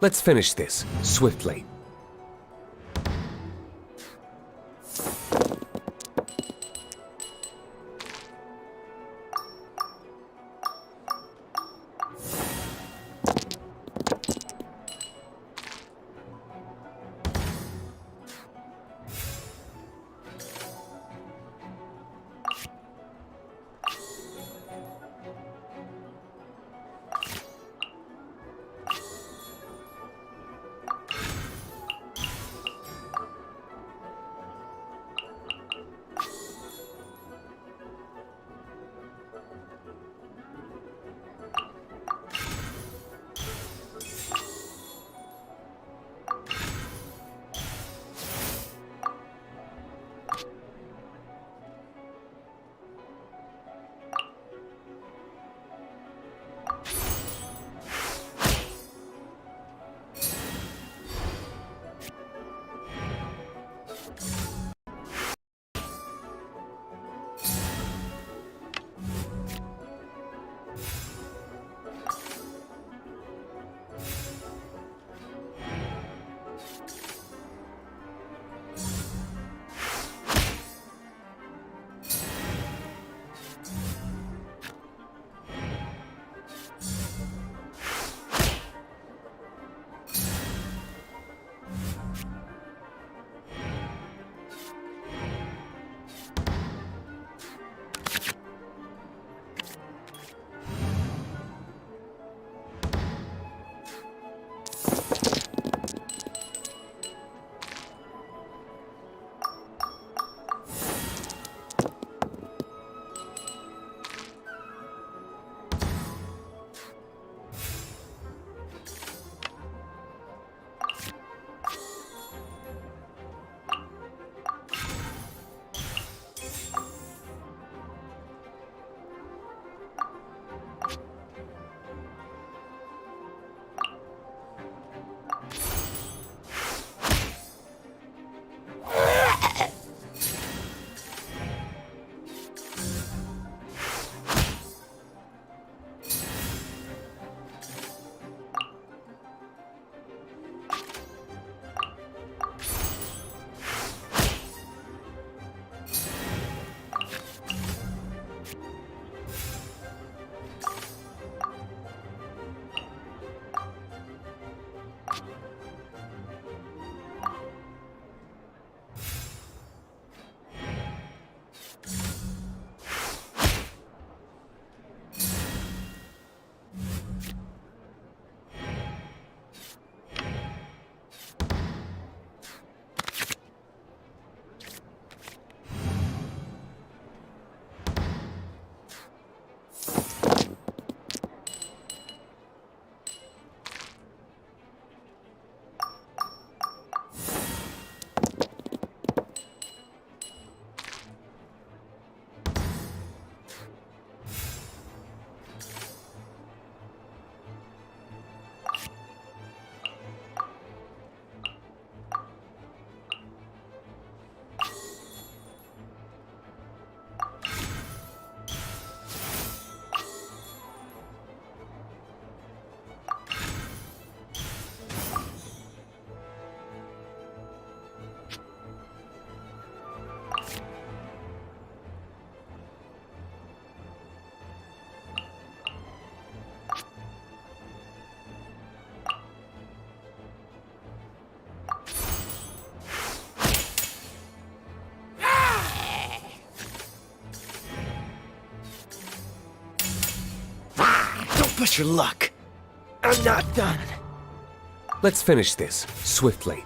Let's finish this, swiftly. Push your luck. I'm not done. Let's finish this, swiftly.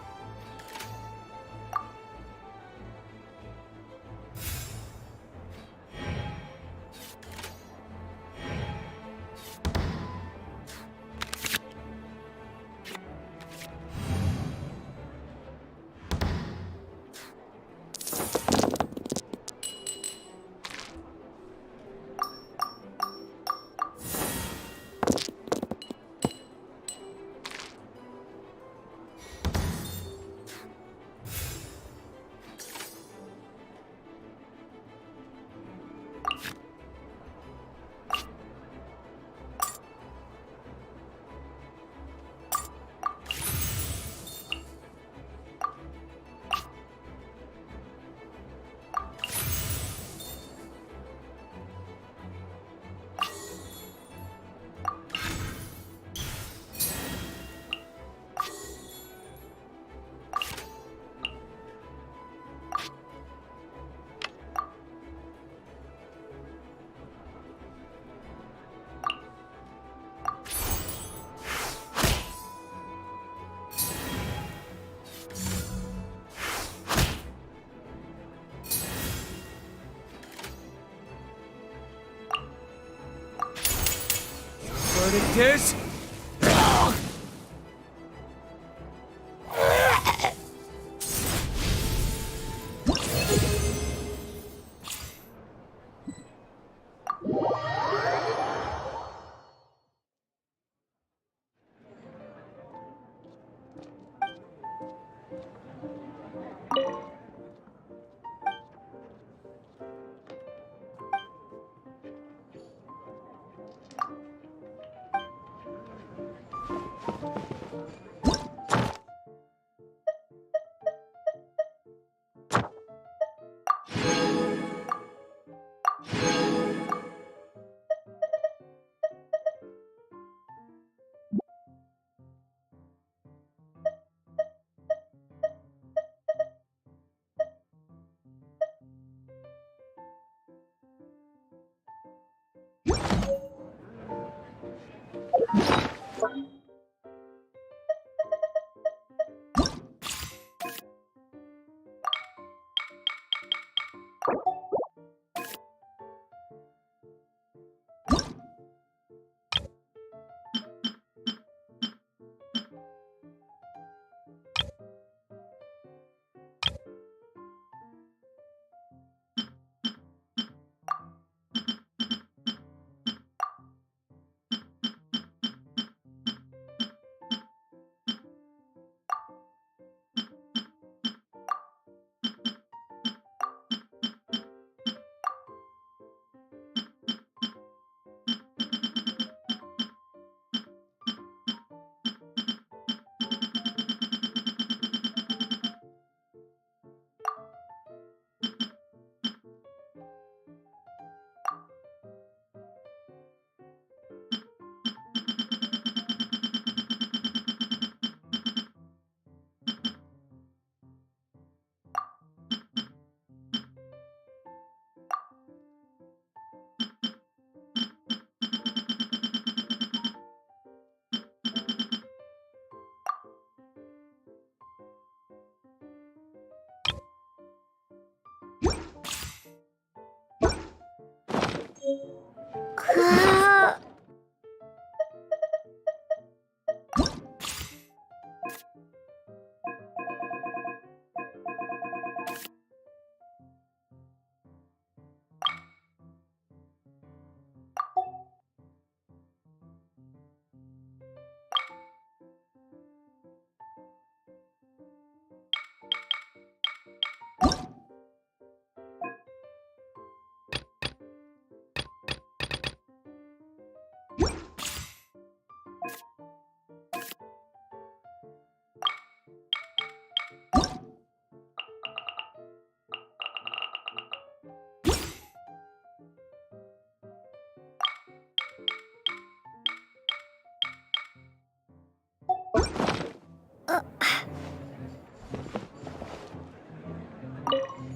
verdict is...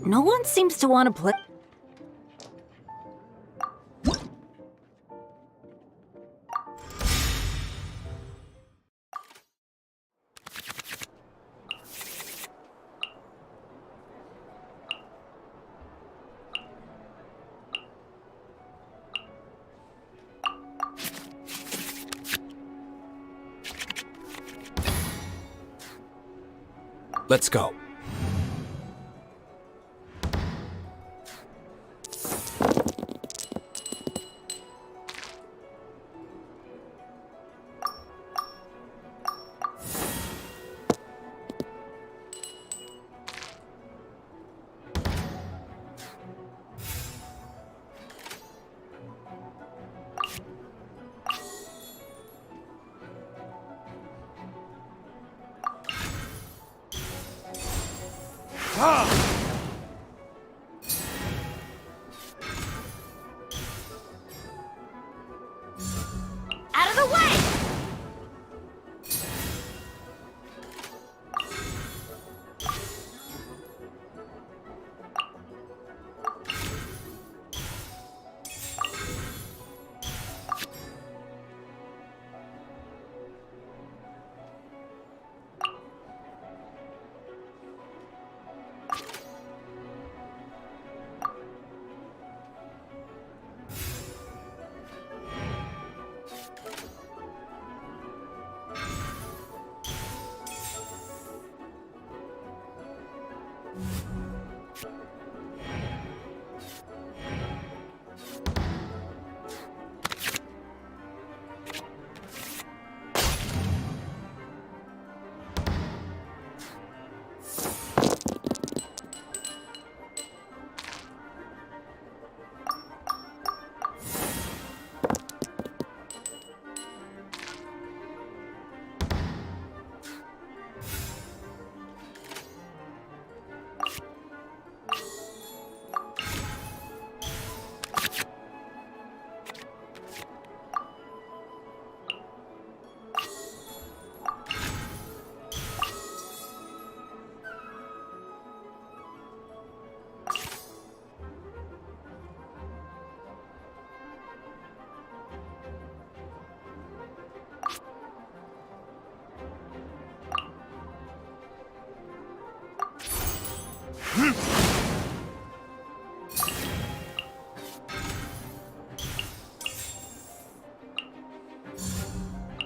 No one seems to want to play. Let's go. Out of the way!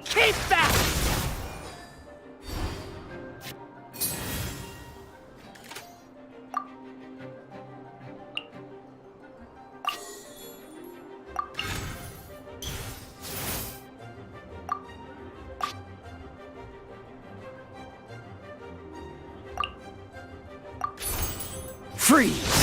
Keep that! Freeze!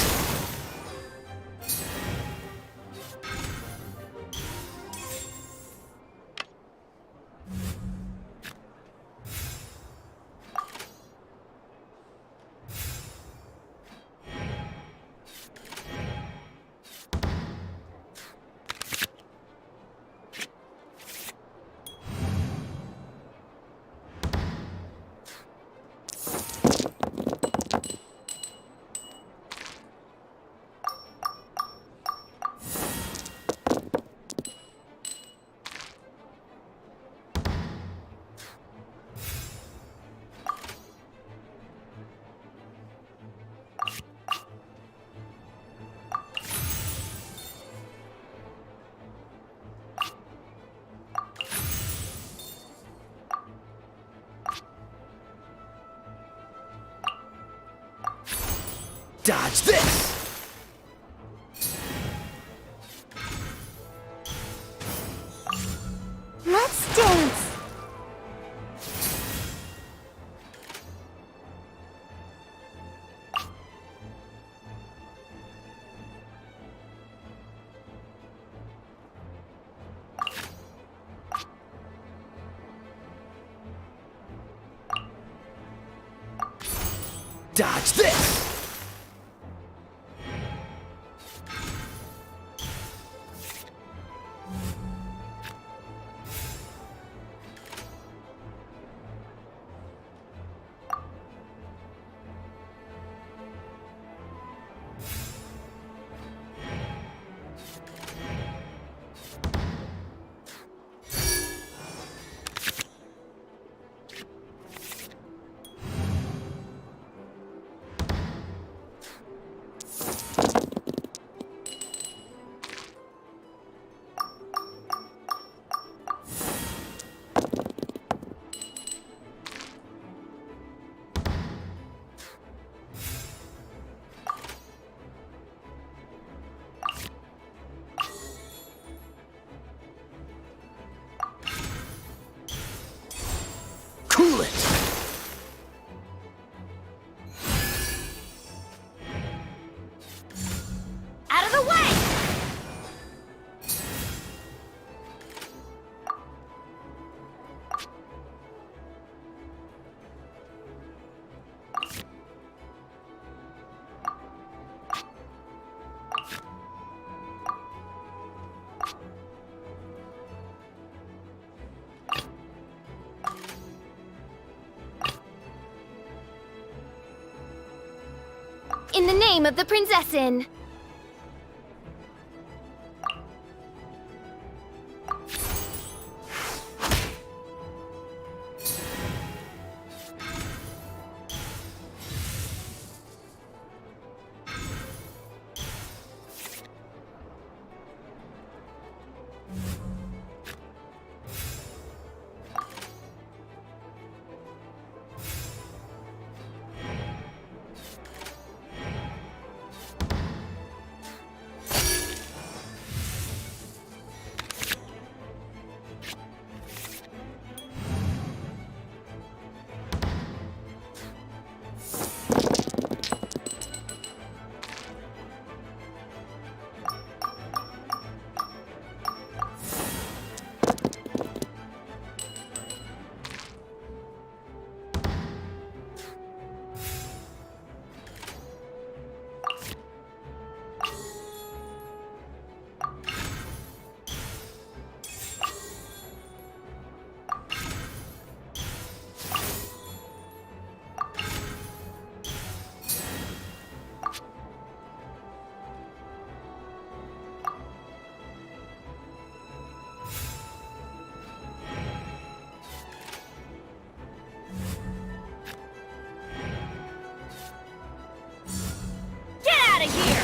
Dodge this! Let's dance! Dodge this! Cool it! Out of the way! In the name of the Prinzessin! out of here!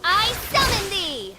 I summon thee!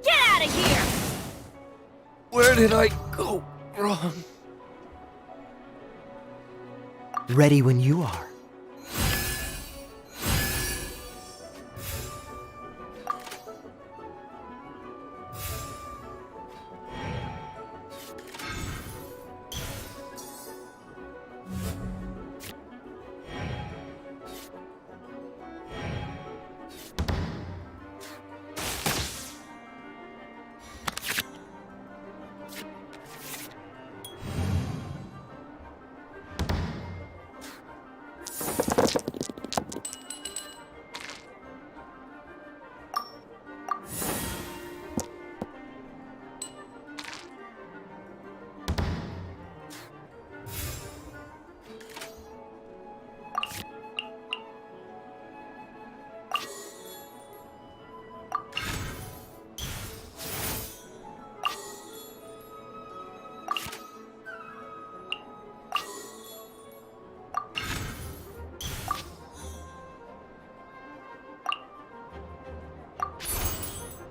Get out of here! Where did I go wrong? Ready when you are.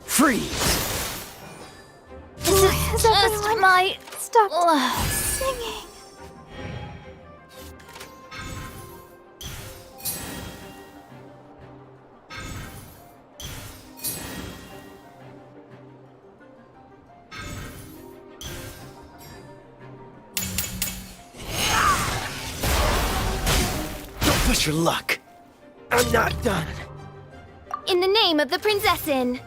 Freeze! Has everyone stopped singing? Don't push your luck. I'm not done. In the name of the Prinzessin!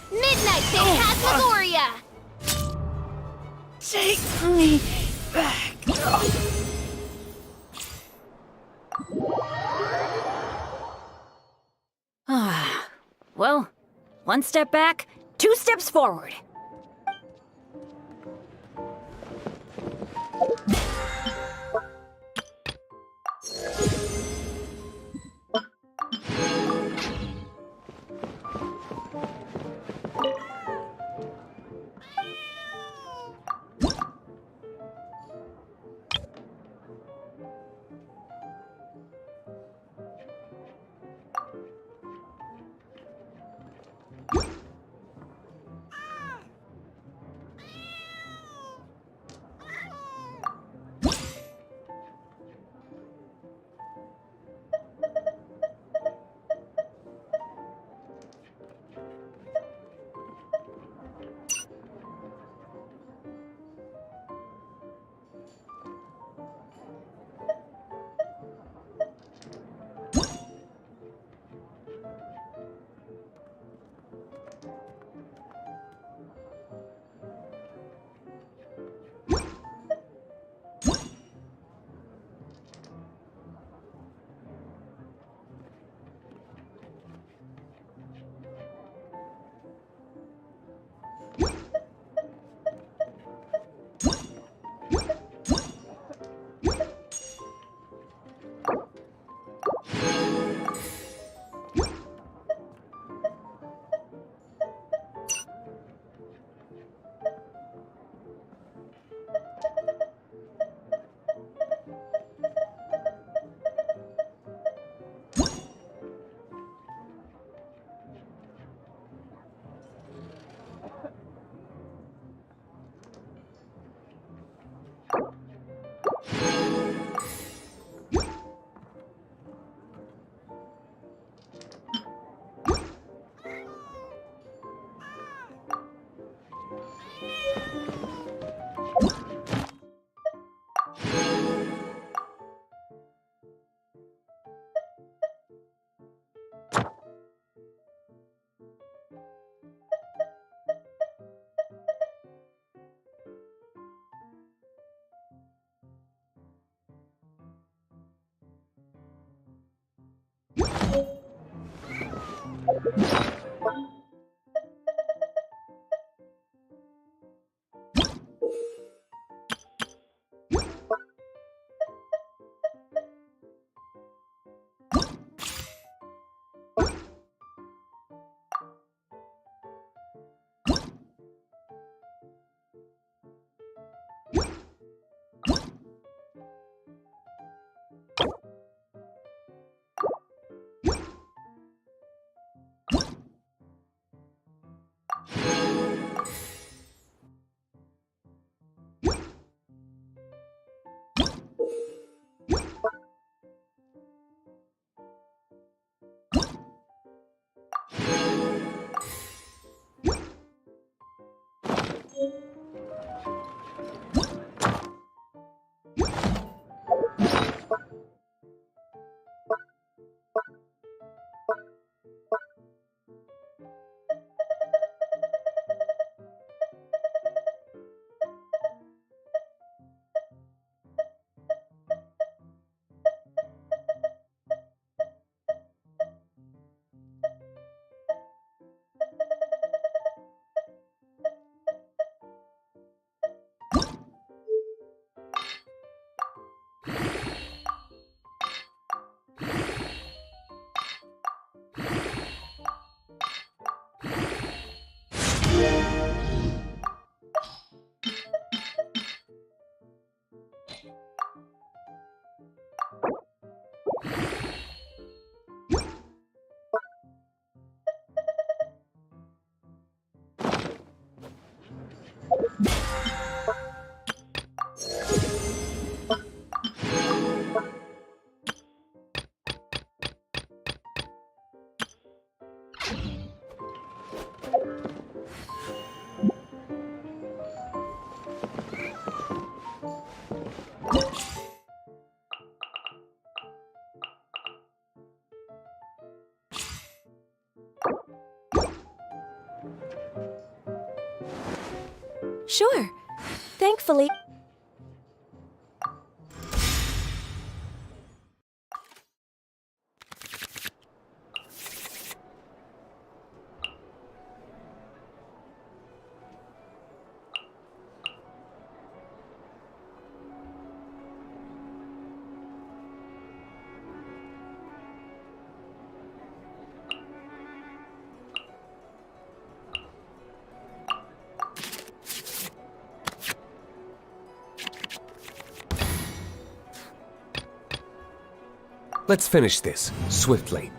Midnight Phantasmagoria! Take me back. Well, one step back, 2 steps forward. Sure. Thankfully... Let's finish this, swiftly.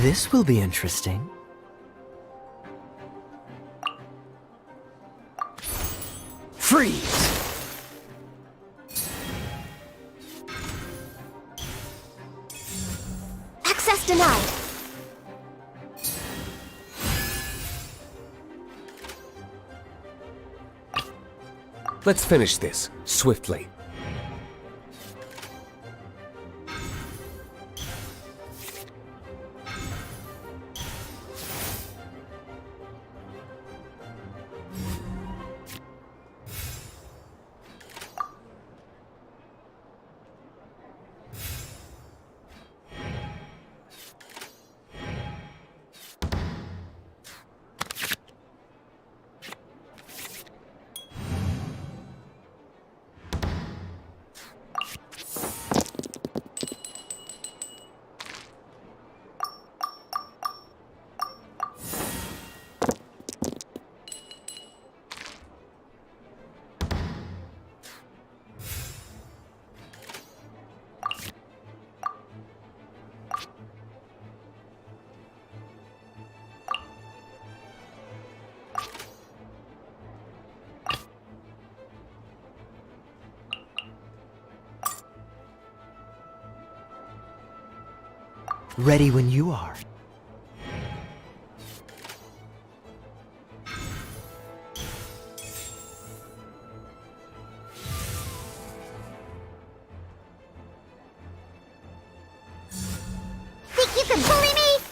This will be interesting. Freeze! Access denied. Let's finish this, swiftly. Ready when you are. Think you can bully me?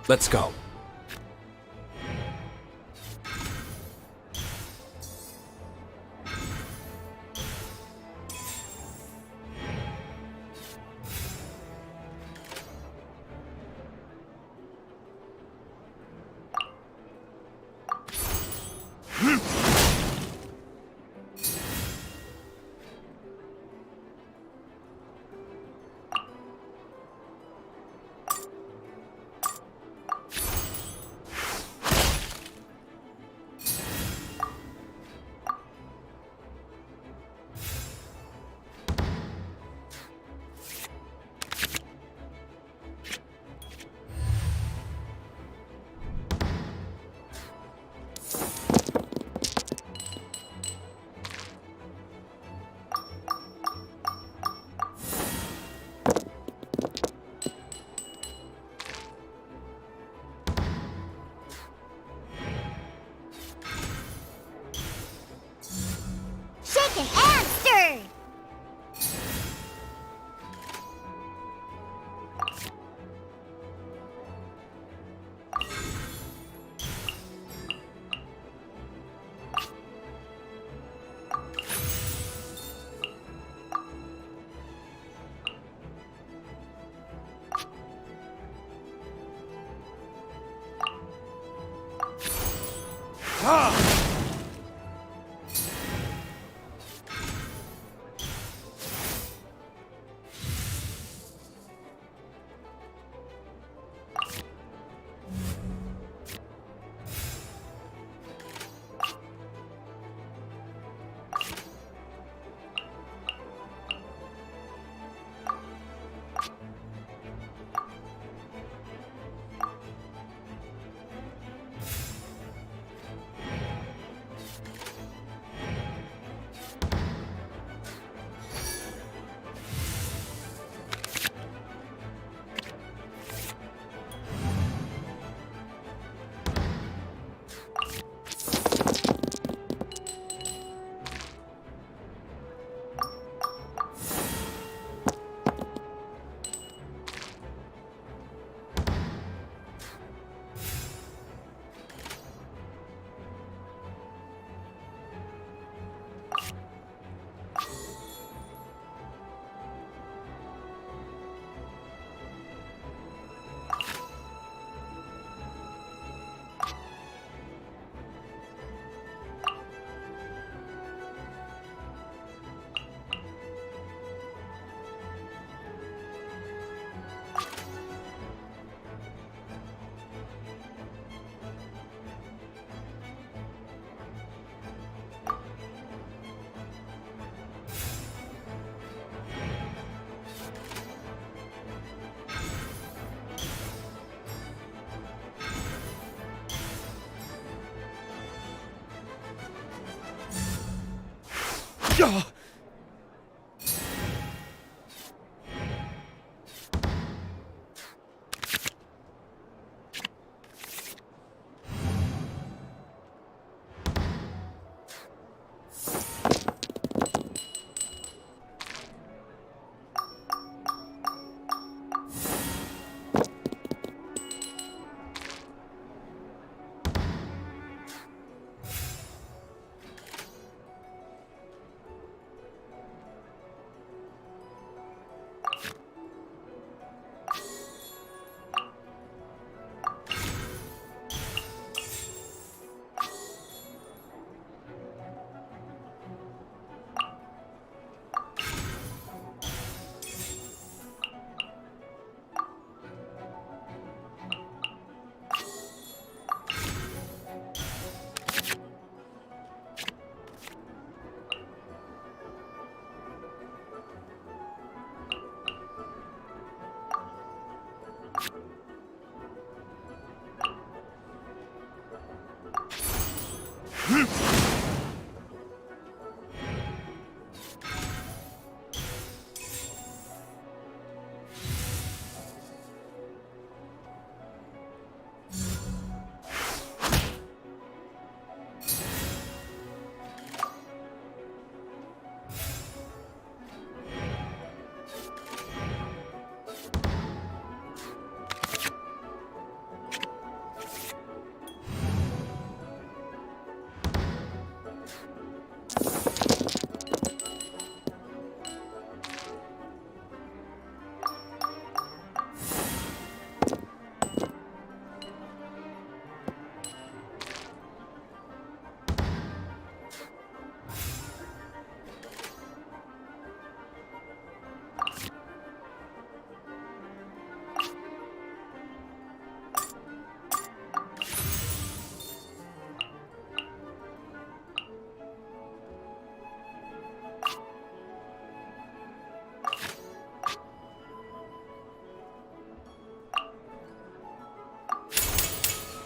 Let's go. Shaken and stirred!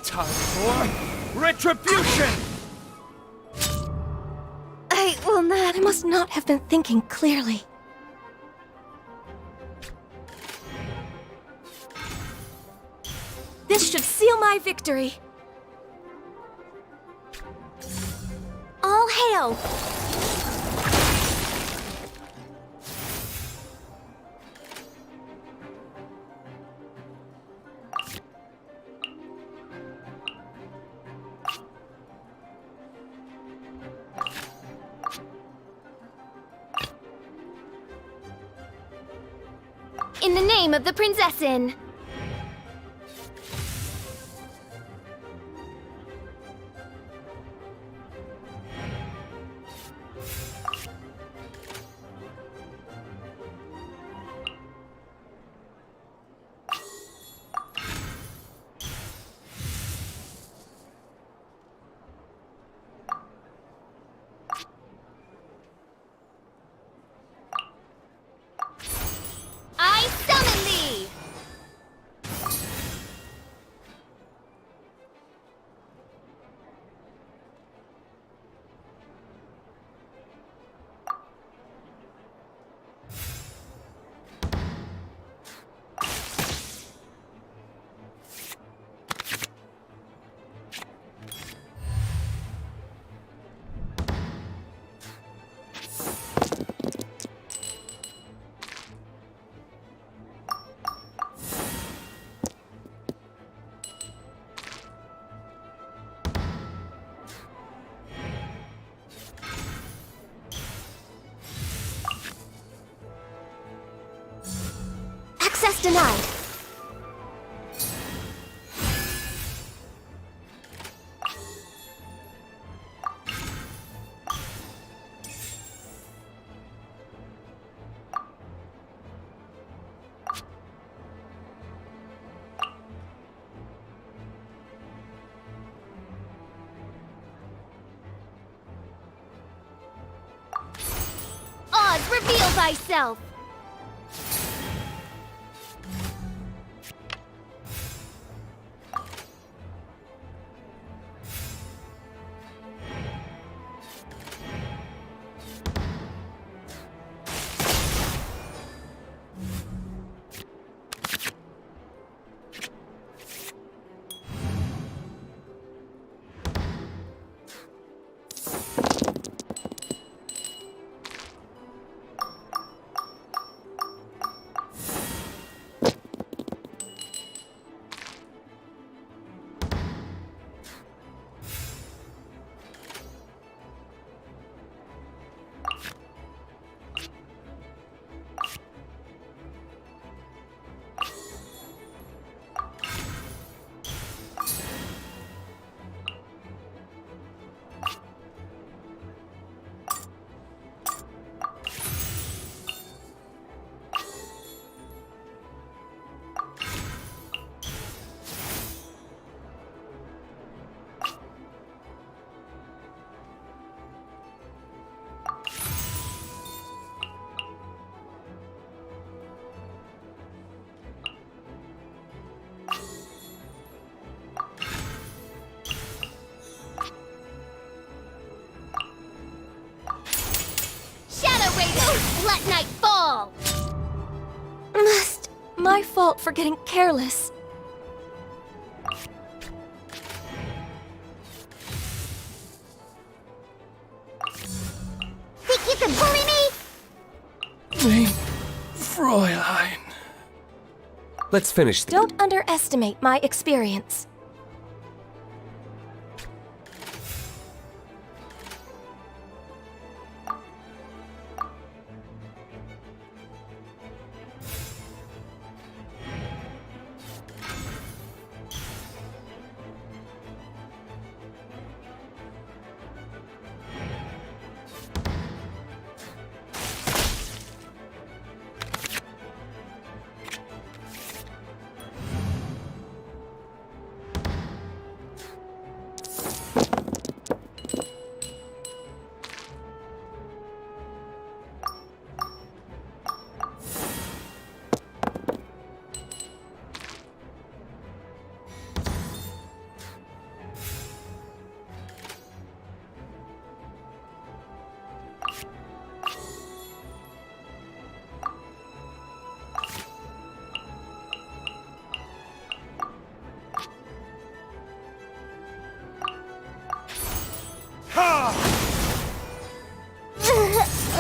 Time for retribution! I will not. I must not have been thinking clearly. This should seal my victory. All hail! In the name of the Prinzessin! I summon thee! Access denied. Oz, reveal thyself! let night fall! My fault for getting careless. Think you can bully me? Mein Fräulein. Let's finish. Don't underestimate my experience.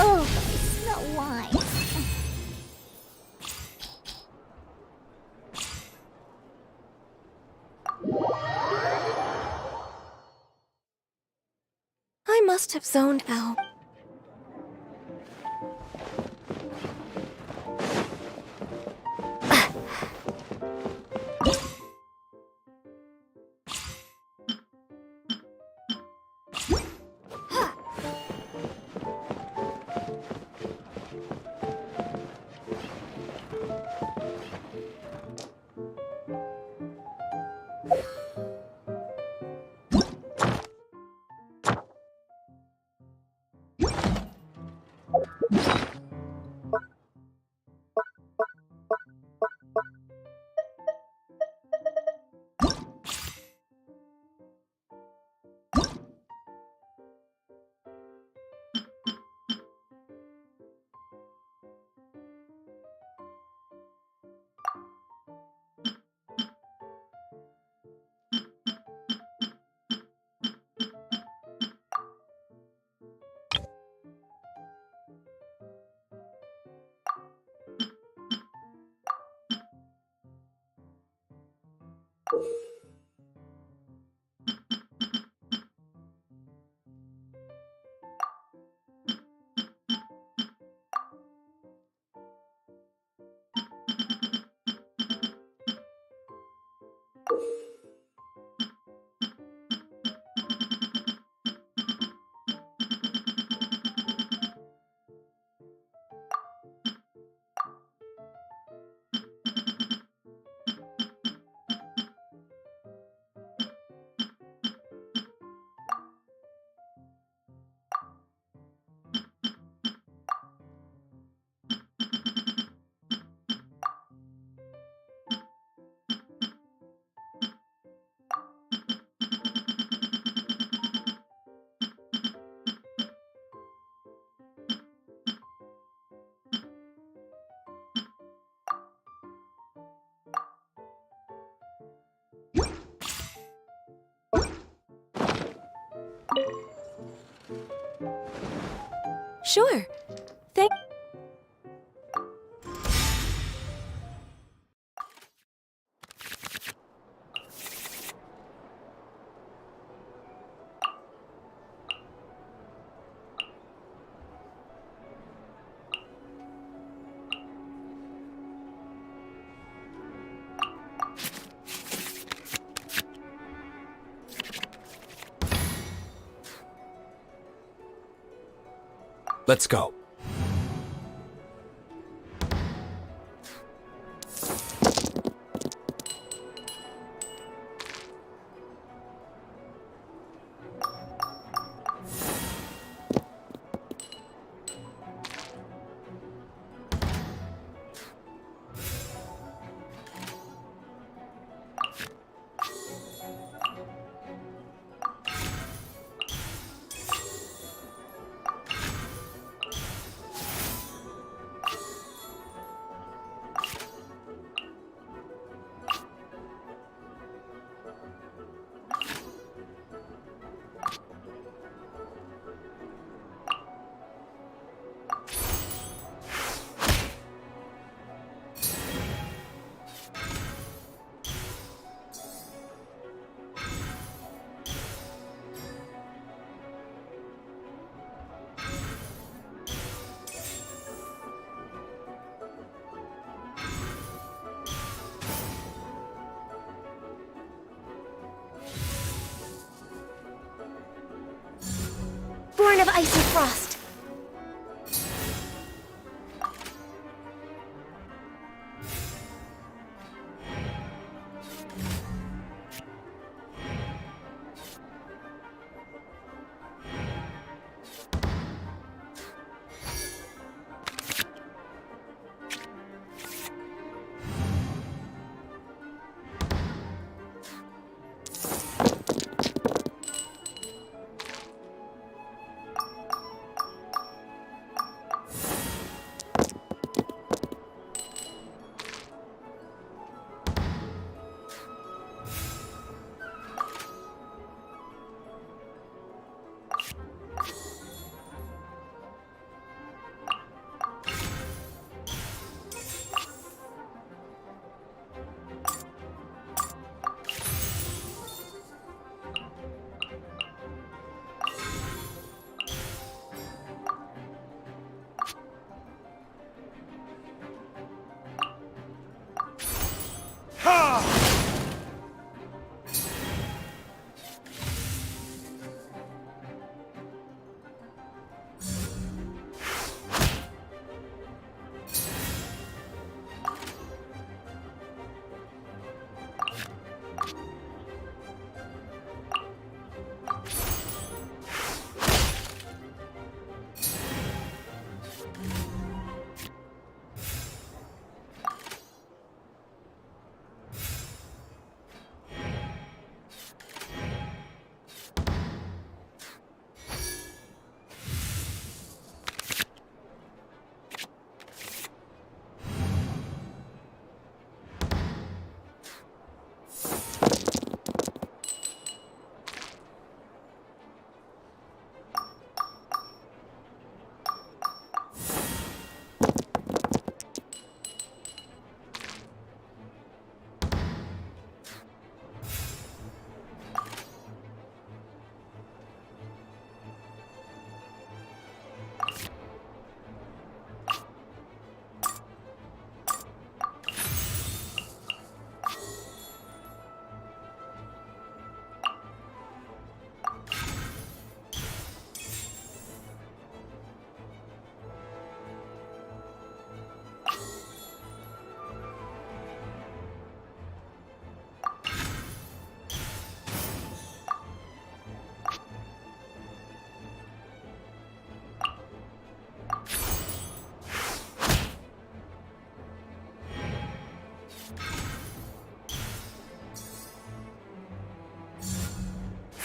Oh, Snow White. I must have zoned out. Sure. Thank. Let's go. of ice and frost.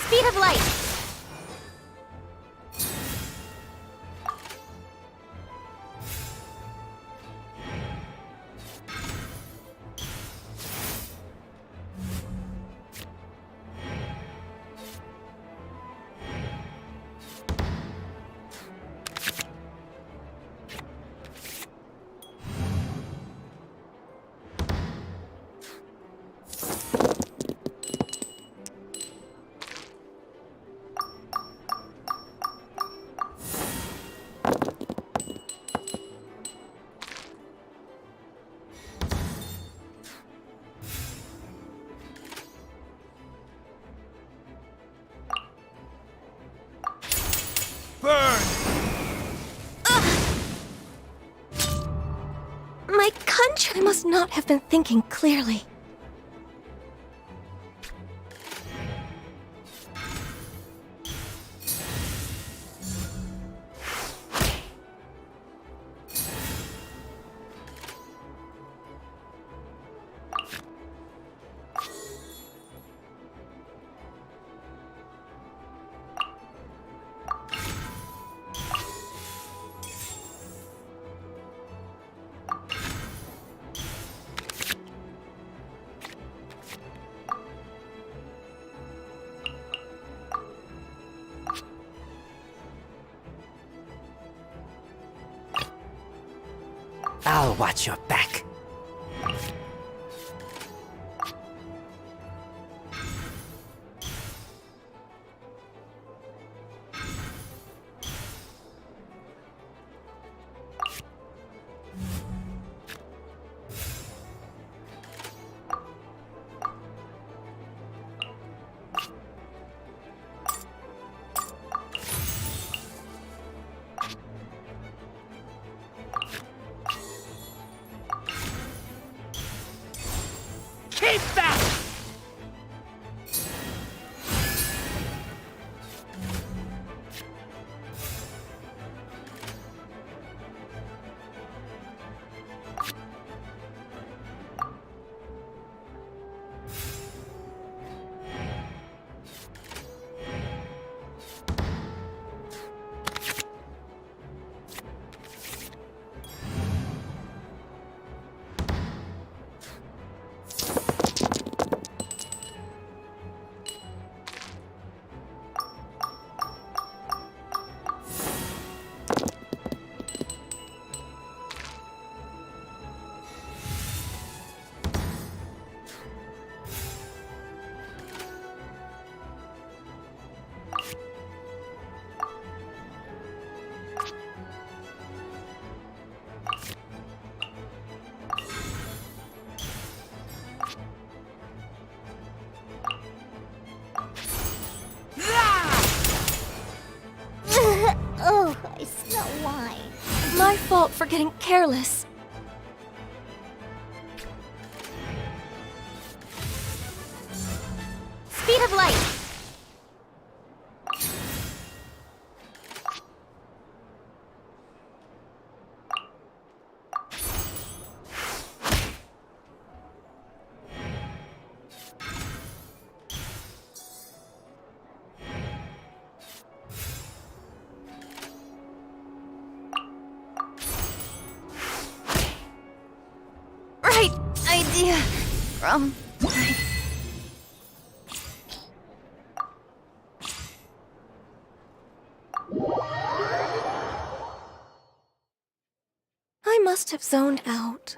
Speed of light! My country must not have been thinking clearly. I'll watch your back. Stay fast! Oh, I smell wine. My fault for getting careless. Speed of light. Right idea. Wrong time. I must have zoned out.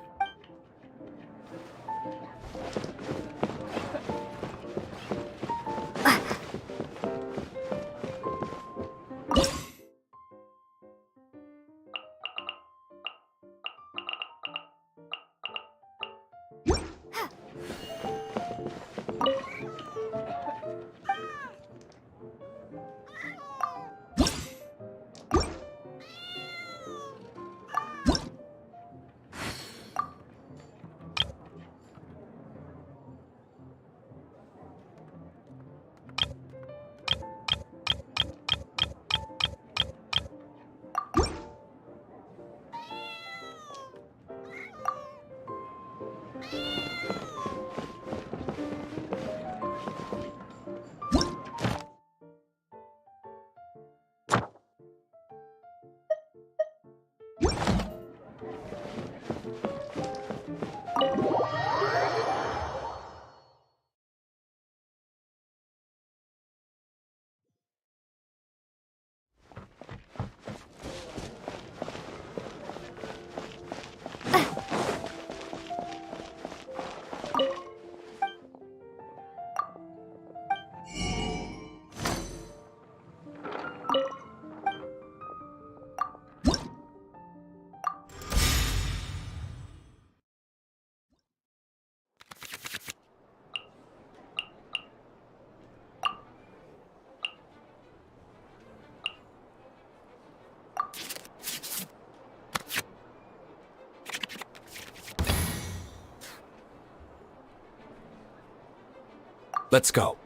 Let's go.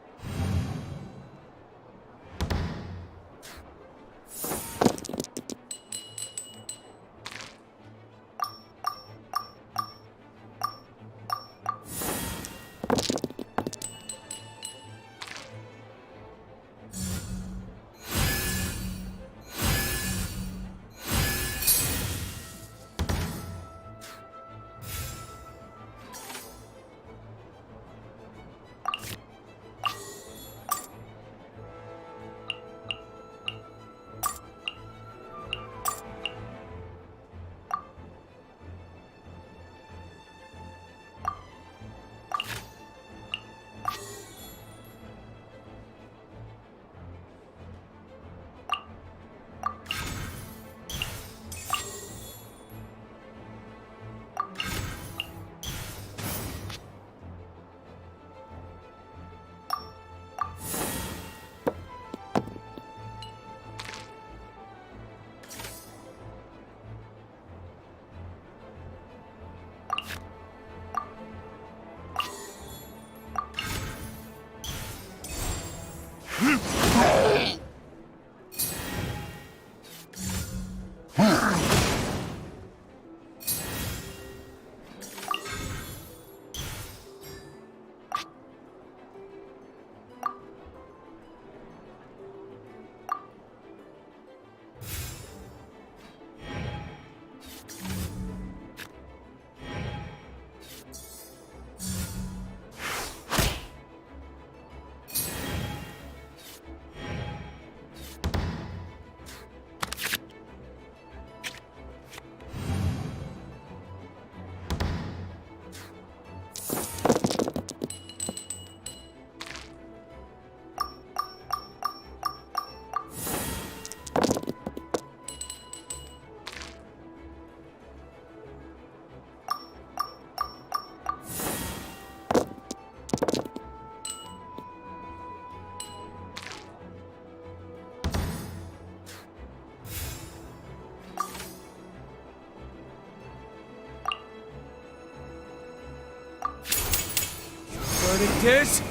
Victus?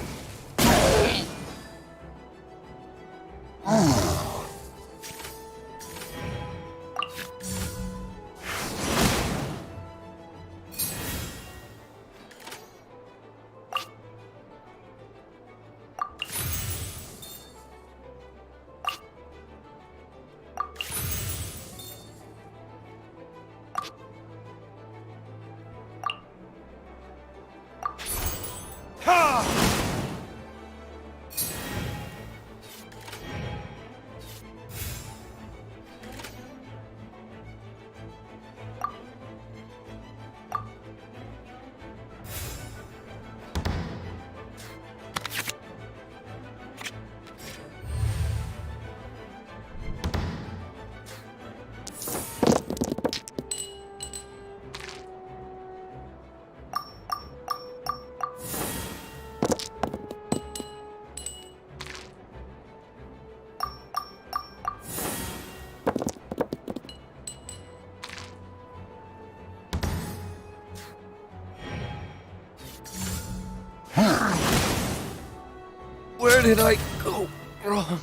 Where did I go wrong?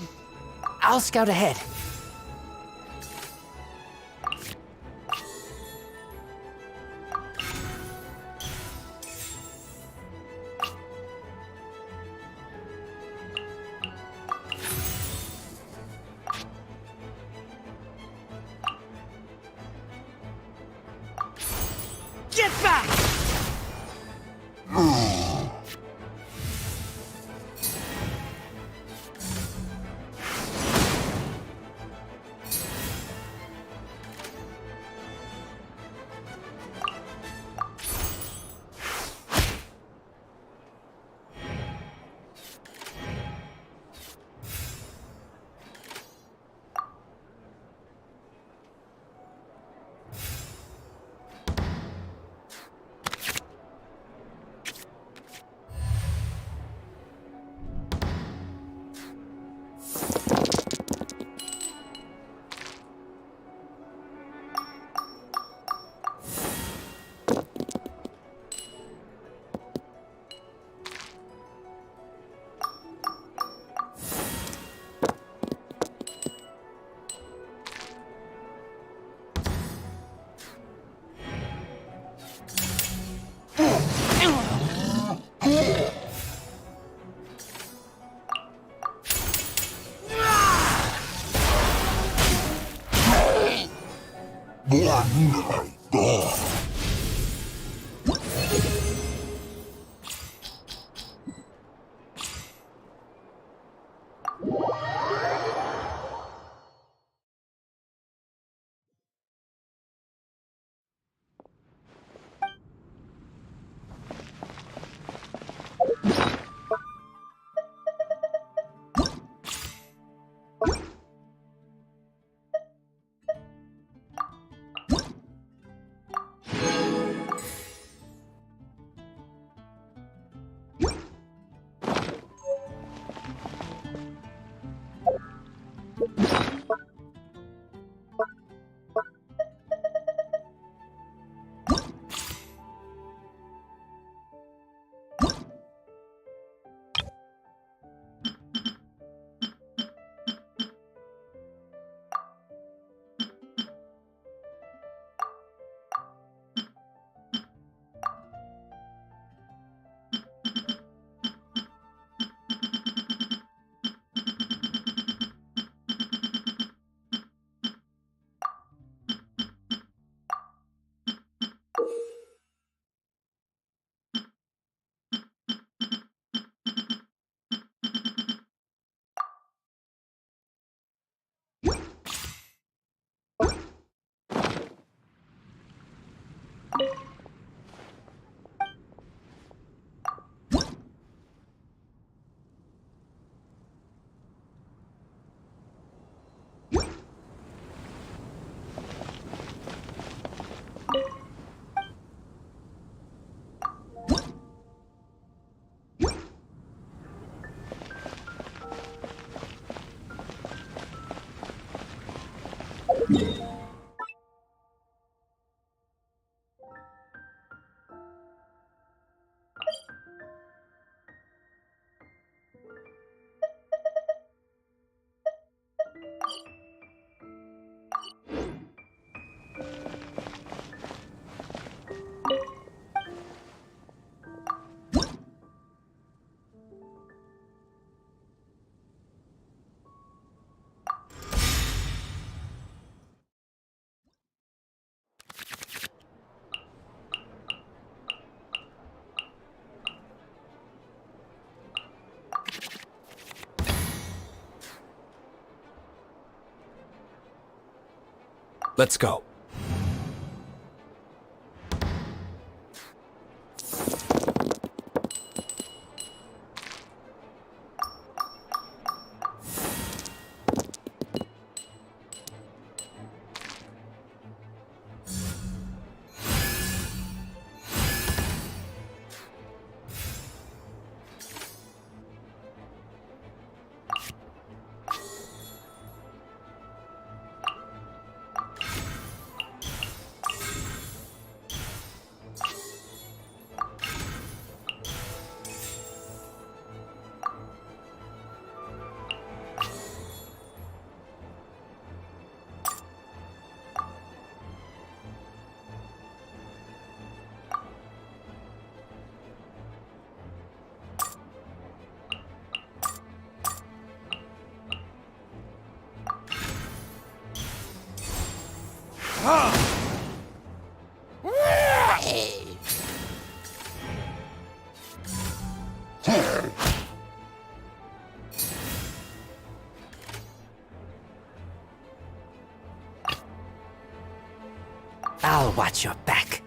I'll scout ahead. Get back! Let's go. I'll watch your back.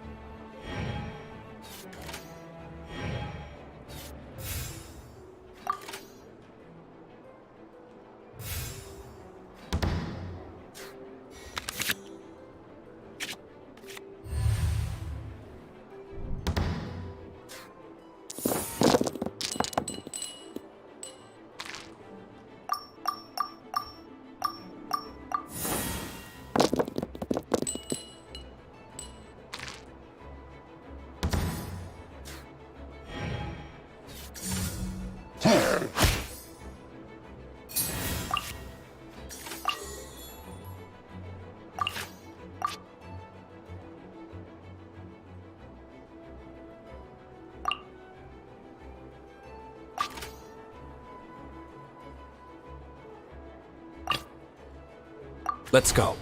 Let's go.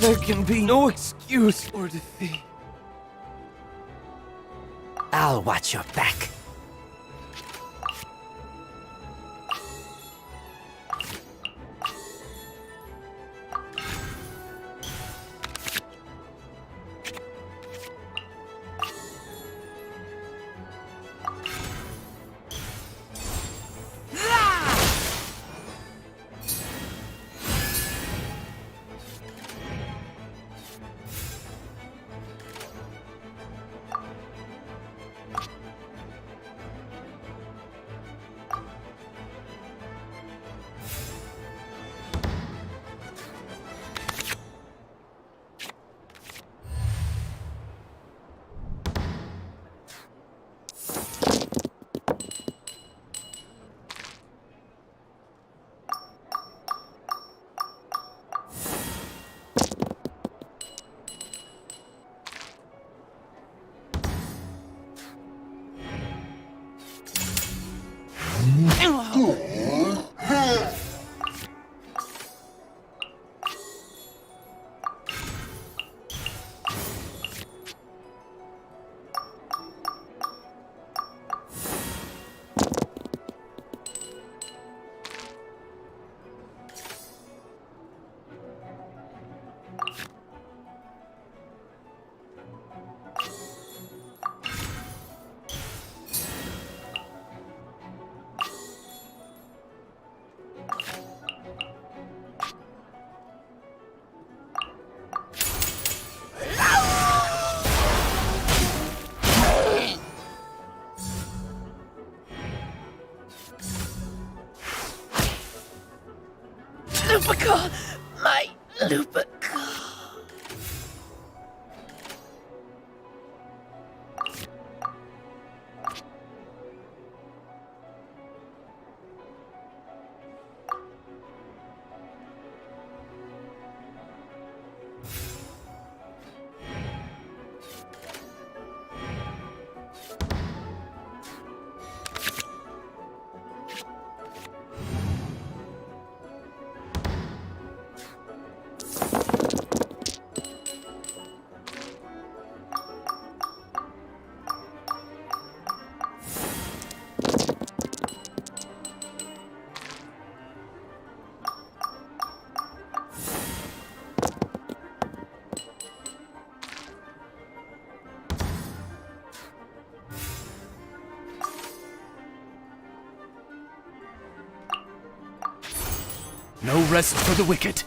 There can be no excuse for defeat. I'll watch your back. Lupica! My Lupica! No rest for the wicked.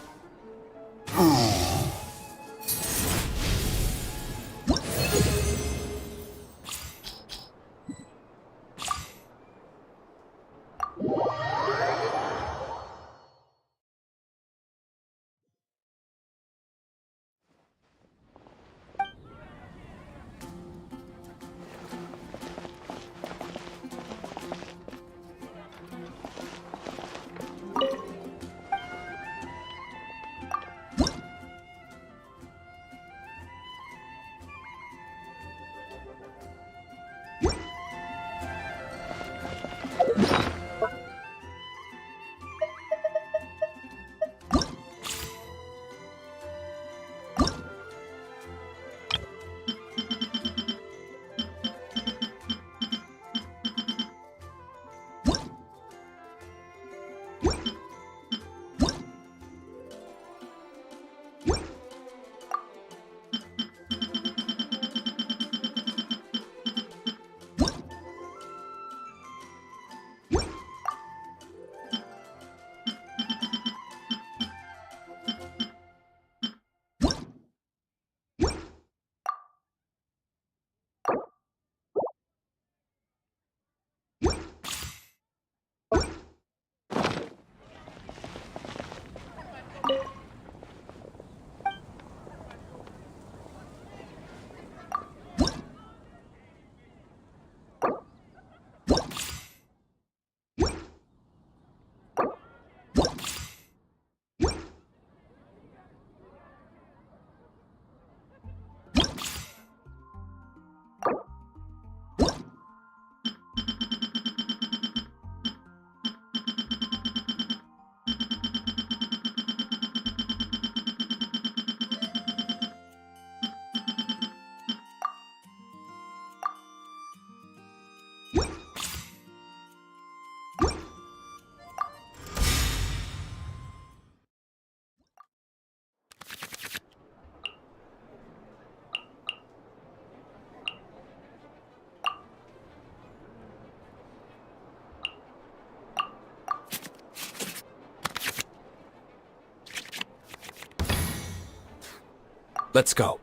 Let's go.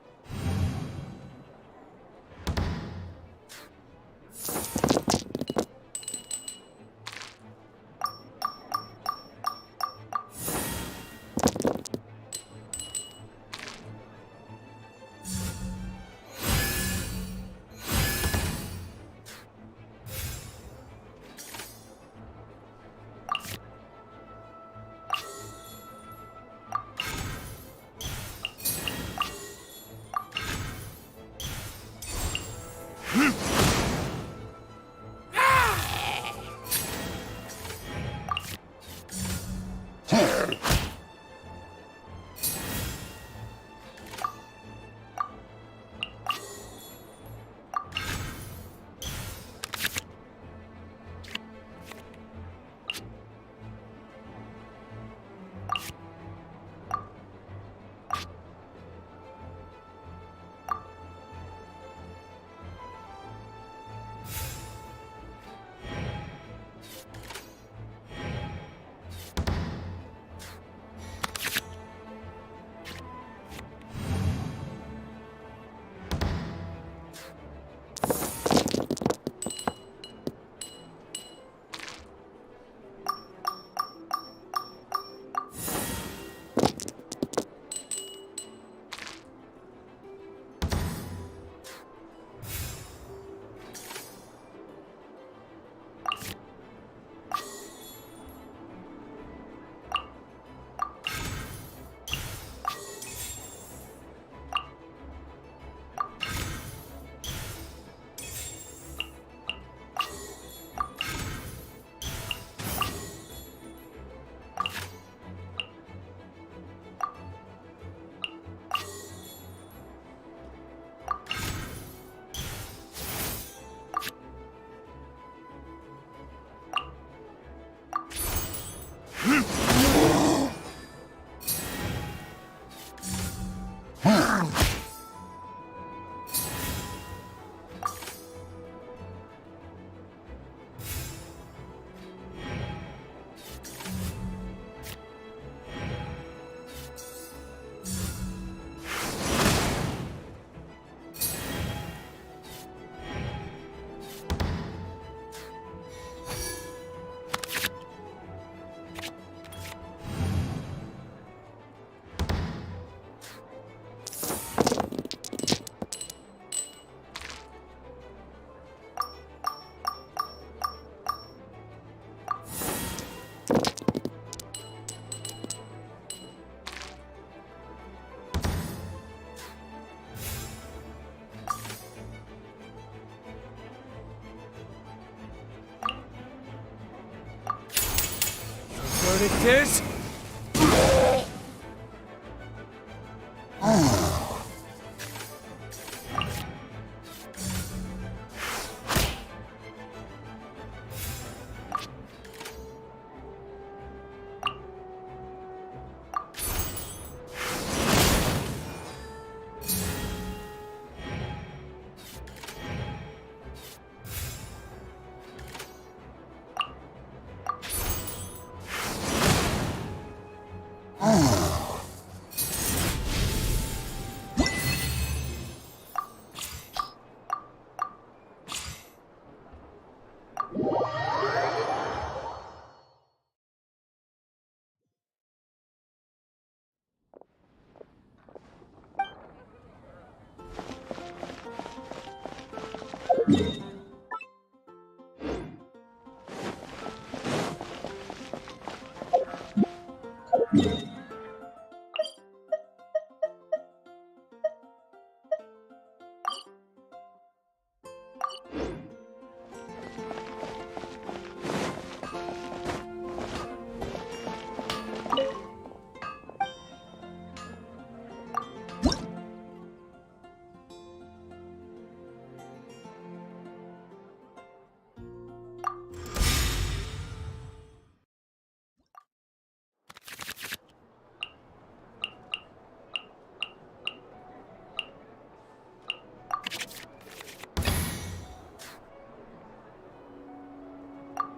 verdict is...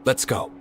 Let's go.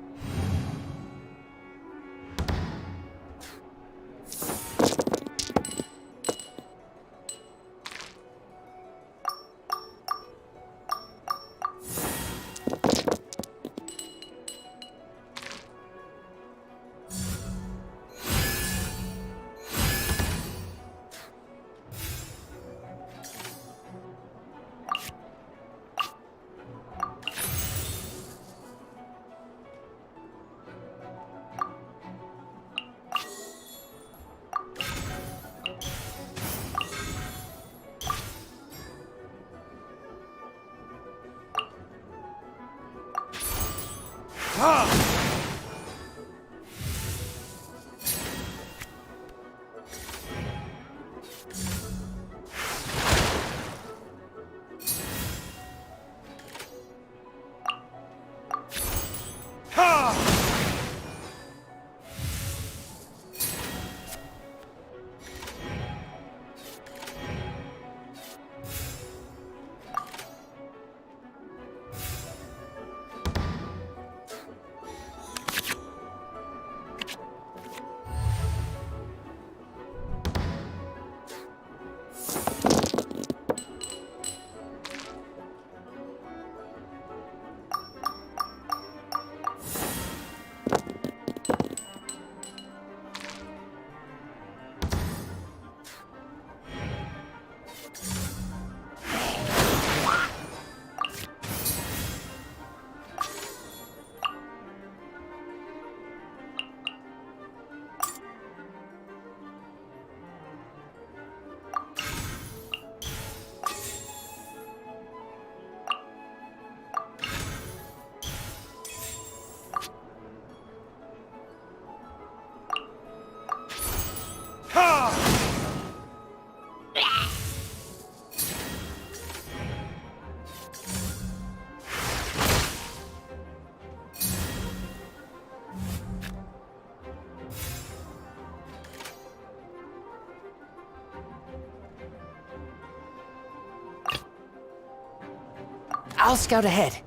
I'll scout ahead.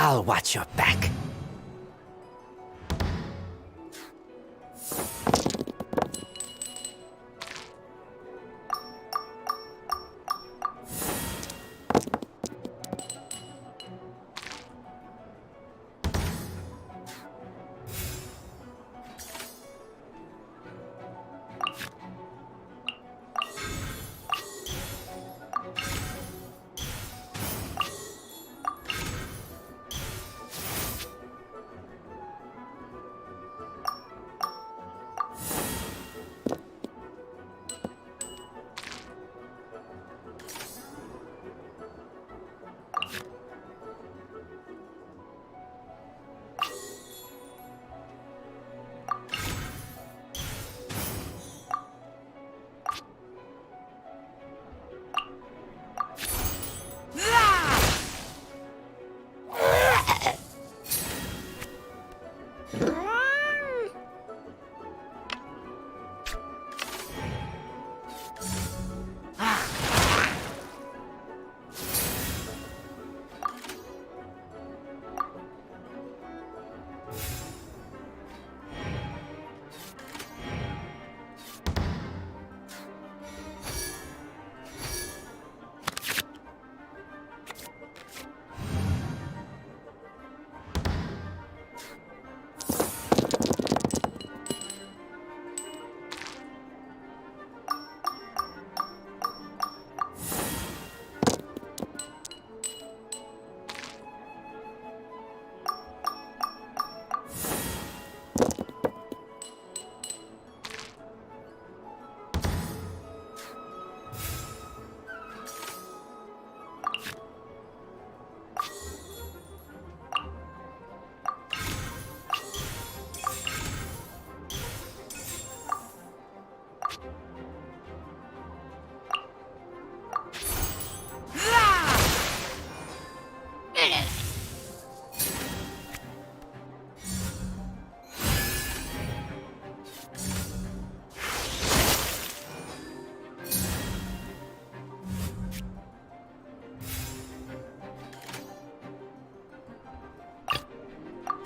I'll watch your back.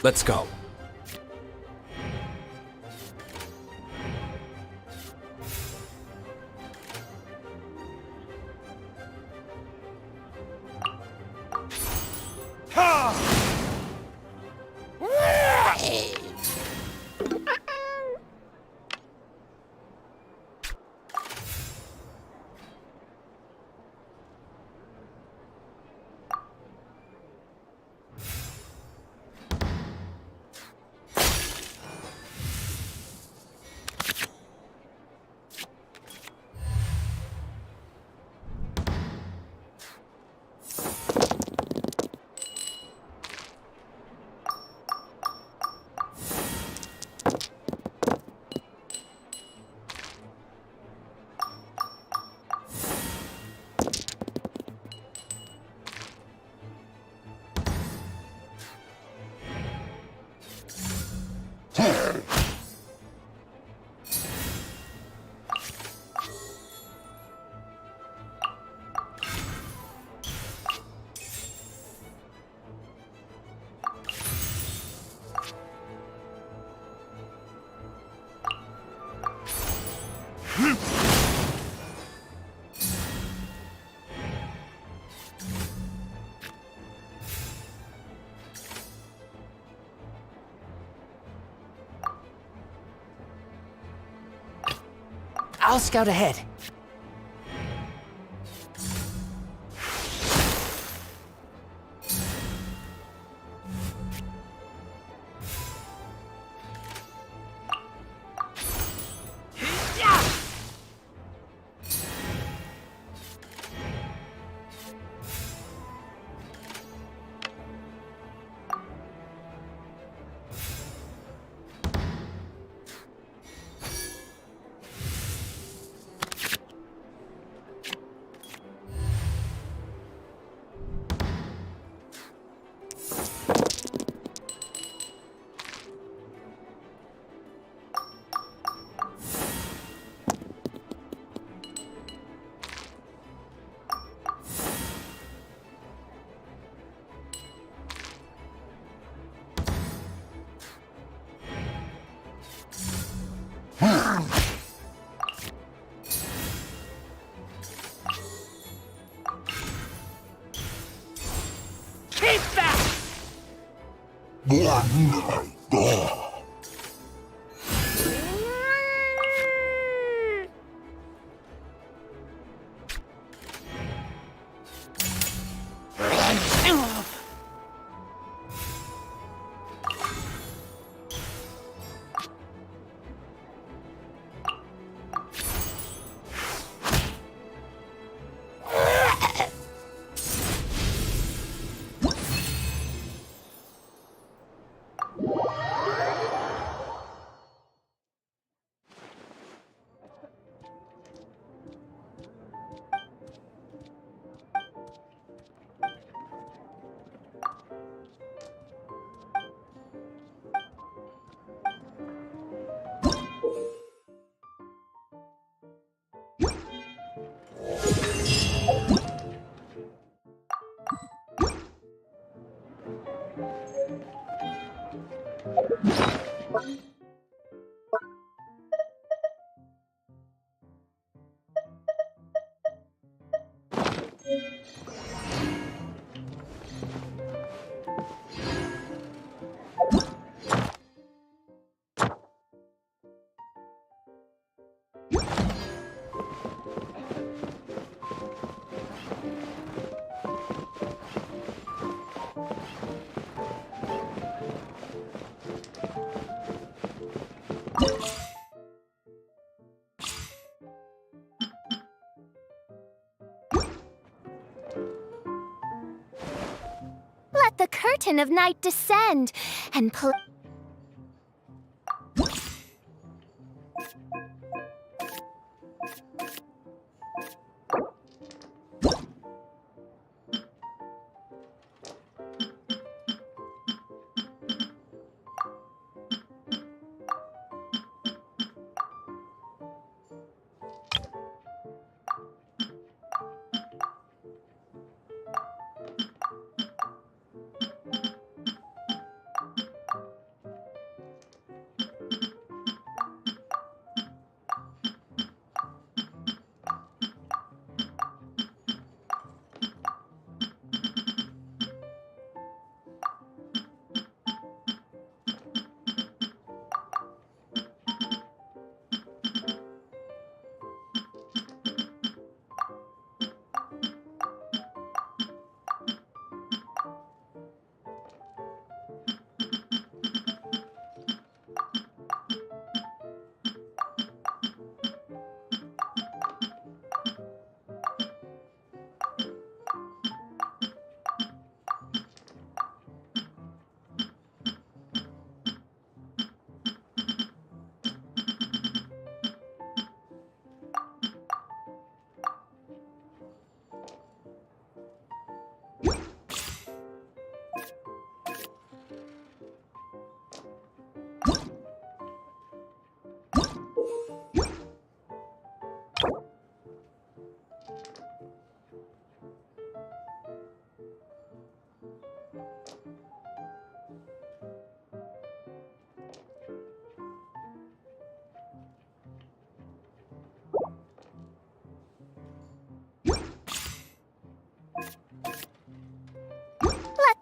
Let's go. I'll scout ahead. Let the curtain of night descend and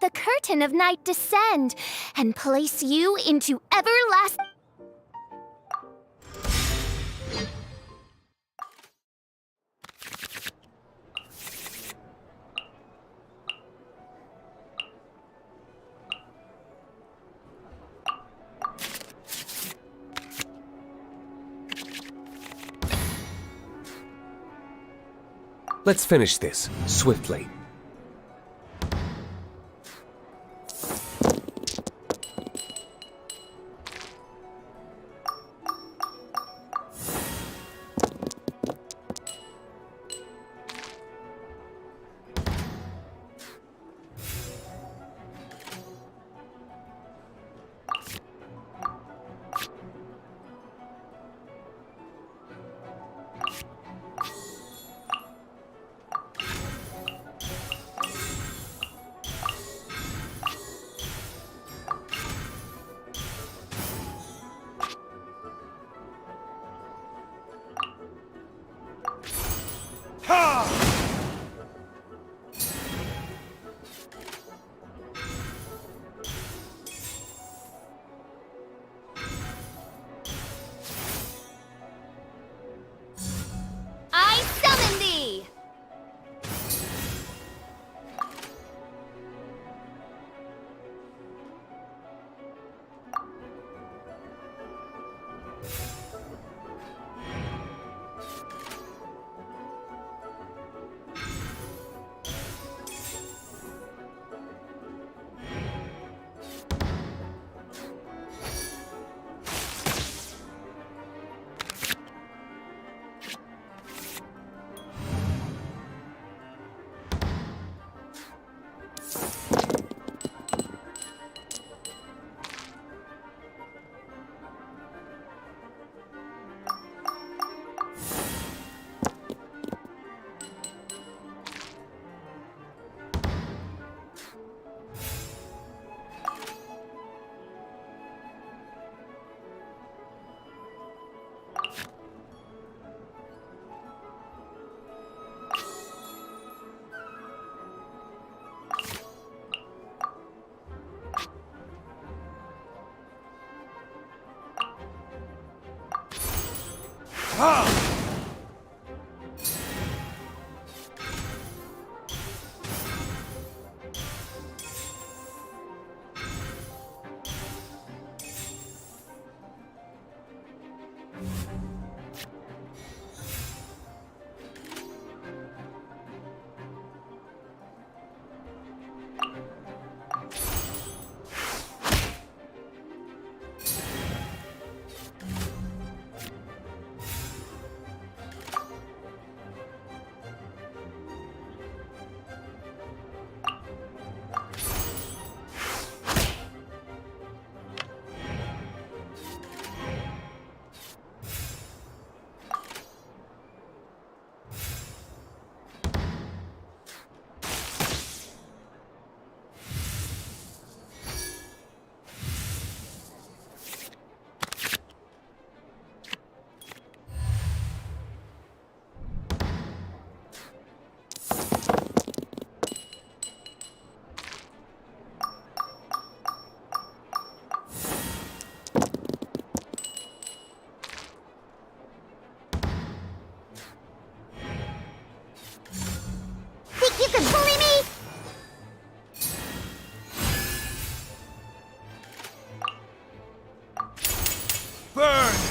let the curtain of night descend and place you into everlasting. Let's finish this swiftly. Think you can bully me? Burn!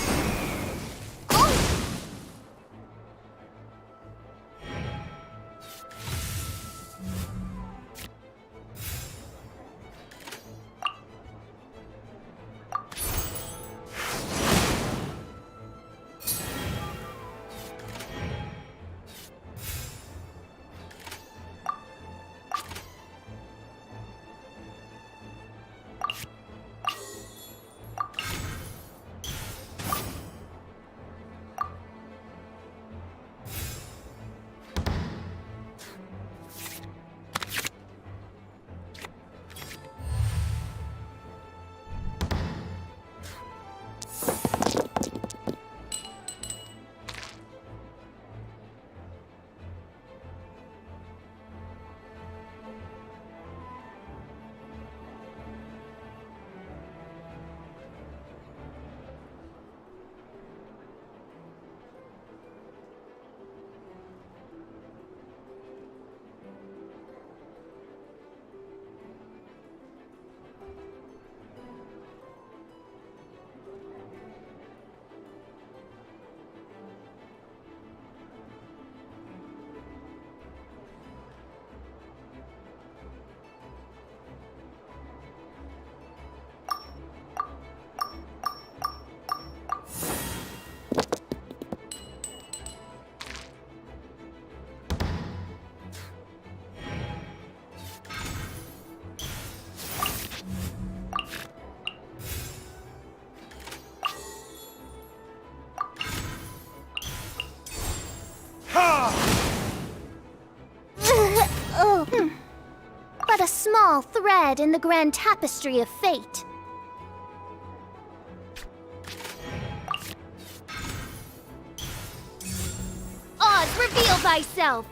But a small thread in the grand tapestry of fate. Oz, reveal thyself!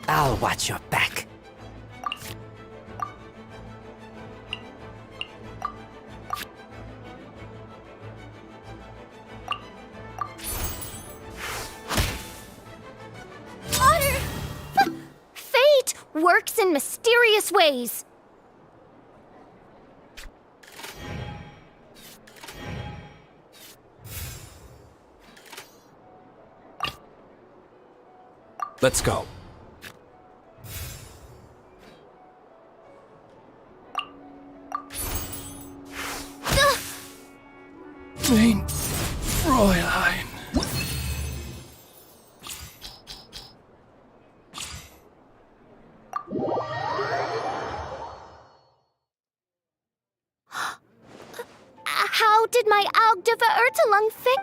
I'll watch your back. Honor! Fate works in mysterious ways. Let's go. Mein Fräulein. How did my Augde Verurteilung fix?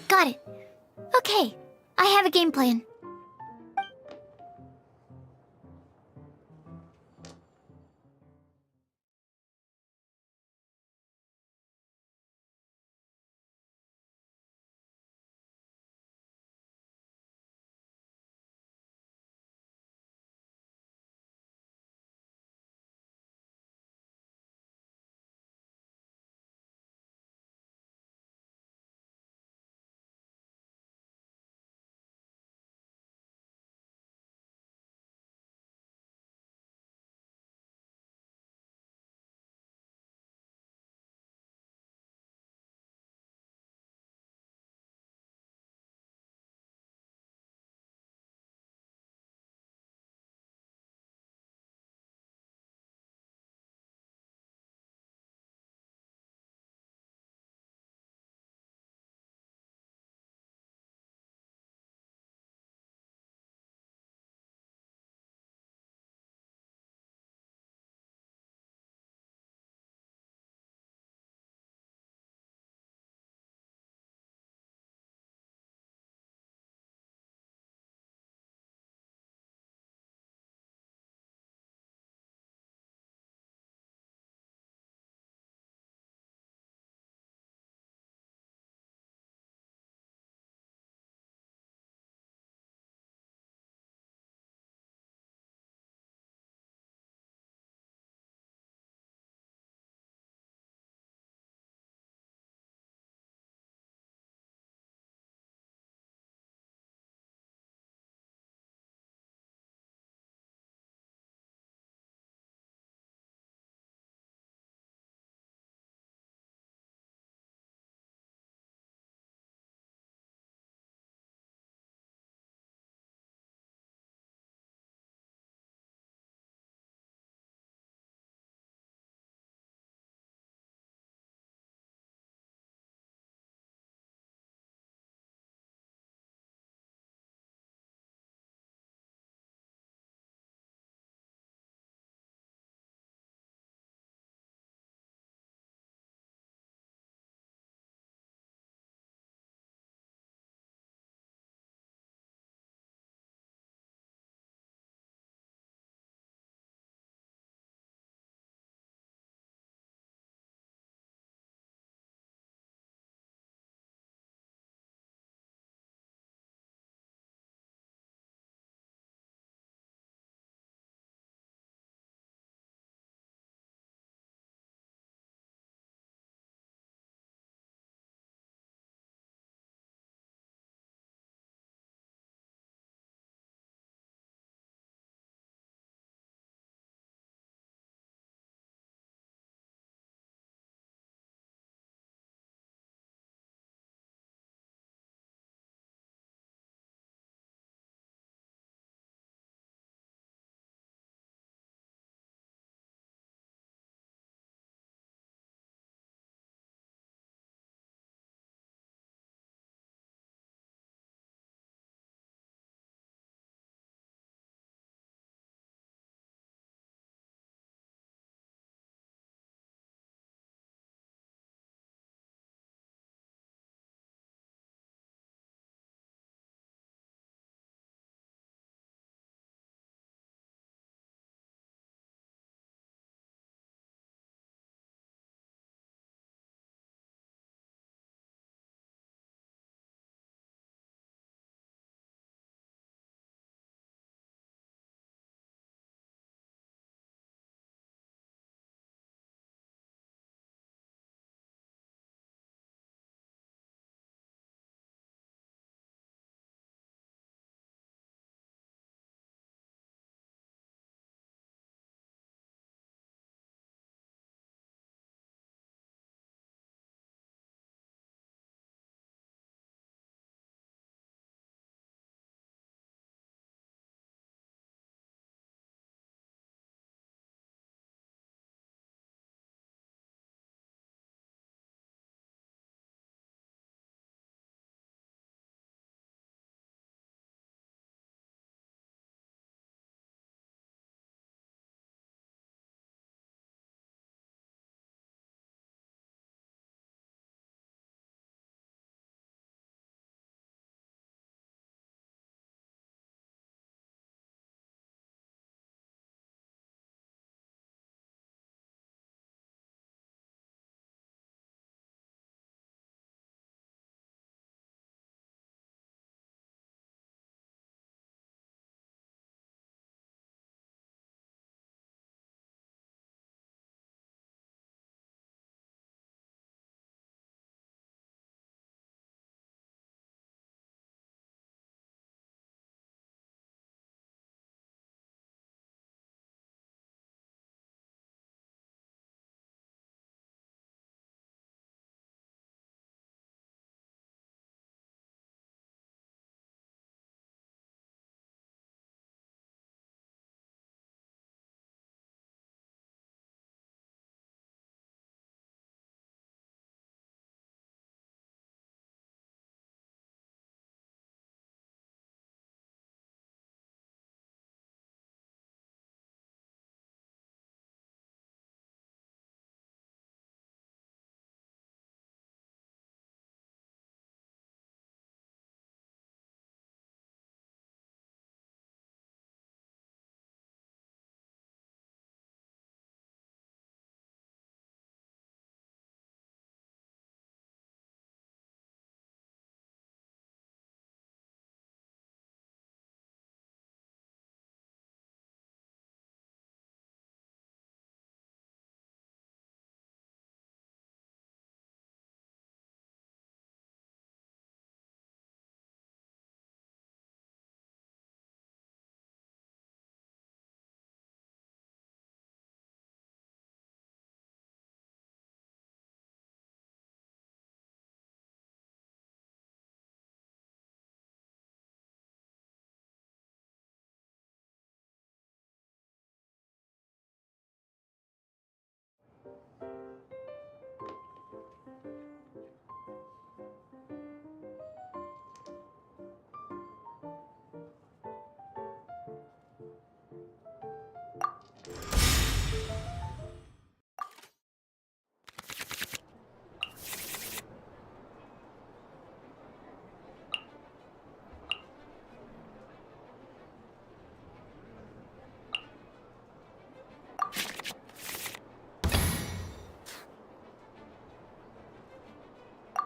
Got it. Okay, I have a game plan.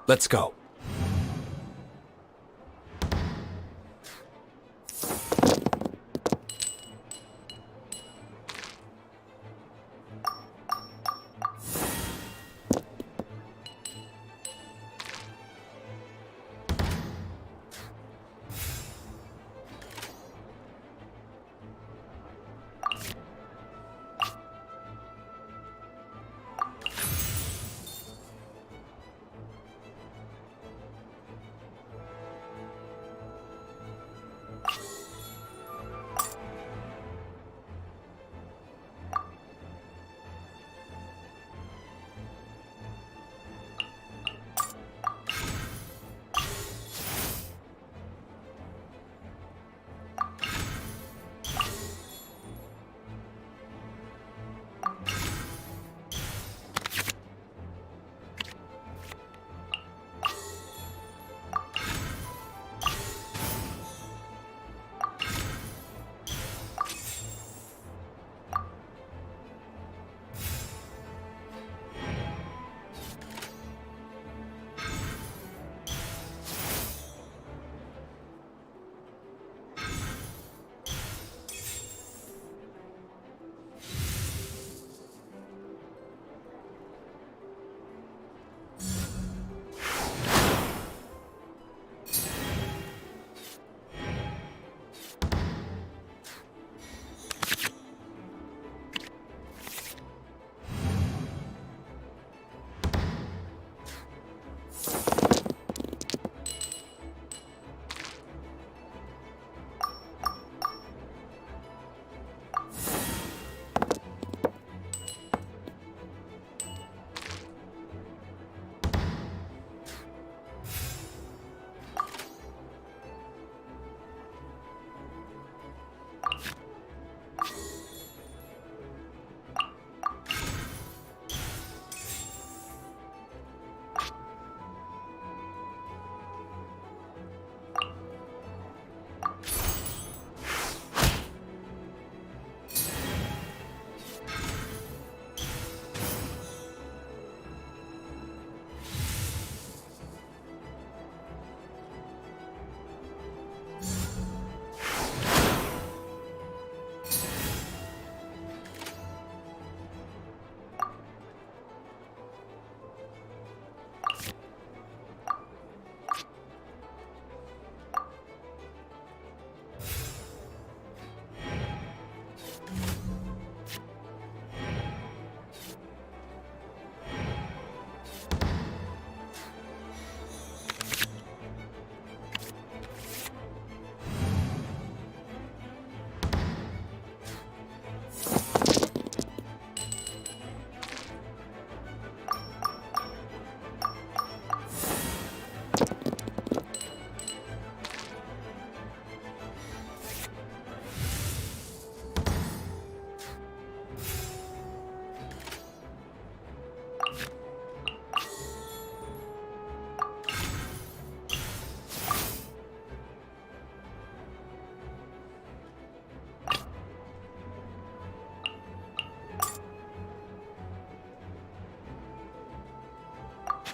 Let's go.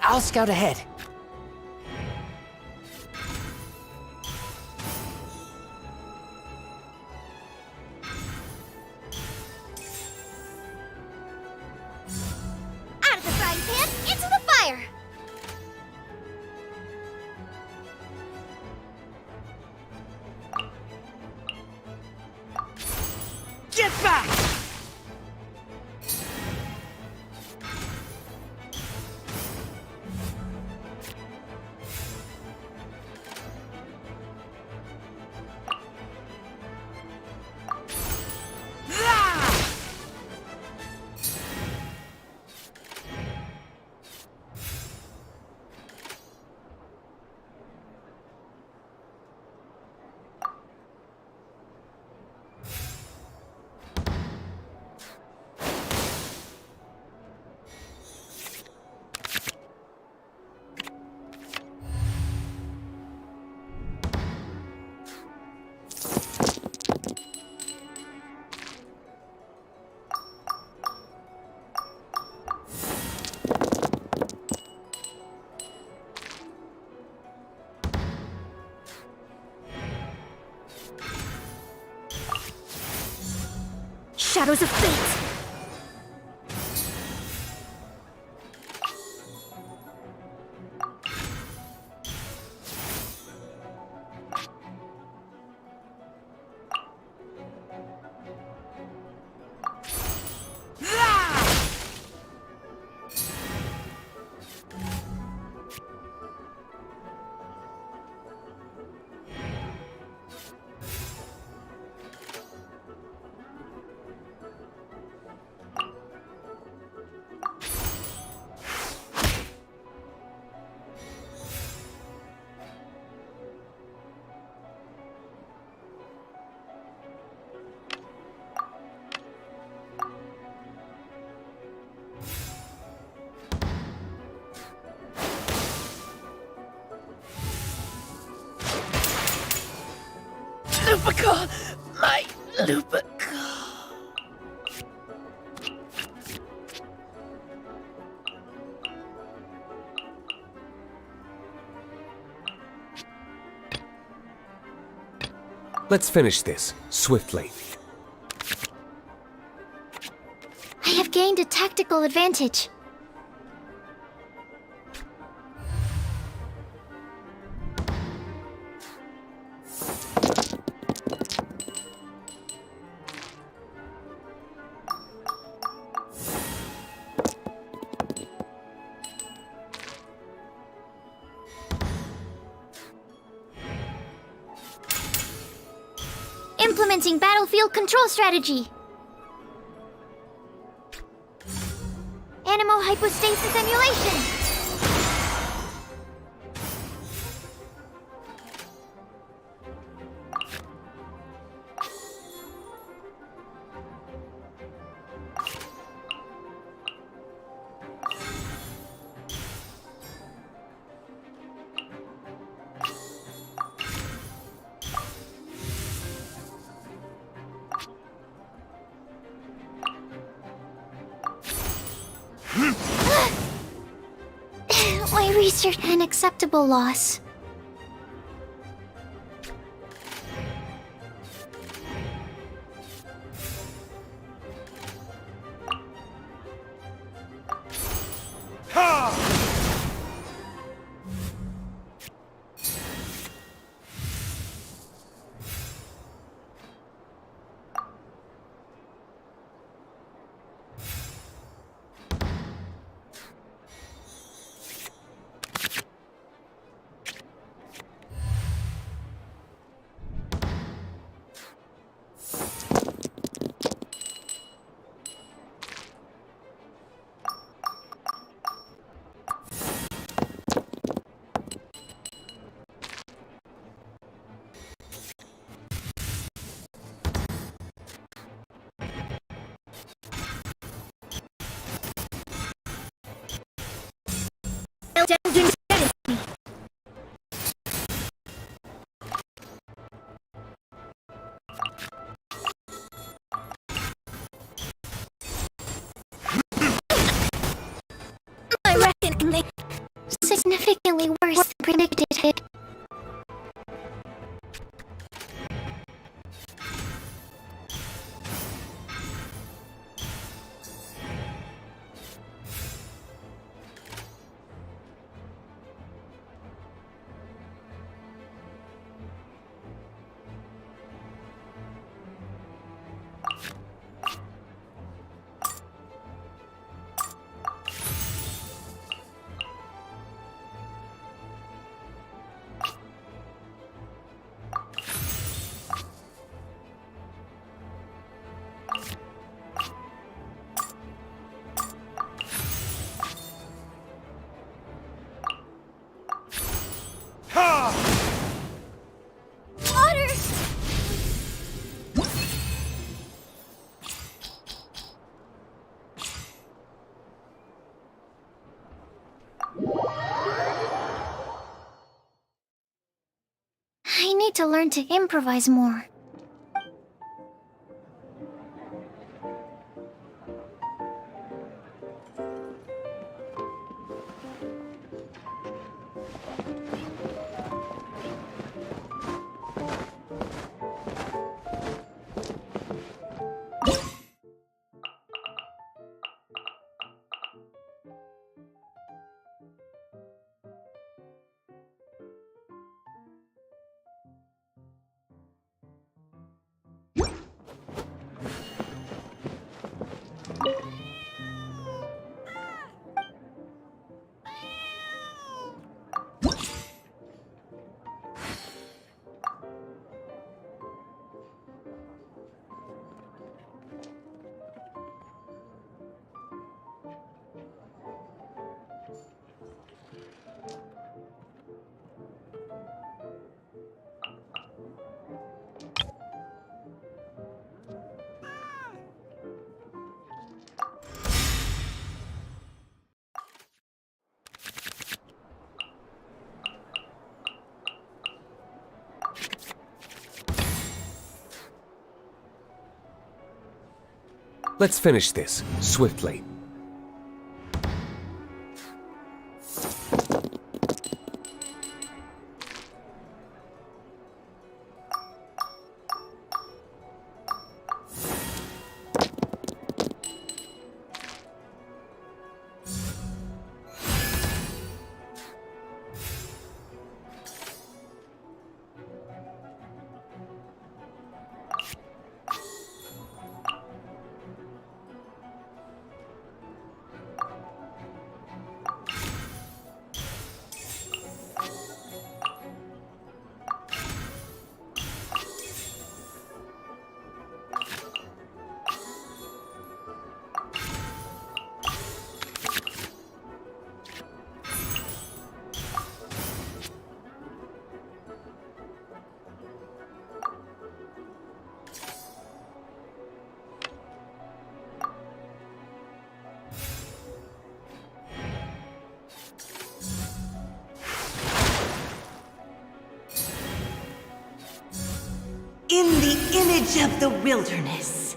I'll scout ahead. Out of the frying pan, into the fire! Get back! shadows of fate! Lupica! My Lupica! Let's finish this, swiftly. I have gained a tactical advantage. Implementing battlefield control strategy. Animo hypostasis emulation. My research an acceptable loss. I reckon they significantly worse than predicted. I need to learn to improvise more. Let's finish this swiftly. In the image of the wilderness.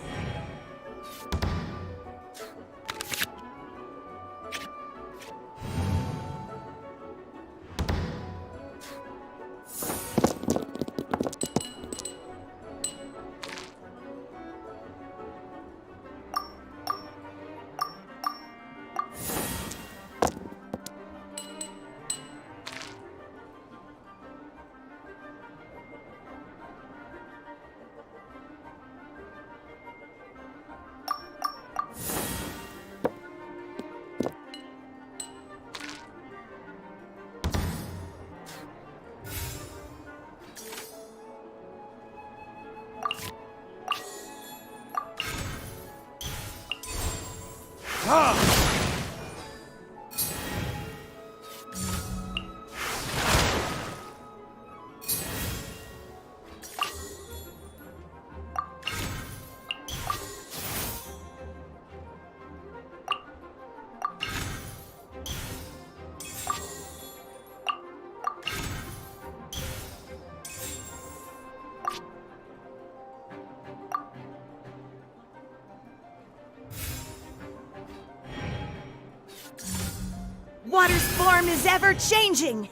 Water's form is ever changing.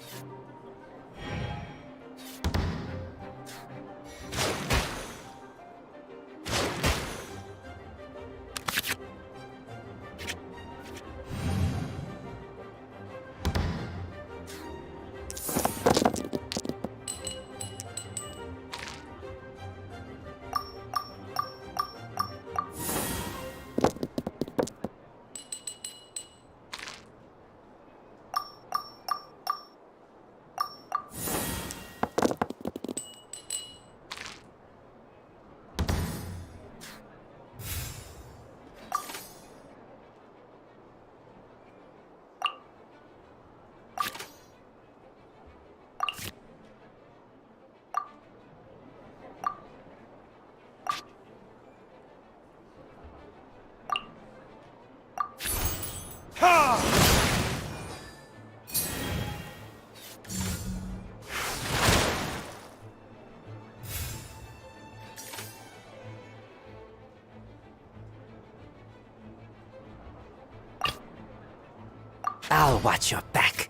I'll watch your back.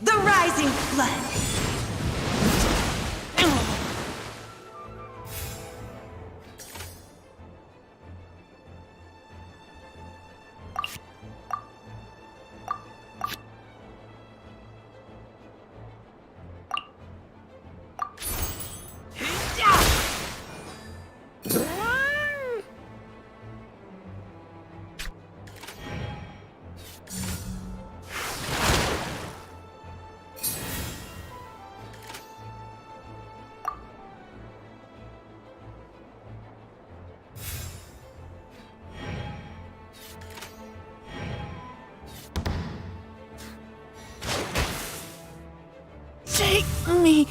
The rising flood. Take me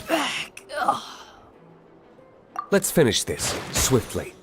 back. Ugh. Let's finish this swiftly.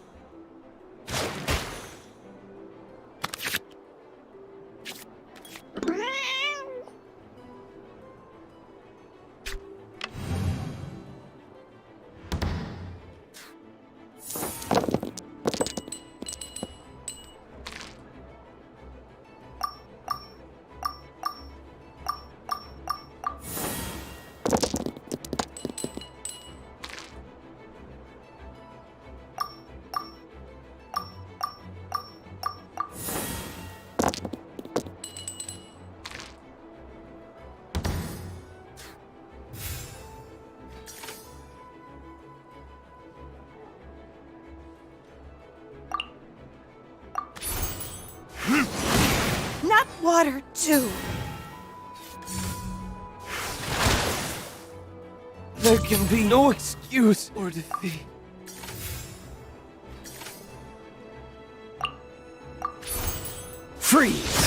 Not water, too. There can be no excuse or defeat. Freeze!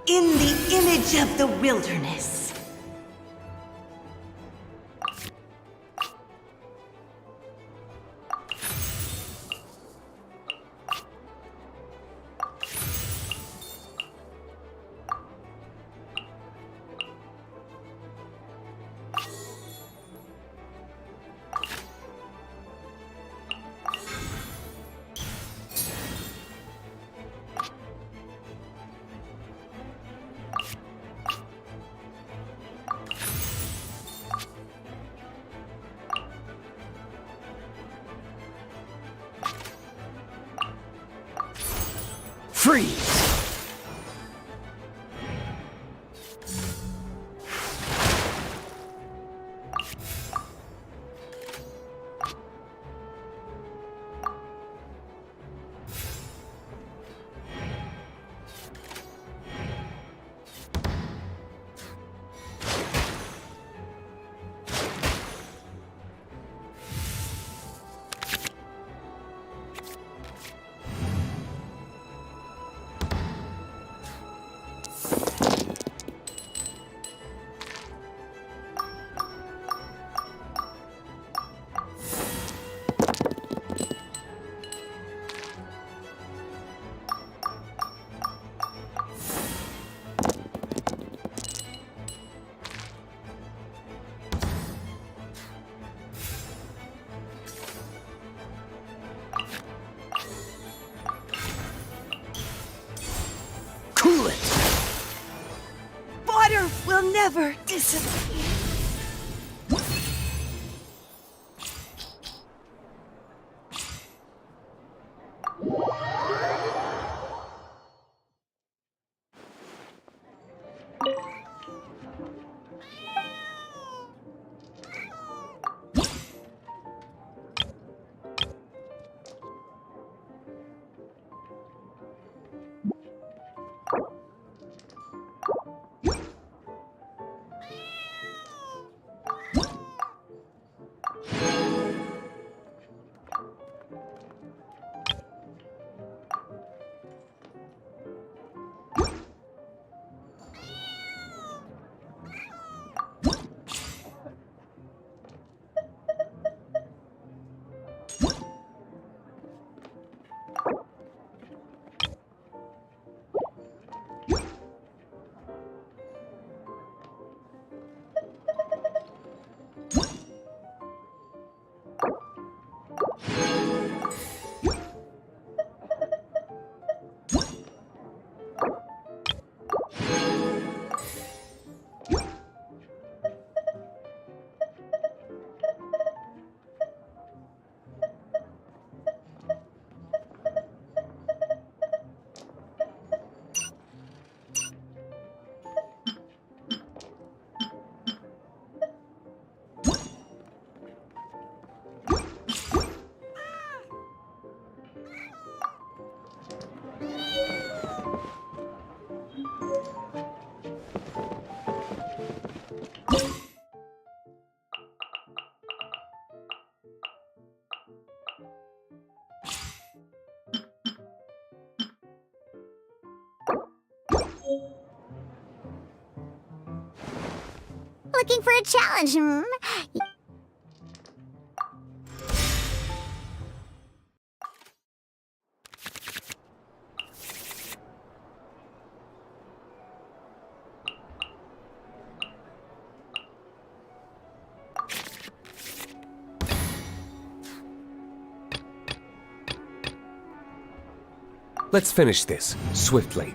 In the image of the wilderness. Freeze! Cool it! Water will never disappear. Looking for a challenge, hmm? Let's finish this, swiftly.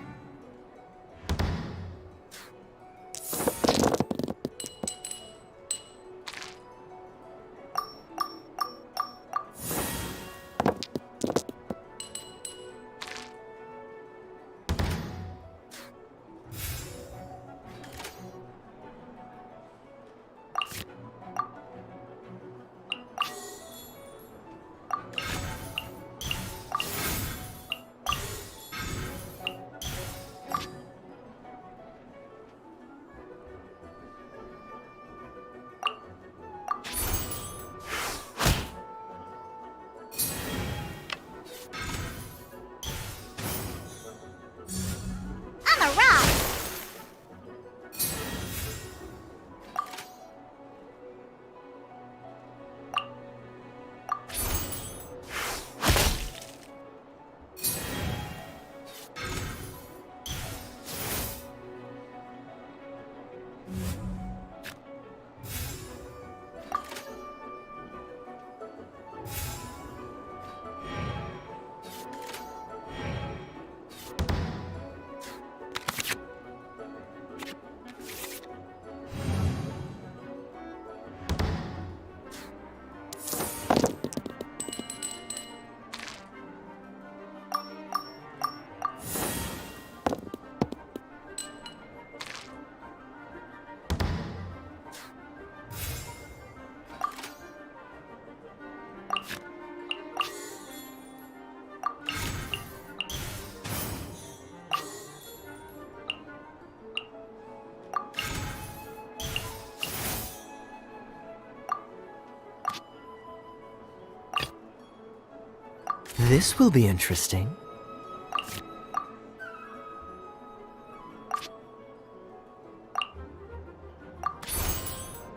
This will be interesting.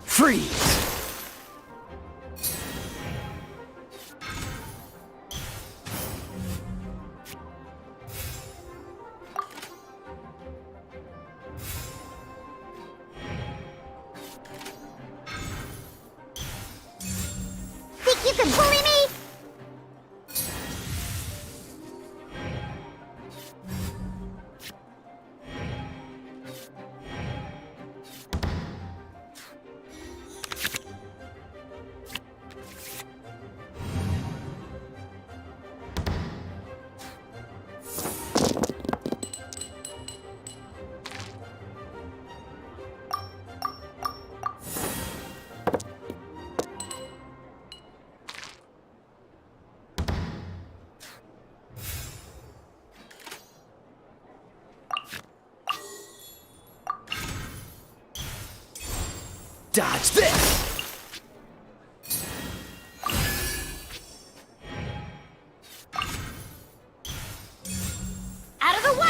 Freeze! Think you can bully me? Dodge this! Out of the way!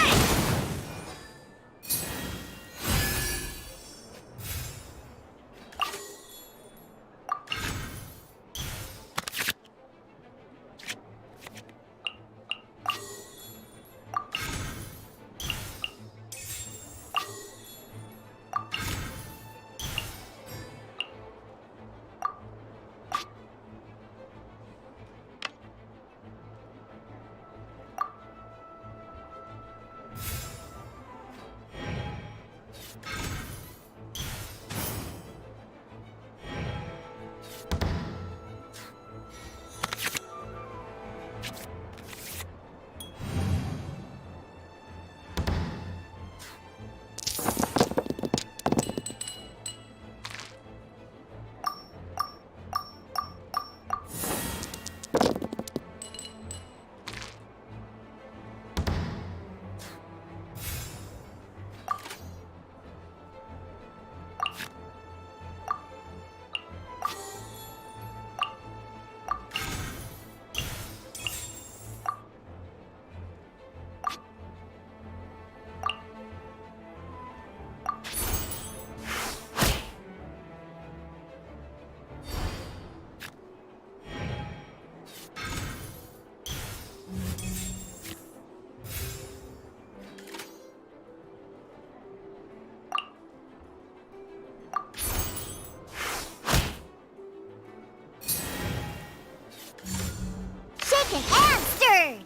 Shaken and stirred!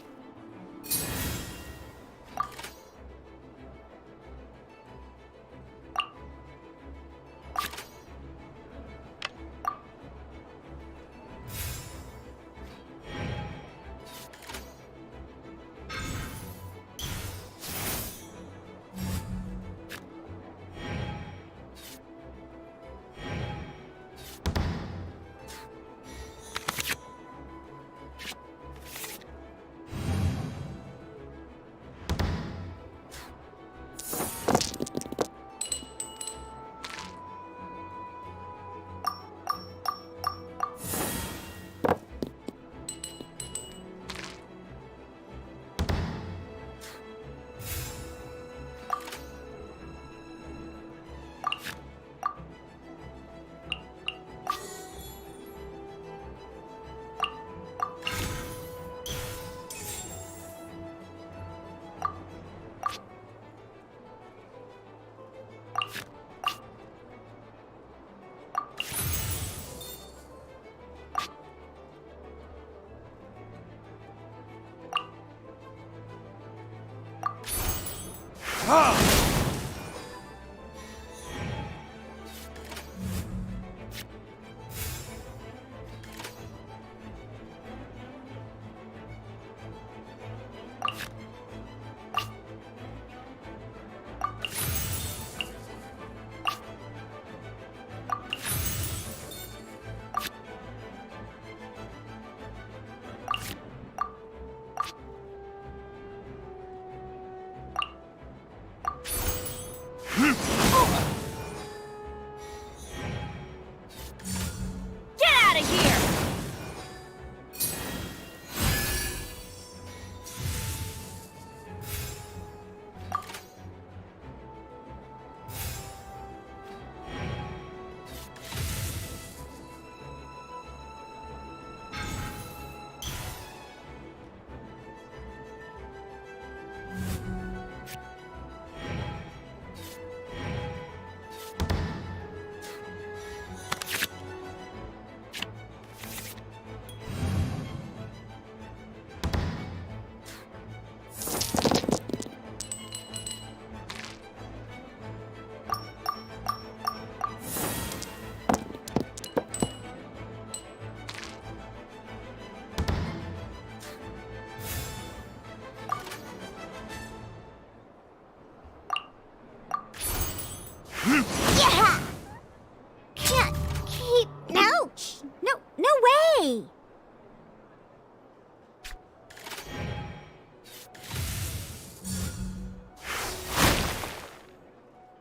me!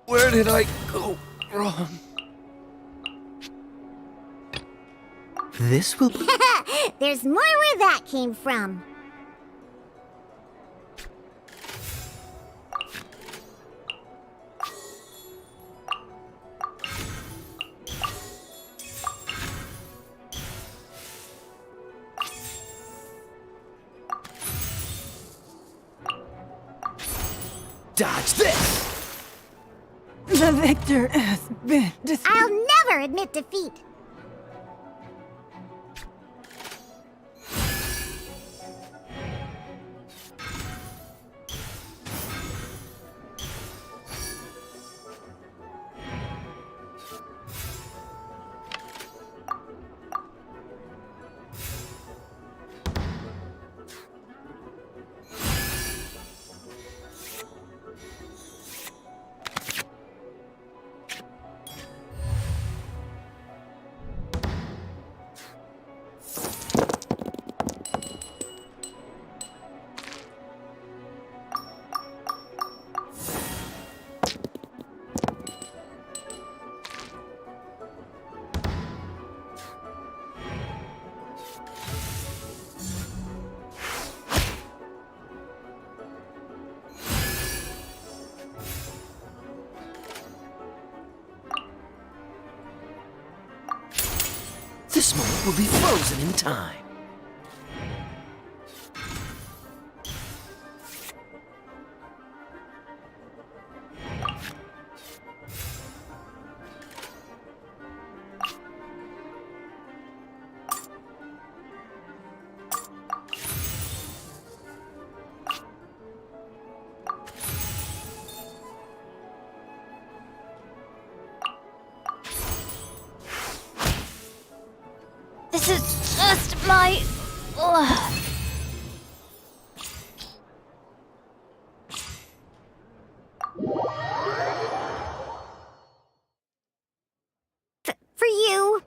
Where did I go wrong? This will... There's more where that came from. Dodge this! The victor has been I'll never admit defeat. This moment will be frozen in time. This is just my... For you.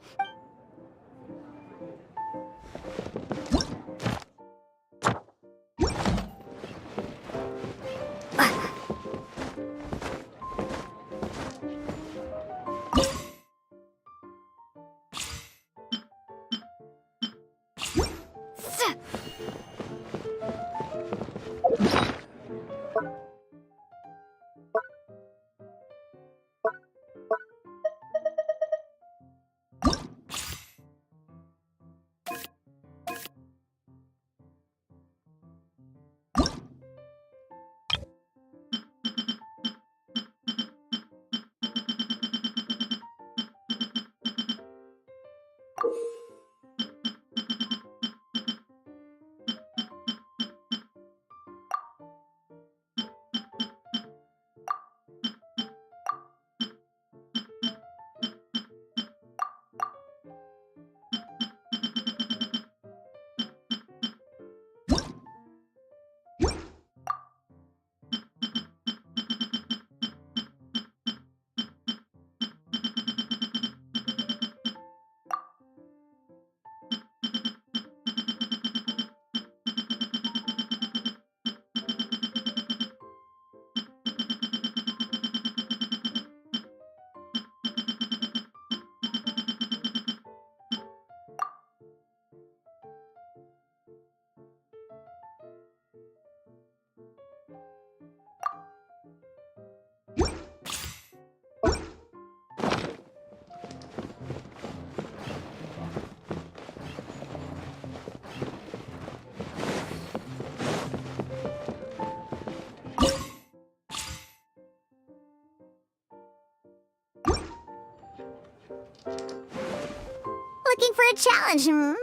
Looking for a challenge, hmm?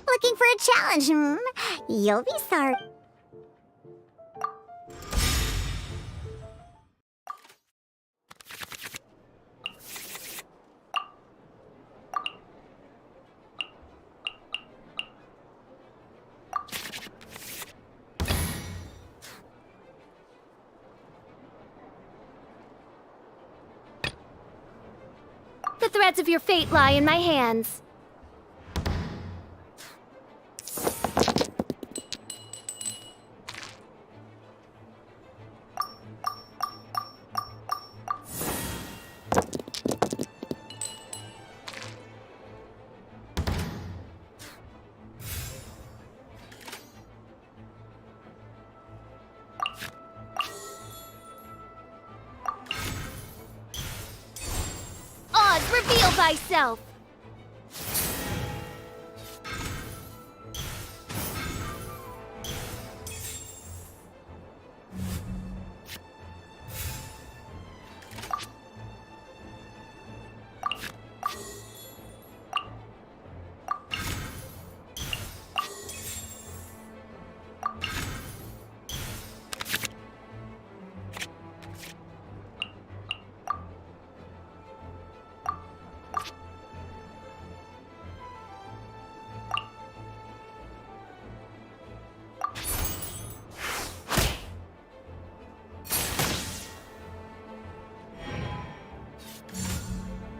Looking for a challenge, hmm? You'll be sorry. the threads of your fate lie in my hands. Oz, reveal thyself!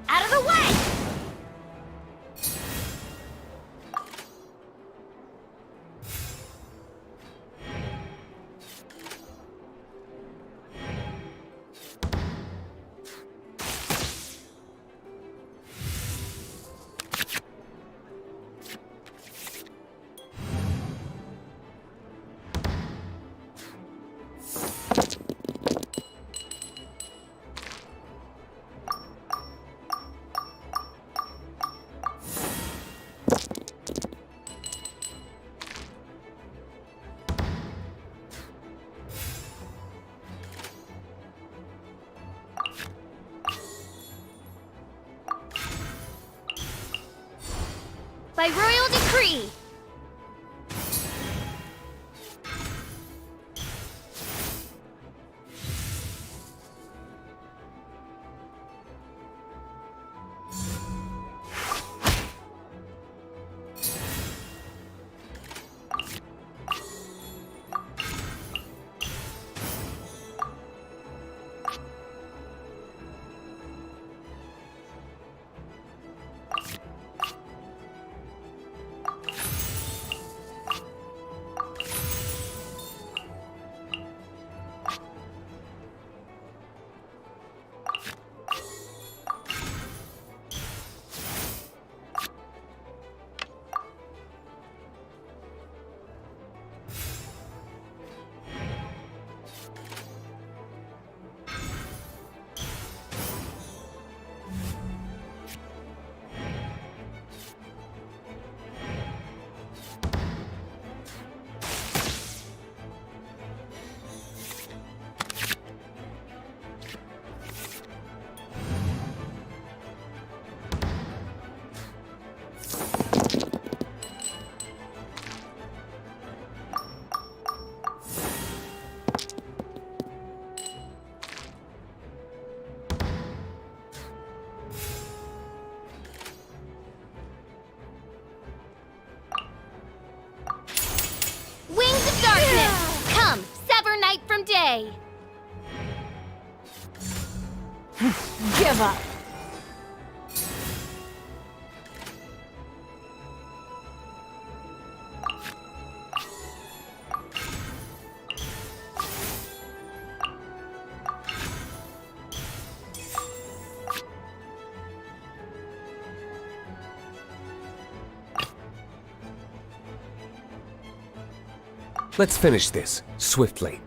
Out of the way! By royal decree! Wings of darkness! Come, sever night from day! Give up! Let's finish this, swiftly.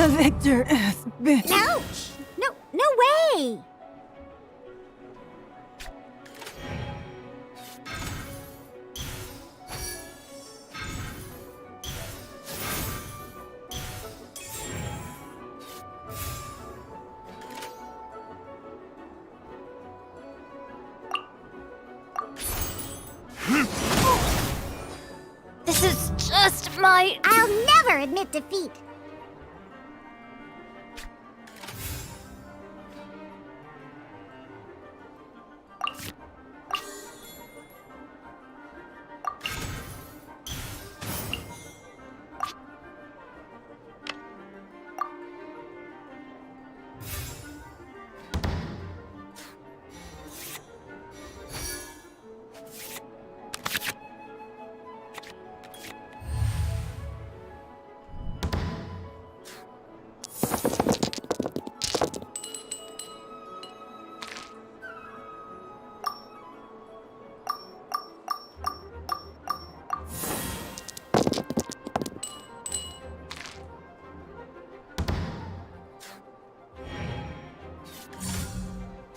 Victor has been... No! No way! This is just my... I'll never admit defeat.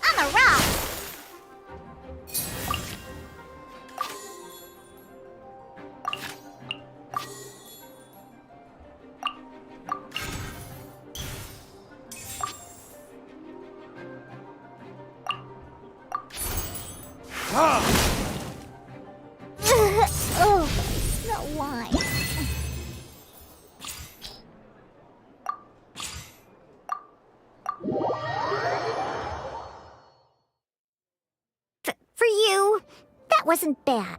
I'm a rock. Oh, no wine. For you, that wasn't bad.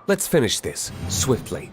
Let's finish this, swiftly.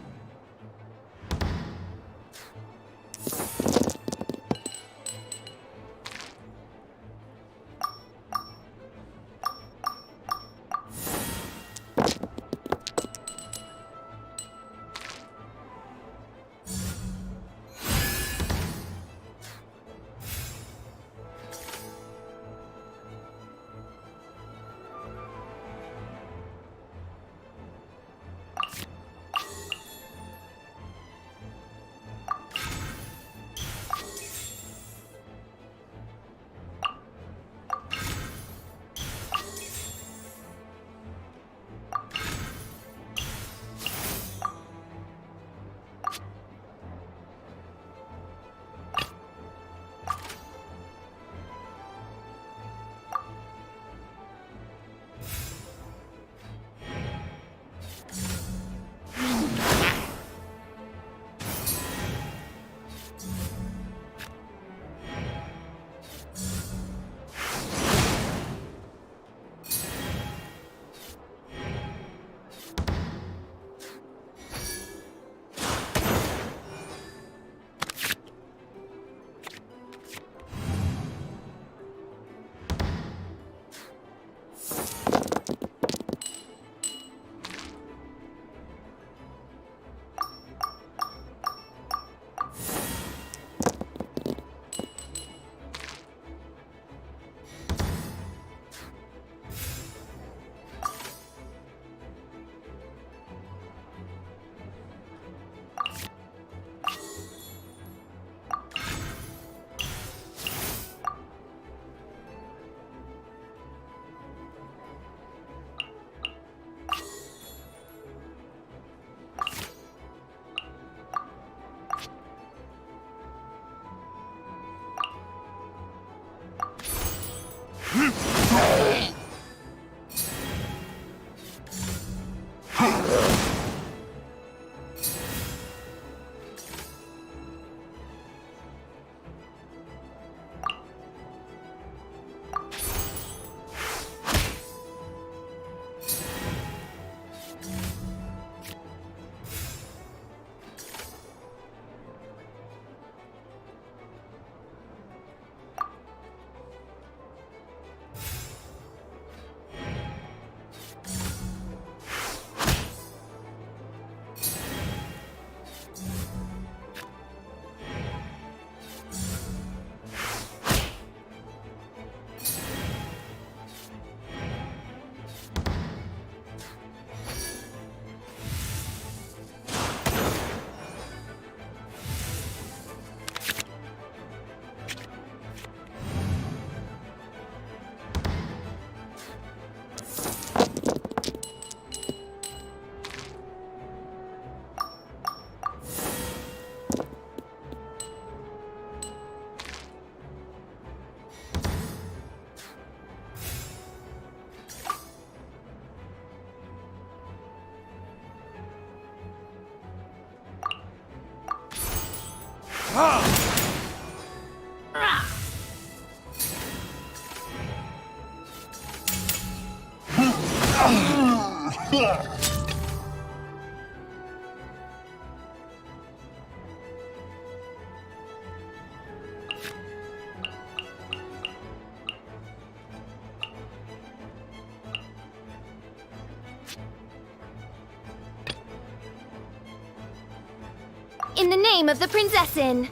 In the name of the Prinzessin!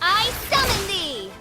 I summon thee!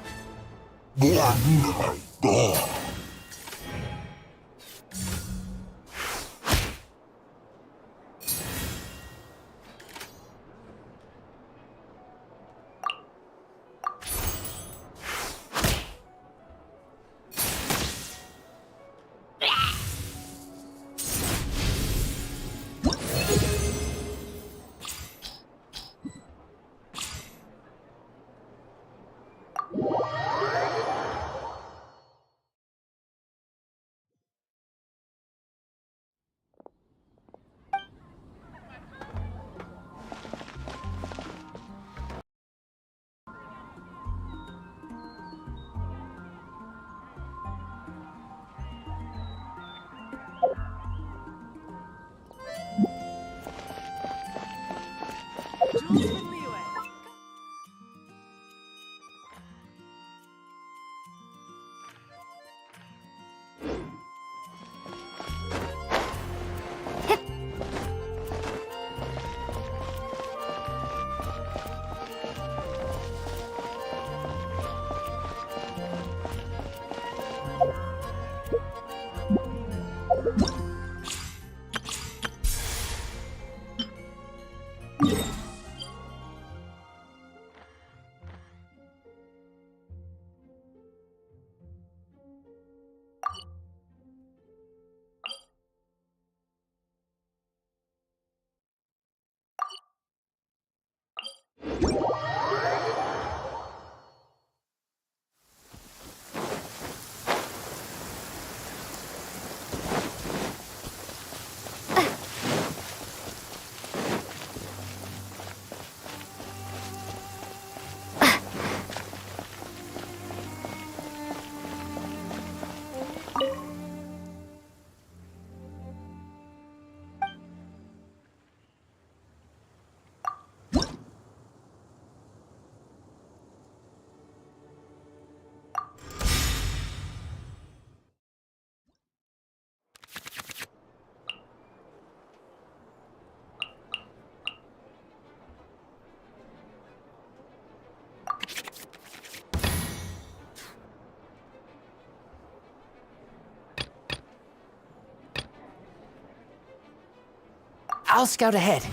I'll scout ahead.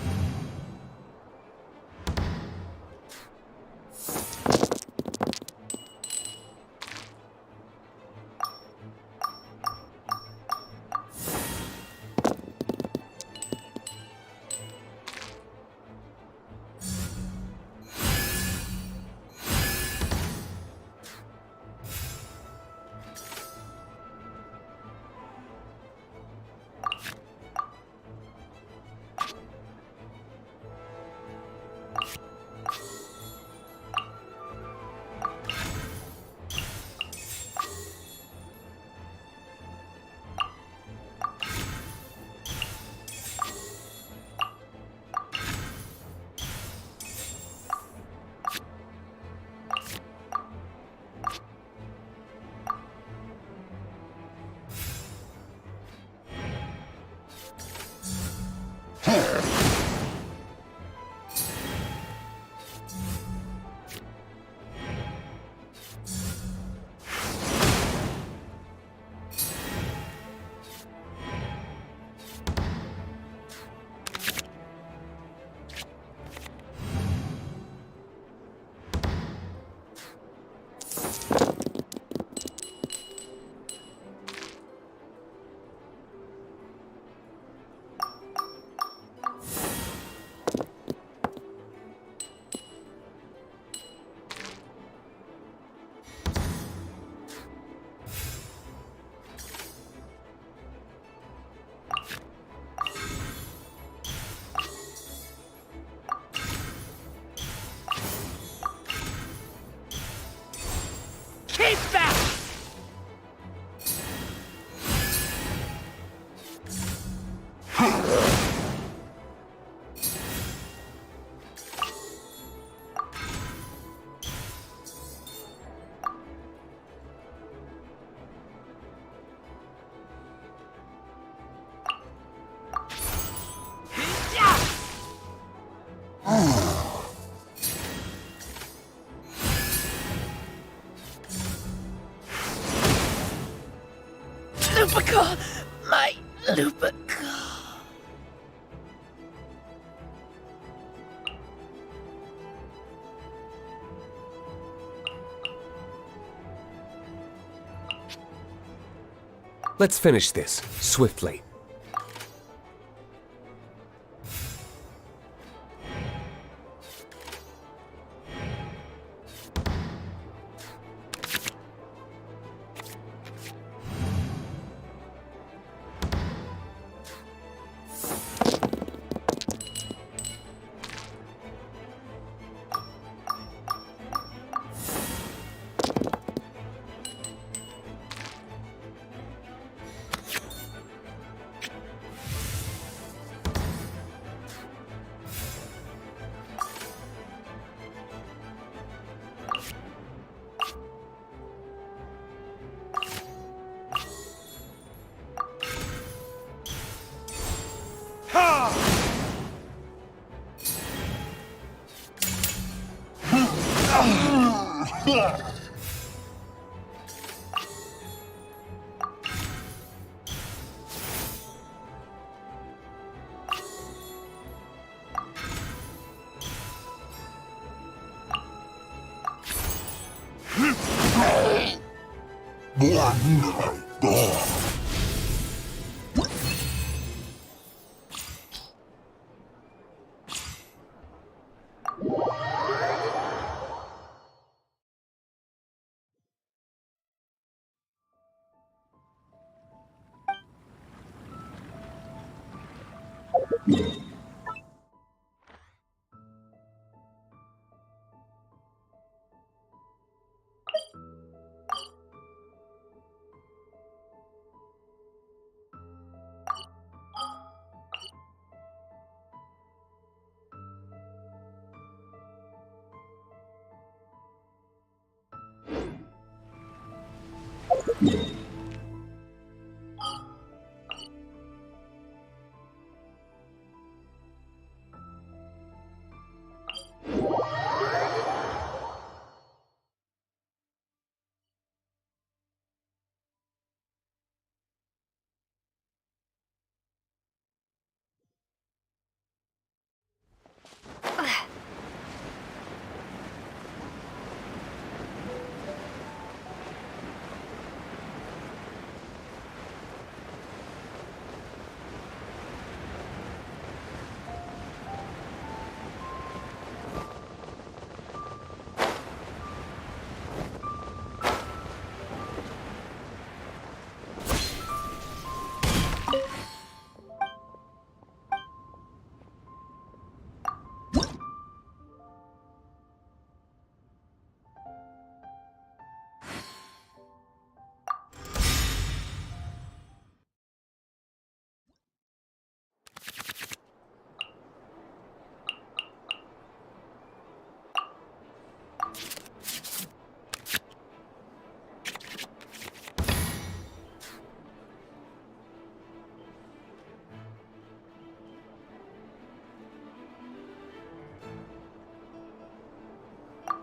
Keep that! Lupica! My Lupica! Let's finish this, swiftly.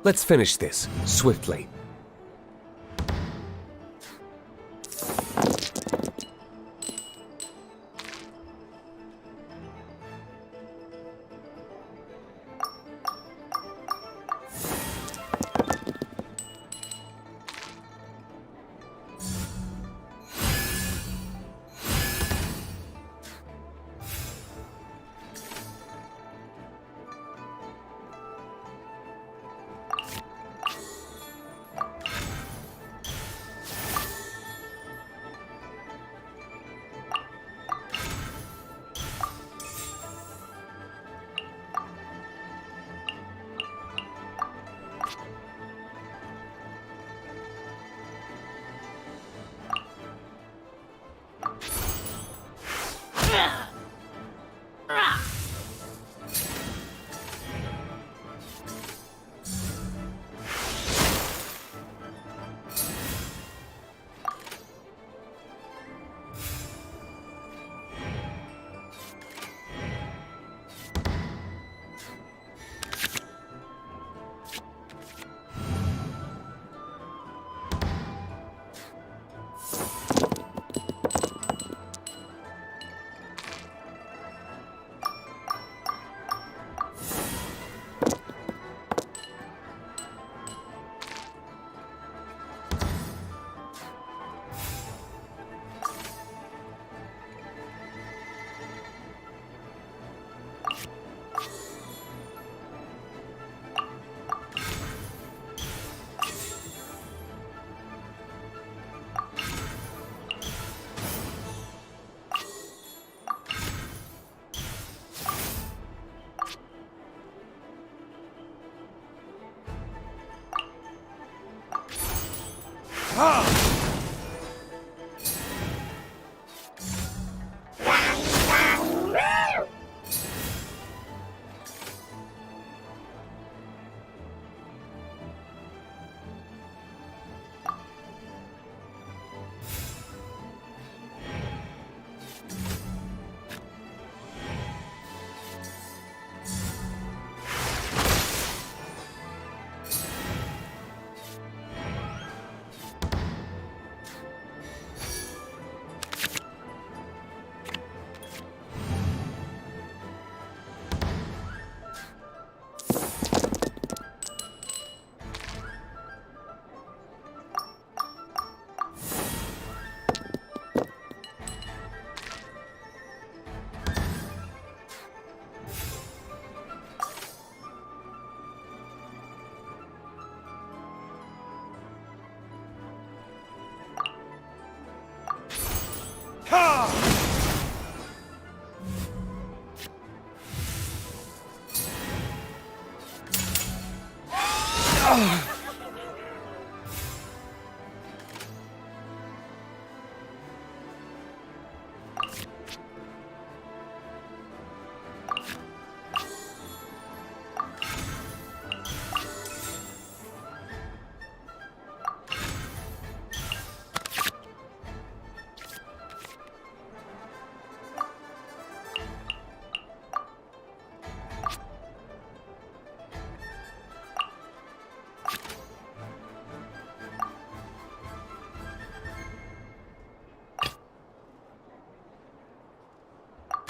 Let's finish this, swiftly.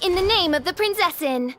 In the name of the Prinzessin!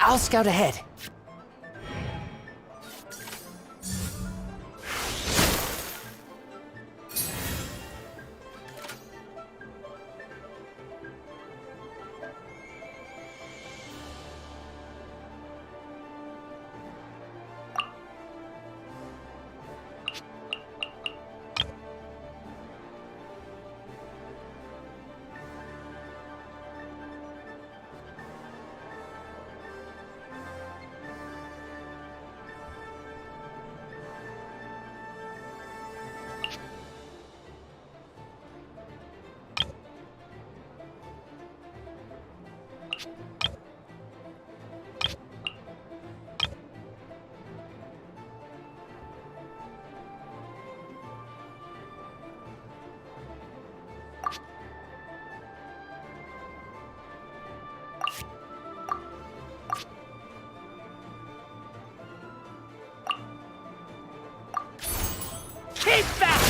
I'll scout ahead. Keep back!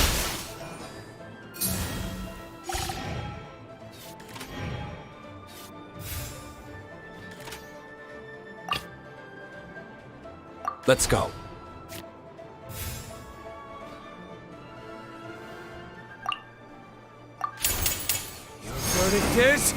Let's go. Your verdict is...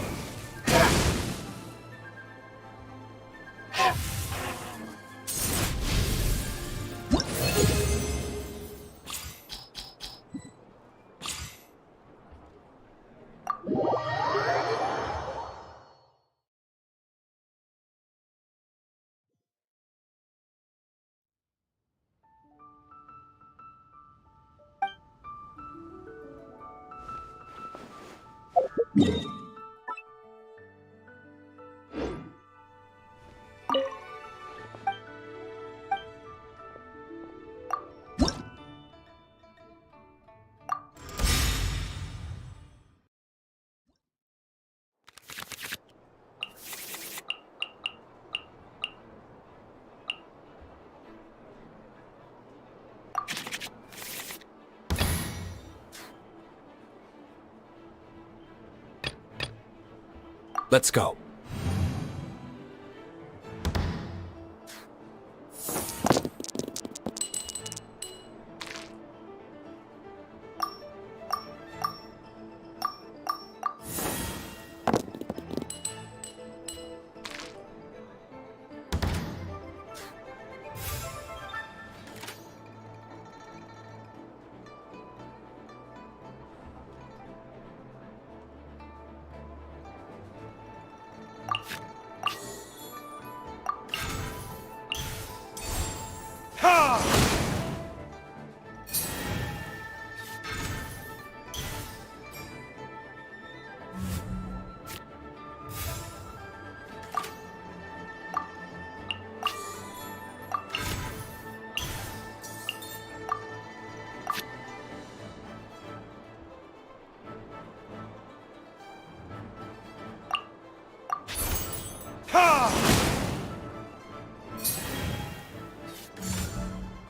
Let's go.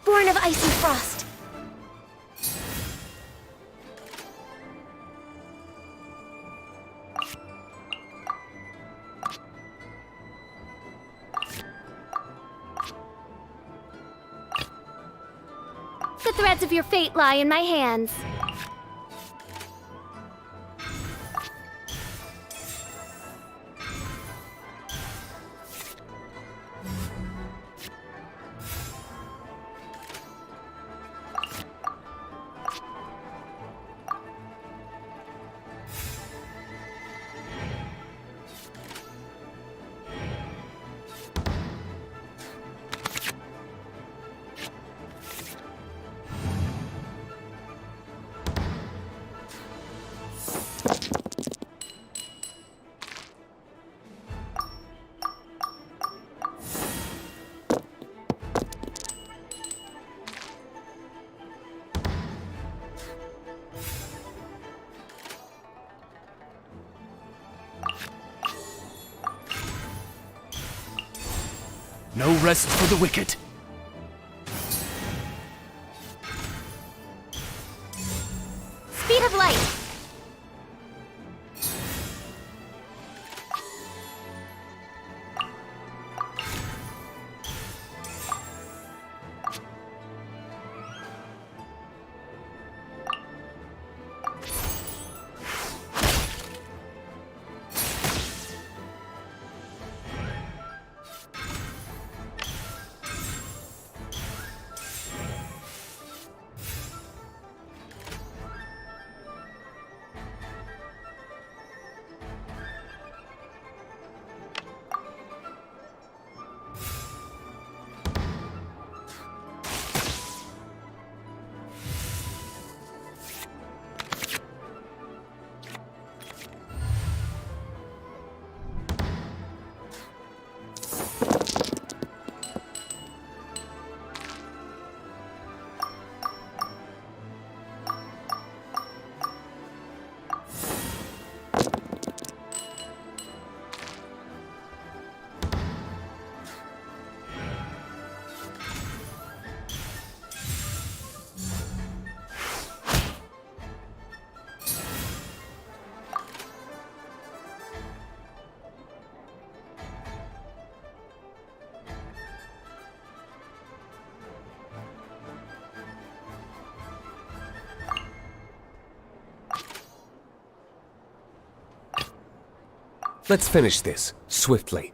Born of ice and frost. The threads of your fate lie in my hands. No rest for the wicked. Speed of light. Let's finish this, swiftly.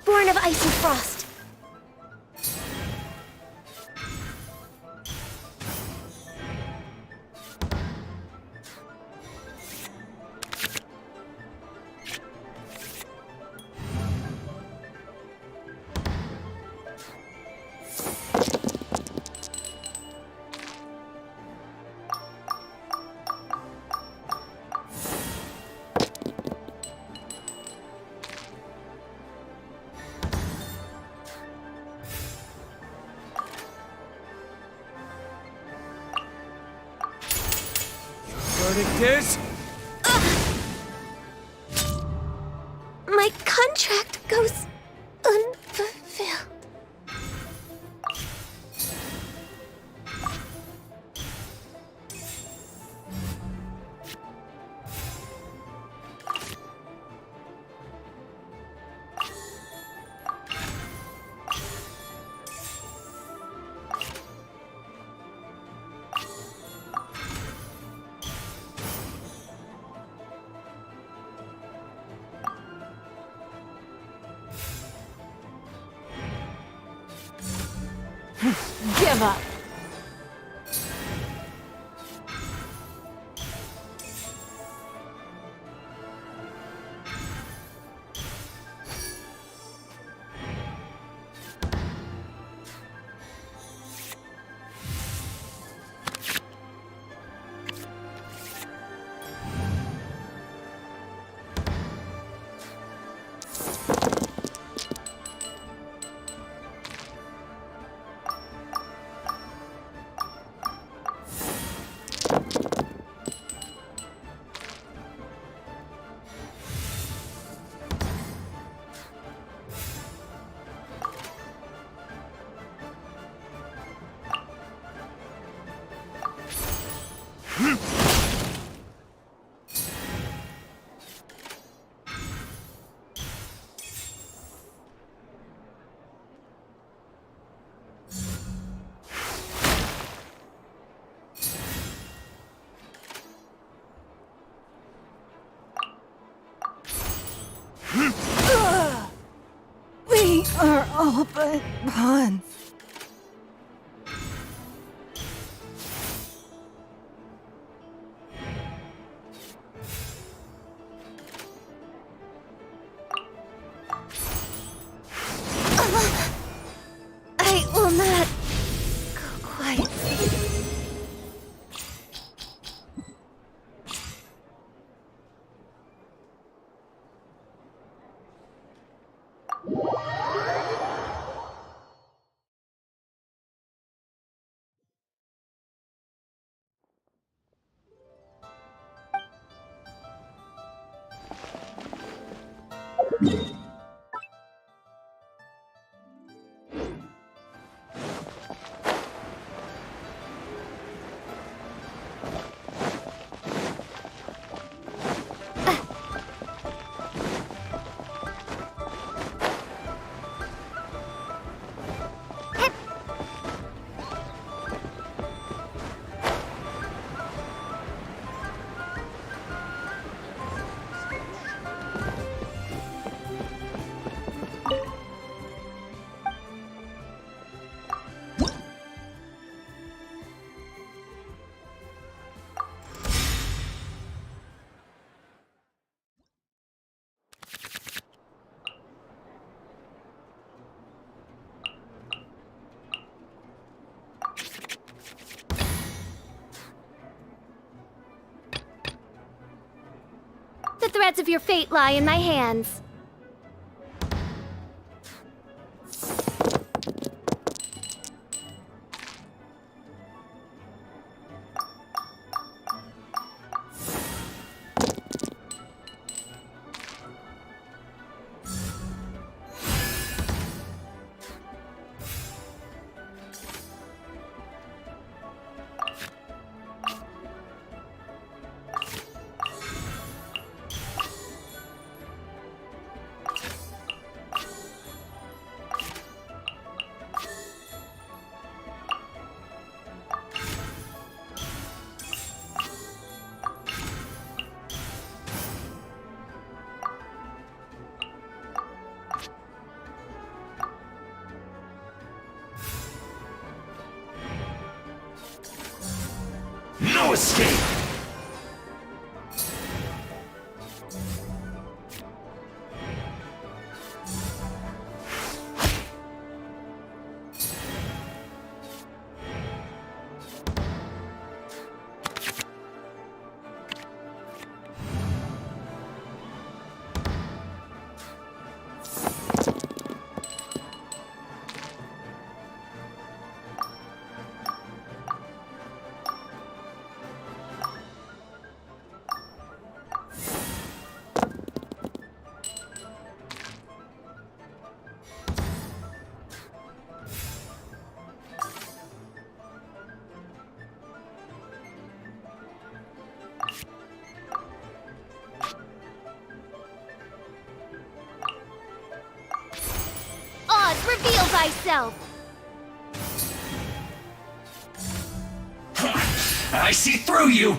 Born of ice and frost. Verdict is... My contract goes unfulfilled. Give up. We are all but pawns. I will not go quietly. The threads of your fate lie in my hands. No escape! Reveal thyself! I see through you!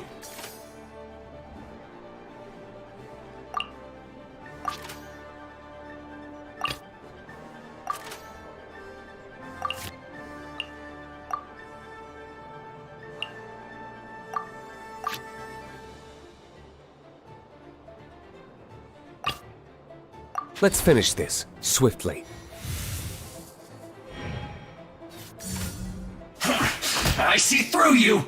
Let's finish this, swiftly. I see through you!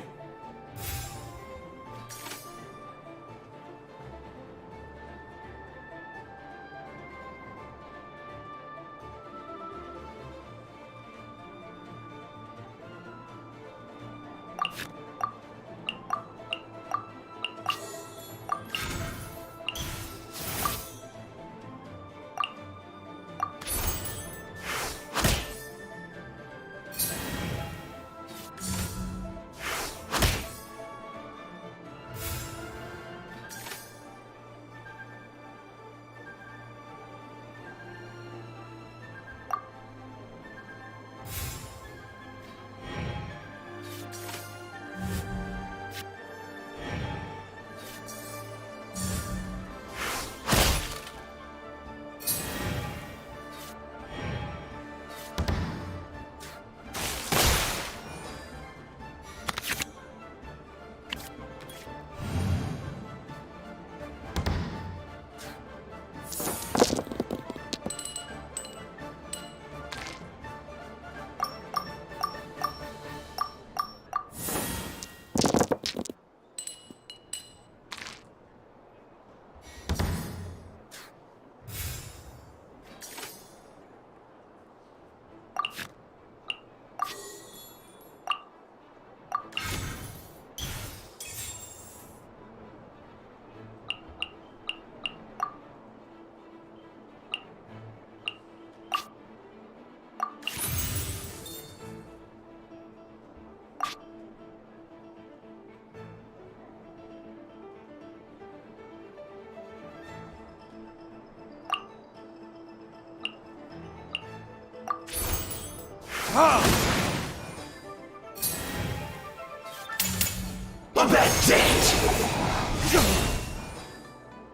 That's it!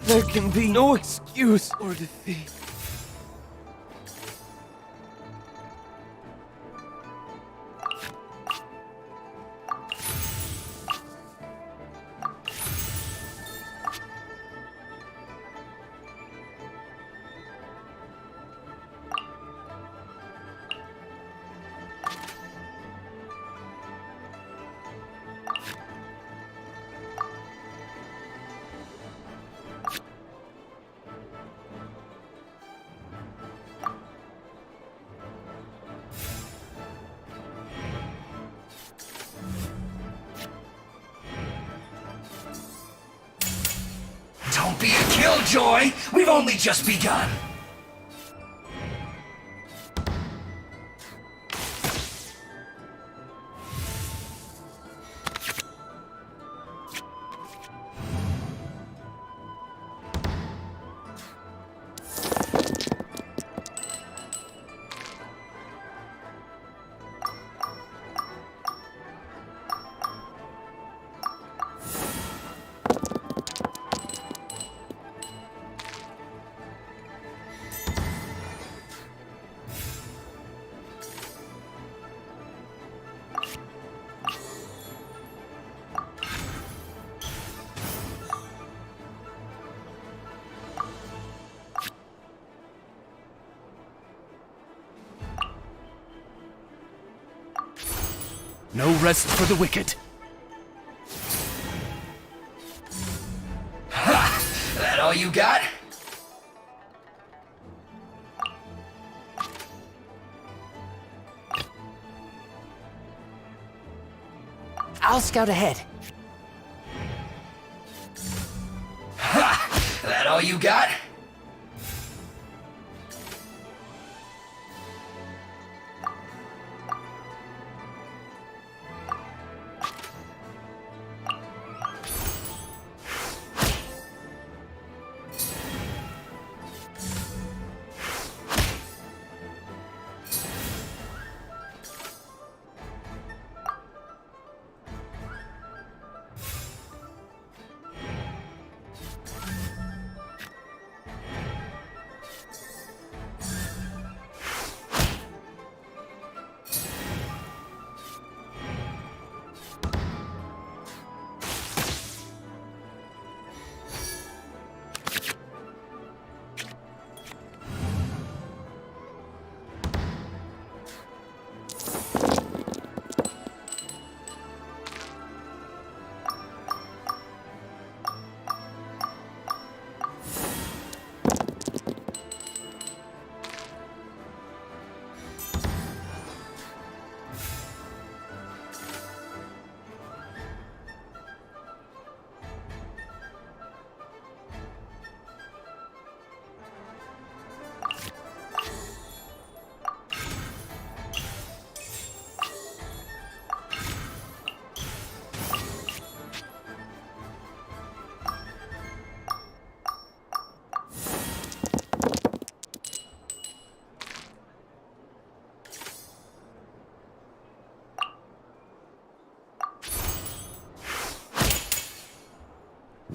There can be no excuse or defeat. Don't be a killjoy! We've only just begun! No rest for the wicked. Ha! That all you got? I'll scout ahead. Ha! That all you got?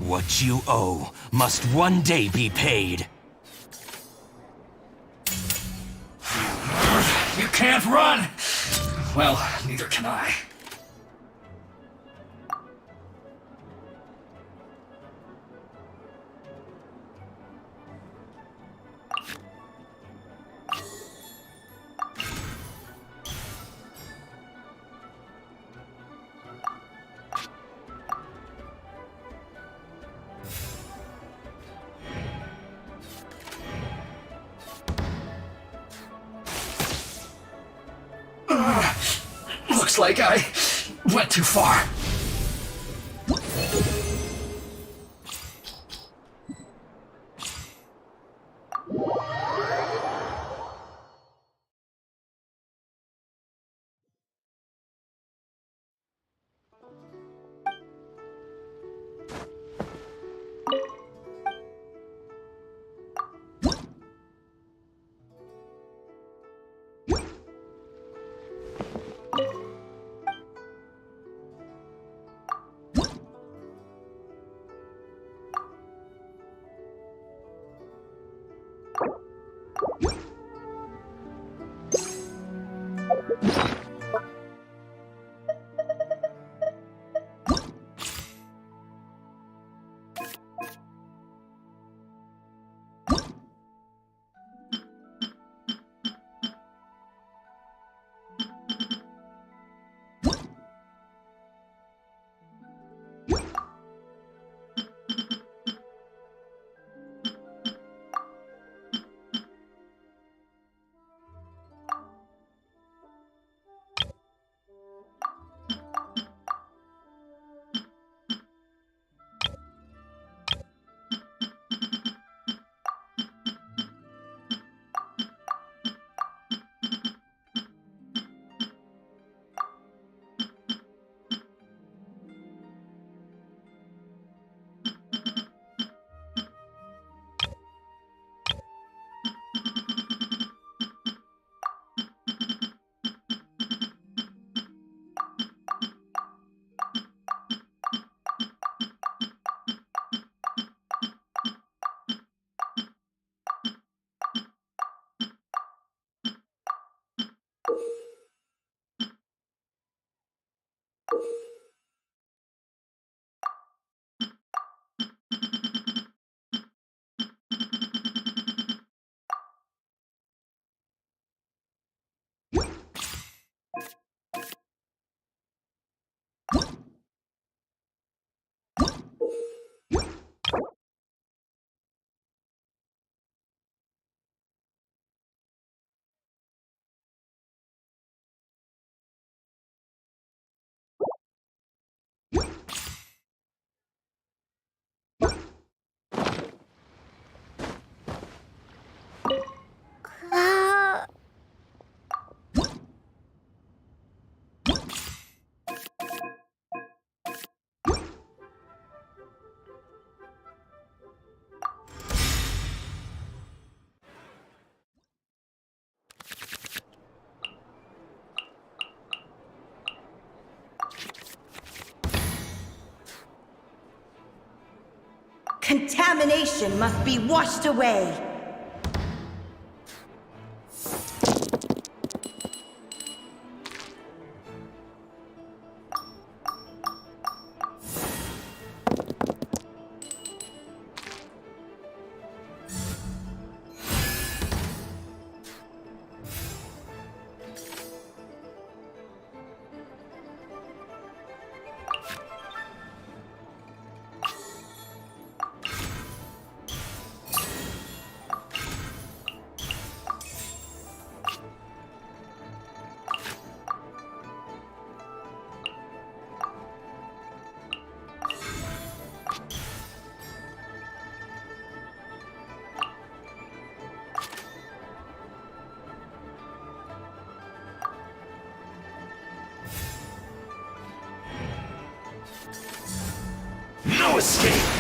What you owe must one day be paid. You can't run! Well, neither can I. Looks like I went too far. Contamination must be washed away. No escape!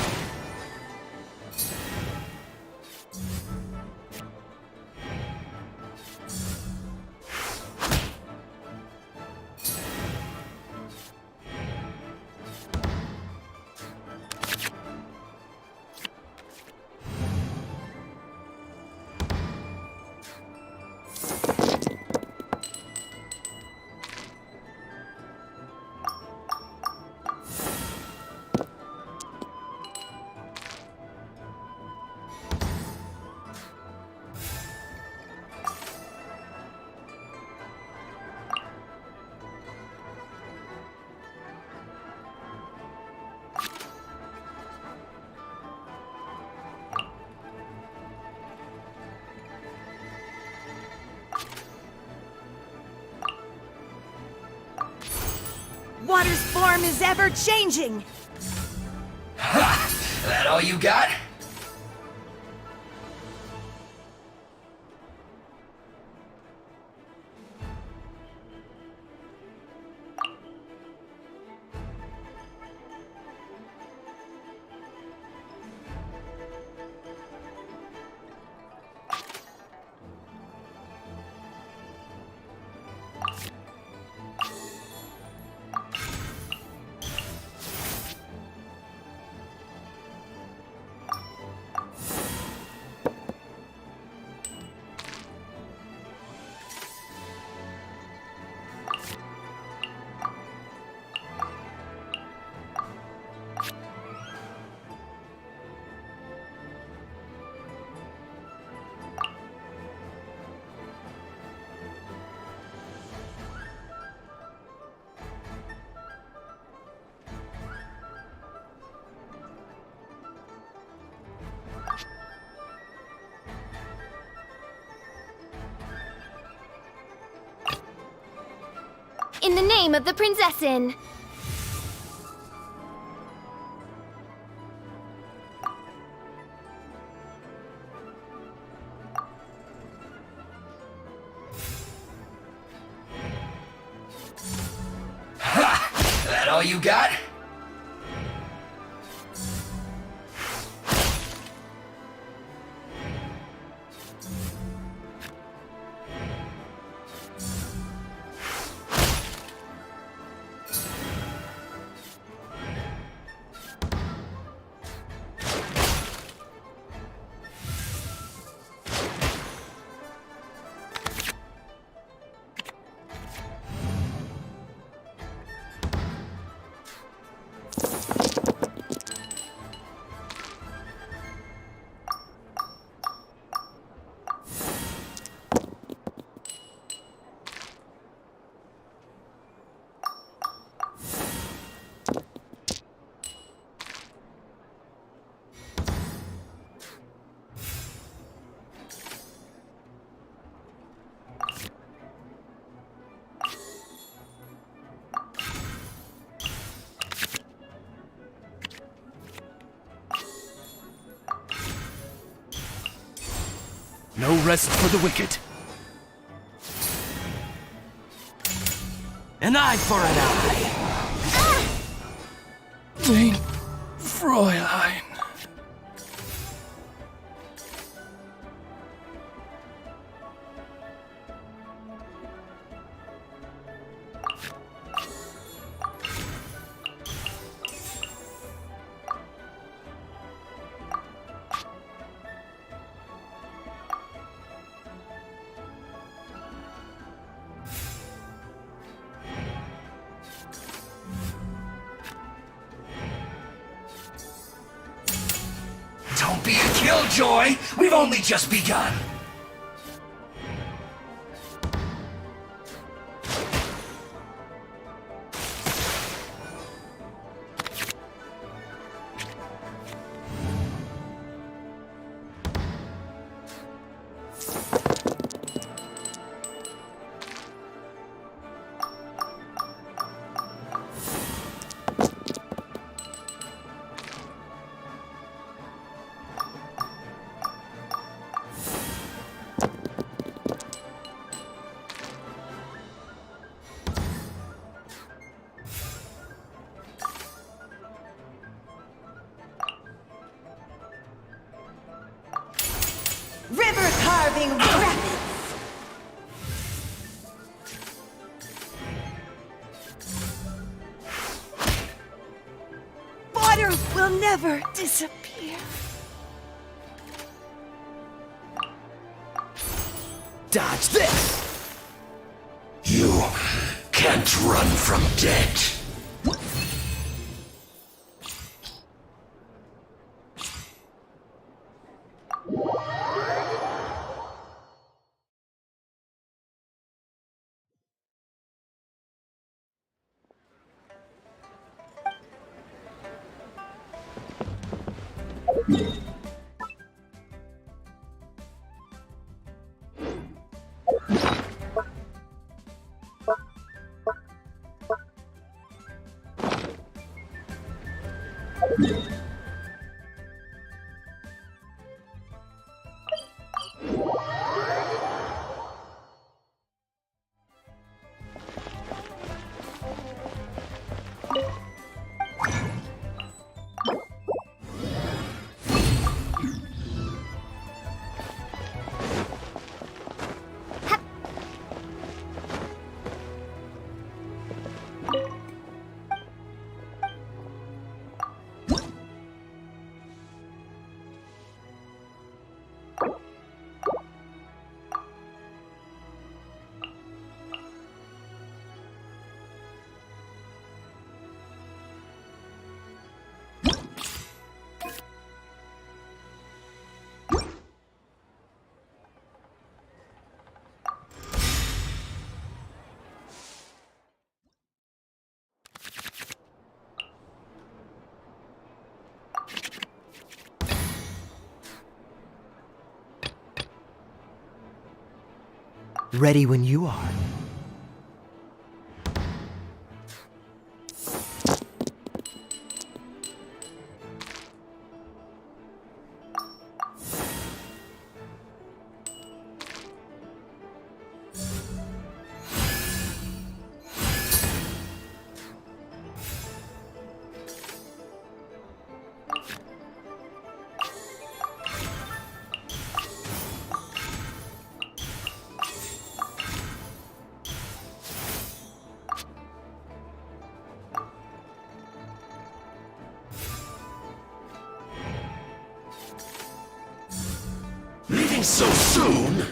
Water's form is ever changing. Ha! That all you got? in the name of the Prinzessin. Ha! That all you got? No rest for the wicked. An eye for an eye. Mein Fräulein. Don't be a killjoy! We've only just begun! River carving rapids. Water will never disappear. Dodge this! You can't run from death. Ready when you are. leaving so soon?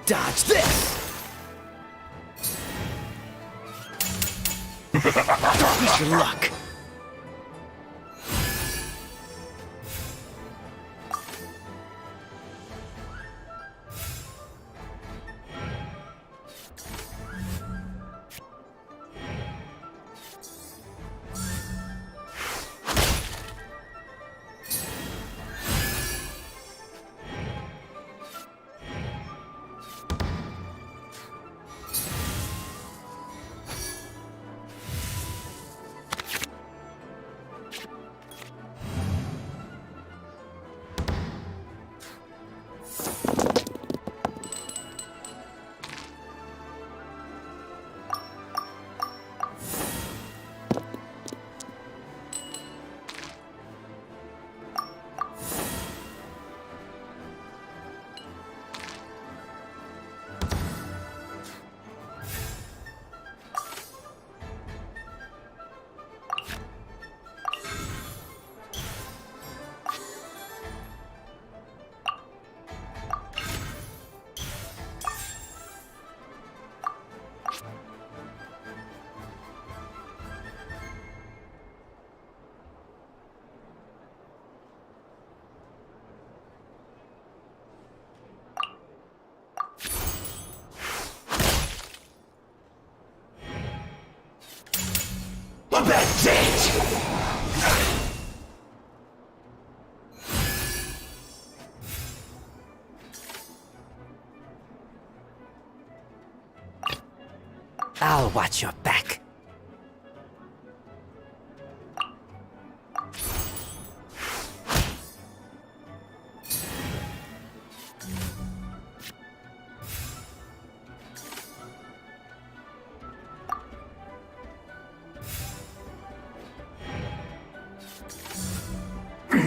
Dodge this! Wish you luck. That's it! I'll watch your back.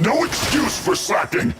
No excuse for slacking!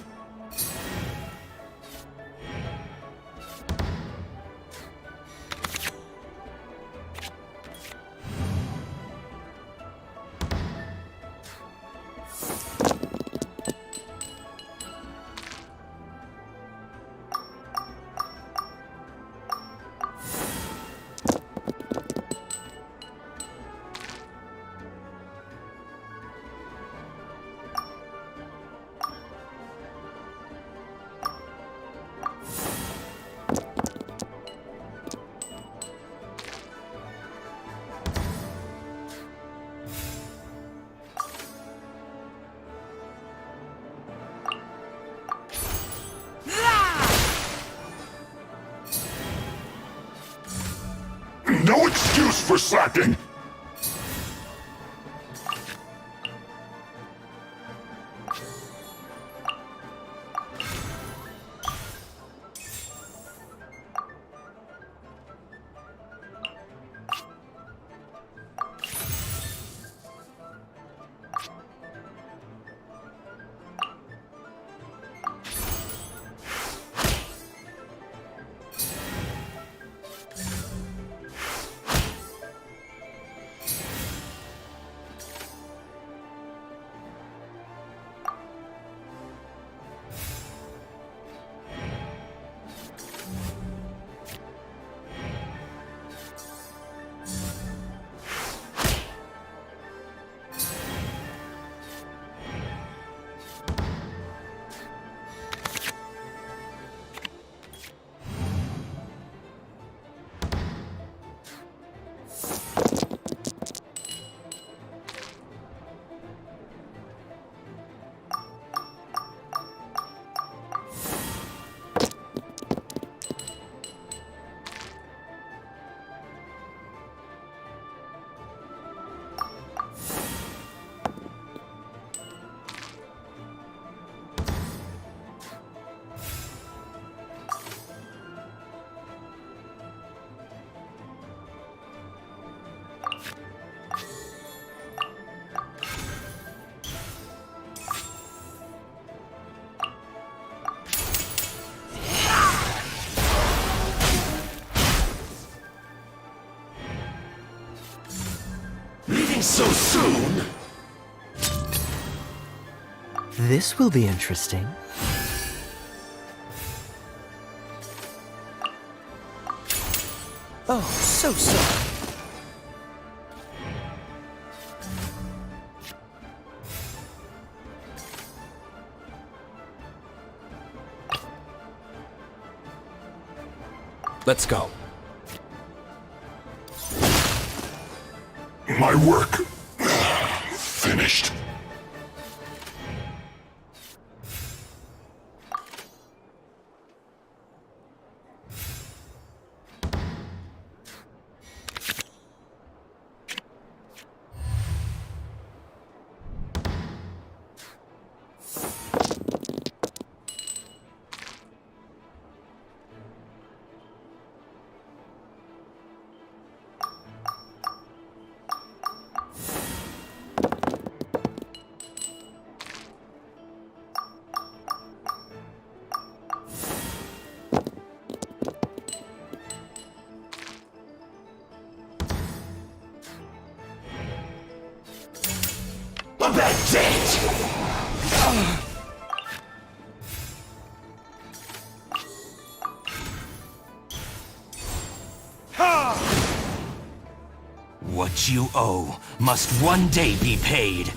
no excuse for slacking! So soon? This will be interesting. Oh, so sorry. Let's go. My work finished. That's it! What you owe must one day be paid.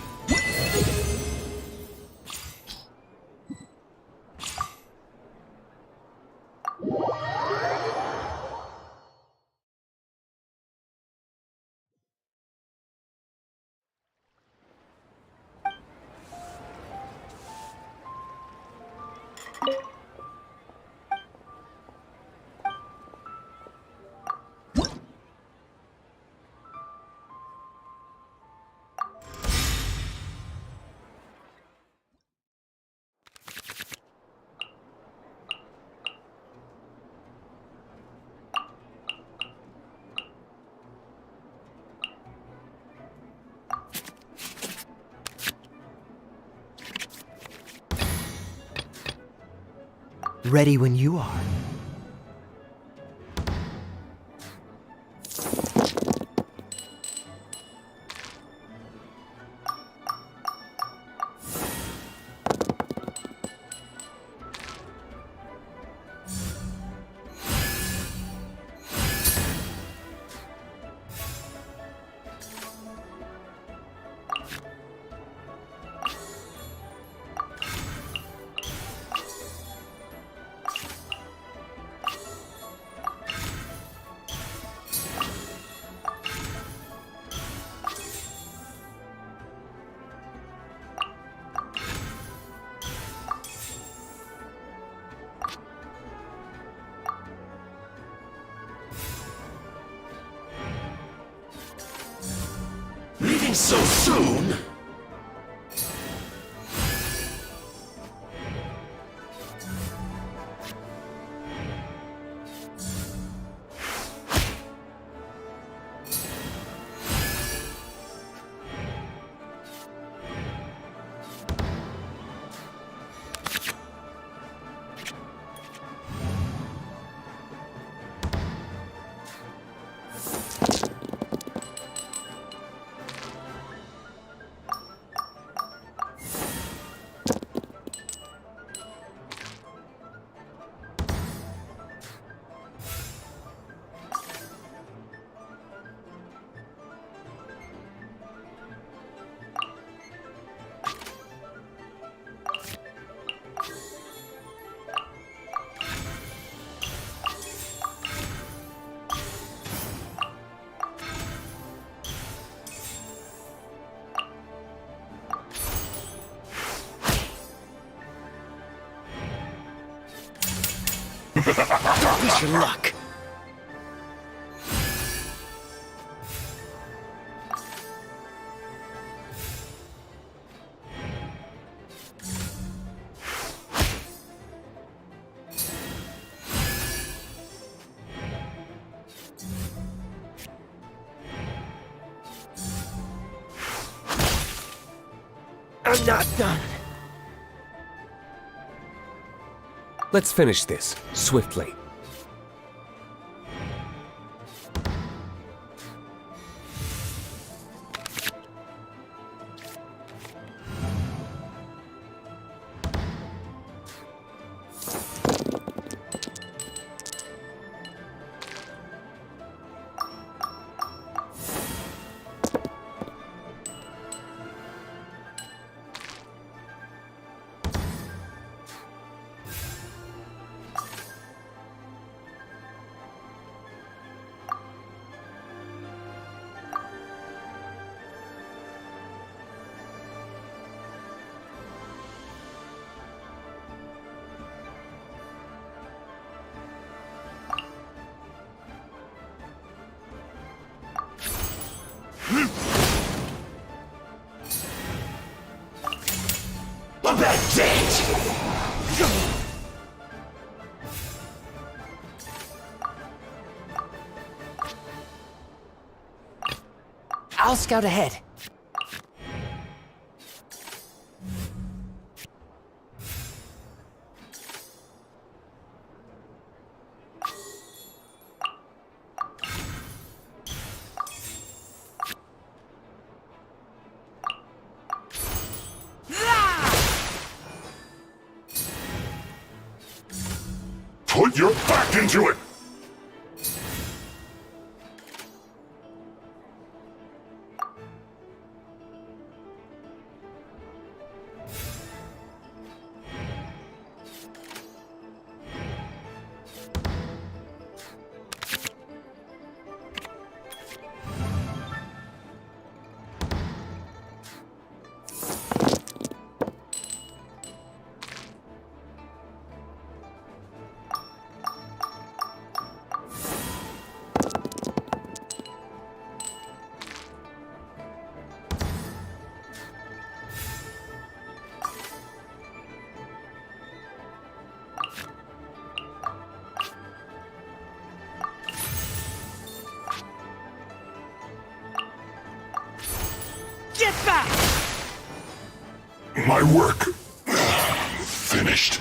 Ready when you are. so soon? Wish you luck. I'm not done. Let's finish this, swiftly. A bad date! I'll scout ahead. Put your back into it! Get back! My work finished.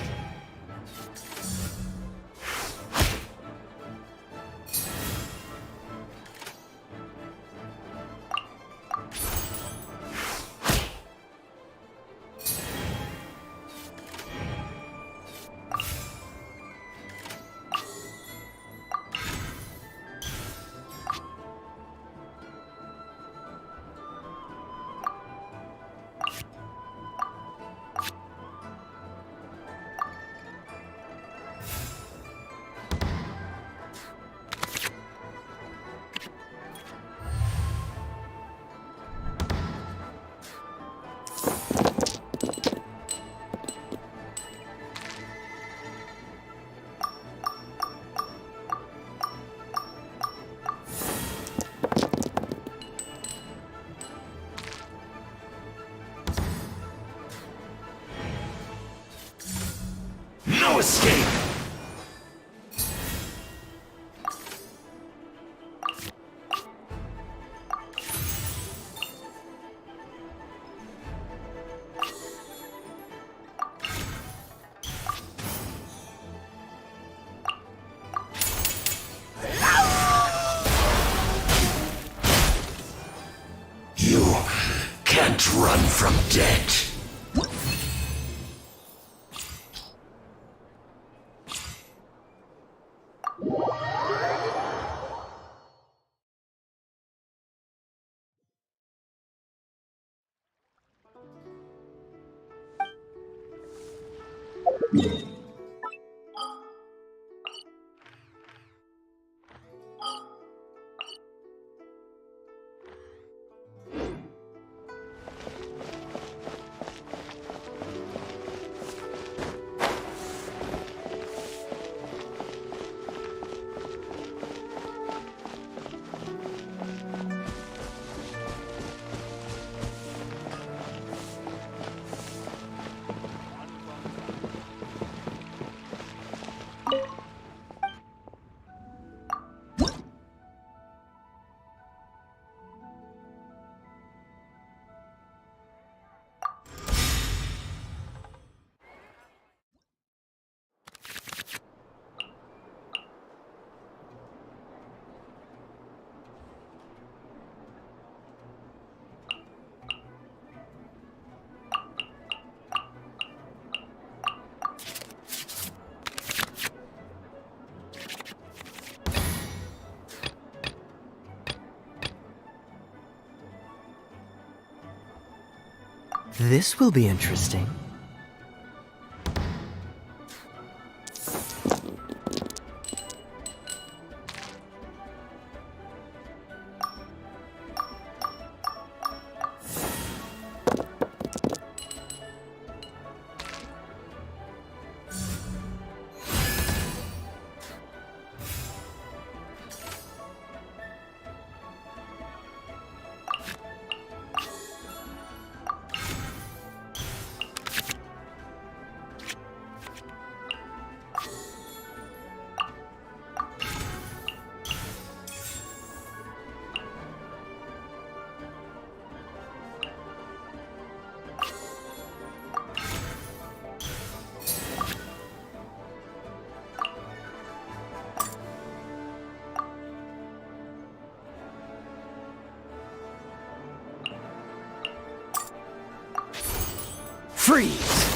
can't run from death. This will be interesting. Freeze!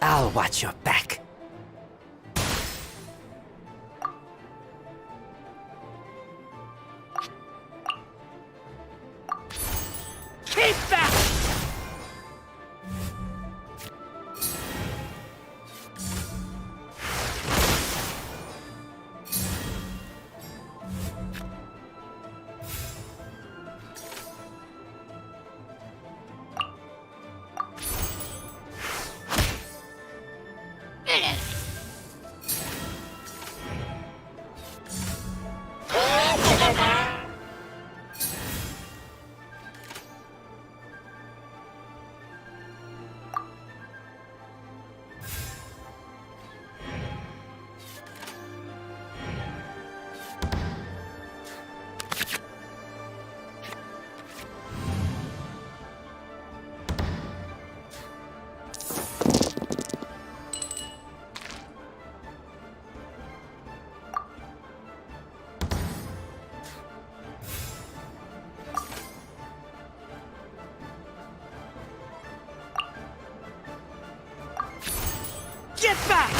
I'll watch your back. Keep back! Get back!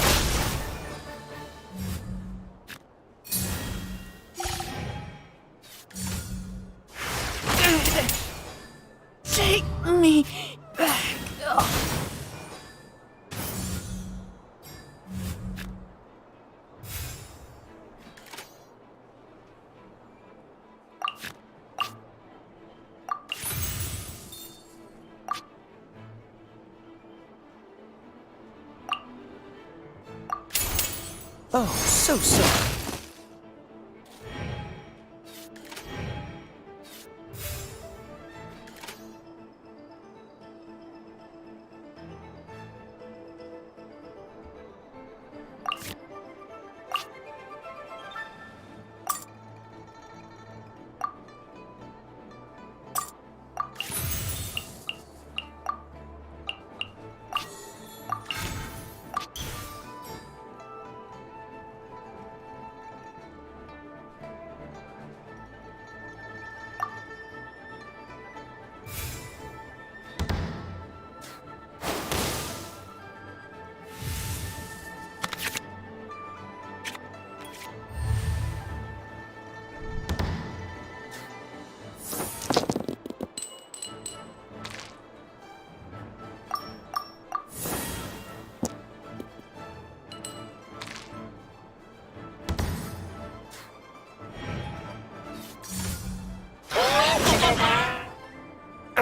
Oh, so sorry.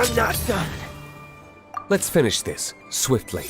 I'm not done. Let's finish this swiftly.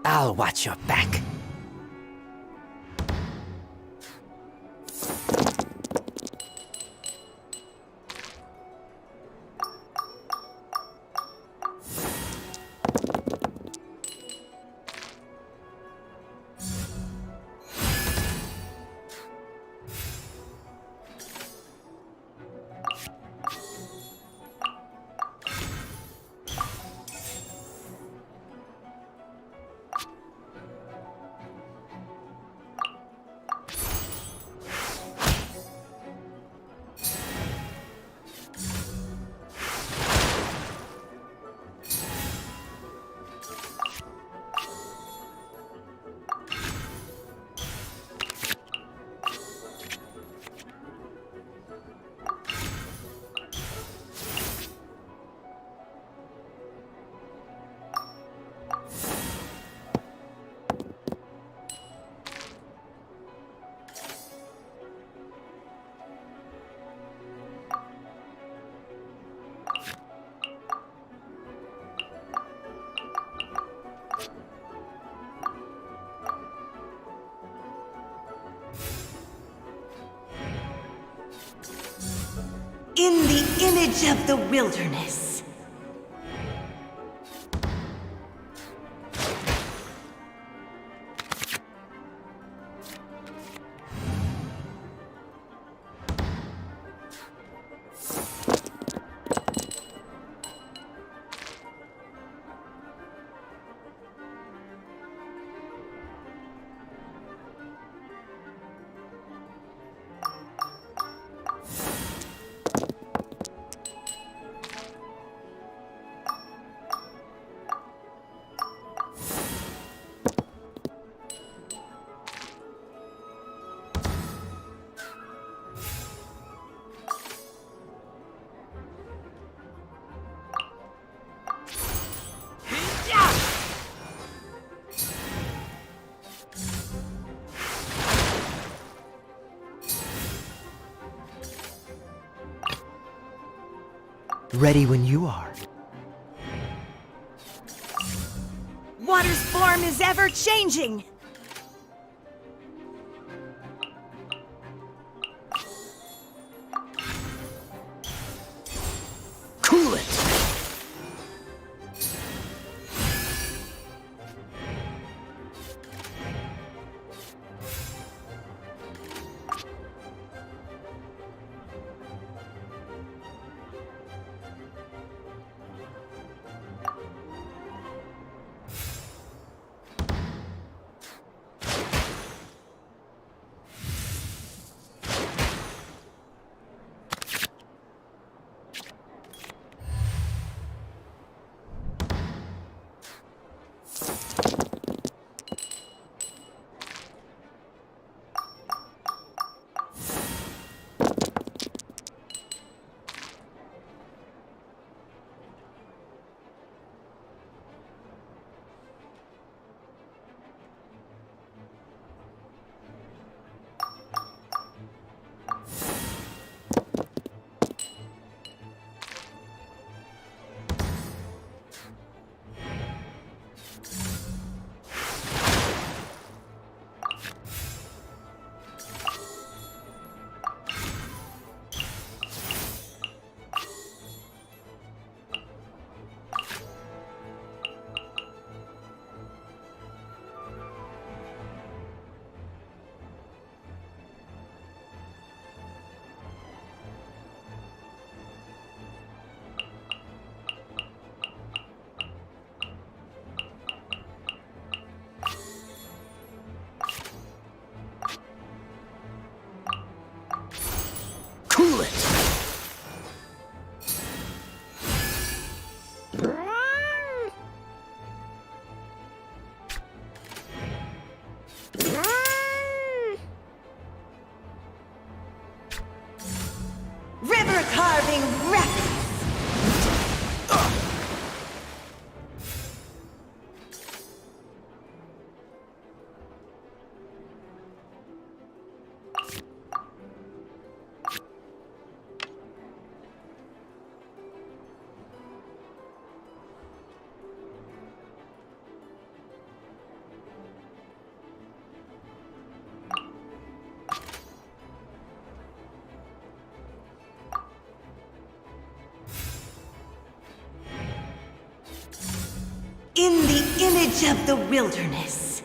I'll watch your back. In the image of the wilderness. Ready when you are. Water's form is ever changing. Cool it! image of the wilderness.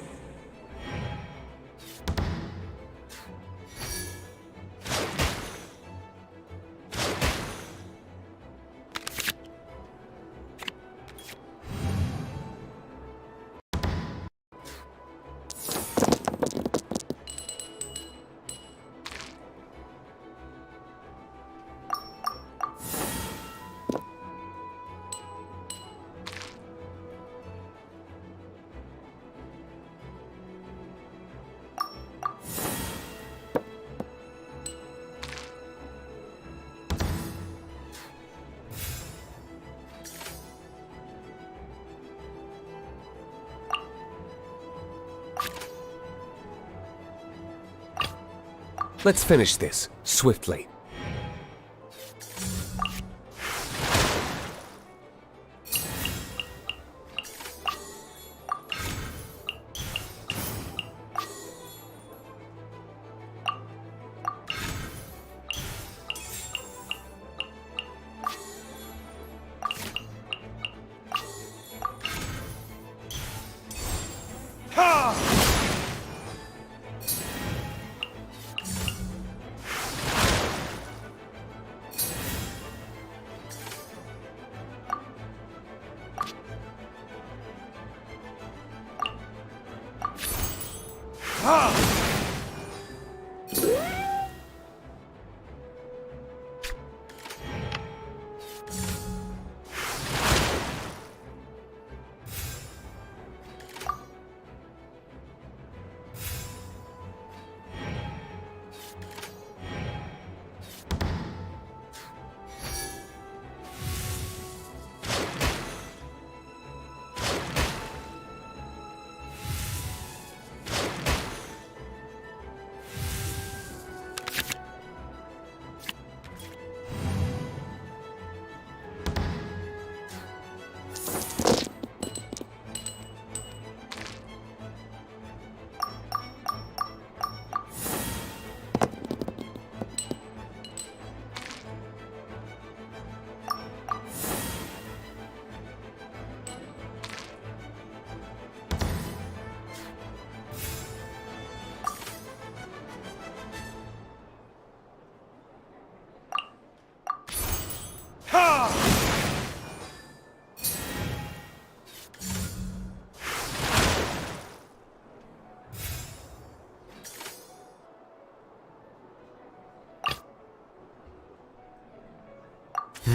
Let's finish this, swiftly.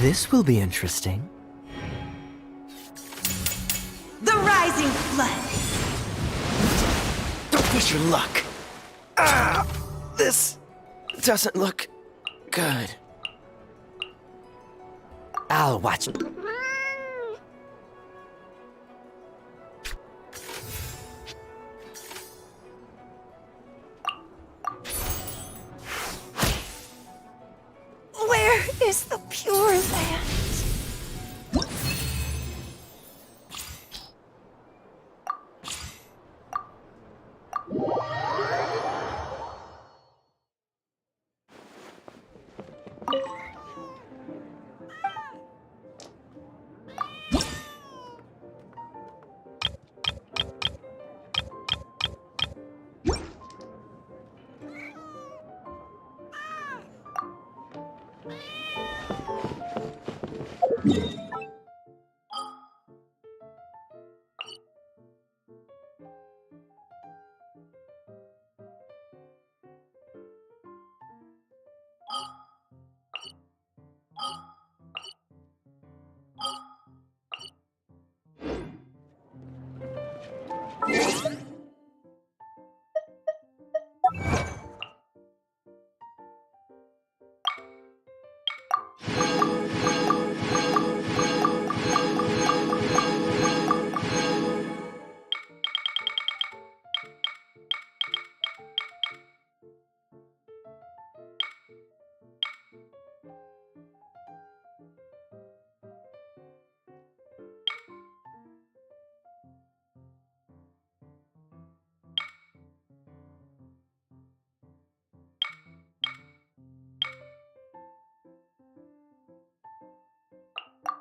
This will be interesting. The rising flood. Don't push your luck. Ah! This doesn't look good. I'll watch. Where is the Pure Land?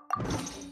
You